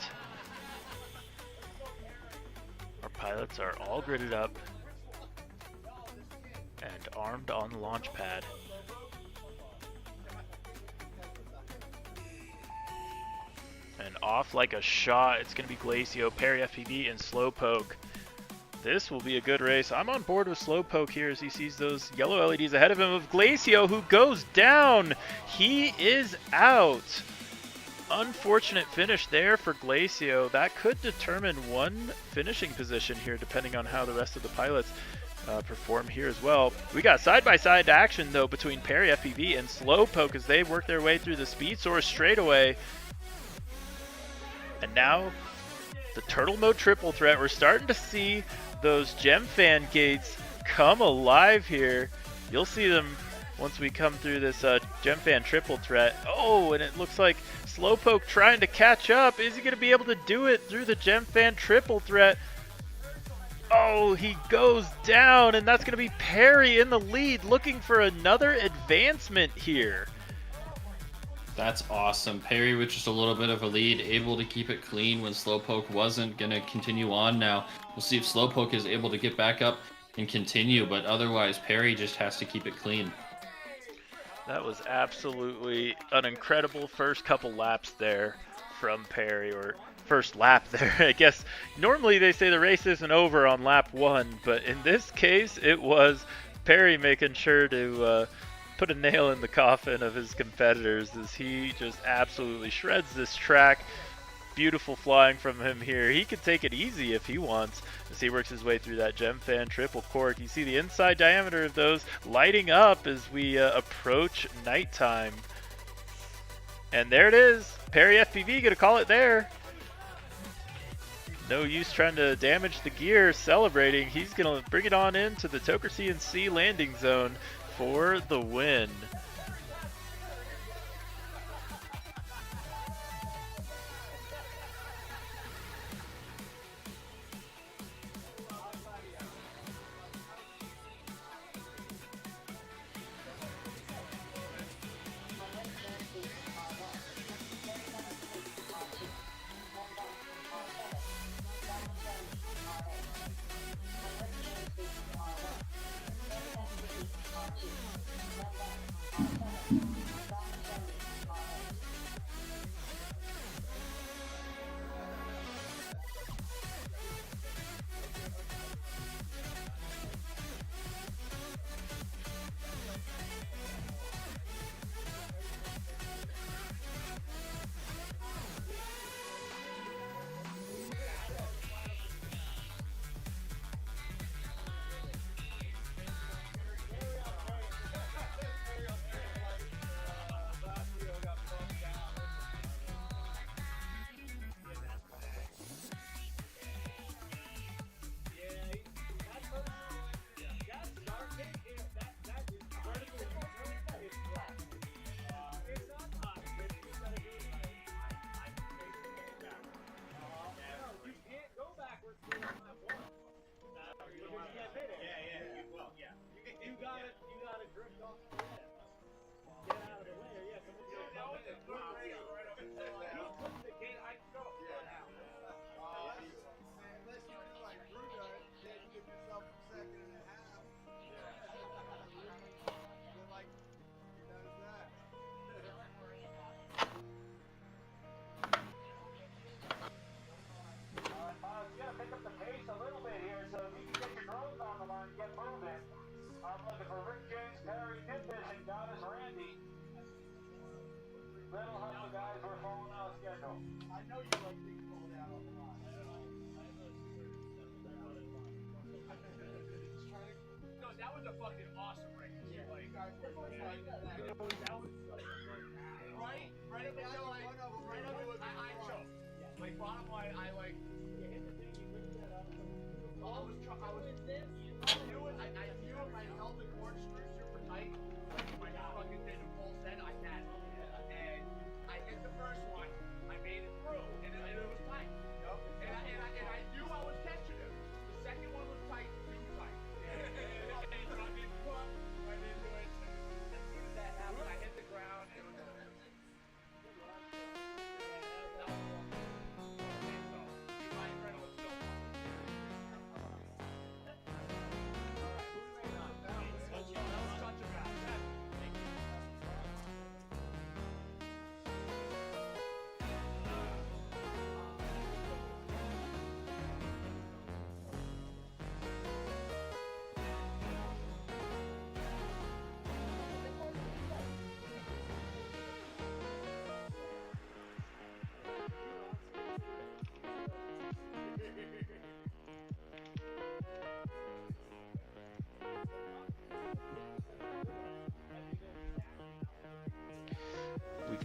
Our pilots are all gridded up and armed on the launch pad. And off like a shot, it's going to be Glacio, Parry FPV, and Slowpoke. This will be a good race. I'm on board with Slowpoke here as he sees those yellow LEDs ahead of him of Glacio, who goes down. He is out. Unfortunate finish there for Glacio. That could determine one finishing position here, depending on how the rest of the pilots perform here as well. We got side-by-side action, though, between Parry FPV and Slowpoke as they work their way through the Speed Source straightaway. And now, the Turtle Mode triple threat. We're starting to see those Gem Fan gates come alive here. You'll see them once we come through this Gem Fan triple threat. Oh, and it looks like Slowpoke trying to catch up. Is he going to be able to do it through the Gem Fan triple threat? Oh, he goes down, and that's going to be Parry in the lead, looking for another advancement here. That's awesome. Parry with just a little bit of a lead, able to keep it clean when Slowpoke wasn't going to continue on now. We'll see if Slowpoke is able to get back up and continue, but otherwise Parry just has to keep it clean. That was absolutely an incredible first couple laps there from Parry, or first lap there. I guess normally they say the race isn't over on lap 1, but in this case it was Parry making sure to put a nail in the coffin of his competitors as he just absolutely shreds this track. Beautiful flying from him here. He could take it easy if he wants as he works his way through that Gem Fan triple cork. You see the inside diameter of those lighting up as we approach nighttime. And there it is. Parry FPV gonna call it there. No use trying to damage the gear, celebrating. He's gonna bring it on into the Toker CNC landing zone for the win.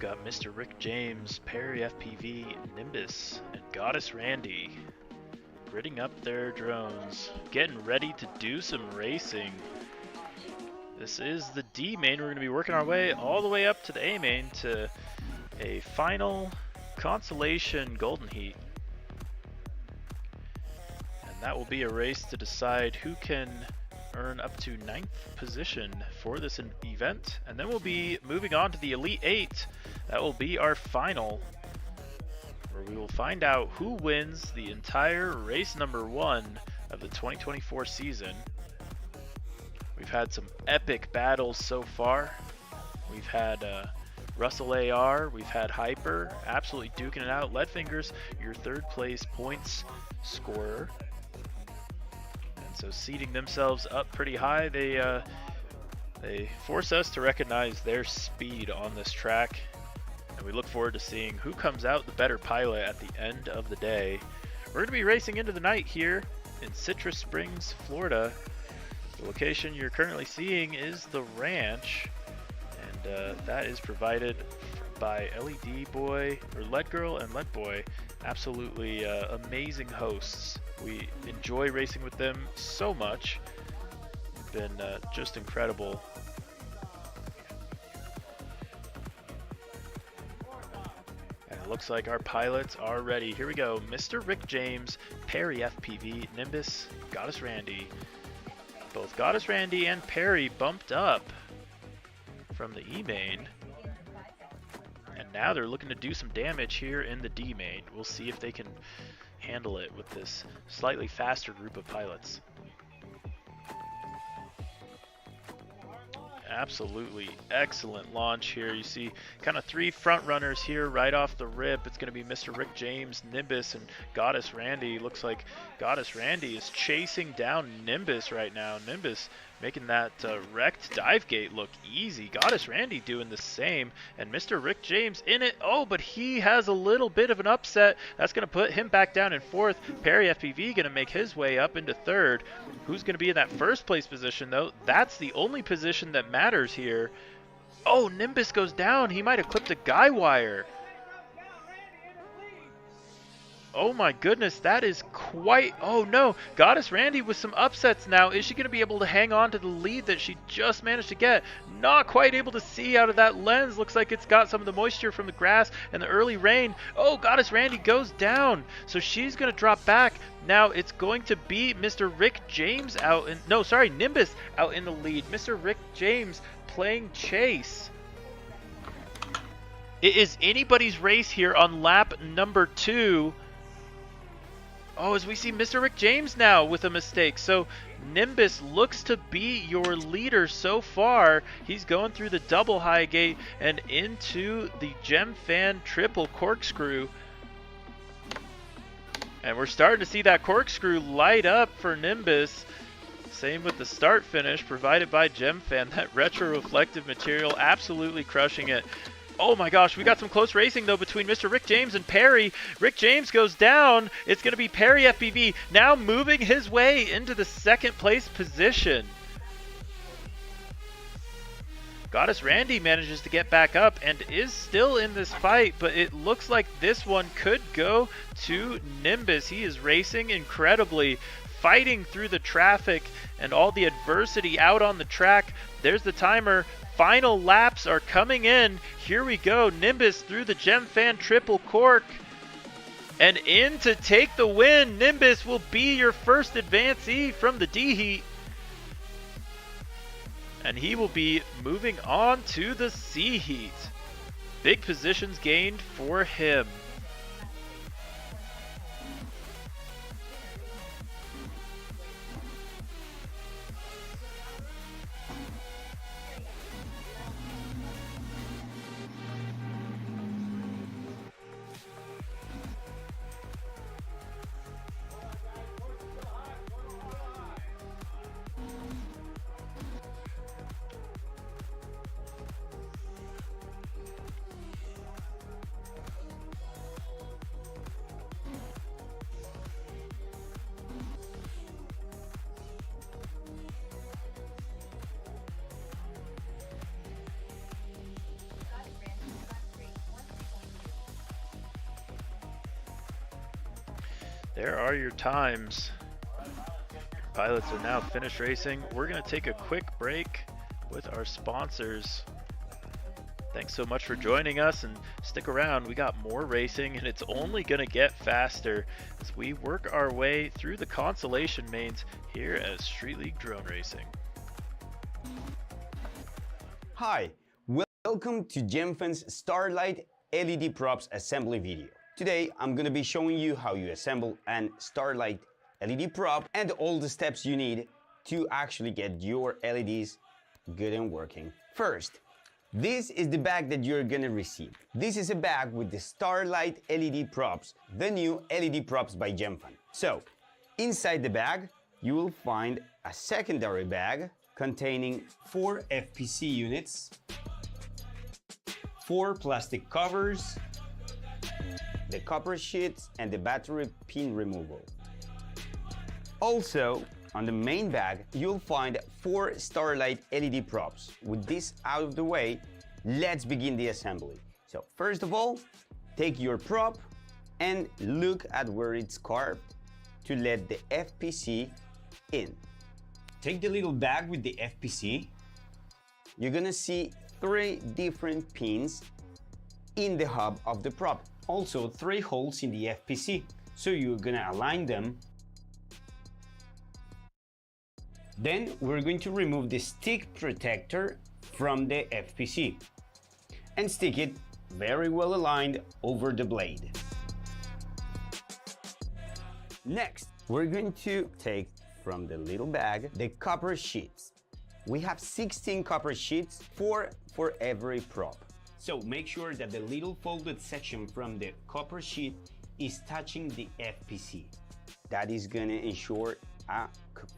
got Mr. Rick James, Perry FPV, Nimbus, and Goddess Randy gridding up their drones, getting ready to do some racing. This is the D main. We're going to be working our way all the way up to the A main to a final consolation golden heat. And that will be a race to decide who can earn up to 9th position for this event. And then we'll be moving on to the Elite 8. That will be our final, where we will find out who wins the entire race number 1 of the 2024 season. We've had some epic battles so far. We've had RusselAR, we've had Hyper, absolutely duking it out. Leadfingers, your 3rd place points scorer. And so seeding themselves up pretty high, they force us to recognize their speed on this track. And we look forward to seeing who comes out the better pilot at the end of the day. We're going to be racing into the night here in Citrus Springs, Florida. The location you're currently seeing is the ranch, and that is provided by LED Boy, or LED Girl and LED Boy. Absolutely amazing hosts. We enjoy racing with them so much. It's been just incredible. And it looks like our pilots are ready. Here we go. Mr. Rick James, Perry FPV, Nimbus, Goddess Randy. Both Goddess Randy and Perry bumped up from the E main, and now they're looking to do some damage here in the D main. We'll see if they can handle it with this slightly faster group of pilots. Absolutely excellent launch here. You see kind of 3 front runners here right off the rip. It's going to be Mr. Rick James, Nimbus, and Goddess Randy. Looks like Goddess Randy is chasing down Nimbus right now. Nimbus making that wrecked dive gate look easy. Goddess Randy doing the same, and Mr. Rick James in it. Oh, but he has a little bit of an upset. That's going to put him back down in 4th. Perry FPV going to make his way up into 3rd. Who's going to be in that 1st place position, though? That's the only position that matters here. Oh, Nimbus goes down. He might have clipped a guy wire. Oh my goodness, that is quite... Oh no, Goddess Randy with some upsets now. Is she going to be able to hang on to the lead that she just managed to get? Not quite able to see out of that lens. Looks like it's got some of the moisture from the grass and the early rain. Oh, Goddess Randy goes down. So she's going to drop back. Now it's going to be Mr. Rick James out in... No, sorry, Nimbus out in the lead. Mr. Rick James playing chase. It is anybody's race here on lap number 2. Oh, as we see Mr. Rick James now with a mistake. So Nimbus looks to be your leader so far. He's going through the double high gate and into the Gem Fan triple corkscrew. And we're starting to see that corkscrew light up for Nimbus. Same with the start finish provided by Gem Fan. That retro reflective material absolutely crushing it. Oh my gosh, we got some close racing though between Mr. Rick James and Perry. Rick James goes down. It's going to be Perry FPV now moving his way into the 2nd place position. Goddess Randy manages to get back up and is still in this fight, but it looks like this one could go to Nimbus. He is racing incredibly, fighting through the traffic and all the adversity out on the track. There's the timer. Final laps are coming in. Here we go. Nimbus through the Gem Fan triple cork. And in to take the win. Nimbus will be your first advancee from the D Heat. And he will be moving on to the C Heat. Big positions gained for him. There are your times. Pilots are now finished racing. We're going to take a quick break with our sponsors. Thanks so much for joining us, and stick around. We got more racing, and it's only going to get faster as we work our way through the consolation mains here at Street League Drone Racing. Hi, welcome to Gemfan's Starlight LED props assembly video. Today I'm going to be showing you how you assemble an Starlight LED prop and all the steps you need to actually get your LEDs good and working. First, this is the bag that you're going to receive. This is a bag with the Starlight LED props, the new LED props by Gemfan. So, inside the bag, you will find a secondary bag containing 4 FPC units, 4 plastic covers, the copper sheets, and the battery pin removal. Also, on the main bag, you'll find 4 Starlight LED props. With this out of the way, let's begin the assembly. So first of all, take your prop and look at where it's carved to let the FPC in. Take the little bag with the FPC. You're gonna see 3 different pins in the hub of the prop. Also 3 holes in the FPC. So you're gonna align them. Then we're going to remove the stick protector from the FPC and stick it very well aligned over the blade. Next, we're going to take from the little bag the copper sheets. We have 16 copper sheets, 4 for every prop. So make sure that the little folded section from the copper sheet is touching the FPC. That is gonna ensure a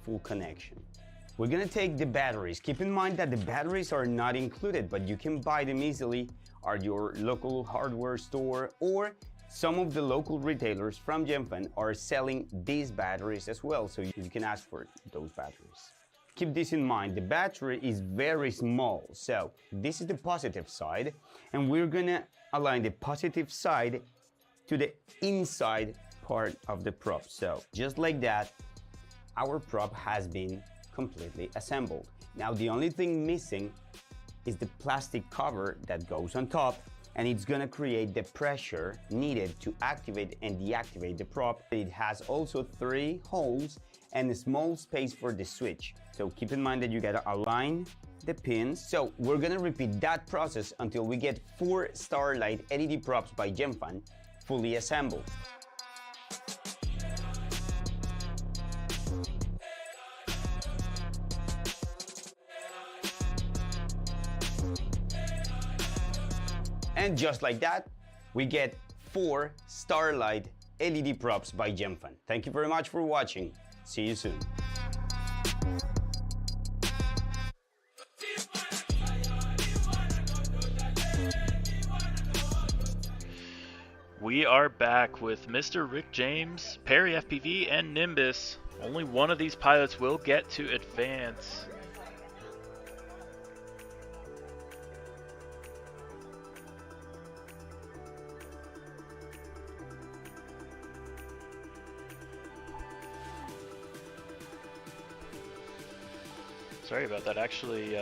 full connection. We're gonna take the batteries. Keep in mind that the batteries are not included, but you can buy them easily at your local hardware store, or some of the local retailers from Gemfan are selling these batteries as well, so you can ask for those batteries. Keep this in mind, the battery is very small, so this is the positive side, and we're gonna align the positive side to the inside part of the prop. So just like that, our prop has been completely assembled. Now the only thing missing is the plastic cover that goes on top, and it's gonna create the pressure needed to activate and deactivate the prop. It has also 3 holes and a small space for the switch. So keep in mind that you gotta align the pins. So we're gonna repeat that process until we get 4 Starlight LED props by Gemfan fully assembled. And just like that, we get 4 Starlight LED props by Gemfan. Thank you very much for watching. See you soon. We are back with Mr. Rick James, Perry FPV, and Nimbus. Only one of these pilots will get to advance. Sorry about that, actually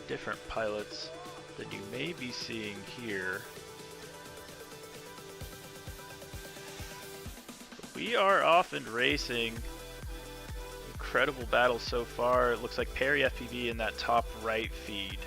different pilots than you may be seeing here. We are off and racing. Incredible battle so far. It looks like Perry FPV in that top right feed.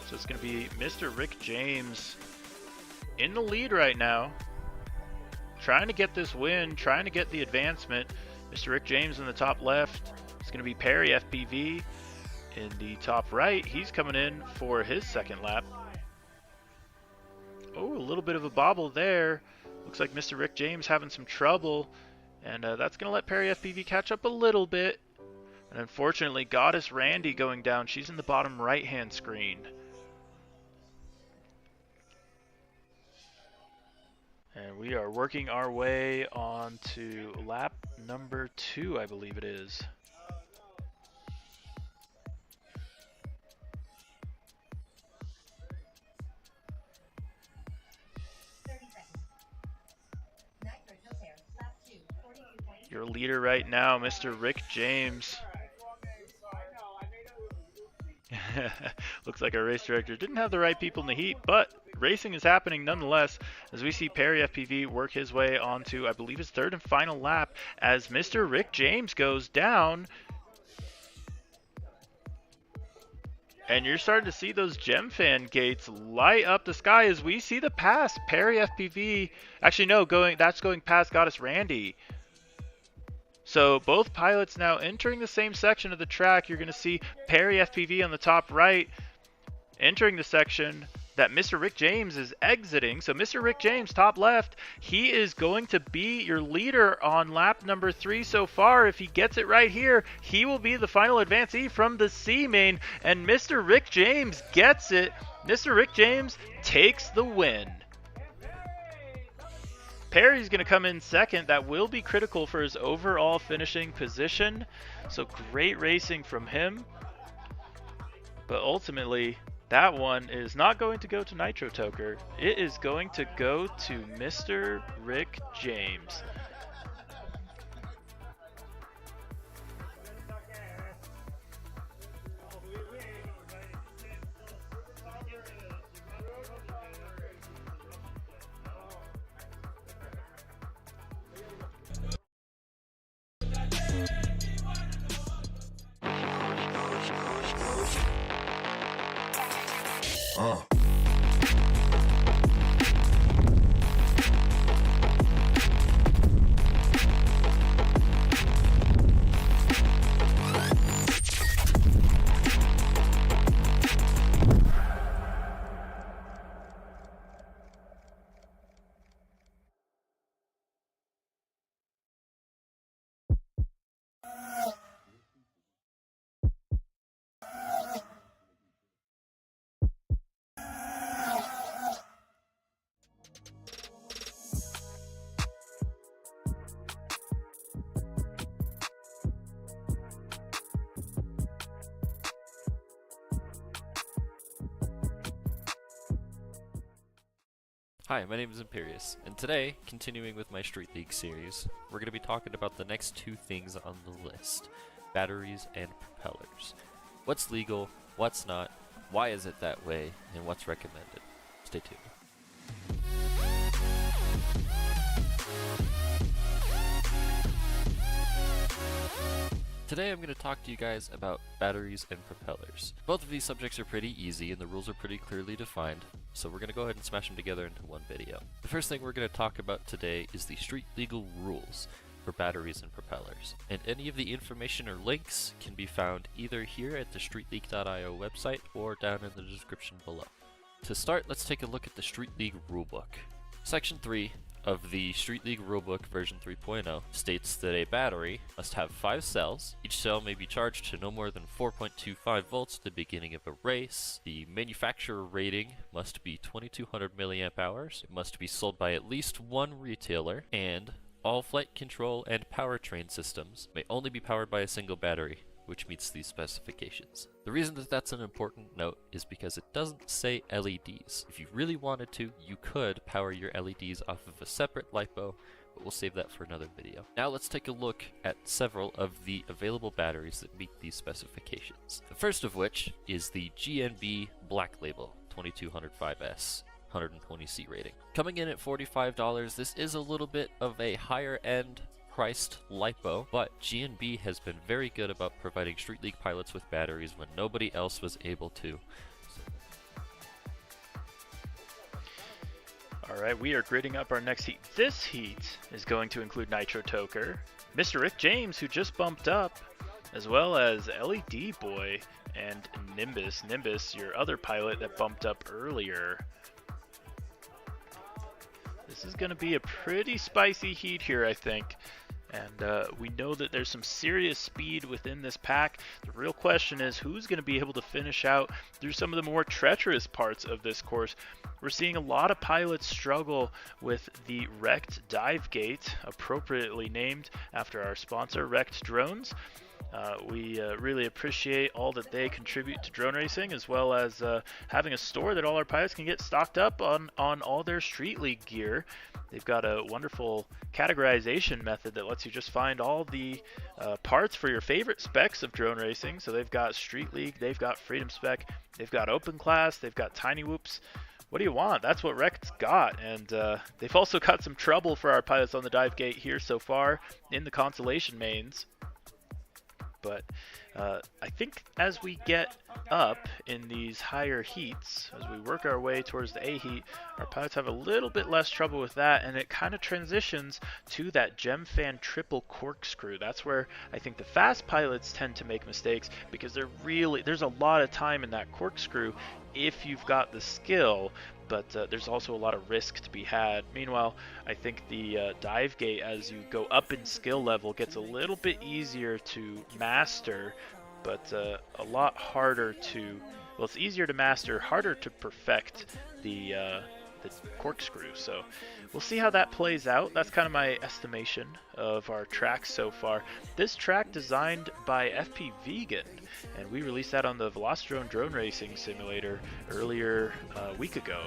So it's going to be Mr. Rick James in the lead right now, trying to get this win, trying to get the advancement. Mr. Rick James in the top left. It's going to be Perry FPV in the top right. He's coming in for his second lap. Oh, a little bit of a bobble there. Looks like Mr. Rick James having some trouble, and that's going to let Perry FPV catch up a little bit. And unfortunately, Goddess Randy going down. She's in the bottom right-hand screen. And we are working our way on to lap number 2, I believe it is. Your leader right now, Mr. Rick James. Looks like our race director didn't have the right people in the heat, but racing is happening nonetheless as we see Perry FPV work his way onto, I believe, his 3rd and final lap as Mr. Rick James goes down. And you're starting to see those gem fan gates light up the sky as we see the pass. Perry FPV, actually no, that's going past Goddess Randy. So both pilots now entering the same section of the track. You're going to see Perry FPV on the top right entering the section that Mr. Rick James is exiting. So Mr. Rick James, top left, he is going to be your leader on lap number 3 so far. If he gets it right here, he will be the final advancee from the C main. And Mr. Rick James gets it. Mr. Rick James takes the win. Perry's going to come in second. That will be critical for his overall finishing position. So great racing from him. But ultimately, that one is not going to go to Nitro Toker. It is going to go to Mr. Rick James. Hi, my name is Imperius, and today, continuing with my Street League series, we're going to be talking about the next 2 things on the list, batteries and propellers. What's legal, what's not, why is it that way, and what's recommended. Stay tuned. Today I'm going to talk to you guys about batteries and propellers. Both of these subjects are pretty easy and the rules are pretty clearly defined, so we're going to go ahead and smash them together into one video. The first thing we're going to talk about today is the street legal rules for batteries and propellers. And any of the information or links can be found either here at the streetleague.io website or down in the description below. To start, let's take a look at the Street League rulebook. Section 3 of the Street League Rulebook version 3.0 states that a battery must have 5 cells. Each cell may be charged to no more than 4.25 volts at the beginning of a race. The manufacturer rating must be 2200 milliamp hours. It must be sold by at least one retailer, and all flight control and powertrain systems may only be powered by a single battery, which meets these specifications. The reason that that's an important note is because it doesn't say LEDs. If you really wanted to, you could power your LEDs off of a separate LiPo, but we'll save that for another video. Now let's take a look at several of the available batteries that meet these specifications. The first of which is the GNB Black Label 2205S. 120C rating. Coming in at $45, this is a little bit of a higher end priced LiPo, but GNB has been very good about providing Street League pilots with batteries when nobody else was able to. Alright, we are gridding up our next heat. This heat is going to include Nitro Toker, Mr. Rick James, who just bumped up, as well as LED Boy and Nimbus. Nimbus, your other pilot that bumped up earlier. This is going to be a pretty spicy heat here, I think. And we know that there's some serious speed within this pack. The real question is who's going to be able to finish out through some of the more treacherous parts of this course. We're seeing a lot of pilots struggle with the Wrecked Dive Gate, appropriately named after our sponsor, Wrecked Drones. We really appreciate all that they contribute to drone racing, as well as having a store that all our pilots can get stocked up on all their Street League gear. They've got a wonderful categorization method that lets you just find all the parts for your favorite specs of drone racing. So they've got Street League, they've got Freedom Spec, they've got Open Class, they've got Tiny Whoops. What do you want? That's what Wrecked's got. And they've also got some trouble for our pilots on the dive gate here so far in the consolation mains. But I think as we get up in these higher heats, as we work our way towards the A heat, our pilots have a little bit less trouble with that, and it kind of transitions to that Gemfan triple corkscrew. That's where I think the fast pilots tend to make mistakes, because there's a lot of time in that corkscrew if you've got the skill, but there's also a lot of risk to be had. Meanwhile, I think the dive gate, as you go up in skill level, gets a little bit easier to master, but a lot harder to, well, it's easier to master, harder to perfect the corkscrew. So we'll see how that plays out. That's kind of my estimation of our track so far. This track designed by FP Vegan, and we released that on the Velocidrone drone racing simulator earlier a week ago.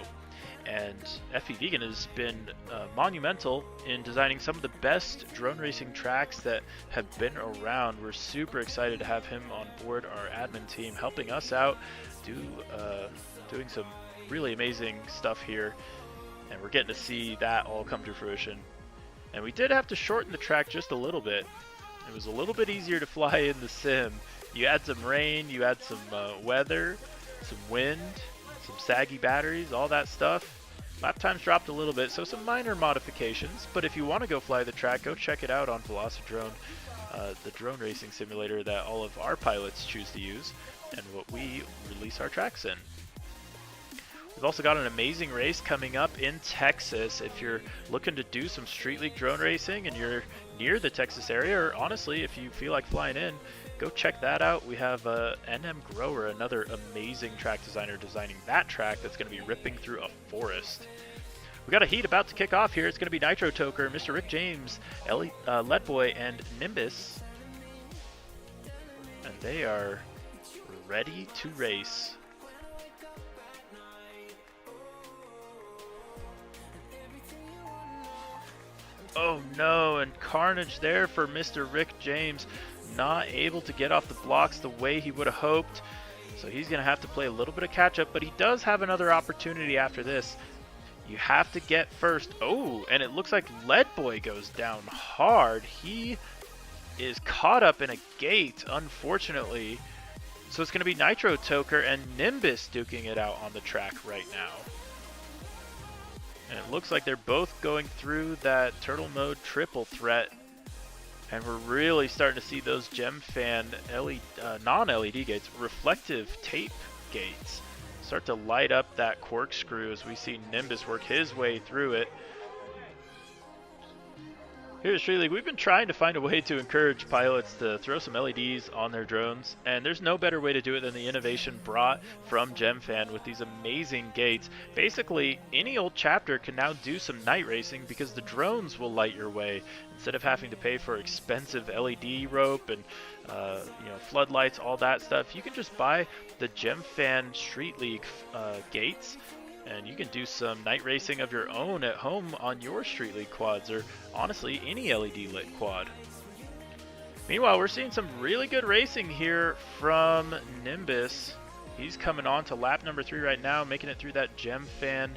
And FP Vegan has been monumental in designing some of the best drone racing tracks that have been around. We're super excited to have him on board our admin team, helping us out, doing some really amazing stuff here. And we're getting to see that all come to fruition. And we did have to shorten the track just a little bit. It was a little bit easier to fly in the sim. You add some rain, you add some weather, some wind, some saggy batteries, all that stuff. Lap times dropped a little bit, so some minor modifications. But if you want to go fly the track, go check it out on Velocidrone, the drone racing simulator that all of our pilots choose to use, and what we release our tracks in. We've also got an amazing race coming up in Texas. If you're looking to do some Street League drone racing and you're near the Texas area, or honestly, if you feel like flying in, go check that out. We have NM Grower, another amazing track designer, designing that track that's going to be ripping through a forest. We got a heat about to kick off here. It's going to be Nitro Toker, Mr. Rick James, Leadboy, and Nimbus. And they are ready to race. Oh no, and carnage there for Mr. Rick James. Not able to get off the blocks the way he would have hoped. So he's going to have to play a little bit of catch up, but he does have another opportunity after this. You have to get first. Oh, and it looks like Leadboy goes down hard. He is caught up in a gate, unfortunately. So it's going to be Nitro Toker and Nimbus duking it out on the track right now. And it looks like they're both going through that turtle mode triple threat. And we're really starting to see those Gemfan non-LED gates, reflective tape gates, start to light up that corkscrew as we see Nimbus work his way through it. Here at Street League, we've been trying to find a way to encourage pilots to throw some LEDs on their drones, and there's no better way to do it than the innovation brought from Gemfan with these amazing gates. Basically, any old chapter can now do some night racing because the drones will light your way instead of having to pay for expensive LED rope and floodlights, all that stuff. You can just buy the Gemfan Street League gates, and you can do some night racing of your own at home on your Street League quads, or honestly, any LED lit quad. Meanwhile, we're seeing some really good racing here from Nimbus. He's coming on to lap number 3 right now, making it through that Gemfan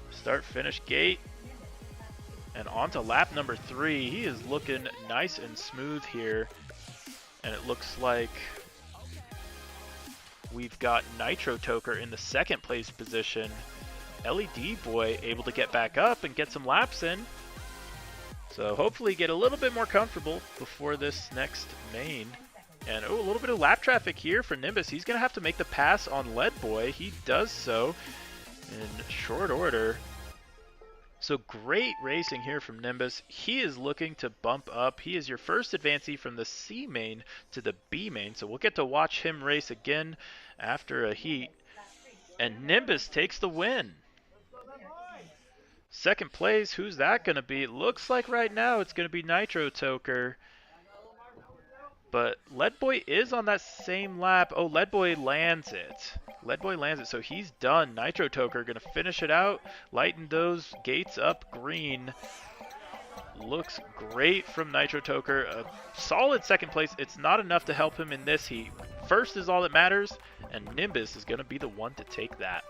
start-finish gate. And on to lap number 3. He is looking nice and smooth here. And it looks like we've got Nitro Toker in the second place position. LED Boy able to get back up and get some laps in. So hopefully get a little bit more comfortable before this next main. And a little bit of lap traffic here for Nimbus. He's going to have to make the pass on Lead Boy. He does so in short order. So great racing here from Nimbus. He is looking to bump up. He is your first advancee from the C main to the B main. So we'll get to watch him race again after a heat. And Nimbus takes the win. Second place, who's that going to be? It looks like right now it's going to be Nitro Toker. But Leadboy is on that same lap. Oh, Leadboy lands it. Leadboy lands it, so he's done. Nitro Toker going to finish it out, lighten those gates up green. Looks great from Nitro Toker. A solid second place. It's not enough to help him in this heat. First is all that matters, and Nimbus is going to be the one to take that.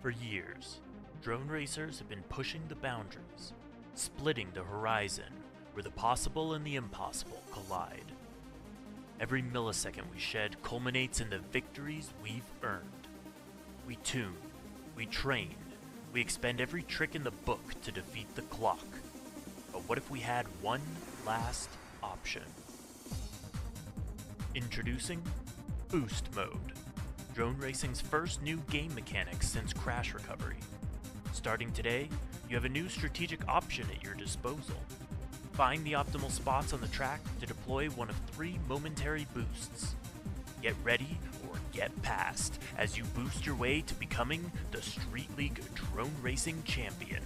For years, drone racers have been pushing the boundaries, splitting the horizon where the possible and the impossible collide. Every millisecond we shed culminates in the victories we've earned. We tune, we train, we expend every trick in the book to defeat the clock. But what if we had one last option? Introducing Boost Mode, drone racing's first new game mechanic since Crash Recovery. Starting today, you have a new strategic option at your disposal. Find the optimal spots on the track to deploy one of 3 momentary boosts. Get ready or get past as you boost your way to becoming the Street League Drone Racing Champion.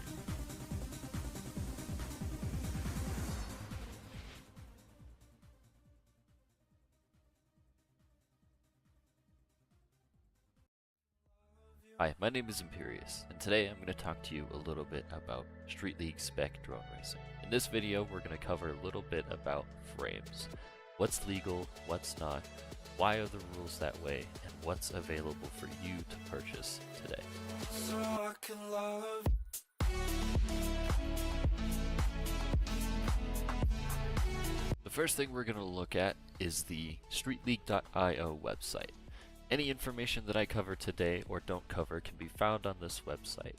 Hi, my name is Imperious, and today I'm going to talk to you a little bit about Street League Spec Drone Racing. In this video, we're going to cover a little bit about frames. What's legal, what's not, why are the rules that way, and what's available for you to purchase today. So I can love. The first thing we're going to look at is the StreetLeague.io website. Any information that I cover today or don't cover can be found on this website.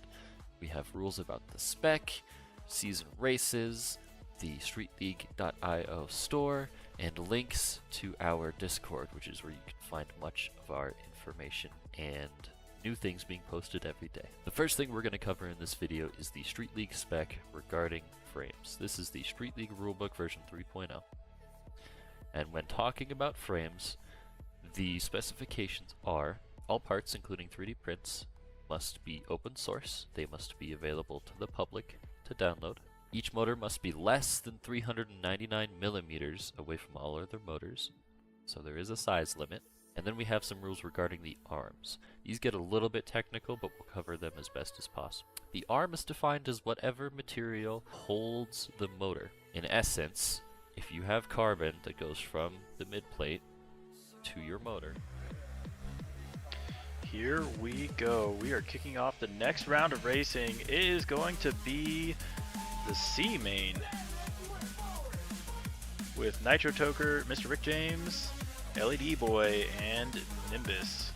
We have rules about the spec, season races, the StreetLeague.io store, and links to our Discord, which is where you can find much of our information and new things being posted every day. The first thing we're going to cover in this video is the Street League spec regarding frames. This is the Street League rulebook version 3.0. And when talking about frames, the specifications are all parts, including 3D prints, must be open source. They must be available to the public to download. Each motor must be less than 399 millimeters away from all other motors, so there is a size limit. And then we have some rules regarding the arms. These get a little bit technical, but we'll cover them as best as possible. The arm is defined as whatever material holds the motor. In essence, if you have carbon that goes from the midplate to your motor. Here we go. We are kicking off the next round of racing. It is going to be the C main with Nitro Toker, Mr. Rick James, LED Boy, and Nimbus.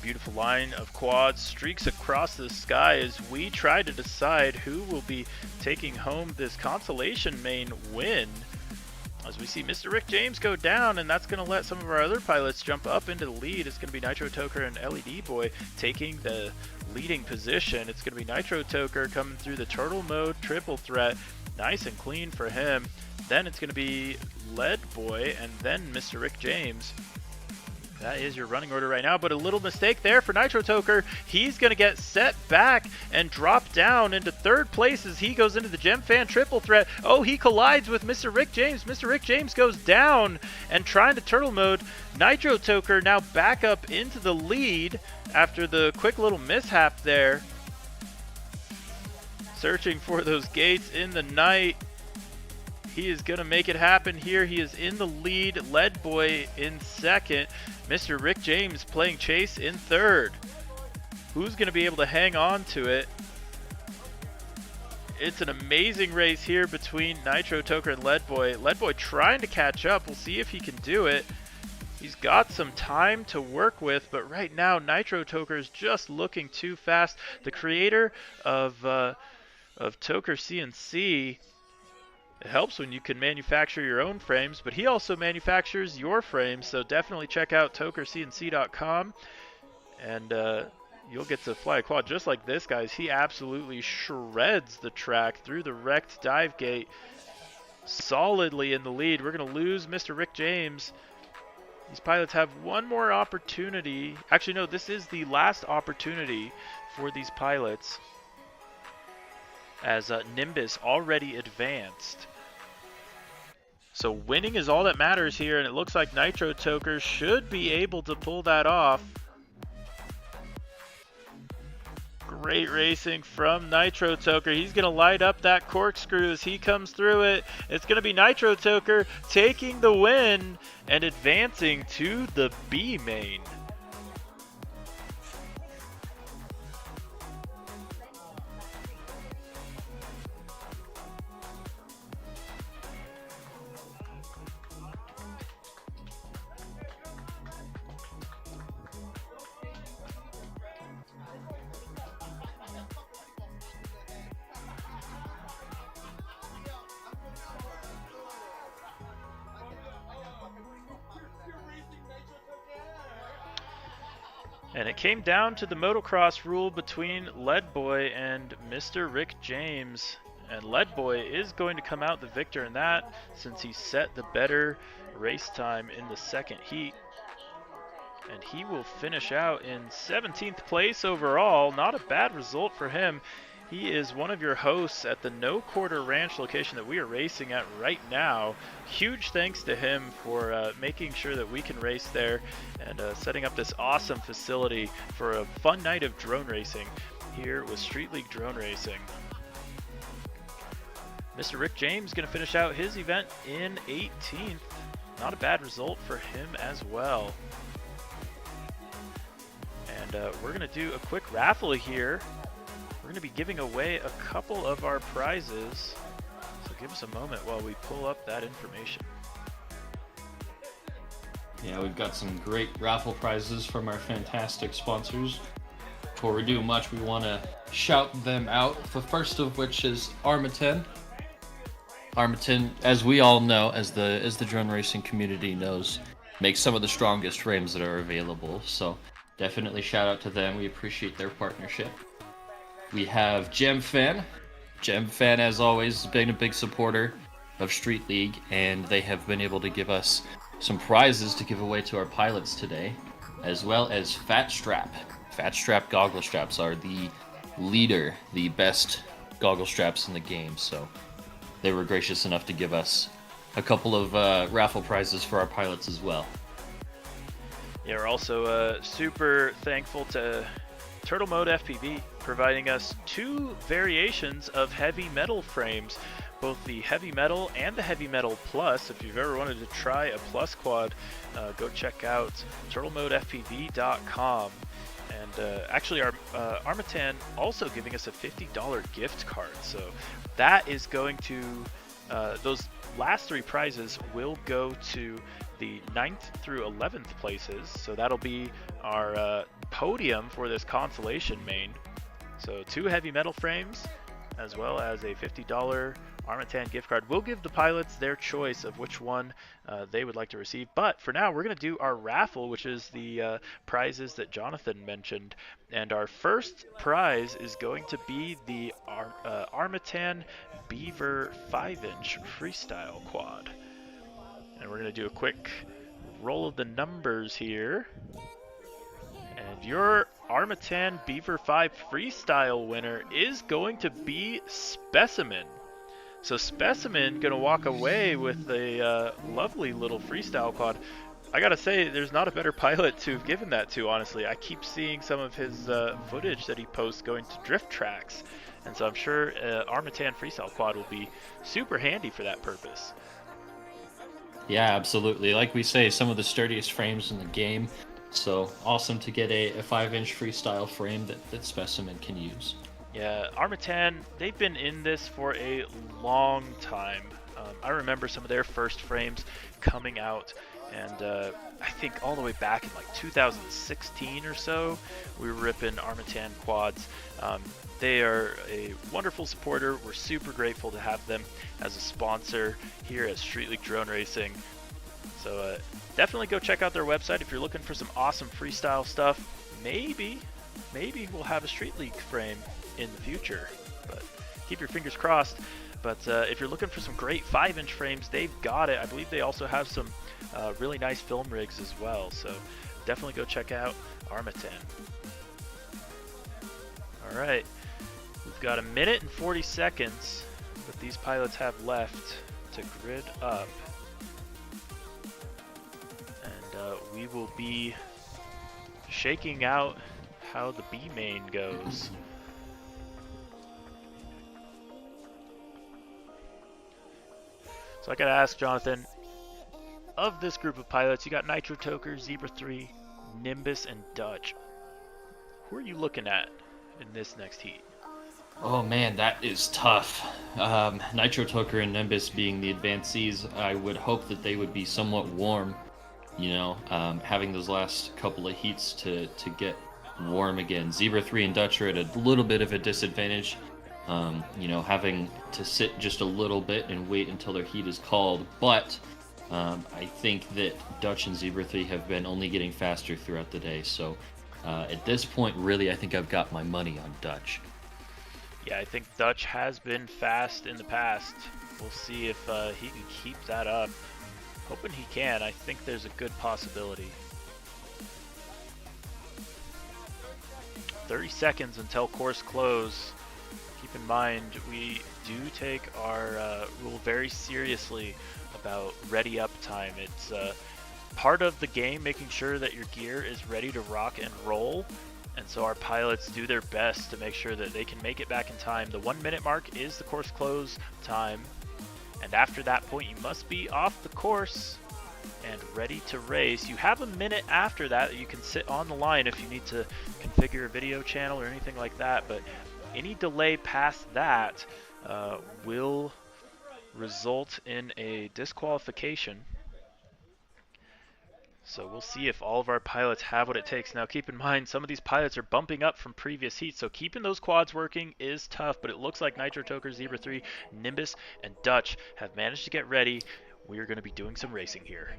Beautiful line of quads streaks across the sky as we try to decide who will be taking home this consolation main win. As we see Mr. Rick James go down, and that's going to let some of our other pilots jump up into the lead. It's going to be Nitro Toker and LED Boy taking the leading position. It's going to be Nitro Toker coming through the turtle mode triple threat. Nice and clean for him. Then it's going to be LED Boy and then Mr. Rick James. That is your running order right now, but a little mistake there for Nitro Toker. He's going to get set back and drop down into third place as he goes into the Gem Fan triple threat. Oh, he collides with Mr. Rick James. Mr. Rick James goes down and trying to turtle mode. Nitro Toker now back up into the lead after the quick little mishap there. Searching for those gates in the night. He is going to make it happen here. He is in the lead. LED Boy in second. Mr. Rick James playing chase in third. Who's going to be able to hang on to it? It's an amazing race here between Nitro Toker and LED Boy. LED Boy trying to catch up. We'll see if he can do it. He's got some time to work with, but right now Nitro Toker is just looking too fast. The creator of Toker CNC, it helps when you can manufacture your own frames, but he also manufactures your frames, so definitely check out tokercnc.com, and you'll get to fly a quad just like this, guys. He absolutely shreds the track through the wrecked dive gate, solidly in the lead. We're going to lose Mr. Rick James. These pilots have one more opportunity. Actually, no, this is the last opportunity for these pilots, as Nimbus already advanced. So winning is all that matters here, and it looks like Nitro Toker should be able to pull that off. Great racing from Nitro Toker. He's going to light up that corkscrew as he comes through it. It's going to be Nitro Toker taking the win and advancing to the B main. And it came down to the motocross rule between LED Boy and Mr. Rick James. And Lead Boy is going to come out the victor in that, since he set the better race time in the second heat. And he will finish out in 17th place overall. Not a bad result for him. He is one of your hosts at the No Quarter Ranch location that we are racing at right now. Huge thanks to him for making sure that we can race there and setting up this awesome facility for a fun night of drone racing here with Street League Drone Racing. Mr. Rick James going to finish out his event in 18th. Not a bad result for him as well. And we're going to do a quick raffle here. We're going to be giving away a couple of our prizes. So give us a moment while we pull up that information. Yeah, we've got some great raffle prizes from our fantastic sponsors. Before we do much, we want to shout them out. The first of which is Armaten. Armaten, as we all know, as the drone racing community knows, makes some of the strongest frames that are available. So definitely shout out to them. We appreciate their partnership. We have GemFan. GemFan, as always, has been a big supporter of Street League, and they have been able to give us some prizes to give away to our pilots today, as well as Fat Strap. Fat Strap goggle straps are the leader, the best goggle straps in the game, so they were gracious enough to give us a couple of raffle prizes for our pilots as well. Yeah, we're also super thankful to Turtle Mode FPV, providing us 2 variations of heavy metal frames, both the heavy metal and the heavy metal plus. If you've ever wanted to try a plus quad, go check out turtlemodefpv.com. And actually, our Armatan also giving us a $50 gift card. So that is going to, those last 3 prizes will go to the 9th through 11th places. So that'll be our podium for this consolation main. So 2 heavy metal frames, as well as a $50 Armatan gift card. We'll give the pilots their choice of which one they would like to receive. But for now, we're going to do our raffle, which is the prizes that Jonathan mentioned. And our first prize is going to be the Armatan Beaver 5-inch freestyle quad. And we're going to do a quick roll of the numbers here. And your Armatan Beaver 5 freestyle winner is going to be Specimen. So Specimen gonna walk away with a lovely little freestyle quad. I gotta say, there's not a better pilot to have given that to, honestly. I keep seeing some of his footage that he posts going to drift tracks, and so I'm sure Armatan freestyle quad will be super handy for that purpose. Yeah, absolutely. Like we say, some of the sturdiest frames in the game. So awesome to get a 5-inch freestyle frame that Specimen can use. Yeah, Armatan, they've been in this for a long time. I remember some of their first frames coming out, and I think all the way back in like 2016 or so, we were ripping Armatan quads. They are a wonderful supporter. We're super grateful to have them as a sponsor here at Street League Drone Racing. So definitely go check out their website if you're looking for some awesome freestyle stuff. Maybe we'll have a Street League frame in the future, but keep your fingers crossed. But if you're looking for some great 5-inch frames, they've got it. I believe they also have some really nice film rigs as well, so definitely go check out Armatan. Alright, we've got 1 minute and 40 seconds that these pilots have left to grid up, and we will be shaking out how the B main goes. So I gotta ask Jonathan, of this group of pilots, you got Nitro Toker, Zebra 3, Nimbus, and Dutch. Who are you looking at in this next heat? Oh man, that is tough. Nitro Toker and Nimbus being the advancees, I would hope that they would be somewhat warm. You know, having those last couple of heats to get warm again. Zebra 3 and Dutch are at a little bit of a disadvantage. You know, having to sit just a little bit and wait until their heat is called. But I think that Dutch and Zebra 3 have been only getting faster throughout the day. So at this point, really, I think I've got my money on Dutch. Yeah, I think Dutch has been fast in the past. We'll see if he can keep that up. Hoping he can. I think there's a good possibility. 30 seconds until course close. Keep in mind, we do take our rule very seriously about ready up time. It's part of the game, making sure that your gear is ready to rock and roll. And so our pilots do their best to make sure that they can make it back in time. The 1 minute mark is the course close time. And after that point, you must be off the course and ready to race. You have a minute after that you can sit on the line if you need to configure a video channel or anything like that. But any delay past that will result in a disqualification. So we'll see if all of our pilots have what it takes. Now keep in mind, some of these pilots are bumping up from previous heats, so keeping those quads working is tough, but it looks like Nitro Toker, Zebra 3, Nimbus, and Dutch have managed to get ready. We are going to be doing some racing here.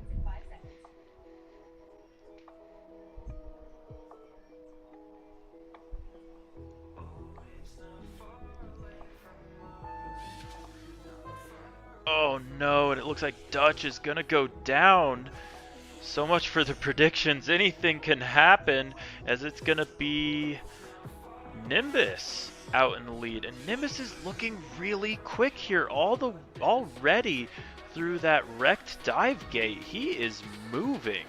Oh no, and it looks like Dutch is going to go down. So much for the predictions. Anything can happen, as it's going to be Nimbus out in the lead. And Nimbus is looking really quick here already through that wrecked dive gate. He is moving.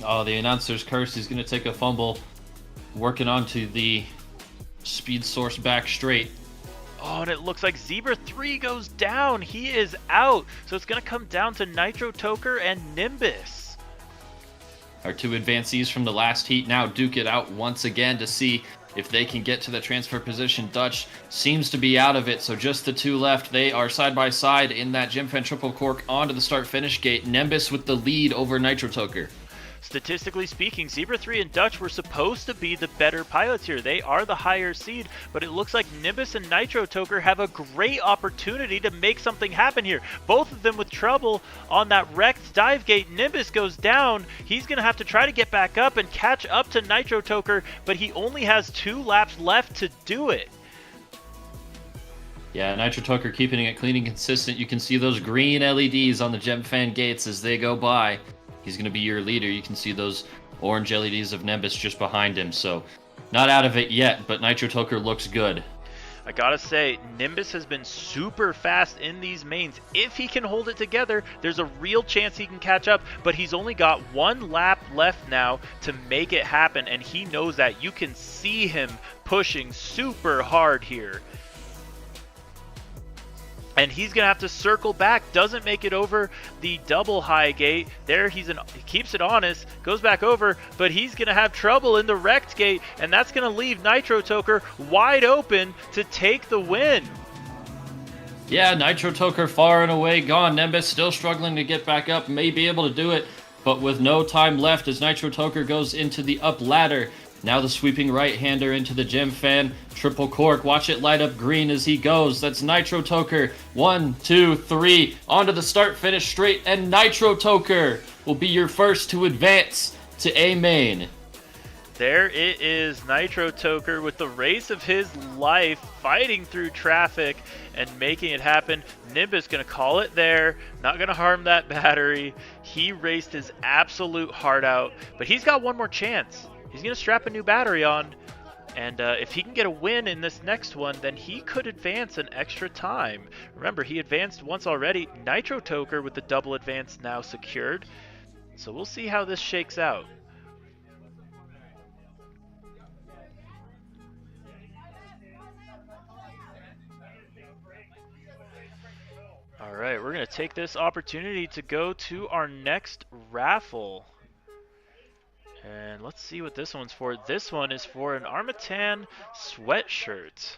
Oh, the announcer's curse. He's going to take a fumble. Working onto the speed source back straight. Oh, and it looks like Zebra 3 goes down. He is out. So it's going to come down to Nitro Toker and Nimbus. Our two advancees from the last heat now duke it out once again to see if they can get to the transfer position. Dutch seems to be out of it, so just the two left. They are side by side in that Gym-Fan triple cork onto the start-finish gate. Nimbus with the lead over Nitro Toker. Statistically speaking, Zebra 3 and Dutch were supposed to be the better pilots here. They are the higher seed, but it looks like Nimbus and Nitro Toker have a great opportunity to make something happen here. Both of them with trouble on that wrecked dive gate. Nimbus goes down. He's going to have to try to get back up and catch up to Nitro Toker, but he only has 2 laps left to do it. Yeah, Nitro Toker keeping it clean and consistent. You can see those green LEDs on the Gem-Fan gates as they go by. He's going to be your leader. You can see those orange LEDs of Nimbus just behind him. So, not out of it yet, but Nitro Toker looks good. I gotta say, Nimbus has been super fast in these mains. If he can hold it together, there's a real chance he can catch up, but he's only got 1 lap left now to make it happen, and he knows that. You can see him pushing super hard here. And he's going to have to circle back. Doesn't make it over the double high gate. There he keeps it honest, goes back over, but he's going to have trouble in the wrecked gate, and that's going to leave Nitro Toker wide open to take the win. Yeah, Nitro Toker far and away gone. Nimbus still struggling to get back up, may be able to do it, but with no time left as Nitro Toker goes into the up ladder. Now the sweeping right-hander into the Gym-Fan triple cork. Watch it light up green as he goes. That's Nitro Toker. 1, 2, 3. Onto the start-finish straight, and Nitro Toker will be your first to advance to A main. There it is, Nitro Toker with the race of his life, fighting through traffic and making it happen. Nimbus going to call it there, not going to harm that battery. He raced his absolute heart out, but he's got one more chance. He's going to strap a new battery on, and if he can get a win in this next one, then he could advance an extra time. Remember, he advanced once already. Nitro Toker with the double advance now secured. So we'll see how this shakes out. All right, we're going to take this opportunity to go to our next raffle. And let's see what this one's for. This one is for an Armatan sweatshirt.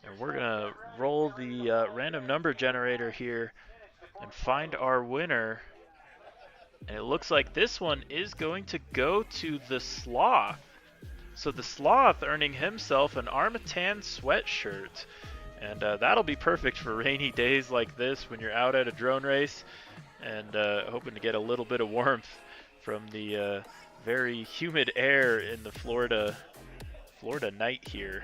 And we're going to roll the random number generator here and find our winner. And it looks like this one is going to go to the Sloth. So the Sloth earning himself an Armatan sweatshirt. And that'll be perfect for rainy days like this when you're out at a drone race and hoping to get a little bit of warmth from the very humid air in the Florida night here.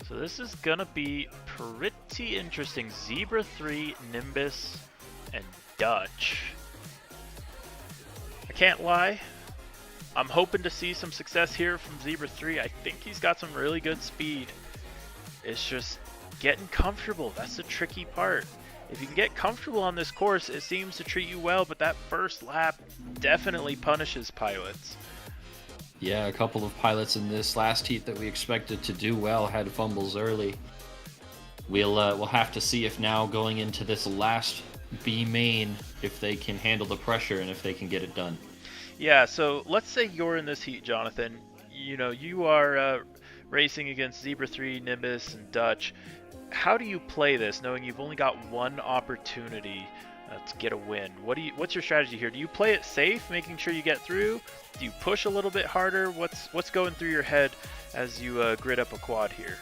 So this is gonna be pretty interesting. Zebra 3, Nimbus, and Dutch. I can't lie, I'm hoping to see some success here from Zebra 3. I think he's got some really good speed. It's just getting comfortable. That's the tricky part. If you can get comfortable on this course, it seems to treat you well, but that first lap definitely punishes pilots. Yeah, a couple of pilots in this last heat that we expected to do well had fumbles early. We'll have to see if now going into this last B main, if they can handle the pressure and if they can get it done. Yeah, so let's say you're in this heat, Jonathan. You know, you are racing against Zebra 3, Nimbus, and Dutch. How do you play this, knowing you've only got one opportunity to get a win? What's your strategy here? Do you play it safe, making sure you get through? Do you push a little bit harder? What's going through your head as you grid up a quad here?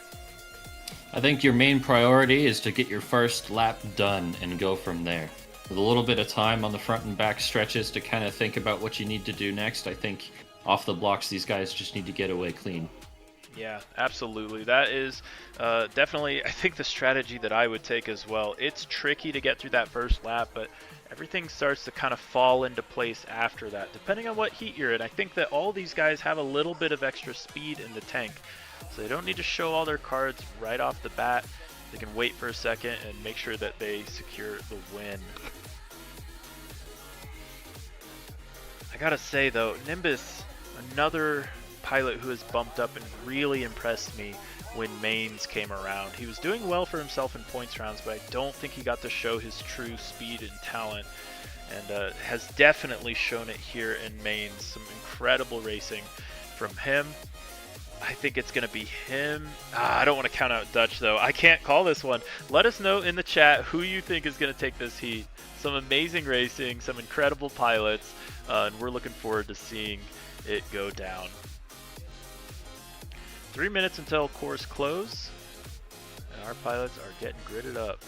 I think your main priority is to get your first lap done and go from there. With a little bit of time on the front and back stretches to kind of think about what you need to do next, I think off the blocks these guys just need to get away clean. Yeah, absolutely. That is definitely, I think, the strategy that I would take as well. It's tricky to get through that first lap, but everything starts to kind of fall into place after that, depending on what heat you're in. I think that all these guys have a little bit of extra speed in the tank, so they don't need to show all their cards right off the bat. They can wait for a second and make sure that they secure the win. I gotta say though, Nimbus, another pilot who has bumped up and really impressed me when mains came around. He was doing well for himself in points rounds, but I don't think he got to show his true speed and talent, and has definitely shown it here in mains. Some incredible racing from him. I think it's going to be him. I don't want to count out Dutch though. I can't call this one. Let us know in the chat who you think is going to take this heat. Some amazing racing, some incredible pilots, and we're looking forward to seeing it go down. 3 minutes until course close, and our pilots are getting gridded up.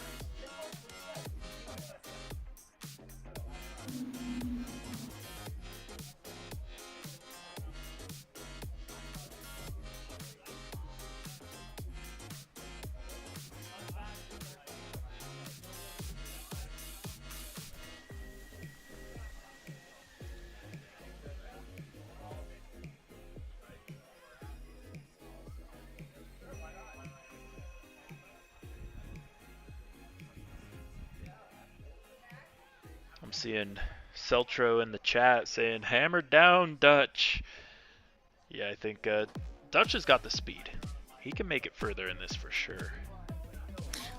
I'm seeing Celtro in the chat saying, hammer down, Dutch. Yeah, I think Dutch has got the speed. He can make it further in this for sure.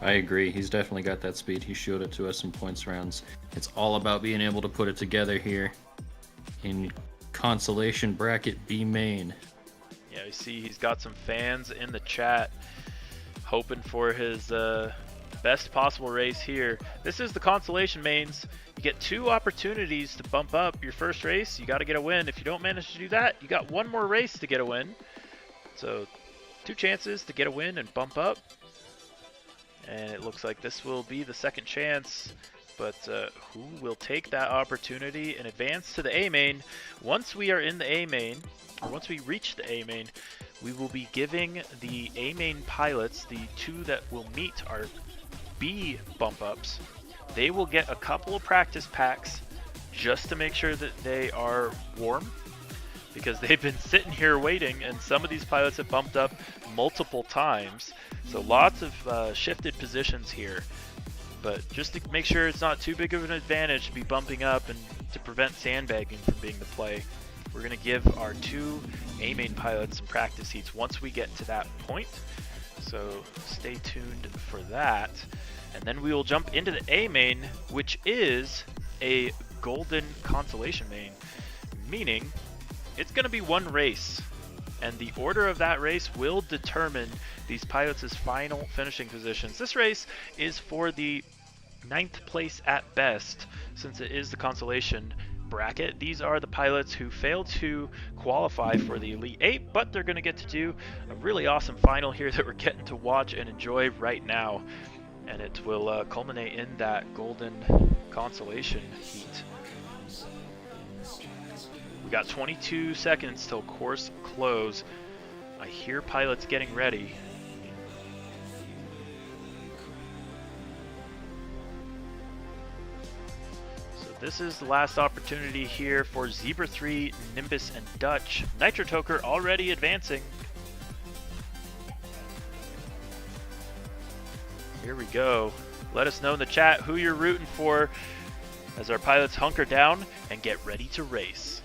I agree. He's definitely got that speed. He showed it to us in points rounds. It's all about being able to put it together here in consolation bracket B main. Yeah, I see he's got some fans in the chat hoping for his best possible race here. This is the consolation mains. You get 2 opportunities to bump up your first race. You got to get a win. If you don't manage to do that, you got 1 more race to get a win. So 2 chances to get a win and bump up. And it looks like this will be the second chance. But who will take that opportunity and advance to the A main? Once we are in the A main, or once we reach the A main, we will be giving the A main pilots, the 2 that will meet our B bump ups, they will get a couple of practice packs just to make sure that they are warm, because they've been sitting here waiting, and some of these pilots have bumped up multiple times. So lots of shifted positions here, but just to make sure it's not too big of an advantage to be bumping up and to prevent sandbagging from being the play, we're going to give our 2 A main pilots some practice heats once we get to that point. So stay tuned for that. And then we will jump into the A main, which is a golden consolation main, meaning it's going to be 1 race, and the order of that race will determine these pilots' final finishing positions. This race is for the 9th place at best, since it is the consolation bracket. These are the pilots who failed to qualify for the Elite 8, but they're going to get to do a really awesome final here that we're getting to watch and enjoy right now. And it will culminate in that golden consolation heat. We got 22 seconds till course close. I hear pilots getting ready. This is the last opportunity here for Zebra 3, Nimbus, and Dutch. Nitro Toker already advancing. Here we go. Let us know in the chat who you're rooting for as our pilots hunker down and get ready to race.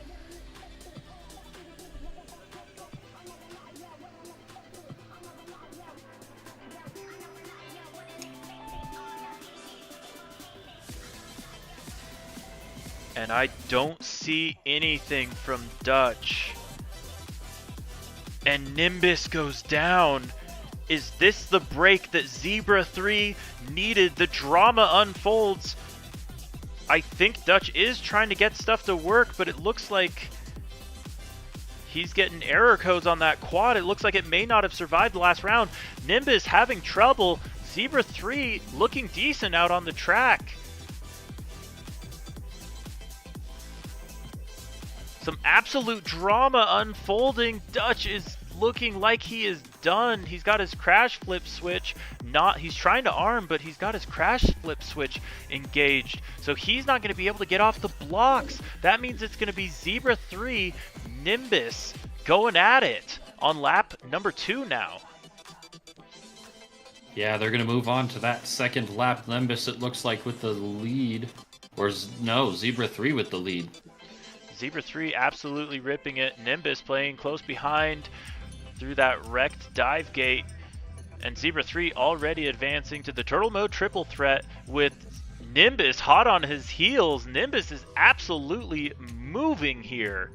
And I don't see anything from Dutch. And Nimbus goes down. Is this the break that Zebra 3 needed? The drama unfolds. I think Dutch is trying to get stuff to work, but it looks like he's getting error codes on that quad. It looks like it may not have survived the last round. Nimbus having trouble. Zebra 3 looking decent out on the track. Some absolute drama unfolding. Dutch is looking like he is done. He's got his crash flip switch. He's trying to arm, but he's got his crash flip switch engaged. So he's not going to be able to get off the blocks. That means it's going to be Zebra 3, Nimbus going at it on lap number 2 now. Yeah, they're going to move on to that second lap. Nimbus, it looks like, with the lead. Or no, Zebra 3 with the lead. Zebra 3 absolutely ripping it. Nimbus playing close behind through that wrecked dive gate. And Zebra 3 already advancing to the turtle mode triple threat with Nimbus hot on his heels. Nimbus is absolutely moving here.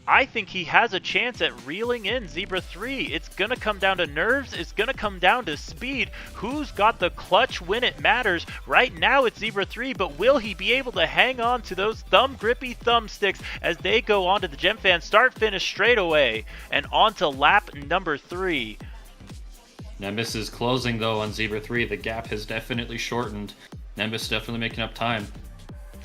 I think he has a chance at reeling in Zebra 3. It's going to come down to nerves. It's going to come down to speed. Who's got the clutch when it matters? Right now it's Zebra 3, but will he be able to hang on to those grippy thumbsticks as they go onto the Gemfan start-finish straight away and onto lap number 3? Nimbus is closing, though, on Zebra 3. The gap has definitely shortened. Nimbus definitely making up time.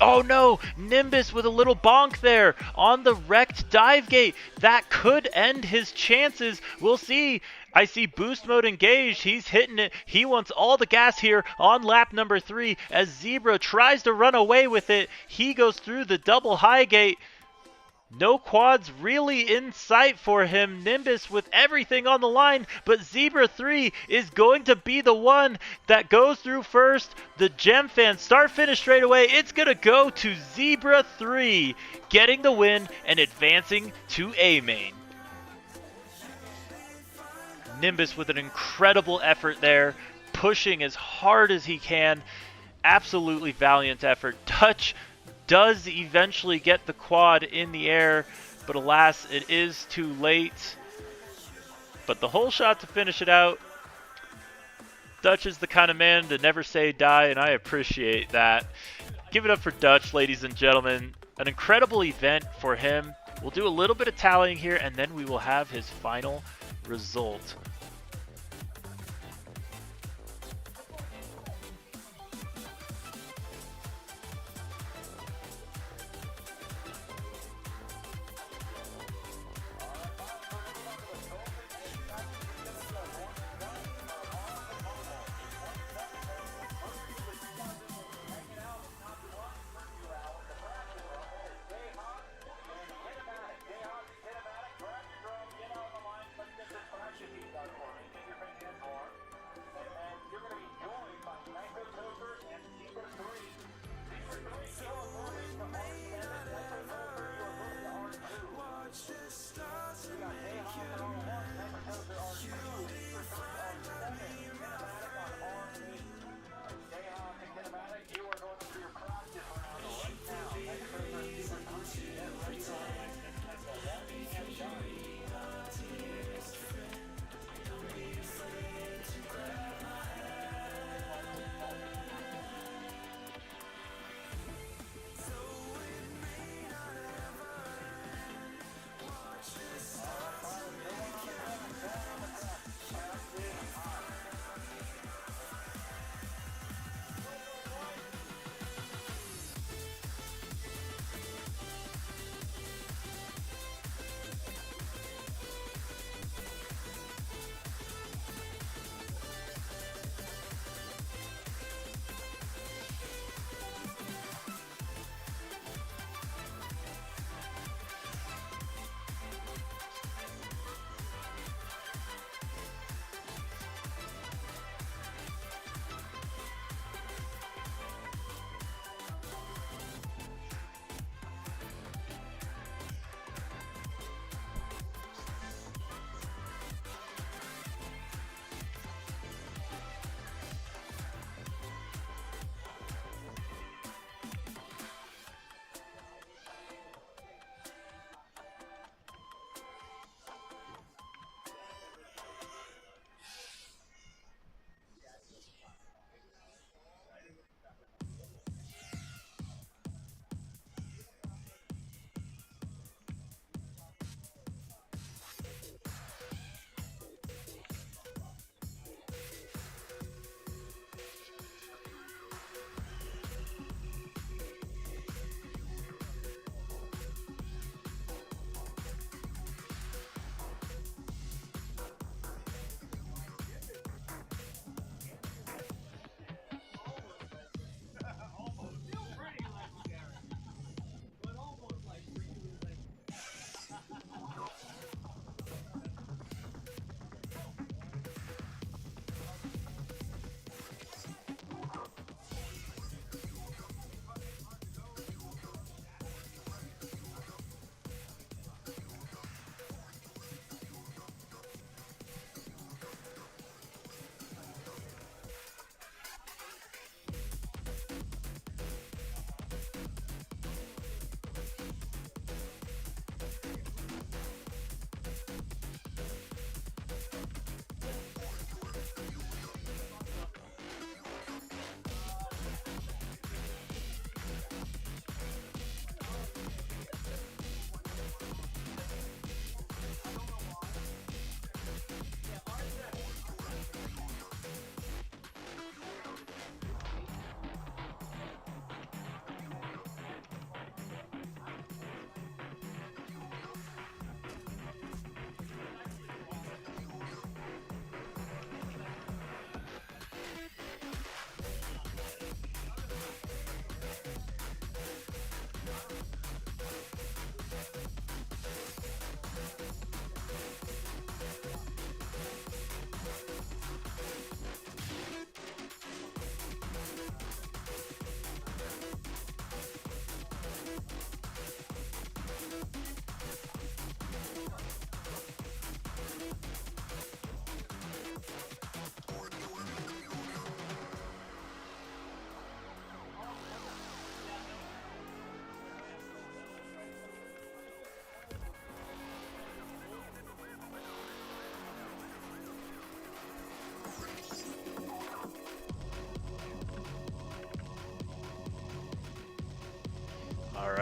Oh no! Nimbus with a little bonk there on the wrecked dive gate. That could end his chances. We'll see. I see boost mode engaged. He's hitting it. He wants all the gas here on lap number 3 as Zebra tries to run away with it. He goes through the double high gate. No quads really in sight for him. Nimbus with everything on the line, but Zebra 3 is going to be the one that goes through first. The Gemfan start finish straight away. It's going to go to Zebra 3, getting the win and advancing to A main. Nimbus with an incredible effort there, pushing as hard as he can. Absolutely valiant effort. Dutch does eventually get the quad in the air, but alas, it is too late. But the whole shot to finish it out. Dutch is the kind of man to never say die, and I appreciate that. Give it up for Dutch, ladies and gentlemen. An incredible event for him. We'll do a little bit of tallying here, and then we will have his final result.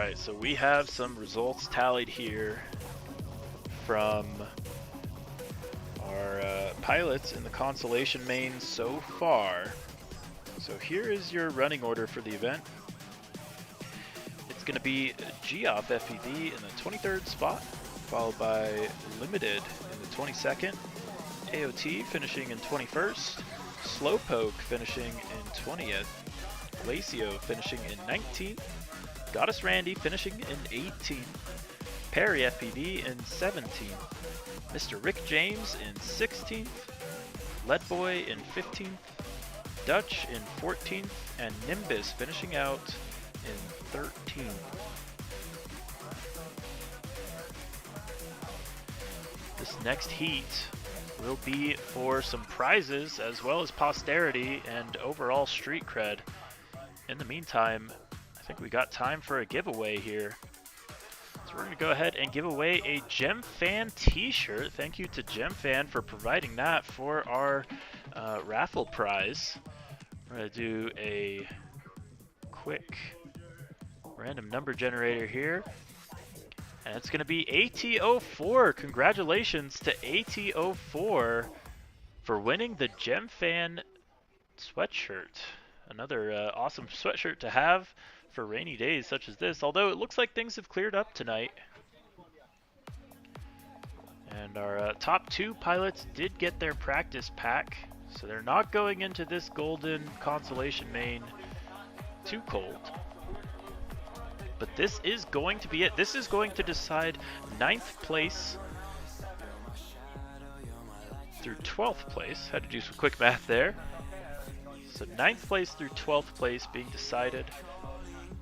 right, so we have some results tallied here from our pilots in the consolation main so far. So here is your running order for the event. It's going to be Geoff FPV in the 23rd spot, followed by Limited in the 22nd, AOT finishing in 21st, Slowpoke finishing in 20th, Glacio finishing in 19th, Goddess Randy finishing in 18th, Perry FPV in 17th, Mr. Rick James in 16th, Leadboy in 15th, Dutch in 14th, and Nimbus finishing out in 13th. This next heat will be for some prizes as well as posterity and overall street cred. In the meantime, I think we got time for a giveaway here. So we're going to go ahead and give away a GemFan t-shirt. Thank you to GemFan for providing that for our raffle prize. We're going to do a quick random number generator here. And it's going to be AT04. Congratulations to AT04 for winning the GemFan sweatshirt. Another awesome sweatshirt to have for rainy days such as this, although it looks like things have cleared up tonight. And our top 2 pilots did get their practice pack, so they're not going into this golden consolation main too cold. But this is going to be it. This is going to decide 9th place through 12th place. Had to do some quick math there. So 9th place through 12th place being decided.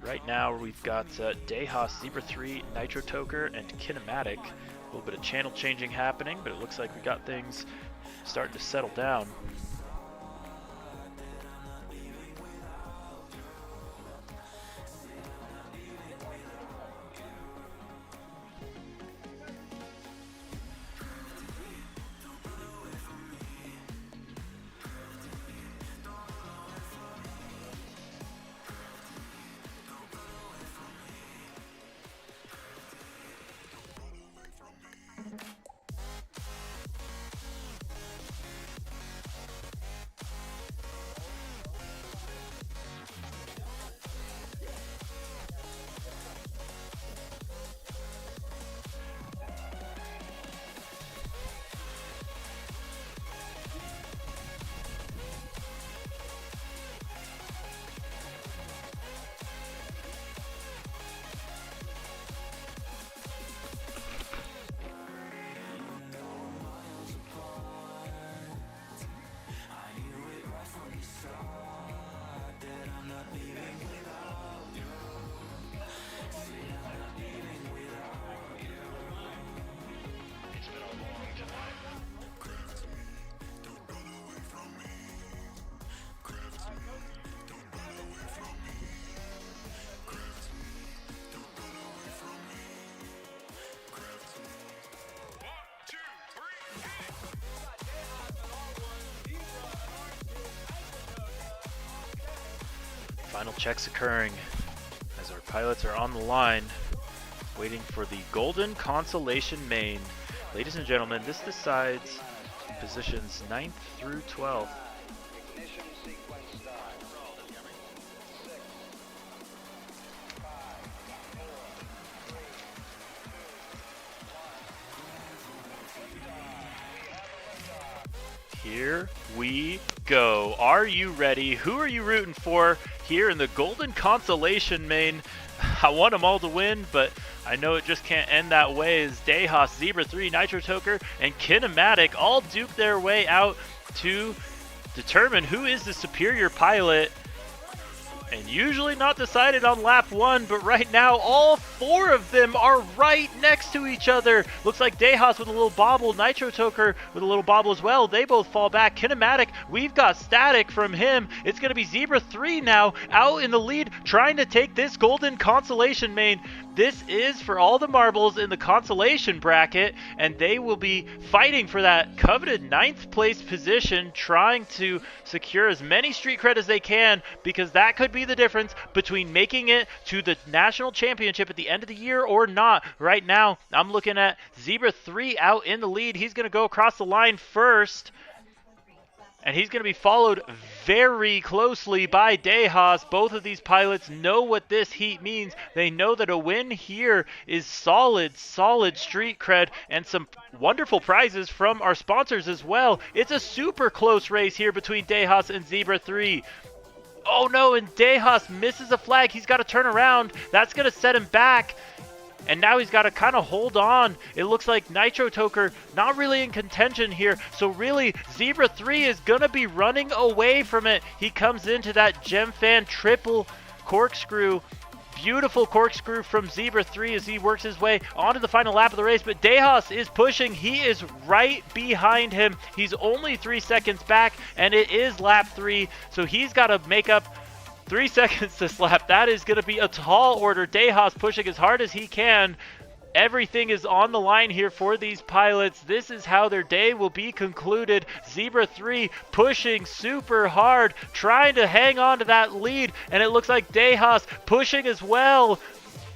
Right now we've got Dehas, Zebra 3, Nitro Toker, and Kinematic. A little bit of channel changing happening, but it looks like we got things starting to settle down. Final checks occurring as our pilots are on the line, waiting for the golden consolation main. Ladies and gentlemen, this decides positions 9th through 12th. Here we go. Are you ready? Who are you rooting for here in the golden consolation main? I want them all to win, but I know it just can't end that way as Dehas, Zebra 3, Nitro Toker, and Kinematic all duke their way out to determine who is the superior pilot. And usually not decided on lap 1, but right now all 4 of them are right next to each other. Looks like Dehas with a little bobble, Nitro Toker with a little bobble as well. They both fall back. Kinematic, we've got static from him. It's going to be Zebra 3 now out in the lead, trying to take this golden consolation main. This is for all the marbles in the consolation bracket, and they will be fighting for that coveted 9th place position, trying to secure as many street cred as they can, because that could be the difference between making it to the national championship at the end of the year or not. Right now, I'm looking at Zebra 3 out in the lead. He's going to go across the line first. And he's going to be followed very closely by Dejas. Both of these pilots know what this heat means. They know that a win here is solid street cred and some wonderful prizes from our sponsors as well. It's a super close race here between Dejas and Zebra 3. Oh no, and Dejas misses a flag. He's got to turn around. That's going to set him back. And now he's got to kind of hold on. It looks like Nitro Toker not really in contention here. So really, Zebra 3 is going to be running away from it. He comes into that Gemfan triple corkscrew. Beautiful corkscrew from Zebra 3 as he works his way onto the final lap of the race. But Dejas is pushing. He is right behind him. He's only 3 seconds back, and it is lap 3. So he's got to make up 3 seconds this lap. That is going to be a tall order. Dejas pushing as hard as he can. Everything is on the line here for these pilots. This is how their day will be concluded. Zebra 3 pushing super hard, trying to hang on to that lead. And it looks like Dejas pushing as well.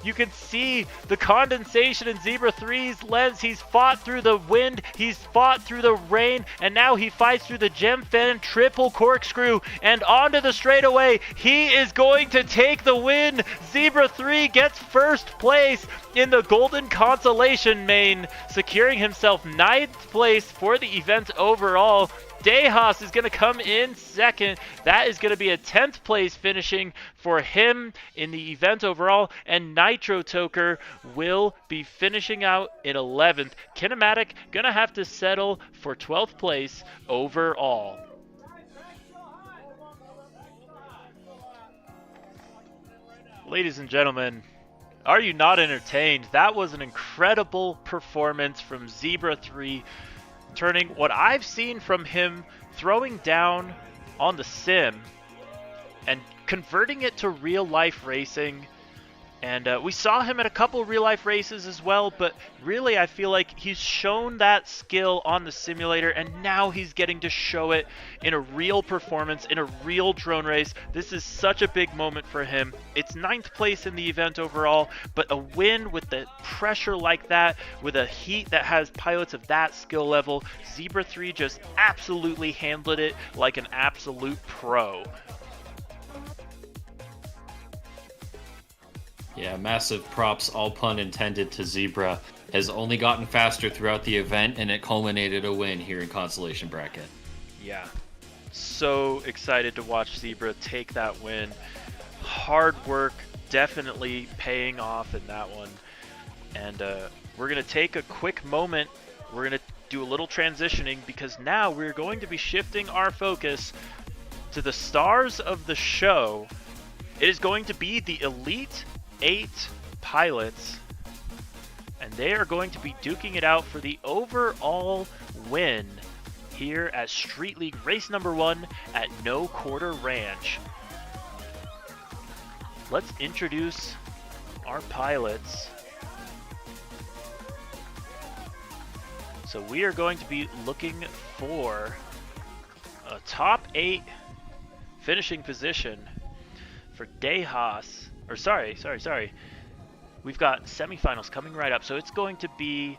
You can see the condensation in Zebra 3's lens. He's fought through the wind, he's fought through the rain, and now he fights through the Gemfan triple corkscrew and onto the straightaway. He is going to take the win. Zebra 3 gets first place in the Golden Consolation main, securing himself 9th place for the event overall. Dejas is going to come in second. That is going to be a 10th place finishing for him in the event overall. And Nitro Toker will be finishing out in 11th. Kinematic going to have to settle for 12th place overall. Ladies and gentlemen, are you not entertained? That was an incredible performance from Zebra 3. Turning what I've seen from him throwing down on the sim and converting it to real life racing. And we saw him at a couple real life races as well, but really I feel like he's shown that skill on the simulator, and now he's getting to show it in a real performance, in a real drone race. This is such a big moment for him. It's 9th place in the event overall, but a win with the pressure like that, with a heat that has pilots of that skill level, Zebra 3 just absolutely handled it like an absolute pro. Yeah, massive props, all pun intended, to Zebra. Has only gotten faster throughout the event, and it culminated a win here in Consolation Bracket. Yeah, so excited to watch Zebra take that win. Hard work definitely paying off in that one. And we're going to take a quick moment. We're going to do a little transitioning, because now we're going to be shifting our focus to the stars of the show. It is going to be the Elite 8 pilots, and they are going to be duking it out for the overall win here at Street League race number 1 at No Quarter Ranch. Let's introduce our pilots. So we are going to be looking for a top 8 finishing position for Dejas. Or sorry. We've got semifinals coming right up. So it's going to be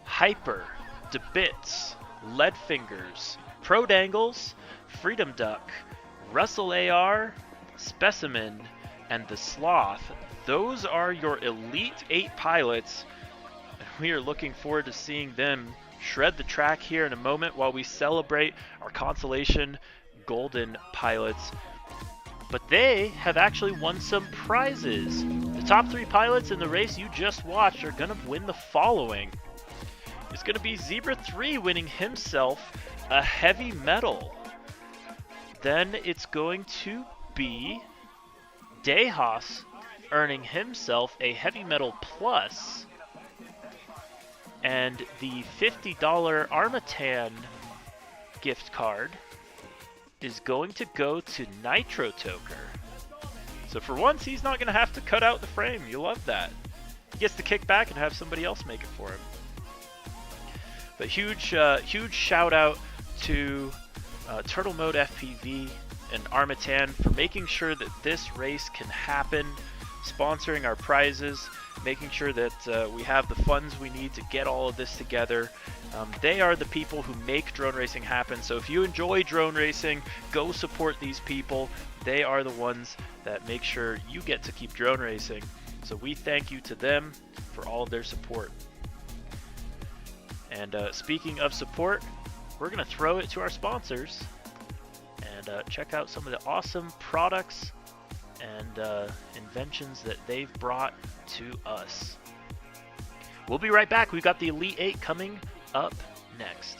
Hyper, DeBits, Leadfingers, Prodangles, Freedom Duck, RusselAR, Specimen, and the Sloth. Those are your Elite 8 pilots. We are looking forward to seeing them shred the track here in a moment while we celebrate our Consolation Golden pilots. But they have actually won some prizes. The top 3 pilots in the race you just watched are going to win the following. It's going to be Zebra 3 winning himself a heavy metal. Then it's going to be Dejas earning himself a heavy metal plus. And the $50 Armatan gift card is going to go to Nitro Toker. So for once, he's not going to have to cut out the frame. You love that. He gets to kick back and have somebody else make it for him. But huge shout out to Turtle Mode FPV and Armatan for making sure that this race can happen, sponsoring our prizes, making sure that we have the funds we need to get all of this together. They are the people who make drone racing happen. So if you enjoy drone racing, go support these people. They are the ones that make sure you get to keep drone racing. So we thank you to them for all of their support. And speaking of support, we're going to throw it to our sponsors and check out some of the awesome products and inventions that they've brought to us. We'll be right back. We've got the Elite 8 coming up next.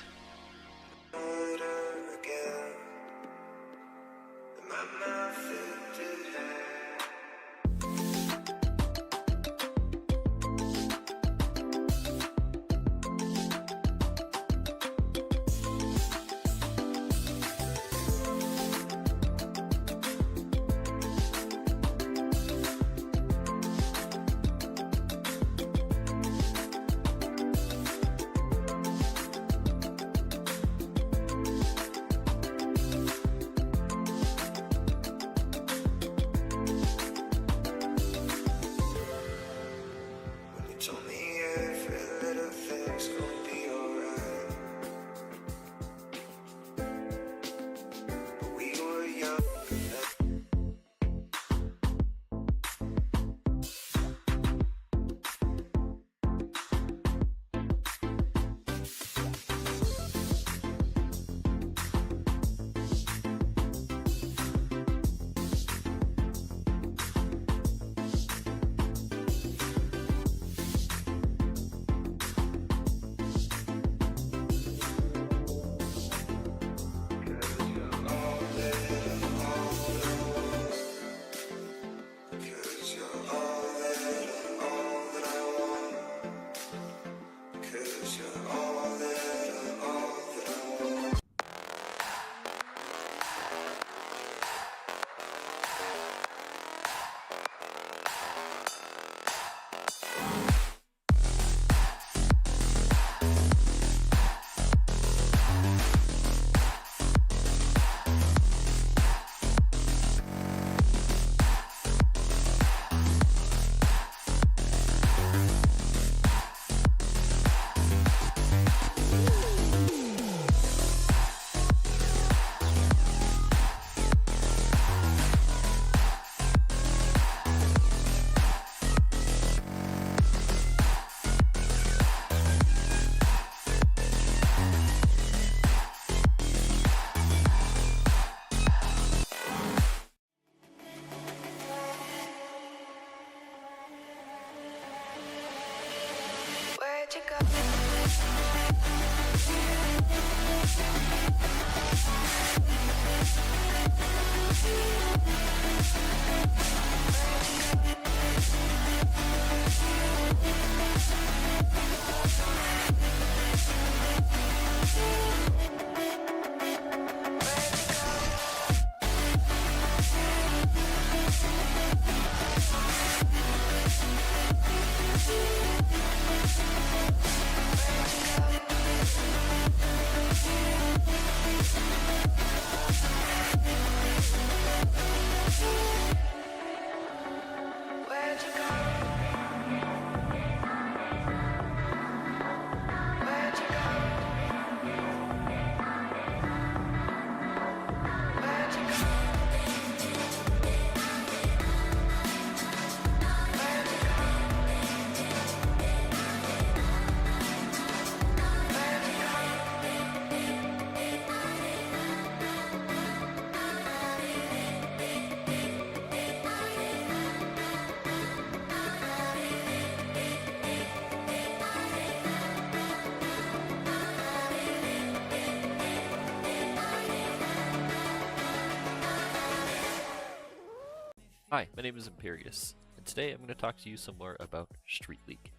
Hi, my name is Imperius, and today I'm going to talk to you some more about Street League.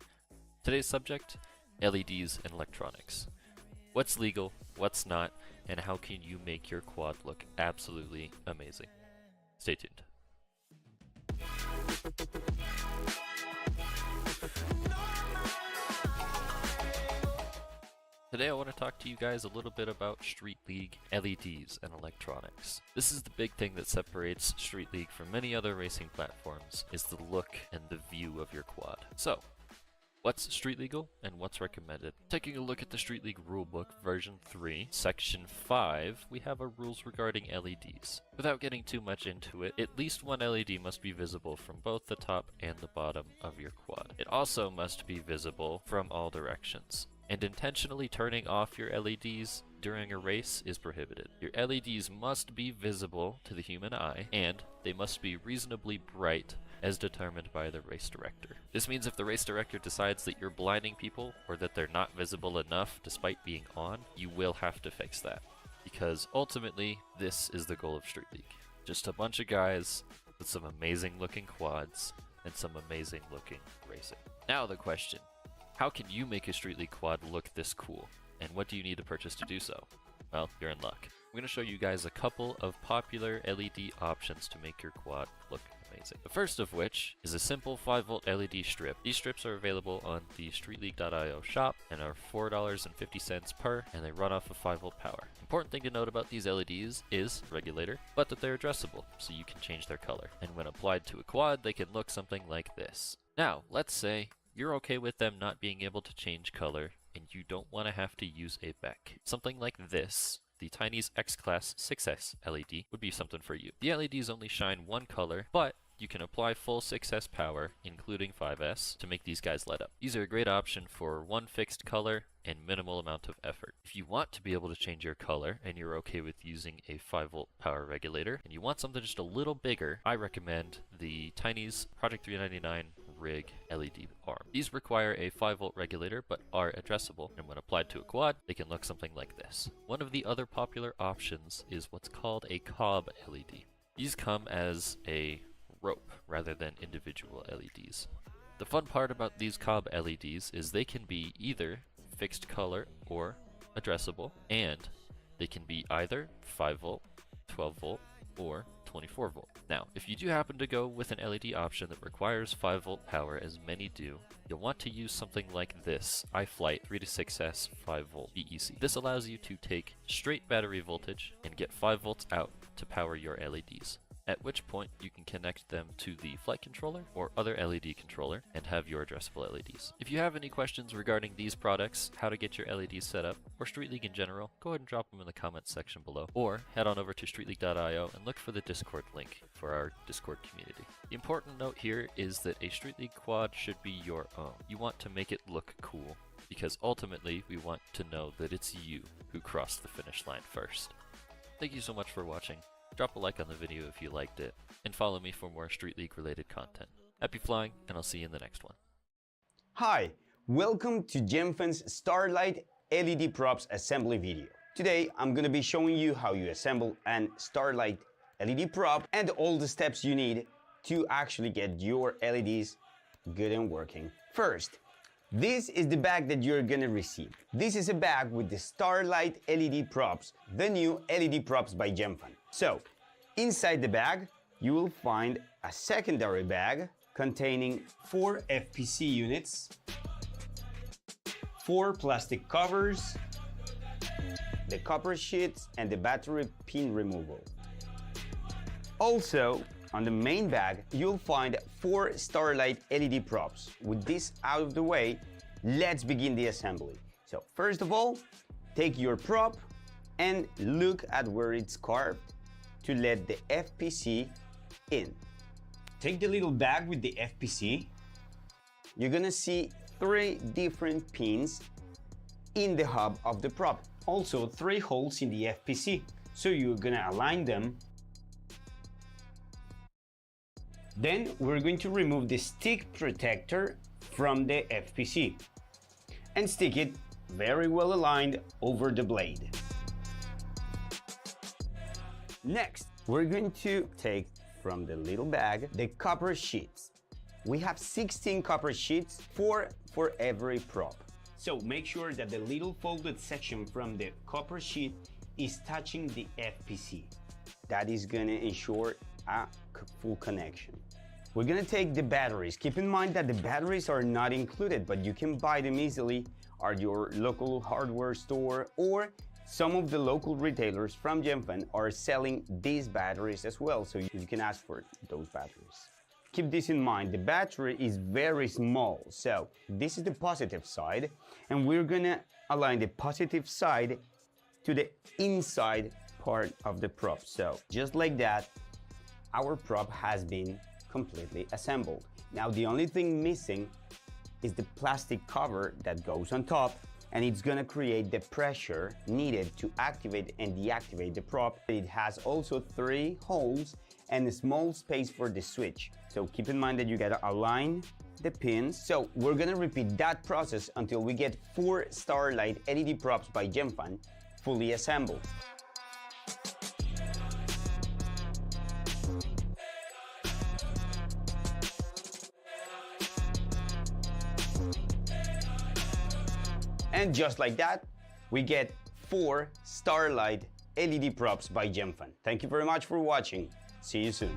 Today's subject, LEDs and electronics. What's legal, what's not, and how can you make your quad look absolutely amazing? Stay tuned. Today I want to talk to you guys a little bit about Street League LEDs and electronics. This is the big thing that separates Street League from many other racing platforms, is the look and the view of your quad. So, what's street legal and what's recommended? Taking a look at the Street League rulebook version 3, section 5, we have our rules regarding LEDs. Without getting too much into it, at least one LED must be visible from both the top and the bottom of your quad. It also must be visible from all directions. And intentionally turning off your LEDs during a race is prohibited. Your LEDs must be visible to the human eye, and they must be reasonably bright as determined by the race director. This means if the race director decides that you're blinding people or that they're not visible enough despite being on, you will have to fix that. Because ultimately, this is the goal of Street League. Just a bunch of guys with some amazing looking quads and some amazing looking racing. Now the question. How can you make a Street League quad look this cool? And what do you need to purchase to do so? Well, you're in luck. I'm going to show you guys a couple of popular LED options to make your quad look amazing. The first of which is a simple 5-volt LED strip. These strips are available on the StreetLeague.io shop and are $4.50 per, and they run off of 5-volt power. Important thing to note about these LEDs is regulator, but that they're addressable, so you can change their color. And when applied to a quad, they can look something like this. Now, let's say you're okay with them not being able to change color, and you don't want to have to use a BEC. Something like this, the Tiny's X-Class 6S LED, would be something for you. The LEDs only shine one color, but you can apply full 6S power, including 5S, to make these guys light up. These are a great option for one fixed color and minimal amount of effort. If you want to be able to change your color, and you're okay with using a 5-volt power regulator, and you want something just a little bigger, I recommend the Tiny's Project 399 Rig LED arm. These require a 5-volt regulator, but are addressable, and when applied to a quad, they can look something like this. One of the other popular options is what's called a cob LED. These come as a rope rather than individual LEDs. The fun part about these cob LEDs is they can be either fixed color or addressable, and they can be either 5-volt, 12-volt, or 24-volt. Now, if you do happen to go with an LED option that requires 5-volt power, as many do, you'll want to use something like this iFlight 3-6S 5-volt BEC. This allows you to take straight battery voltage and get 5 volts out to power your LEDs. At which point you can connect them to the flight controller or other LED controller and have your addressable LEDs. If you have any questions regarding these products, how to get your LEDs set up, or Street League in general, go ahead and drop them in the comments section below, or head on over to StreetLeague.io and look for the Discord link for our Discord community. The important note here is that a Street League quad should be your own. You want to make it look cool, because ultimately we want to know that it's you who crossed the finish line first. Thank you so much for watching. Drop a like on the video if you liked it, and follow me for more Street League related content. Happy flying, and I'll see you in the next one. Hi, welcome to Gemfan's Starlight LED props assembly video. Today I'm going to be showing you how you assemble an Starlight LED prop and all the steps you need to actually get your LEDs good and working. First, this is the bag that you're gonna receive. This is a bag with the Starlight LED props, the new LED props by Gemfan. So, inside the bag, you will find a secondary bag containing 4 FPC units, 4 plastic covers, the copper sheets, and the battery pin removal. Also, on the main bag, you'll find 4 Starlight LED props. With this out of the way, let's begin the assembly. So first of all, take your prop and look at where it's carved to let the FPC in. Take the little bag with the FPC. You're gonna see 3 different pins in the hub of the prop. Also 3 holes in the FPC. So you're gonna align them. Then we're going to remove the stick protector from the FPC and stick it very well aligned over the blade. Next, we're going to take from the little bag the copper sheets. We have 16 copper sheets, 4 for every prop. So make sure that the little folded section from the copper sheet is touching the FPC. That is gonna ensure a full connection. we're gonna take the batteries. Keep in mind that the batteries are not included, but you can buy them easily at your local hardware store, or some of the local retailers from GemFan are selling these batteries as well, so you can ask for those batteries. Keep this in mind, the battery is very small, so this is the positive side, and we're gonna align the positive side to the inside part of the prop. So just like that, our prop has been completely assembled. Now the only thing missing is the plastic cover that goes on top, and it's gonna create the pressure needed to activate and deactivate the prop. It has also 3 holes and a small space for the switch. So keep in mind that you gotta align the pins. So we're gonna repeat that process until we get 4 Starlight LED props by GemFan fully assembled. And just like that, we get 4 Starlight LED props by GemFan. Thank you very much for watching. See you soon.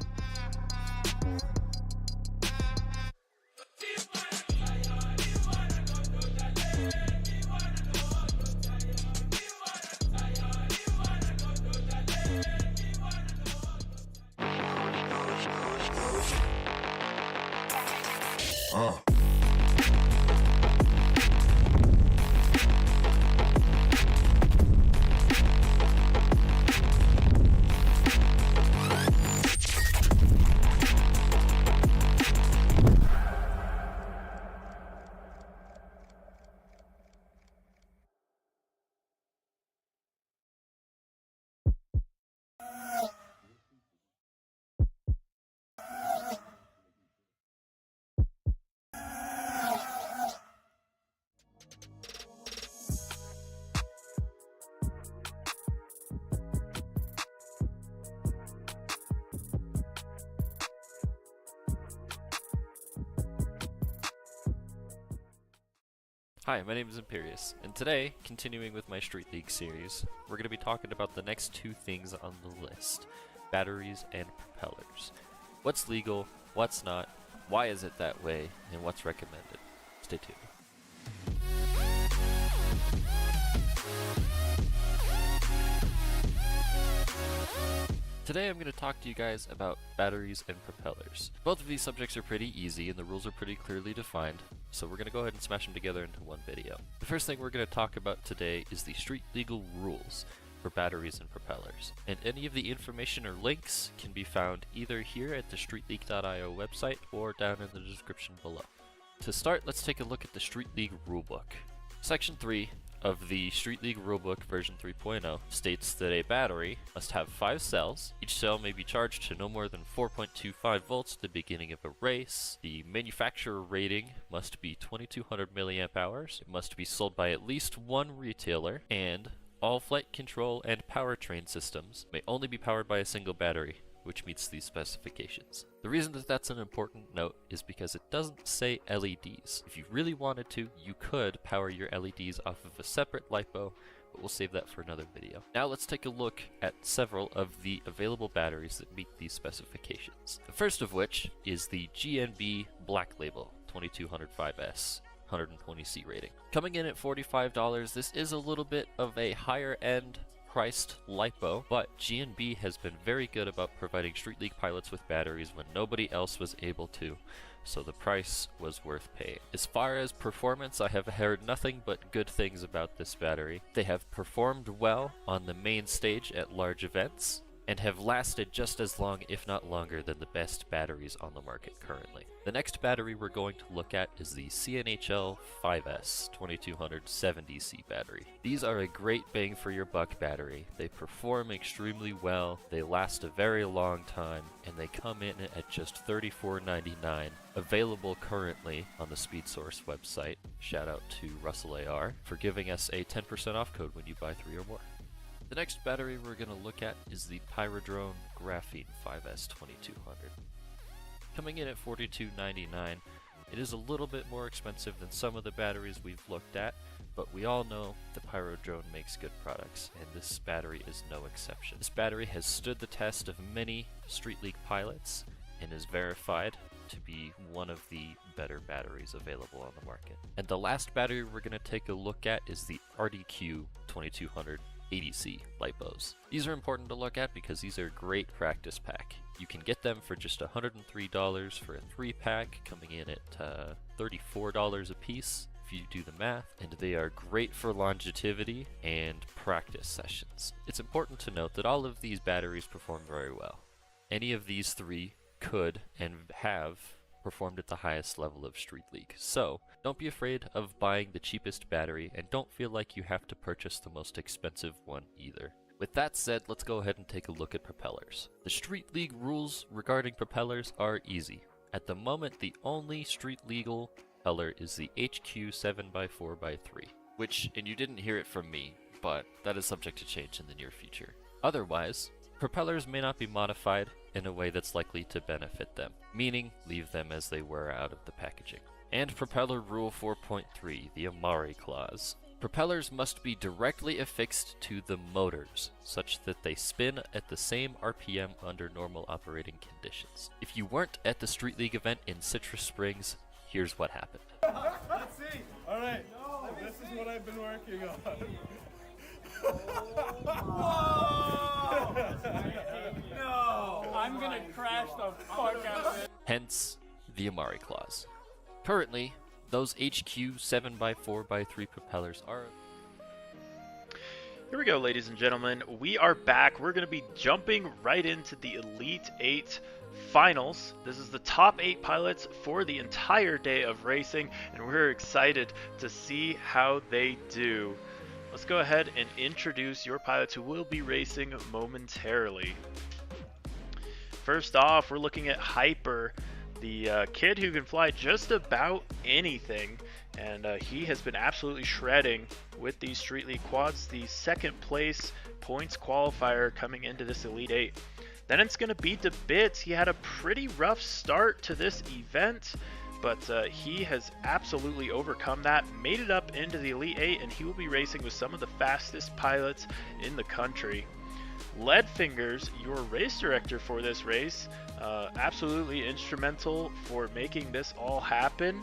Hi, my name is Imperius, and today, continuing with my Street League series, we're going to be talking about the next 2 things on the list: batteries and propellers. What's legal, what's not, why is it that way, and what's recommended. Stay tuned. Today I'm going to talk to you guys about batteries and propellers. Both of these subjects are pretty easy and the rules are pretty clearly defined, so we're going to go ahead and smash them together into one video. The first thing we're going to talk about today is the street legal rules for batteries and propellers. And any of the information or links can be found either here at the streetleague.io website or down in the description below. To start, let's take a look at the Street League rulebook. Section 3 of the Street League Rulebook version 3.0 states that a battery must have 5 cells. Each cell may be charged to no more than 4.25 volts at the beginning of a race. The manufacturer rating must be 2200 milliamp hours. It must be sold by at least 1 retailer, and all flight control and powertrain systems may only be powered by a single battery, which meets these specifications. The reason that that's an important note is because it doesn't say LEDs. If you really wanted to, you could power your LEDs off of a separate LiPo, but we'll save that for another video. Now let's take a look at several of the available batteries that meet these specifications. The first of which is the GNB Black Label 2205S. 120C rating. Coming in at $45, this is a little bit of a higher end priced LiPo, but GNB has been very good about providing Street League pilots with batteries when nobody else was able to, so the price was worth paying. As far as performance, I have heard nothing but good things about this battery. They have performed well on the main stage at large events, and have lasted just as long, if not longer, than the best batteries on the market currently. The next battery we're going to look at is the CNHL 5S 2270C battery. These are a great bang for your buck battery. They perform extremely well, they last a very long time, and they come in at just $34.99, available currently on the SpeedSource website. Shout out to RusselAR for giving us a 10% off code when you buy 3 or more. The next battery we're going to look at is the Pyrodrone Graphene 5S 2200. Coming in at $42.99, it is a little bit more expensive than some of the batteries we've looked at, but we all know that Pyrodrone makes good products, and this battery is no exception. This battery has stood the test of many Street League pilots and is verified to be one of the better batteries available on the market. And the last battery we're going to take a look at is the RDQ 2200 ADC lipos. These are important to look at because these are a great practice pack. You can get them for just $103 for a 3-pack, coming in at $34 a piece if you do the math, and they are great for longevity and practice sessions. It's important to note that all of these batteries perform very well. Any of these three could and have performed at the highest level of Street League. So don't be afraid of buying the cheapest battery, and don't feel like you have to purchase the most expensive one either. With that said, let's go ahead and take a look at propellers. The Street League rules regarding propellers are easy. At the moment, the only Street legal propeller is the HQ 7x4x3, which, and you didn't hear it from me, but that is subject to change in the near future. Otherwise, propellers may not be modified in a way that's likely to benefit them, meaning leave them as they were out of the packaging. And propeller rule 4.3, the Amari clause. Propellers must be directly affixed to the motors, such that they spin at the same RPM under normal operating conditions. If you weren't at the Street League event in Citrus Springs, here's what happened. Let's see. All right. This is what I've been working on. No! I'm gonna crash the fuck out of it. Hence, the Amari clause. Currently, those HQ 7x4x3 propellers are... Here we go, ladies and gentlemen. We are back. We're going to be jumping right into the Elite 8 finals. This is the top 8 pilots for the entire day of racing, and we're excited to see how they do. Let's go ahead and introduce your pilots who will be racing momentarily. First off, we're looking at Hyper, the kid who can fly just about anything, and he has been absolutely shredding with these Street League quads. The second place points qualifier coming into this Elite 8. Then it's going to be to Bits. He had a pretty rough start to this event, but he has absolutely overcome that, made it up into the Elite 8, and he will be racing with some of the fastest pilots in the country. Leadfingers, your race director for this race, absolutely instrumental for making this all happen,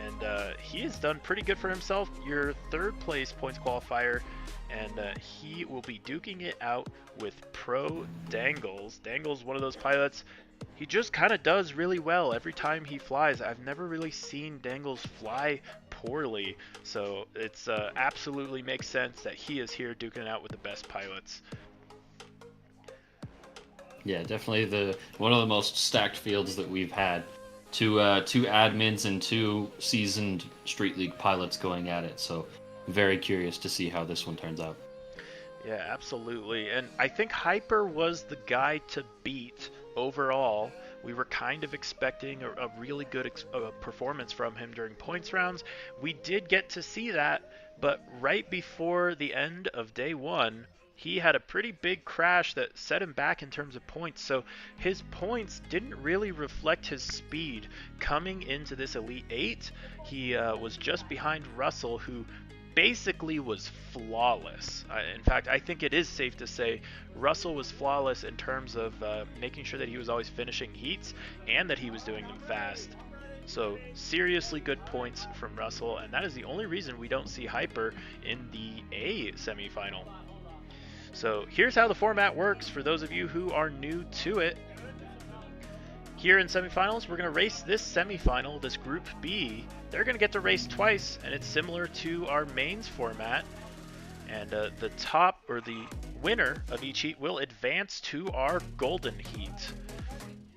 and he has done pretty good for himself. Your third place points qualifier, and he will be duking it out with Pro Dangles. Dangles, one of those pilots, he just kind of does really well every time he flies. I've never really seen Dangles fly poorly, so it's absolutely makes sense that he is here duking it out with the best pilots. Yeah, definitely one of the most stacked fields that we've had. Two admins and 2 seasoned Street League pilots going at it. So very curious to see how this one turns out. Yeah, absolutely. And I think Hyper was the guy to beat overall. We were kind of expecting a really good performance from him during points rounds. We did get to see that, but right before the end of day 1, he had a pretty big crash that set him back in terms of points, so his points didn't really reflect his speed. Coming into this Elite 8, he was just behind Russell, who basically was flawless. In fact, I think it is safe to say Russell was flawless in terms of making sure that he was always finishing heats and that he was doing them fast. So seriously good points from Russell, and that is the only reason we don't see Hyper in the A semifinal. So here's how the format works for those of you who are new to it. Here in semifinals, we're going to race this semifinal, this Group B. They're going to get to race twice, and it's similar to our mains format. And the top, or the winner of each heat, will advance to our golden heat.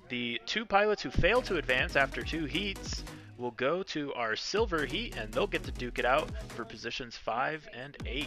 The 2 pilots who fail to advance after 2 heats will go to our silver heat, and they'll get to duke it out for positions 5 and 8.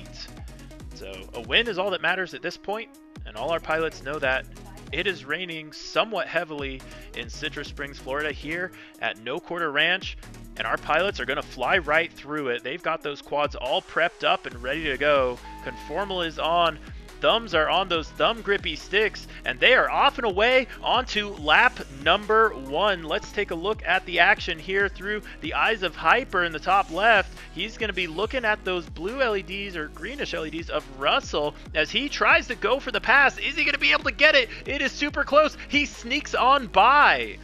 So a win is all that matters at this point, and all our pilots know that. It is raining somewhat heavily in Citrus Springs, Florida here at No Quarter Ranch, and our pilots are going to fly right through it. They've got those quads all prepped up and ready to go. Conformal is on. Thumbs are on those thumb grippy sticks, and they are off and away onto lap number 1. Let's take a look at the action here through the eyes of Hyper in the top left. He's going to be looking at those blue LEDs or greenish LEDs of Russell as he tries to go for the pass. Is he going to be able to get it? It is super close. He sneaks on by.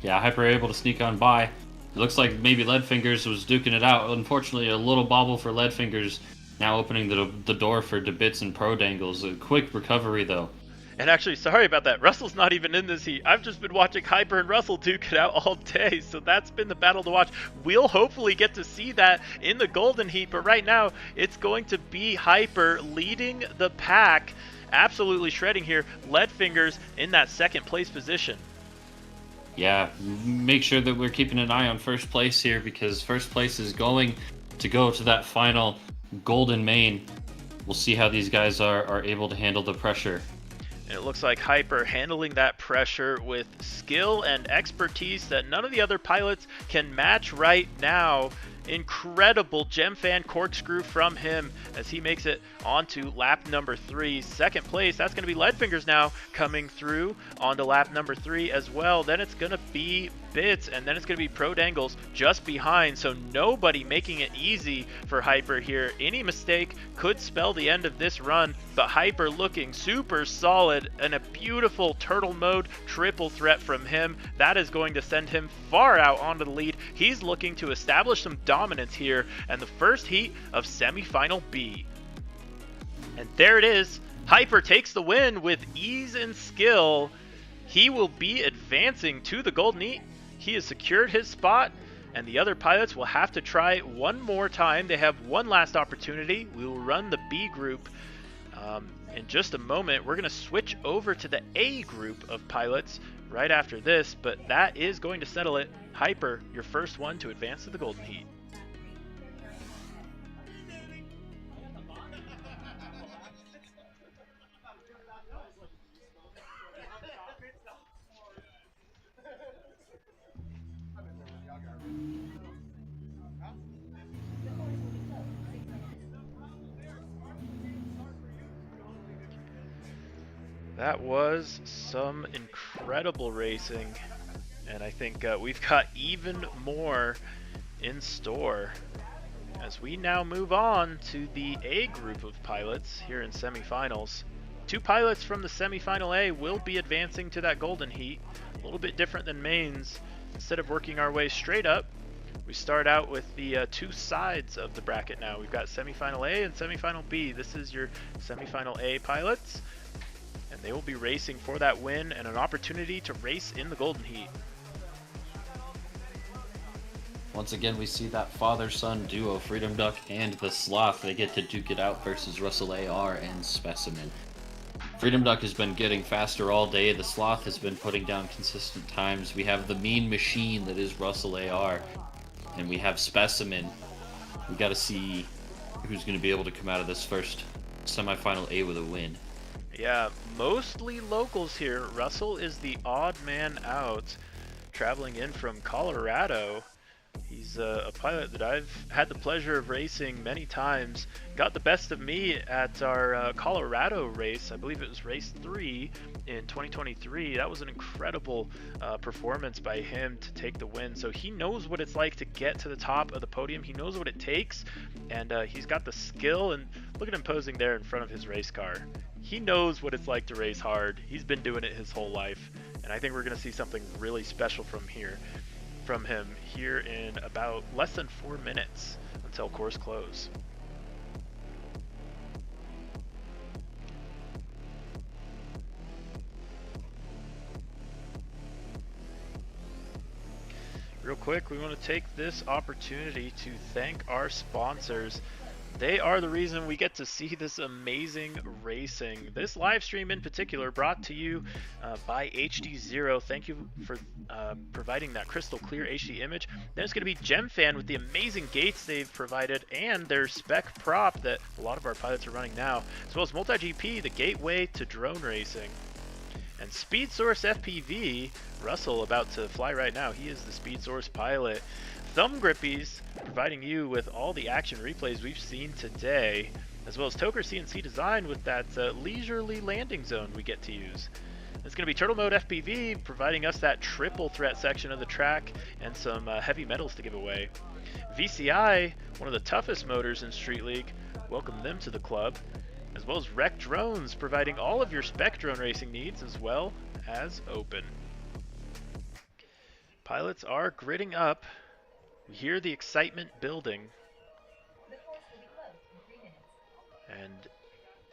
Yeah, Hyper able to sneak on by. It looks like maybe Leadfingers was duking it out. Unfortunately, a little bobble for Leadfingers, now opening the door for Debits and Pro Dangles. A quick recovery, though. And actually, sorry about that. Russell's not even in this heat. I've just been watching Hyper and Russell duke it out all day, so that's been the battle to watch. We'll hopefully get to see that in the golden heat, but right now it's going to be Hyper leading the pack, absolutely shredding here. Leadfingers in that second place position. Yeah, make sure that we're keeping an eye on first place here, because first place is going to go to that final golden main. We'll see how these guys are able to handle the pressure. And it looks like Hyper handling that pressure with skill and expertise that none of the other pilots can match right now. Incredible Gemfan corkscrew from him as he makes it onto lap number 3. Second place, that's going to be Leadfingers now coming through onto lap number 3 as well. Then it's going to be Bits, and then it's going to be Pro Dangles just behind. So nobody making it easy for Hyper here. Any mistake could spell the end of this run, but Hyper looking super solid and a beautiful turtle mode triple threat from him. That is going to send him far out onto the lead. He's looking to establish some dominance here and the first heat of semifinal B. And there it is. Hyper takes the win with ease and skill. He will be advancing to the golden heat. He has secured his spot, and the other pilots will have to try one more time. They have one last opportunity. We will run the B group in just a moment. We're going to switch over to the A group of pilots right after this, but that is going to settle it. Hyper, your first one to advance to the golden heat. That was some incredible racing, and I think we've got even more in store as we now move on to the A group of pilots here in semifinals. 2 pilots from the semifinal A will be advancing to that golden heat, a little bit different than mains. Instead of working our way straight up, we start out with the 2 sides of the bracket now. We've got semifinal A and semifinal B. This is your semifinal A pilots, and they will be racing for that win and an opportunity to race in the golden heat. Once again, we see that father-son duo, Freedom Duck and the Sloth. They get to duke it out versus RusselAR and Specimen. Freedom Duck has been getting faster all day. The Sloth has been putting down consistent times. We have the mean machine that is RusselAR, and we have Specimen. We got to see who's going to be able to come out of this first semifinal A with a win. Yeah, mostly locals here. Russell is the odd man out, traveling in from Colorado. He's a pilot that I've had the pleasure of racing many times. Got the best of me at our Colorado race. I believe it was race 3 in 2023. That was an incredible performance by him to take the win. So he knows what it's like to get to the top of the podium. He knows what it takes, and he's got the skill. And look at him posing there in front of his race car. He knows what it's like to race hard. He's been doing it his whole life, and I think we're going to see something really special from him here in about less than 4 minutes until course close. Real quick, we want to take this opportunity to thank our sponsors. They are the reason we get to see this amazing racing. This live stream in particular brought to you by HD0. Thank you for providing that crystal clear HD image. Then it's going to be Gemfan with the amazing gates they've provided and their spec prop that a lot of our pilots are running now, as well as MultiGP, the gateway to drone racing. And Speed Source FPV, Russell about to fly right now. He is the Speed Source pilot. Thumb Grippies, providing you with all the action replays we've seen today, as well as Toker CNC Design with that leisurely landing zone we get to use. It's going to be Turtle Mode FPV, providing us that triple threat section of the track and some heavy metals to give away. VCI, one of the toughest motors in Street League, welcome them to the club. As well as Wreck Drones, providing all of your spec drone racing needs, as well as Open. Pilots are gridding up. We hear the excitement building. The course will be closed in 3 minutes. And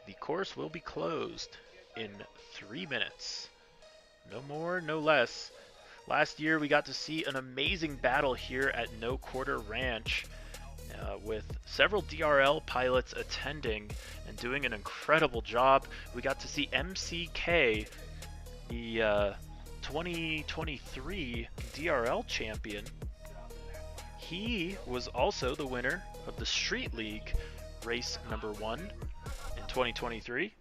the course will be closed in 3 minutes. No more, no less. Last year we got to see an amazing battle here at No Quarter Ranch with several DRL pilots attending and doing an incredible job. We got to see MCK, the 2023 DRL champion. He was also the winner of the Street League race number 1 in 2023.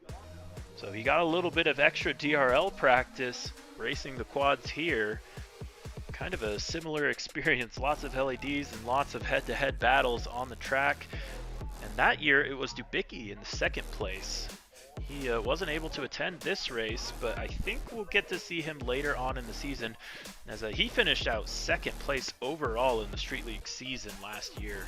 So he got a little bit of extra DRL practice racing the quads here. Kind of a similar experience, lots of LEDs and lots of head-to-head battles on the track. And that year it was Dubicki in the 2nd place. He wasn't able to attend this race, but I think we'll get to see him later on in the season, as he finished out 2nd place overall in the Street League season last year.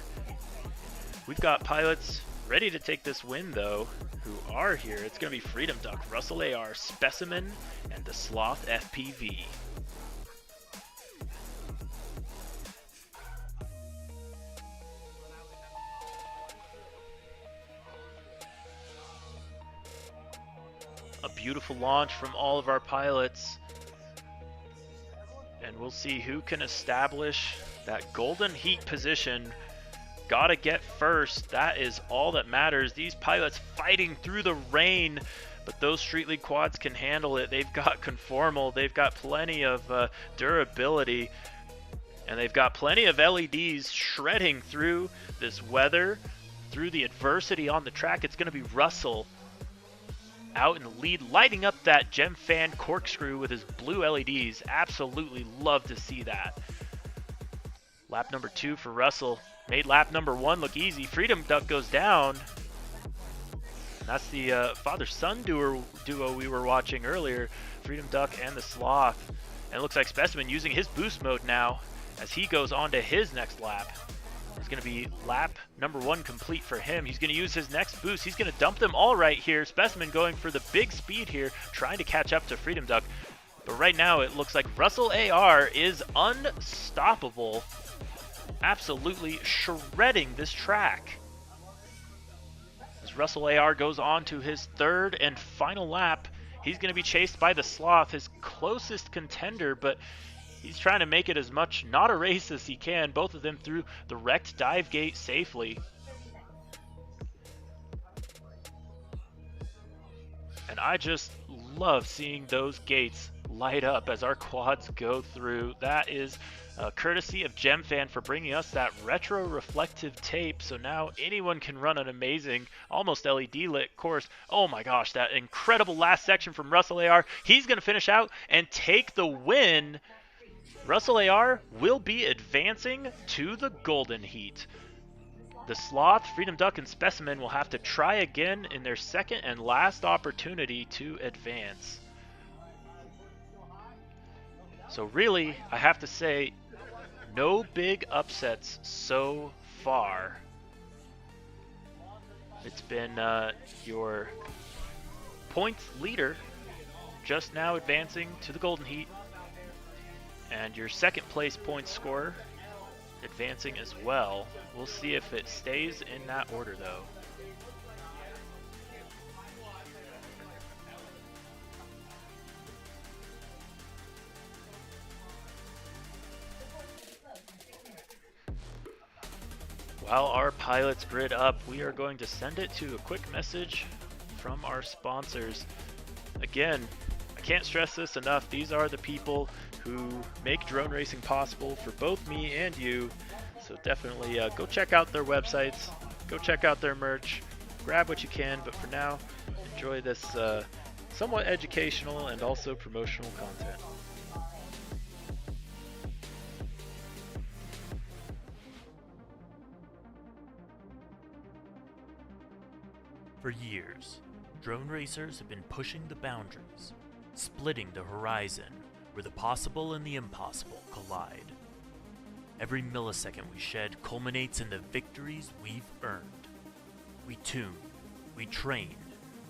We've got pilots ready to take this win though, who are here. It's going to be Freedom Duck, RusselAR, Specimen, and the Sloth FPV. A beautiful launch from all of our pilots. And we'll see who can establish that golden heat position. Gotta get first. That is all that matters. These pilots fighting through the rain, but those Street League quads can handle it. They've got conformal. They've got plenty of durability. And they've got plenty of LEDs shredding through this weather, through the adversity on the track. It's going to be Russell out in the lead, lighting up that Gem Fan corkscrew with his blue LEDs. Absolutely love to see that. Lap number 2 for Russell. Made lap number 1 look easy. Freedom Duck goes down. And that's the father-son duo we were watching earlier. Freedom Duck and the Sloth. And it looks like Specimen using his boost mode now as he goes on to his next lap. It's going to be lap number 1 complete for him. He's going to use his next boost. He's going to dump them all right here. Specimen going for the big speed here, trying to catch up to Freedom Duck. But right now it looks like RusselAR is unstoppable. Absolutely shredding this track. As RusselAR goes on to his 3rd and final lap, he's going to be chased by the Sloth, his closest contender, but he's trying to make it as much not a race as he can. Both of them through the wrecked dive gate safely. And I just love seeing those gates light up as our quads go through. That is courtesy of GemFan for bringing us that retro reflective tape. So now anyone can run an amazing, almost LED lit course. Oh my gosh, that incredible last section from RusselAR. He's going to finish out and take the win. RusselAR will be advancing to the Golden Heat. The Sloth, Freedom Duck, and Specimen will have to try again in their 2nd and last opportunity to advance. So really, I have to say, no big upsets so far. It's been your points leader just now advancing to the Golden Heat, and your 2nd place point scorer advancing as well. We'll see if it stays in that order though. While our pilots grid up, we are going to send it to a quick message from our sponsors. Again, I can't stress this enough. These are the people who make drone racing possible for both me and you. So definitely go check out their websites, go check out their merch, grab what you can, but for now, enjoy this somewhat educational and also promotional content. For years, drone racers have been pushing the boundaries, splitting the horizon where the possible and the impossible collide. Every millisecond we shed culminates in the victories we've earned. We tune, we train,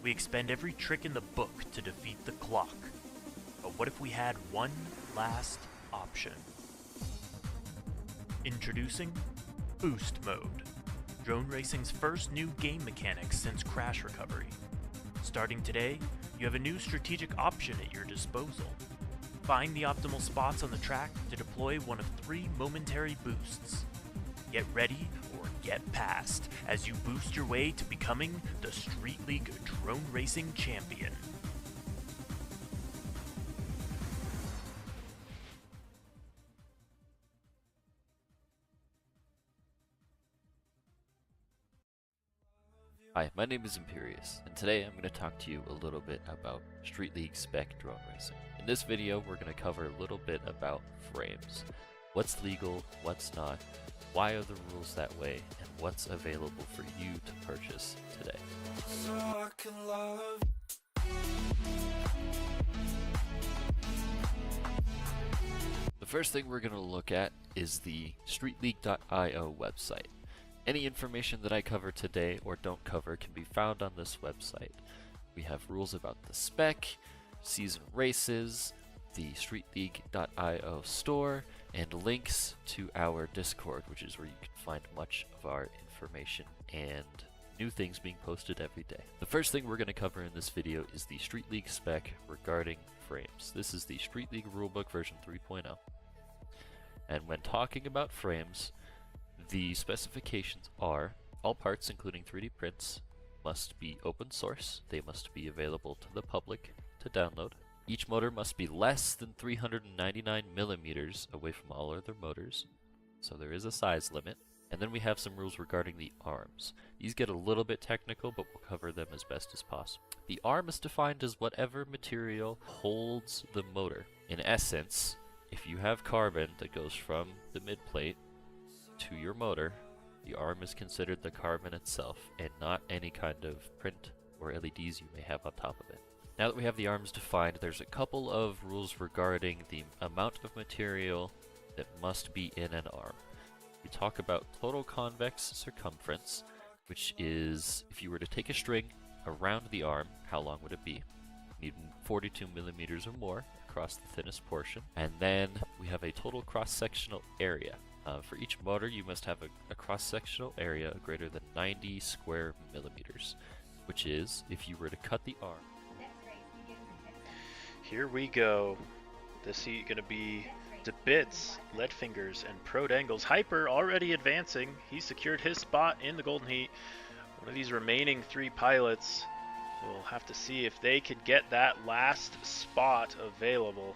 we expend every trick in the book to defeat the clock. But what if we had one last option? Introducing Boost Mode, drone racing's first new game mechanic since crash recovery. Starting today, you have a new strategic option at your disposal. Find the optimal spots on the track to deploy one of 3 momentary boosts. Get ready or get past as you boost your way to becoming the Street League Drone Racing Champion. Hi, my name is Imperious, and today I'm going to talk to you a little bit about Street League Spec drone racing. In this video, we're going to cover a little bit about frames. What's legal, what's not, why are the rules that way, and what's available for you to purchase today. So I can love. The first thing we're going to look at is the StreetLeague.io website. Any information that I cover today or don't cover can be found on this website. We have rules about the spec, season races, the StreetLeague.io store, and links to our Discord, which is where you can find much of our information and new things being posted every day. The first thing we're going to cover in this video is the Street League spec regarding frames. This is the Street League rulebook version 3.0. And when talking about frames, the specifications are all parts, including 3D prints, must be open source. They must be available to the public to download. Each motor must be less than 399 millimeters away from all other motors, so there is a size limit. And then we have some rules regarding the arms. These get a little bit technical, but we'll cover them as best as possible. The arm is defined as whatever material holds the motor. In essence, if you have carbon that goes from the midplate to your motor, the arm is considered the carbon itself and not any kind of print or LEDs you may have on top of it. Now that we have the arms defined, there's a couple of rules regarding the amount of material that must be in an arm. We talk about total convex circumference, which is if you were to take a string around the arm, how long would it be? You need 42 millimeters or more across the thinnest portion. And then we have a total cross-sectional area. For each motor, you must have a cross-sectional area greater than 90 square millimeters, which is if you were to cut the arm. Here we go. This heat going to be to bits, lead fingers, and pro dangles. Hyper already advancing. He secured his spot in the golden heat. One of these remaining 3 pilots, we'll have to see if they could get that last spot available.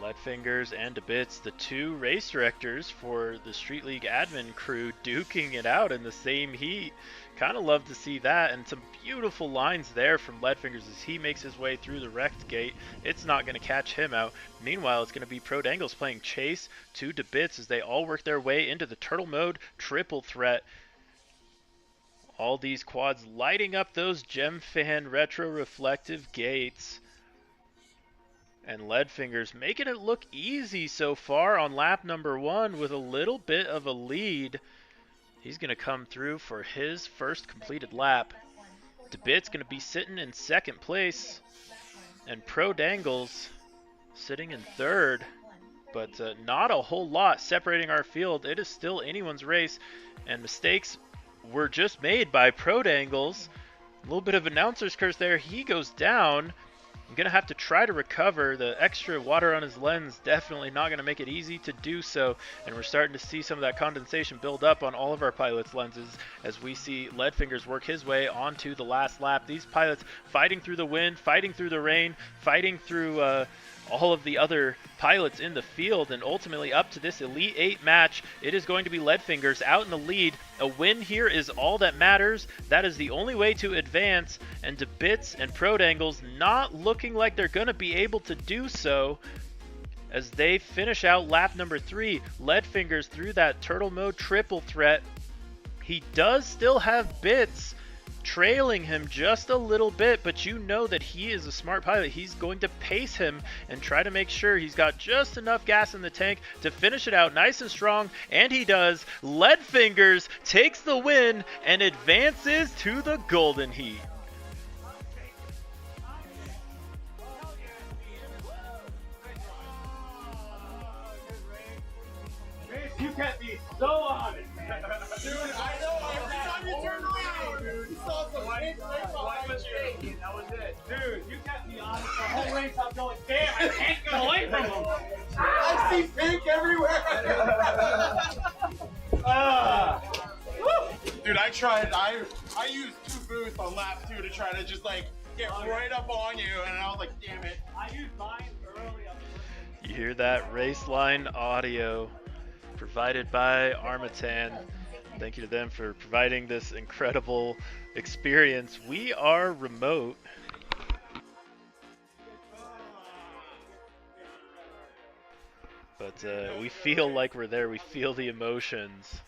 Lead fingers and Bits, the 2 race directors for the Street League admin crew, duking it out in the same heat. Kind of love to see that, and some beautiful lines there from Lead fingers as he makes his way through the wrecked gate. It's not going to catch him out. Meanwhile, it's going to be Pro Dangles playing chase to Bits as they all work their way into the turtle mode triple threat. All these quads lighting up those Gemfan retro reflective gates. And Lead fingers making it look easy so far on lap number 1 with a little bit of a lead. He's going to come through for his first completed lap. DeBit's going to be sitting in 2nd place. And Pro Dangles sitting in 3rd. But not a whole lot separating our field. It is still anyone's race. And mistakes were just made by Pro Dangles. A little bit of announcer's curse there. He goes down. I'm going to have to try to recover. The extra water on his lens definitely not going to make it easy to do so, and we're starting to see some of that condensation build up on all of our pilots' lenses as we see Lead fingers work his way onto the last lap. These pilots fighting through the wind, fighting through the rain, fighting through all of the other pilots in the field, and ultimately up to this Elite 8 match, it is going to be Lead fingers out in the lead. A win here is all that matters. That is the only way to advance, and DeBits and Pro Dangles not looking like they're going to be able to do so as they finish out lap number 3. Lead fingers through that turtle mode triple threat. He does still have Bits trailing him just a little bit, but you know that he is a smart pilot. He's going to pace him and try to make sure he's got just enough gas in the tank to finish it out nice and strong, and he does. Lead fingers takes the win and advances to the golden heat. so on it. Dude, I know. Every time you turn around, dude, you saw some pink right behind you. That was it. Dude, you kept me honest the whole race. I'm going, damn, I can't get away from him. I see pink everywhere. Dude, I tried. I used 2 boosts on lap 2 to try to just like get right up on you, and I was like, damn it. I used mine early on the You hear that race line audio provided by Armatan. Thank you to them for providing this incredible experience. We are remote. But we feel like we're there. We feel the emotions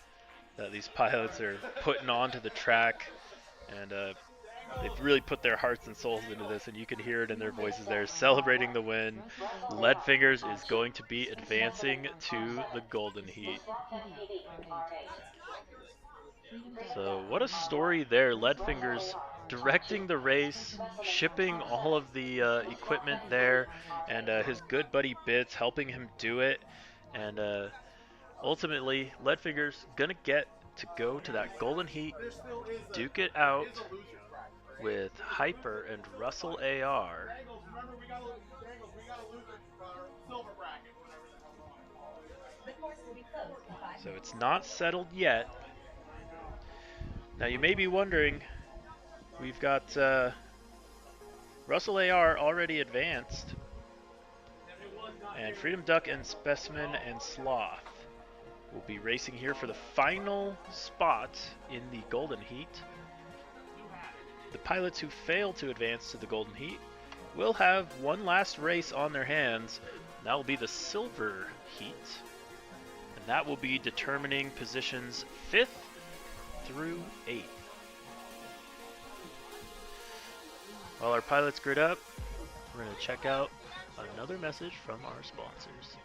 that these pilots are putting onto the track. And they've really put their hearts and souls into this, and you can hear it in their voices there, celebrating the win. Leadfingers is going to be advancing to the Golden Heat. So what a story there. Leadfingers directing the race, shipping all of the equipment there, and his good buddy Bits helping him do it. And ultimately, Leadfingers gonna get to go to that Golden Heat, duke it out with Hyper and RusselAR. Remember, we gotta lose it for silver bracket. The course will be closed in 5 So it's not settled yet. Now you may be wondering, we've got RusselAR already advanced, and Freedom Duck and Specimen and Sloth will be racing here for the final spot in the Golden Heat. The pilots who fail to advance to the Golden Heat will have one last race on their hands. That will be the Silver Heat, and that will be determining positions 5th through 8th. While our pilots grid up, we're going to check out another message from our sponsors.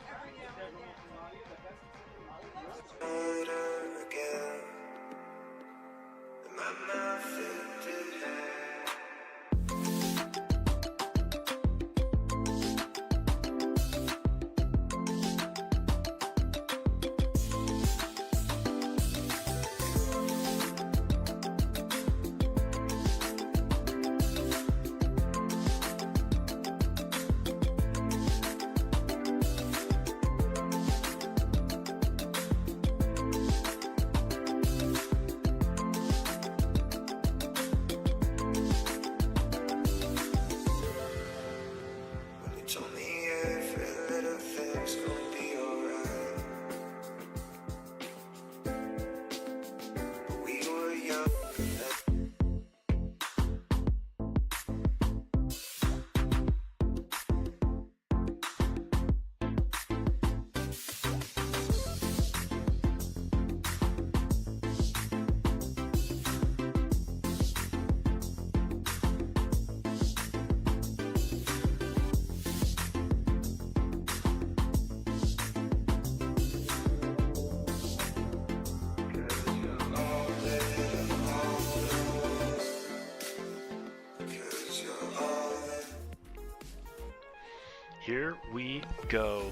Here we go.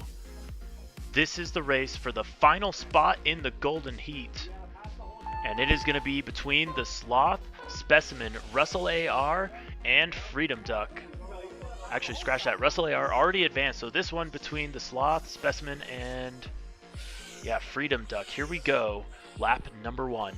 This is the race for the final spot in the Golden Heat. And it is going to be between the Sloth, Specimen, RusselAR, and Freedom Duck. Actually, scratch that. RusselAR already advanced, so this one between the Sloth, Specimen, and yeah, Freedom Duck. Here we go. Lap number 1.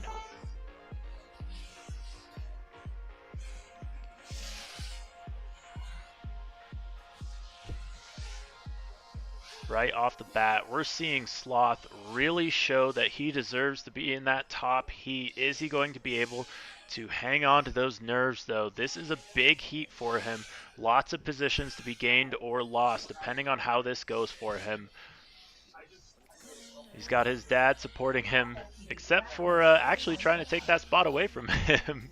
Right off the bat, we're seeing Sloth really show that he deserves to be in that top heat. Is he going to be able to hang on to those nerves, though? This is a big heat for him. Lots of positions to be gained or lost, depending on how this goes for him. He's got his dad supporting him, except for actually trying to take that spot away from him.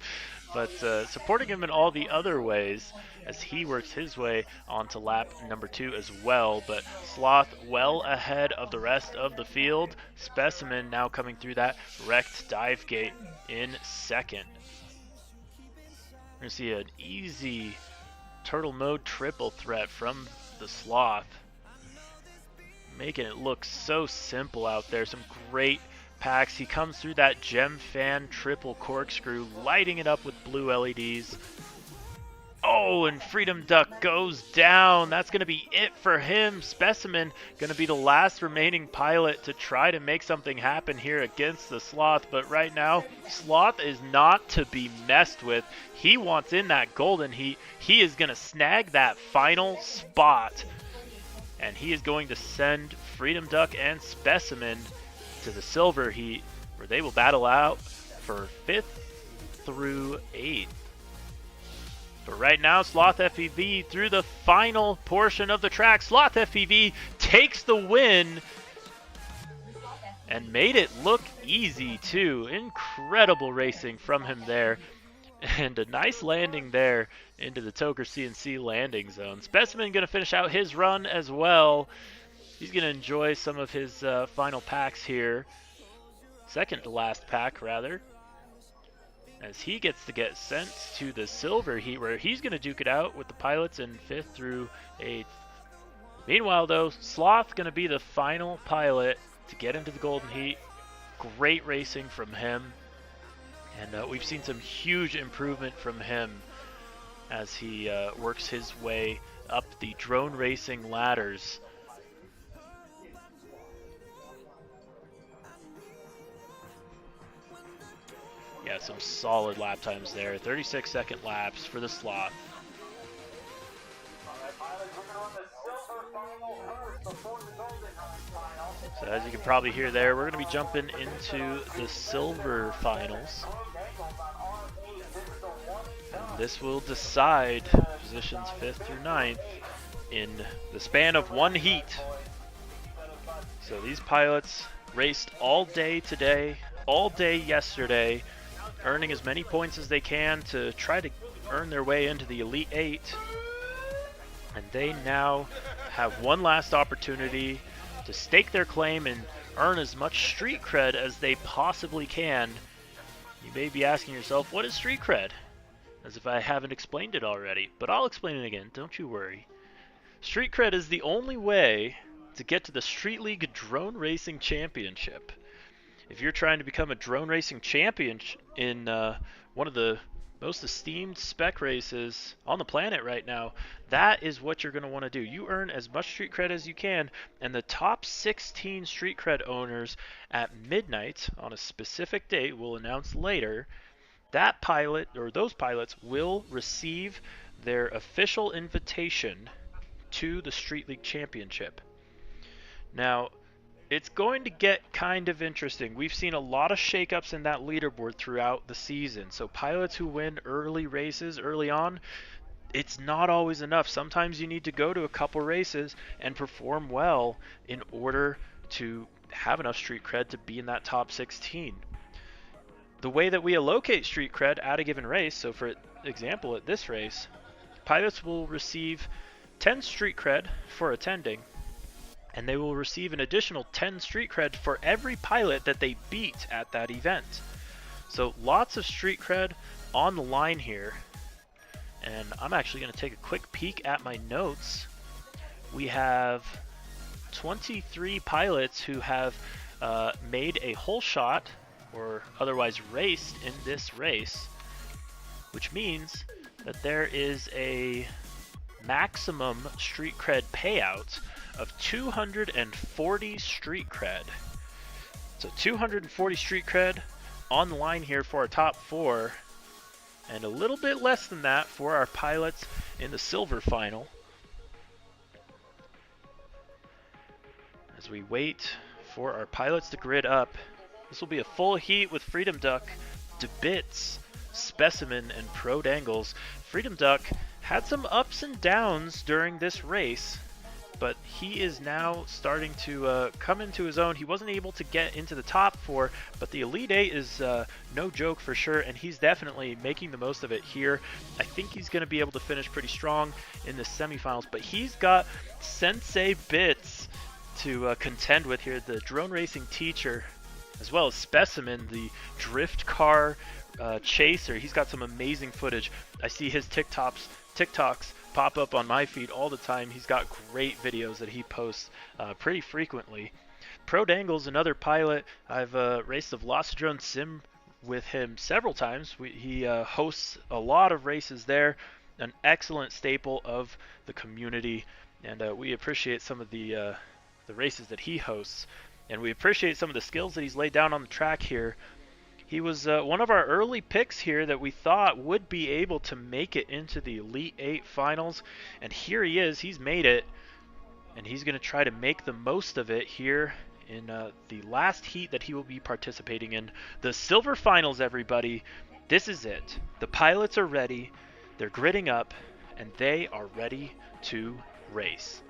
But supporting him in all the other ways as he works his way onto lap number 2 as well. But Sloth well ahead of the rest of the field. Specimen now coming through that wrecked dive gate in second. We're going to see an easy turtle mode triple threat from the Sloth, making it look so simple out there. Some great packs. He comes through that Gem Fan triple corkscrew, lighting it up with blue LEDs. Oh, and Freedom Duck goes down. That's going to be it for him. Specimen going to be the last remaining pilot to try to make something happen here against the Sloth. But right now, Sloth is not to be messed with. He wants in that golden heat. He is going to snag that final spot. And he is going to send Freedom Duck and Specimen to the silver heat, where they will battle out for 5th through 8th. But right now, Sloth FPV through the final portion of the track. Sloth FPV takes the win and made it look easy too. Incredible racing from him there. And a nice landing there into the Toker CNC landing zone. Specimen going to finish out his run as well. He's going to enjoy some of his final packs here. Second to last pack, rather. As he gets to get sent to the silver heat, where he's going to duke it out with the pilots in 5th through 8th. Meanwhile, though, Sloth going to be the final pilot to get into the golden heat. Great racing from him. And we've seen some huge improvement from him as he works his way up the drone racing ladders. Yeah, some solid lap times there. 36-second laps for the Sloth. So as you can probably hear there, we're going to be jumping into the silver finals. And this will decide positions 5th through 9th in the span of one heat. So these pilots raced all day today, all day yesterday, earning as many points as they can to try to earn their way into the Elite 8. And they now have one last opportunity to stake their claim and earn as much street cred as they possibly can. You may be asking yourself, what is street cred? As if I haven't explained it already, but I'll explain it again, don't you worry. Street cred is the only way to get to the Street League Drone Racing Championship. If you're trying to become a drone racing champion in one of the most esteemed spec races on the planet right now, that is what you're going to want to do. You earn as much street cred as you can, and the top 16 street cred owners at midnight on a specific date we'll announce later, that pilot or those pilots will receive their official invitation to the Street League Championship. Now, it's going to get kind of interesting. We've seen a lot of shakeups in that leaderboard throughout the season. So pilots who win early races early on, it's not always enough. Sometimes you need to go to a couple races and perform well in order to have enough street cred to be in that top 16. The way that we allocate street cred at a given race, so for example at this race, pilots will receive 10 street cred for attending, and they will receive an additional 10 street cred for every pilot that they beat at that event. So lots of street cred on the line here. And I'm actually going to take a quick peek at my notes. We have 23 pilots who have made a whole shot or otherwise raced in this race, which means that there is a maximum street cred payout of 240 street cred. So 240 street cred on the line here for our top 4, and a little bit less than that for our pilots in the silver final. As we wait for our pilots to grid up, this will be a full heat with Freedom Duck, DeBits, Specimen, and Pro Dangles. Freedom Duck had some ups and downs during this race, but he is now starting to come into his own. He wasn't able to get into the top 4, but the Elite 8 is no joke for sure, and he's definitely making the most of it here. I think he's going to be able to finish pretty strong in the semifinals, but he's got Sensei Bits to contend with here, the drone racing teacher, as well as Specimen, the drift car chaser. He's got some amazing footage. I see his TikToks pop up on my feed all the time. He's got great videos that he posts pretty frequently. Pro Dangles, another pilot. I've raced the Velocitron Sim with him several times. He hosts a lot of races there, an excellent staple of the community, and we appreciate some of the races that he hosts, and we appreciate some of the skills that he's laid down on the track here. He was one of our early picks here that we thought would be able to make it into the Elite 8 finals, and here he is. He's made it, and he's going to try to make the most of it here in the last heat that he will be participating in. The silver finals, everybody. This is it. The pilots are ready, they're gridding up, and they are ready to race.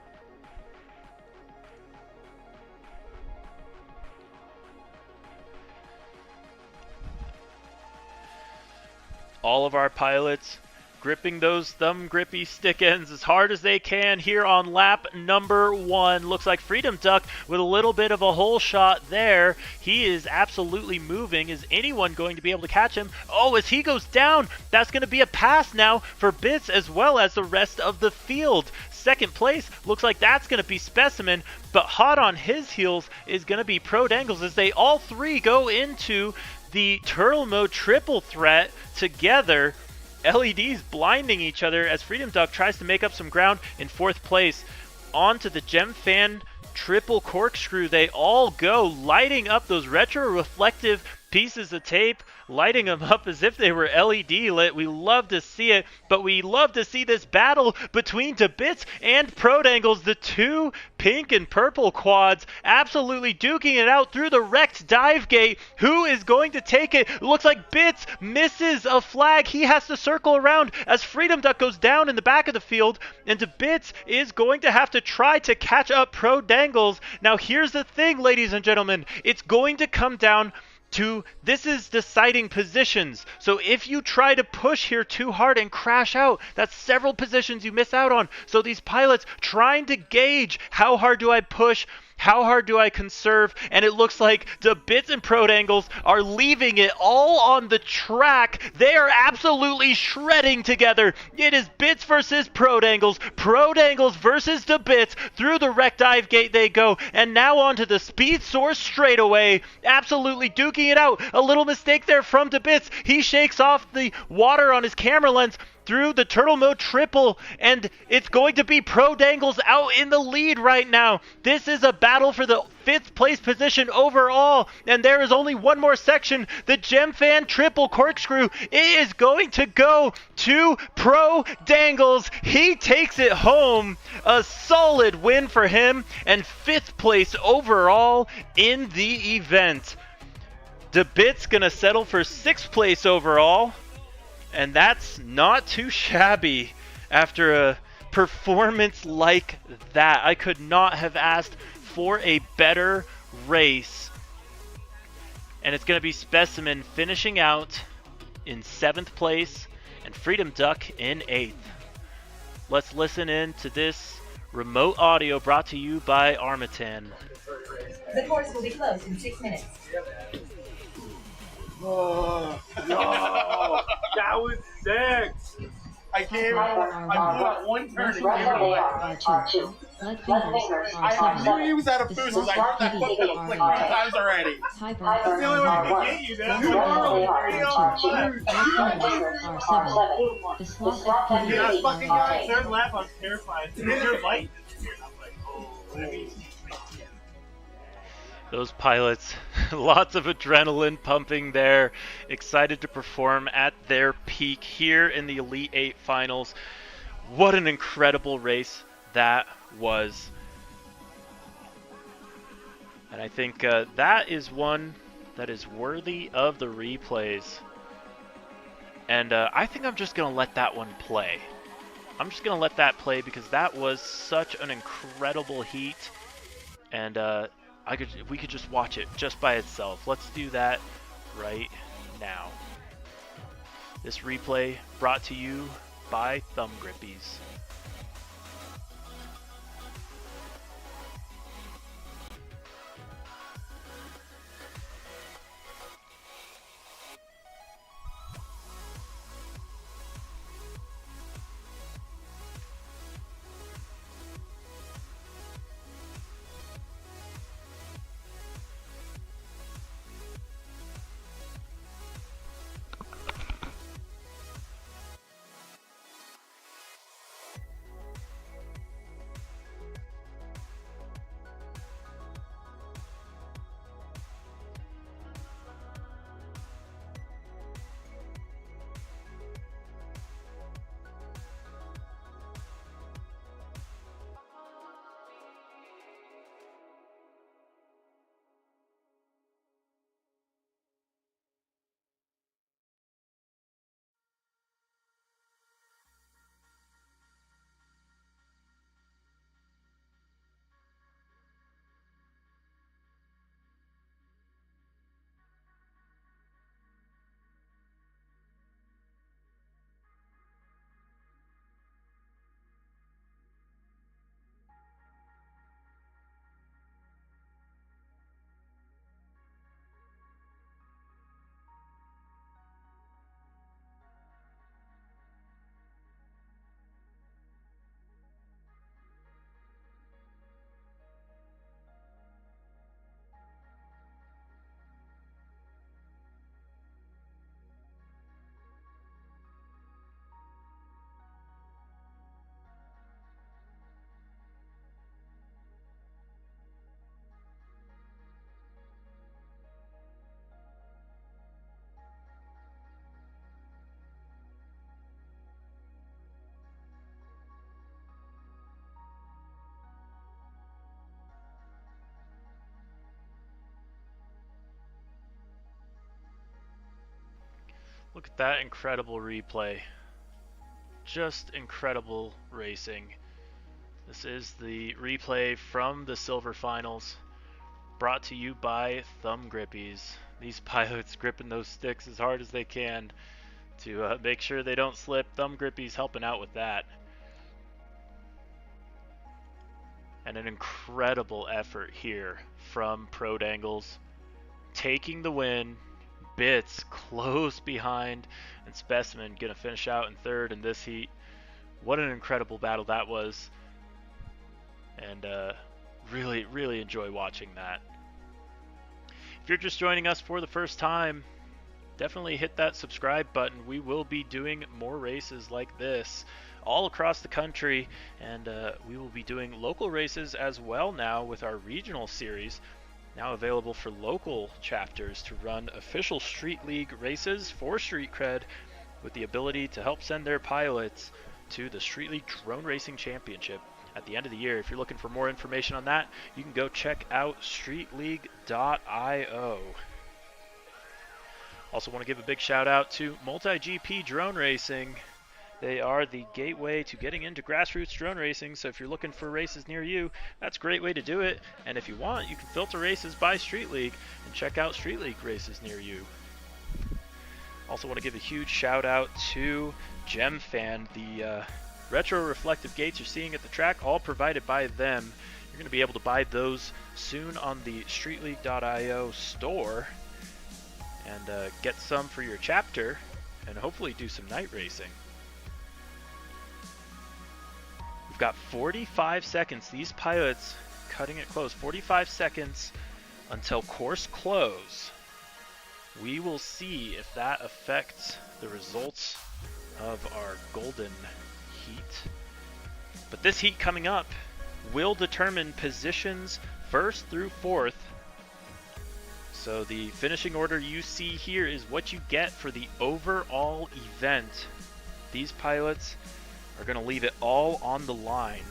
All of our pilots gripping those thumb grippy stick ends as hard as they can here on lap number 1. Looks like Freedom Duck with a little bit of a hole shot there. He is absolutely moving. Is anyone going to be able to catch him? Oh, as he goes down, that's going to be a pass now for Bits as well as the rest of the field. Second place, looks like that's going to be Specimen, but hot on his heels is going to be Pro Dangles as they all three go into the Turtle Mode triple threat together. LEDs blinding each other as Freedom Duck tries to make up some ground in 4th place. Onto the Gem Fan triple corkscrew they all go, lighting up those retro reflective pieces of tape, lighting them up as if they were LED lit. We love to see it, but we love to see this battle between Debits and Pro Dangles, the two pink and purple quads, absolutely duking it out through the wrecked dive gate. Who is going to take it? It looks like Bits misses a flag. He has to circle around as Freedom Duck goes down in the back of the field, and Debits is going to have to try to catch up Pro Dangles. Now here's the thing, ladies and gentlemen, it's going to come down to this is deciding positions. So if you try to push here too hard and crash out, that's several positions you miss out on. So these pilots trying to gauge how hard do I push, how hard do I conserve, and it looks like the Bits and Pro Dangles are leaving it all on the track. They are absolutely shredding together. It is Bits versus Pro Dangles versus the Bits. Through the wreck dive gate they go, and now onto the speed source straightaway. Absolutely duking it out. A little mistake there from the Bits. He shakes off the water on his camera lens through the Turtle Mode triple, and it's going to be Pro Dangles out in the lead right now. This is a battle for the 5th place position overall, and there is only one more section. The Gem Fan triple corkscrew, it is going to go to Pro Dangles. He takes it home. A solid win for him, and 5th place overall in the event. DeBit's gonna settle for 6th place overall, and that's not too shabby after a performance like that. I could not have asked for a better race. And it's going to be Specimen finishing out in 7th place and Freedom Duck in 8th. Let's listen in to this remote audio brought to you by Armatan. The course will be closed in 6 minutes. Oh, no, that was sick. I gave that one turn and gave it away. I knew he was out of boost because I heard that foot pedal click 3 times already. That's the only way we can get you, man. Yeah, that fucking guy, 3rd lap, I was terrified. And then your light disappeared. I'm like, oh, that means... Those pilots, lots of adrenaline pumping there, excited to perform at their peak here in the Elite 8 finals. What an incredible race that was. And I think that is one that is worthy of the replays. And I think I'm just going to let that one play. I'm just going to let that play because that was such an incredible heat. And we could just watch it just by itself. Let's do that right now. This replay brought to you by Thumb Grippies. Look at that incredible replay. Just incredible racing. This is the replay from the Silver Finals, brought to you by Thumb Grippies. These pilots gripping those sticks as hard as they can to make sure they don't slip. Thumb Grippies helping out with that. And an incredible effort here from Prodangles, taking the win. Bits close behind, and Specimen gonna finish out in third in this heat. What an incredible battle that was, and really enjoy watching that. If you're just joining us for the first time, definitely hit that subscribe button. We will be doing more races like this all across the country, and we will be doing local races as well now with our regional series, now available for local chapters to run official Street League races for Street Cred, with the ability to help send their pilots to the Street League Drone Racing Championship at the end of the year. If you're looking for more information on that, you can go check out streetleague.io. Also want to give a big shout out to Multi-GP Drone Racing. They are the gateway to getting into grassroots drone racing, so if you're looking for races near you, that's a great way to do it. And if you want, you can filter races by Street League and check out Street League races near you. Also want to give a huge shout out to GemFan, the retro reflective gates you're seeing at the track, all provided by them. You're going to be able to buy those soon on the streetleague.io store and get some for your chapter and hopefully do some night racing. We've got 45 seconds. These pilots cutting it close. 45 seconds until course close. We will see if that affects the results of our golden heat. But this heat coming up will determine positions first through fourth. So the finishing order you see here is what you get for the overall event. These pilots are going to leave it all on the line.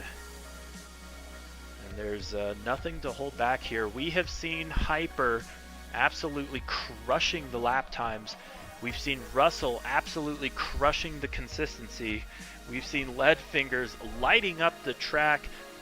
And there's nothing to hold back here. We have seen Hyper absolutely crushing the lap times. We've seen Russell absolutely crushing the consistency. We've seen Leadfingers lighting up the track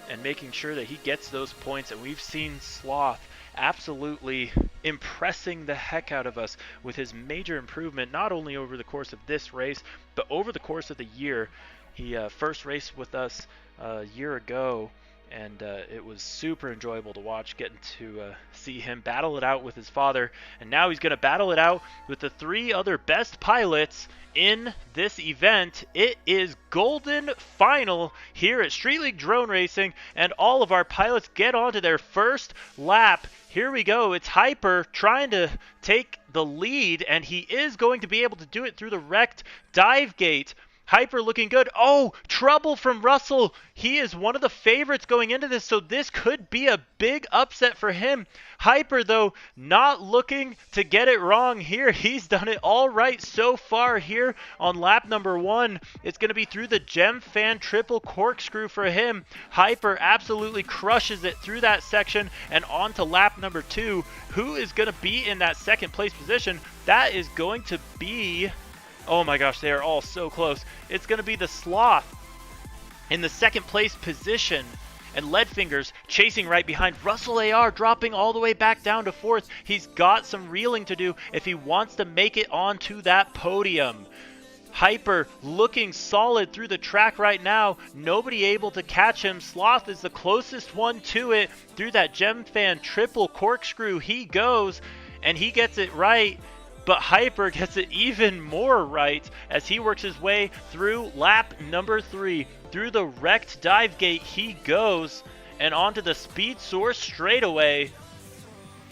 and making sure that he gets those points. And we've seen Sloth absolutely impressing the heck out of us with his major improvement, not only over the course of this race, but over the course of the year. He first raced with us a year ago, and it was super enjoyable to watch, getting to see him battle it out with his father. And now he's going to battle it out with the three other best pilots in this event. It is Golden Final here at Street League Drone Racing, and all of our pilots get onto their first lap. Here we go. It's Hyper trying to take the lead, and he is going to be able to do it through the wrecked dive gate. Hyper looking good. Oh, trouble from Russell. He is one of the favorites going into this, so this could be a big upset for him. Hyper, though, not looking to get it wrong here. He's done it all right so far here on lap number 1. It's going to be through the GemFan triple corkscrew for him. Hyper absolutely crushes it through that section and on to lap number 2. Who is going to be in that second place position? That is going to be... oh my gosh, they are all so close. It's going to be the Sloth in the second place position, and Leadfingers chasing right behind. RusselAR dropping all the way back down to 4th. He's got some reeling to do if he wants to make it onto that podium. Hyper looking solid through the track right now. Nobody able to catch him. Sloth is the closest one to it. Through that GemFan triple corkscrew he goes, and he gets it right. But Hyper gets it even more right as he works his way through lap number 3. Through the wrecked dive gate he goes, and onto the speed source straightaway.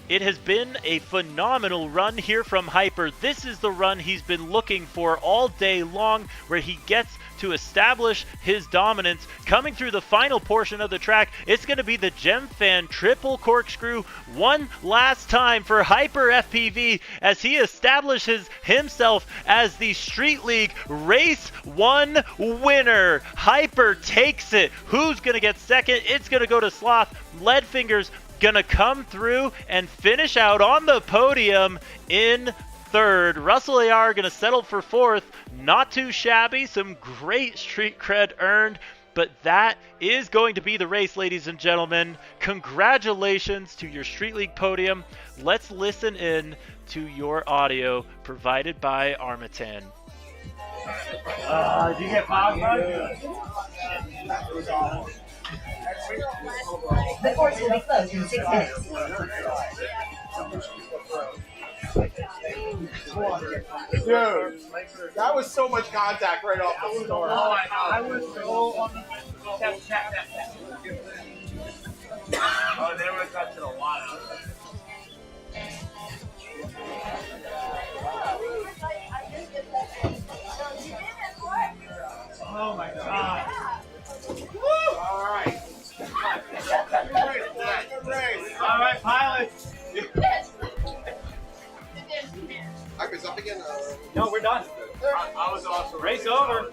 It has been a phenomenal run here from Hyper. This is the run he's been looking for all day long, where he gets to establish his dominance. Coming through the final portion of the track, it's going to be the GemFan triple corkscrew one last time for Hyper FPV as he establishes himself as the Street League Race 1 winner. Hyper takes it. Who's going to get second? It's going to go to Sloth. Leadfingers gonna come through and finish out on the podium in third. RusselAR going to settle for fourth. Not too shabby. Some great street cred earned. But that is going to be the race, ladies and gentlemen. Congratulations to your Street League podium. Let's listen in to your audio provided by Armatan. Did you get fogged? The course will be closed in 6 minutes. Dude, that was so much contact right off the start. I was so on the tap. Oh, they were touching a lot of it. Oh my god. All right. Good race. All right, pilots. Is up again? No, we're done. I was also Race over.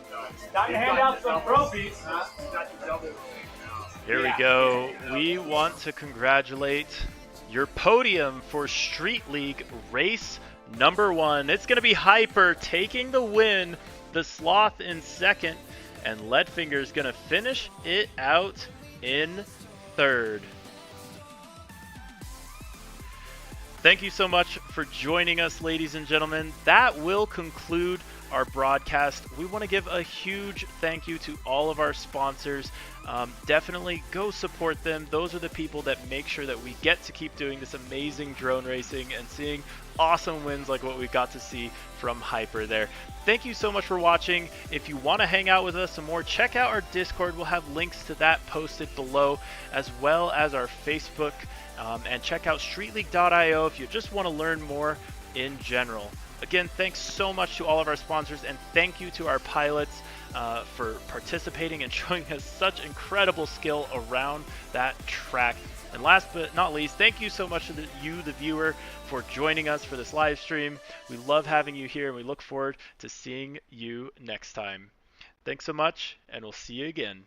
Time to hand out some trophies. Here we go. We want to congratulate your podium for Street League race number 1. It's going to be Hyper taking the win, the Sloth in second, and Leadfinger's going to finish it out in third. Thank you so much for joining us, ladies and gentlemen. That will conclude our broadcast. We want to give a huge thank you to all of our sponsors. Definitely go support them. Those are the people that make sure that we get to keep doing this amazing drone racing and seeing awesome wins like what we got to see from Hyper there. Thank you so much for watching. If you want to hang out with us some more, check out our Discord. We'll have links to that posted below, as well as our Facebook. And check out streetleague.io if you just want to learn more in general. Again, thanks so much to all of our sponsors, and thank you to our pilots for participating and showing us such incredible skill around that track. And last but not least, thank you so much to you, the viewer, for joining us for this live stream. We love having you here, and we look forward to seeing you next time. Thanks so much, and we'll see you again.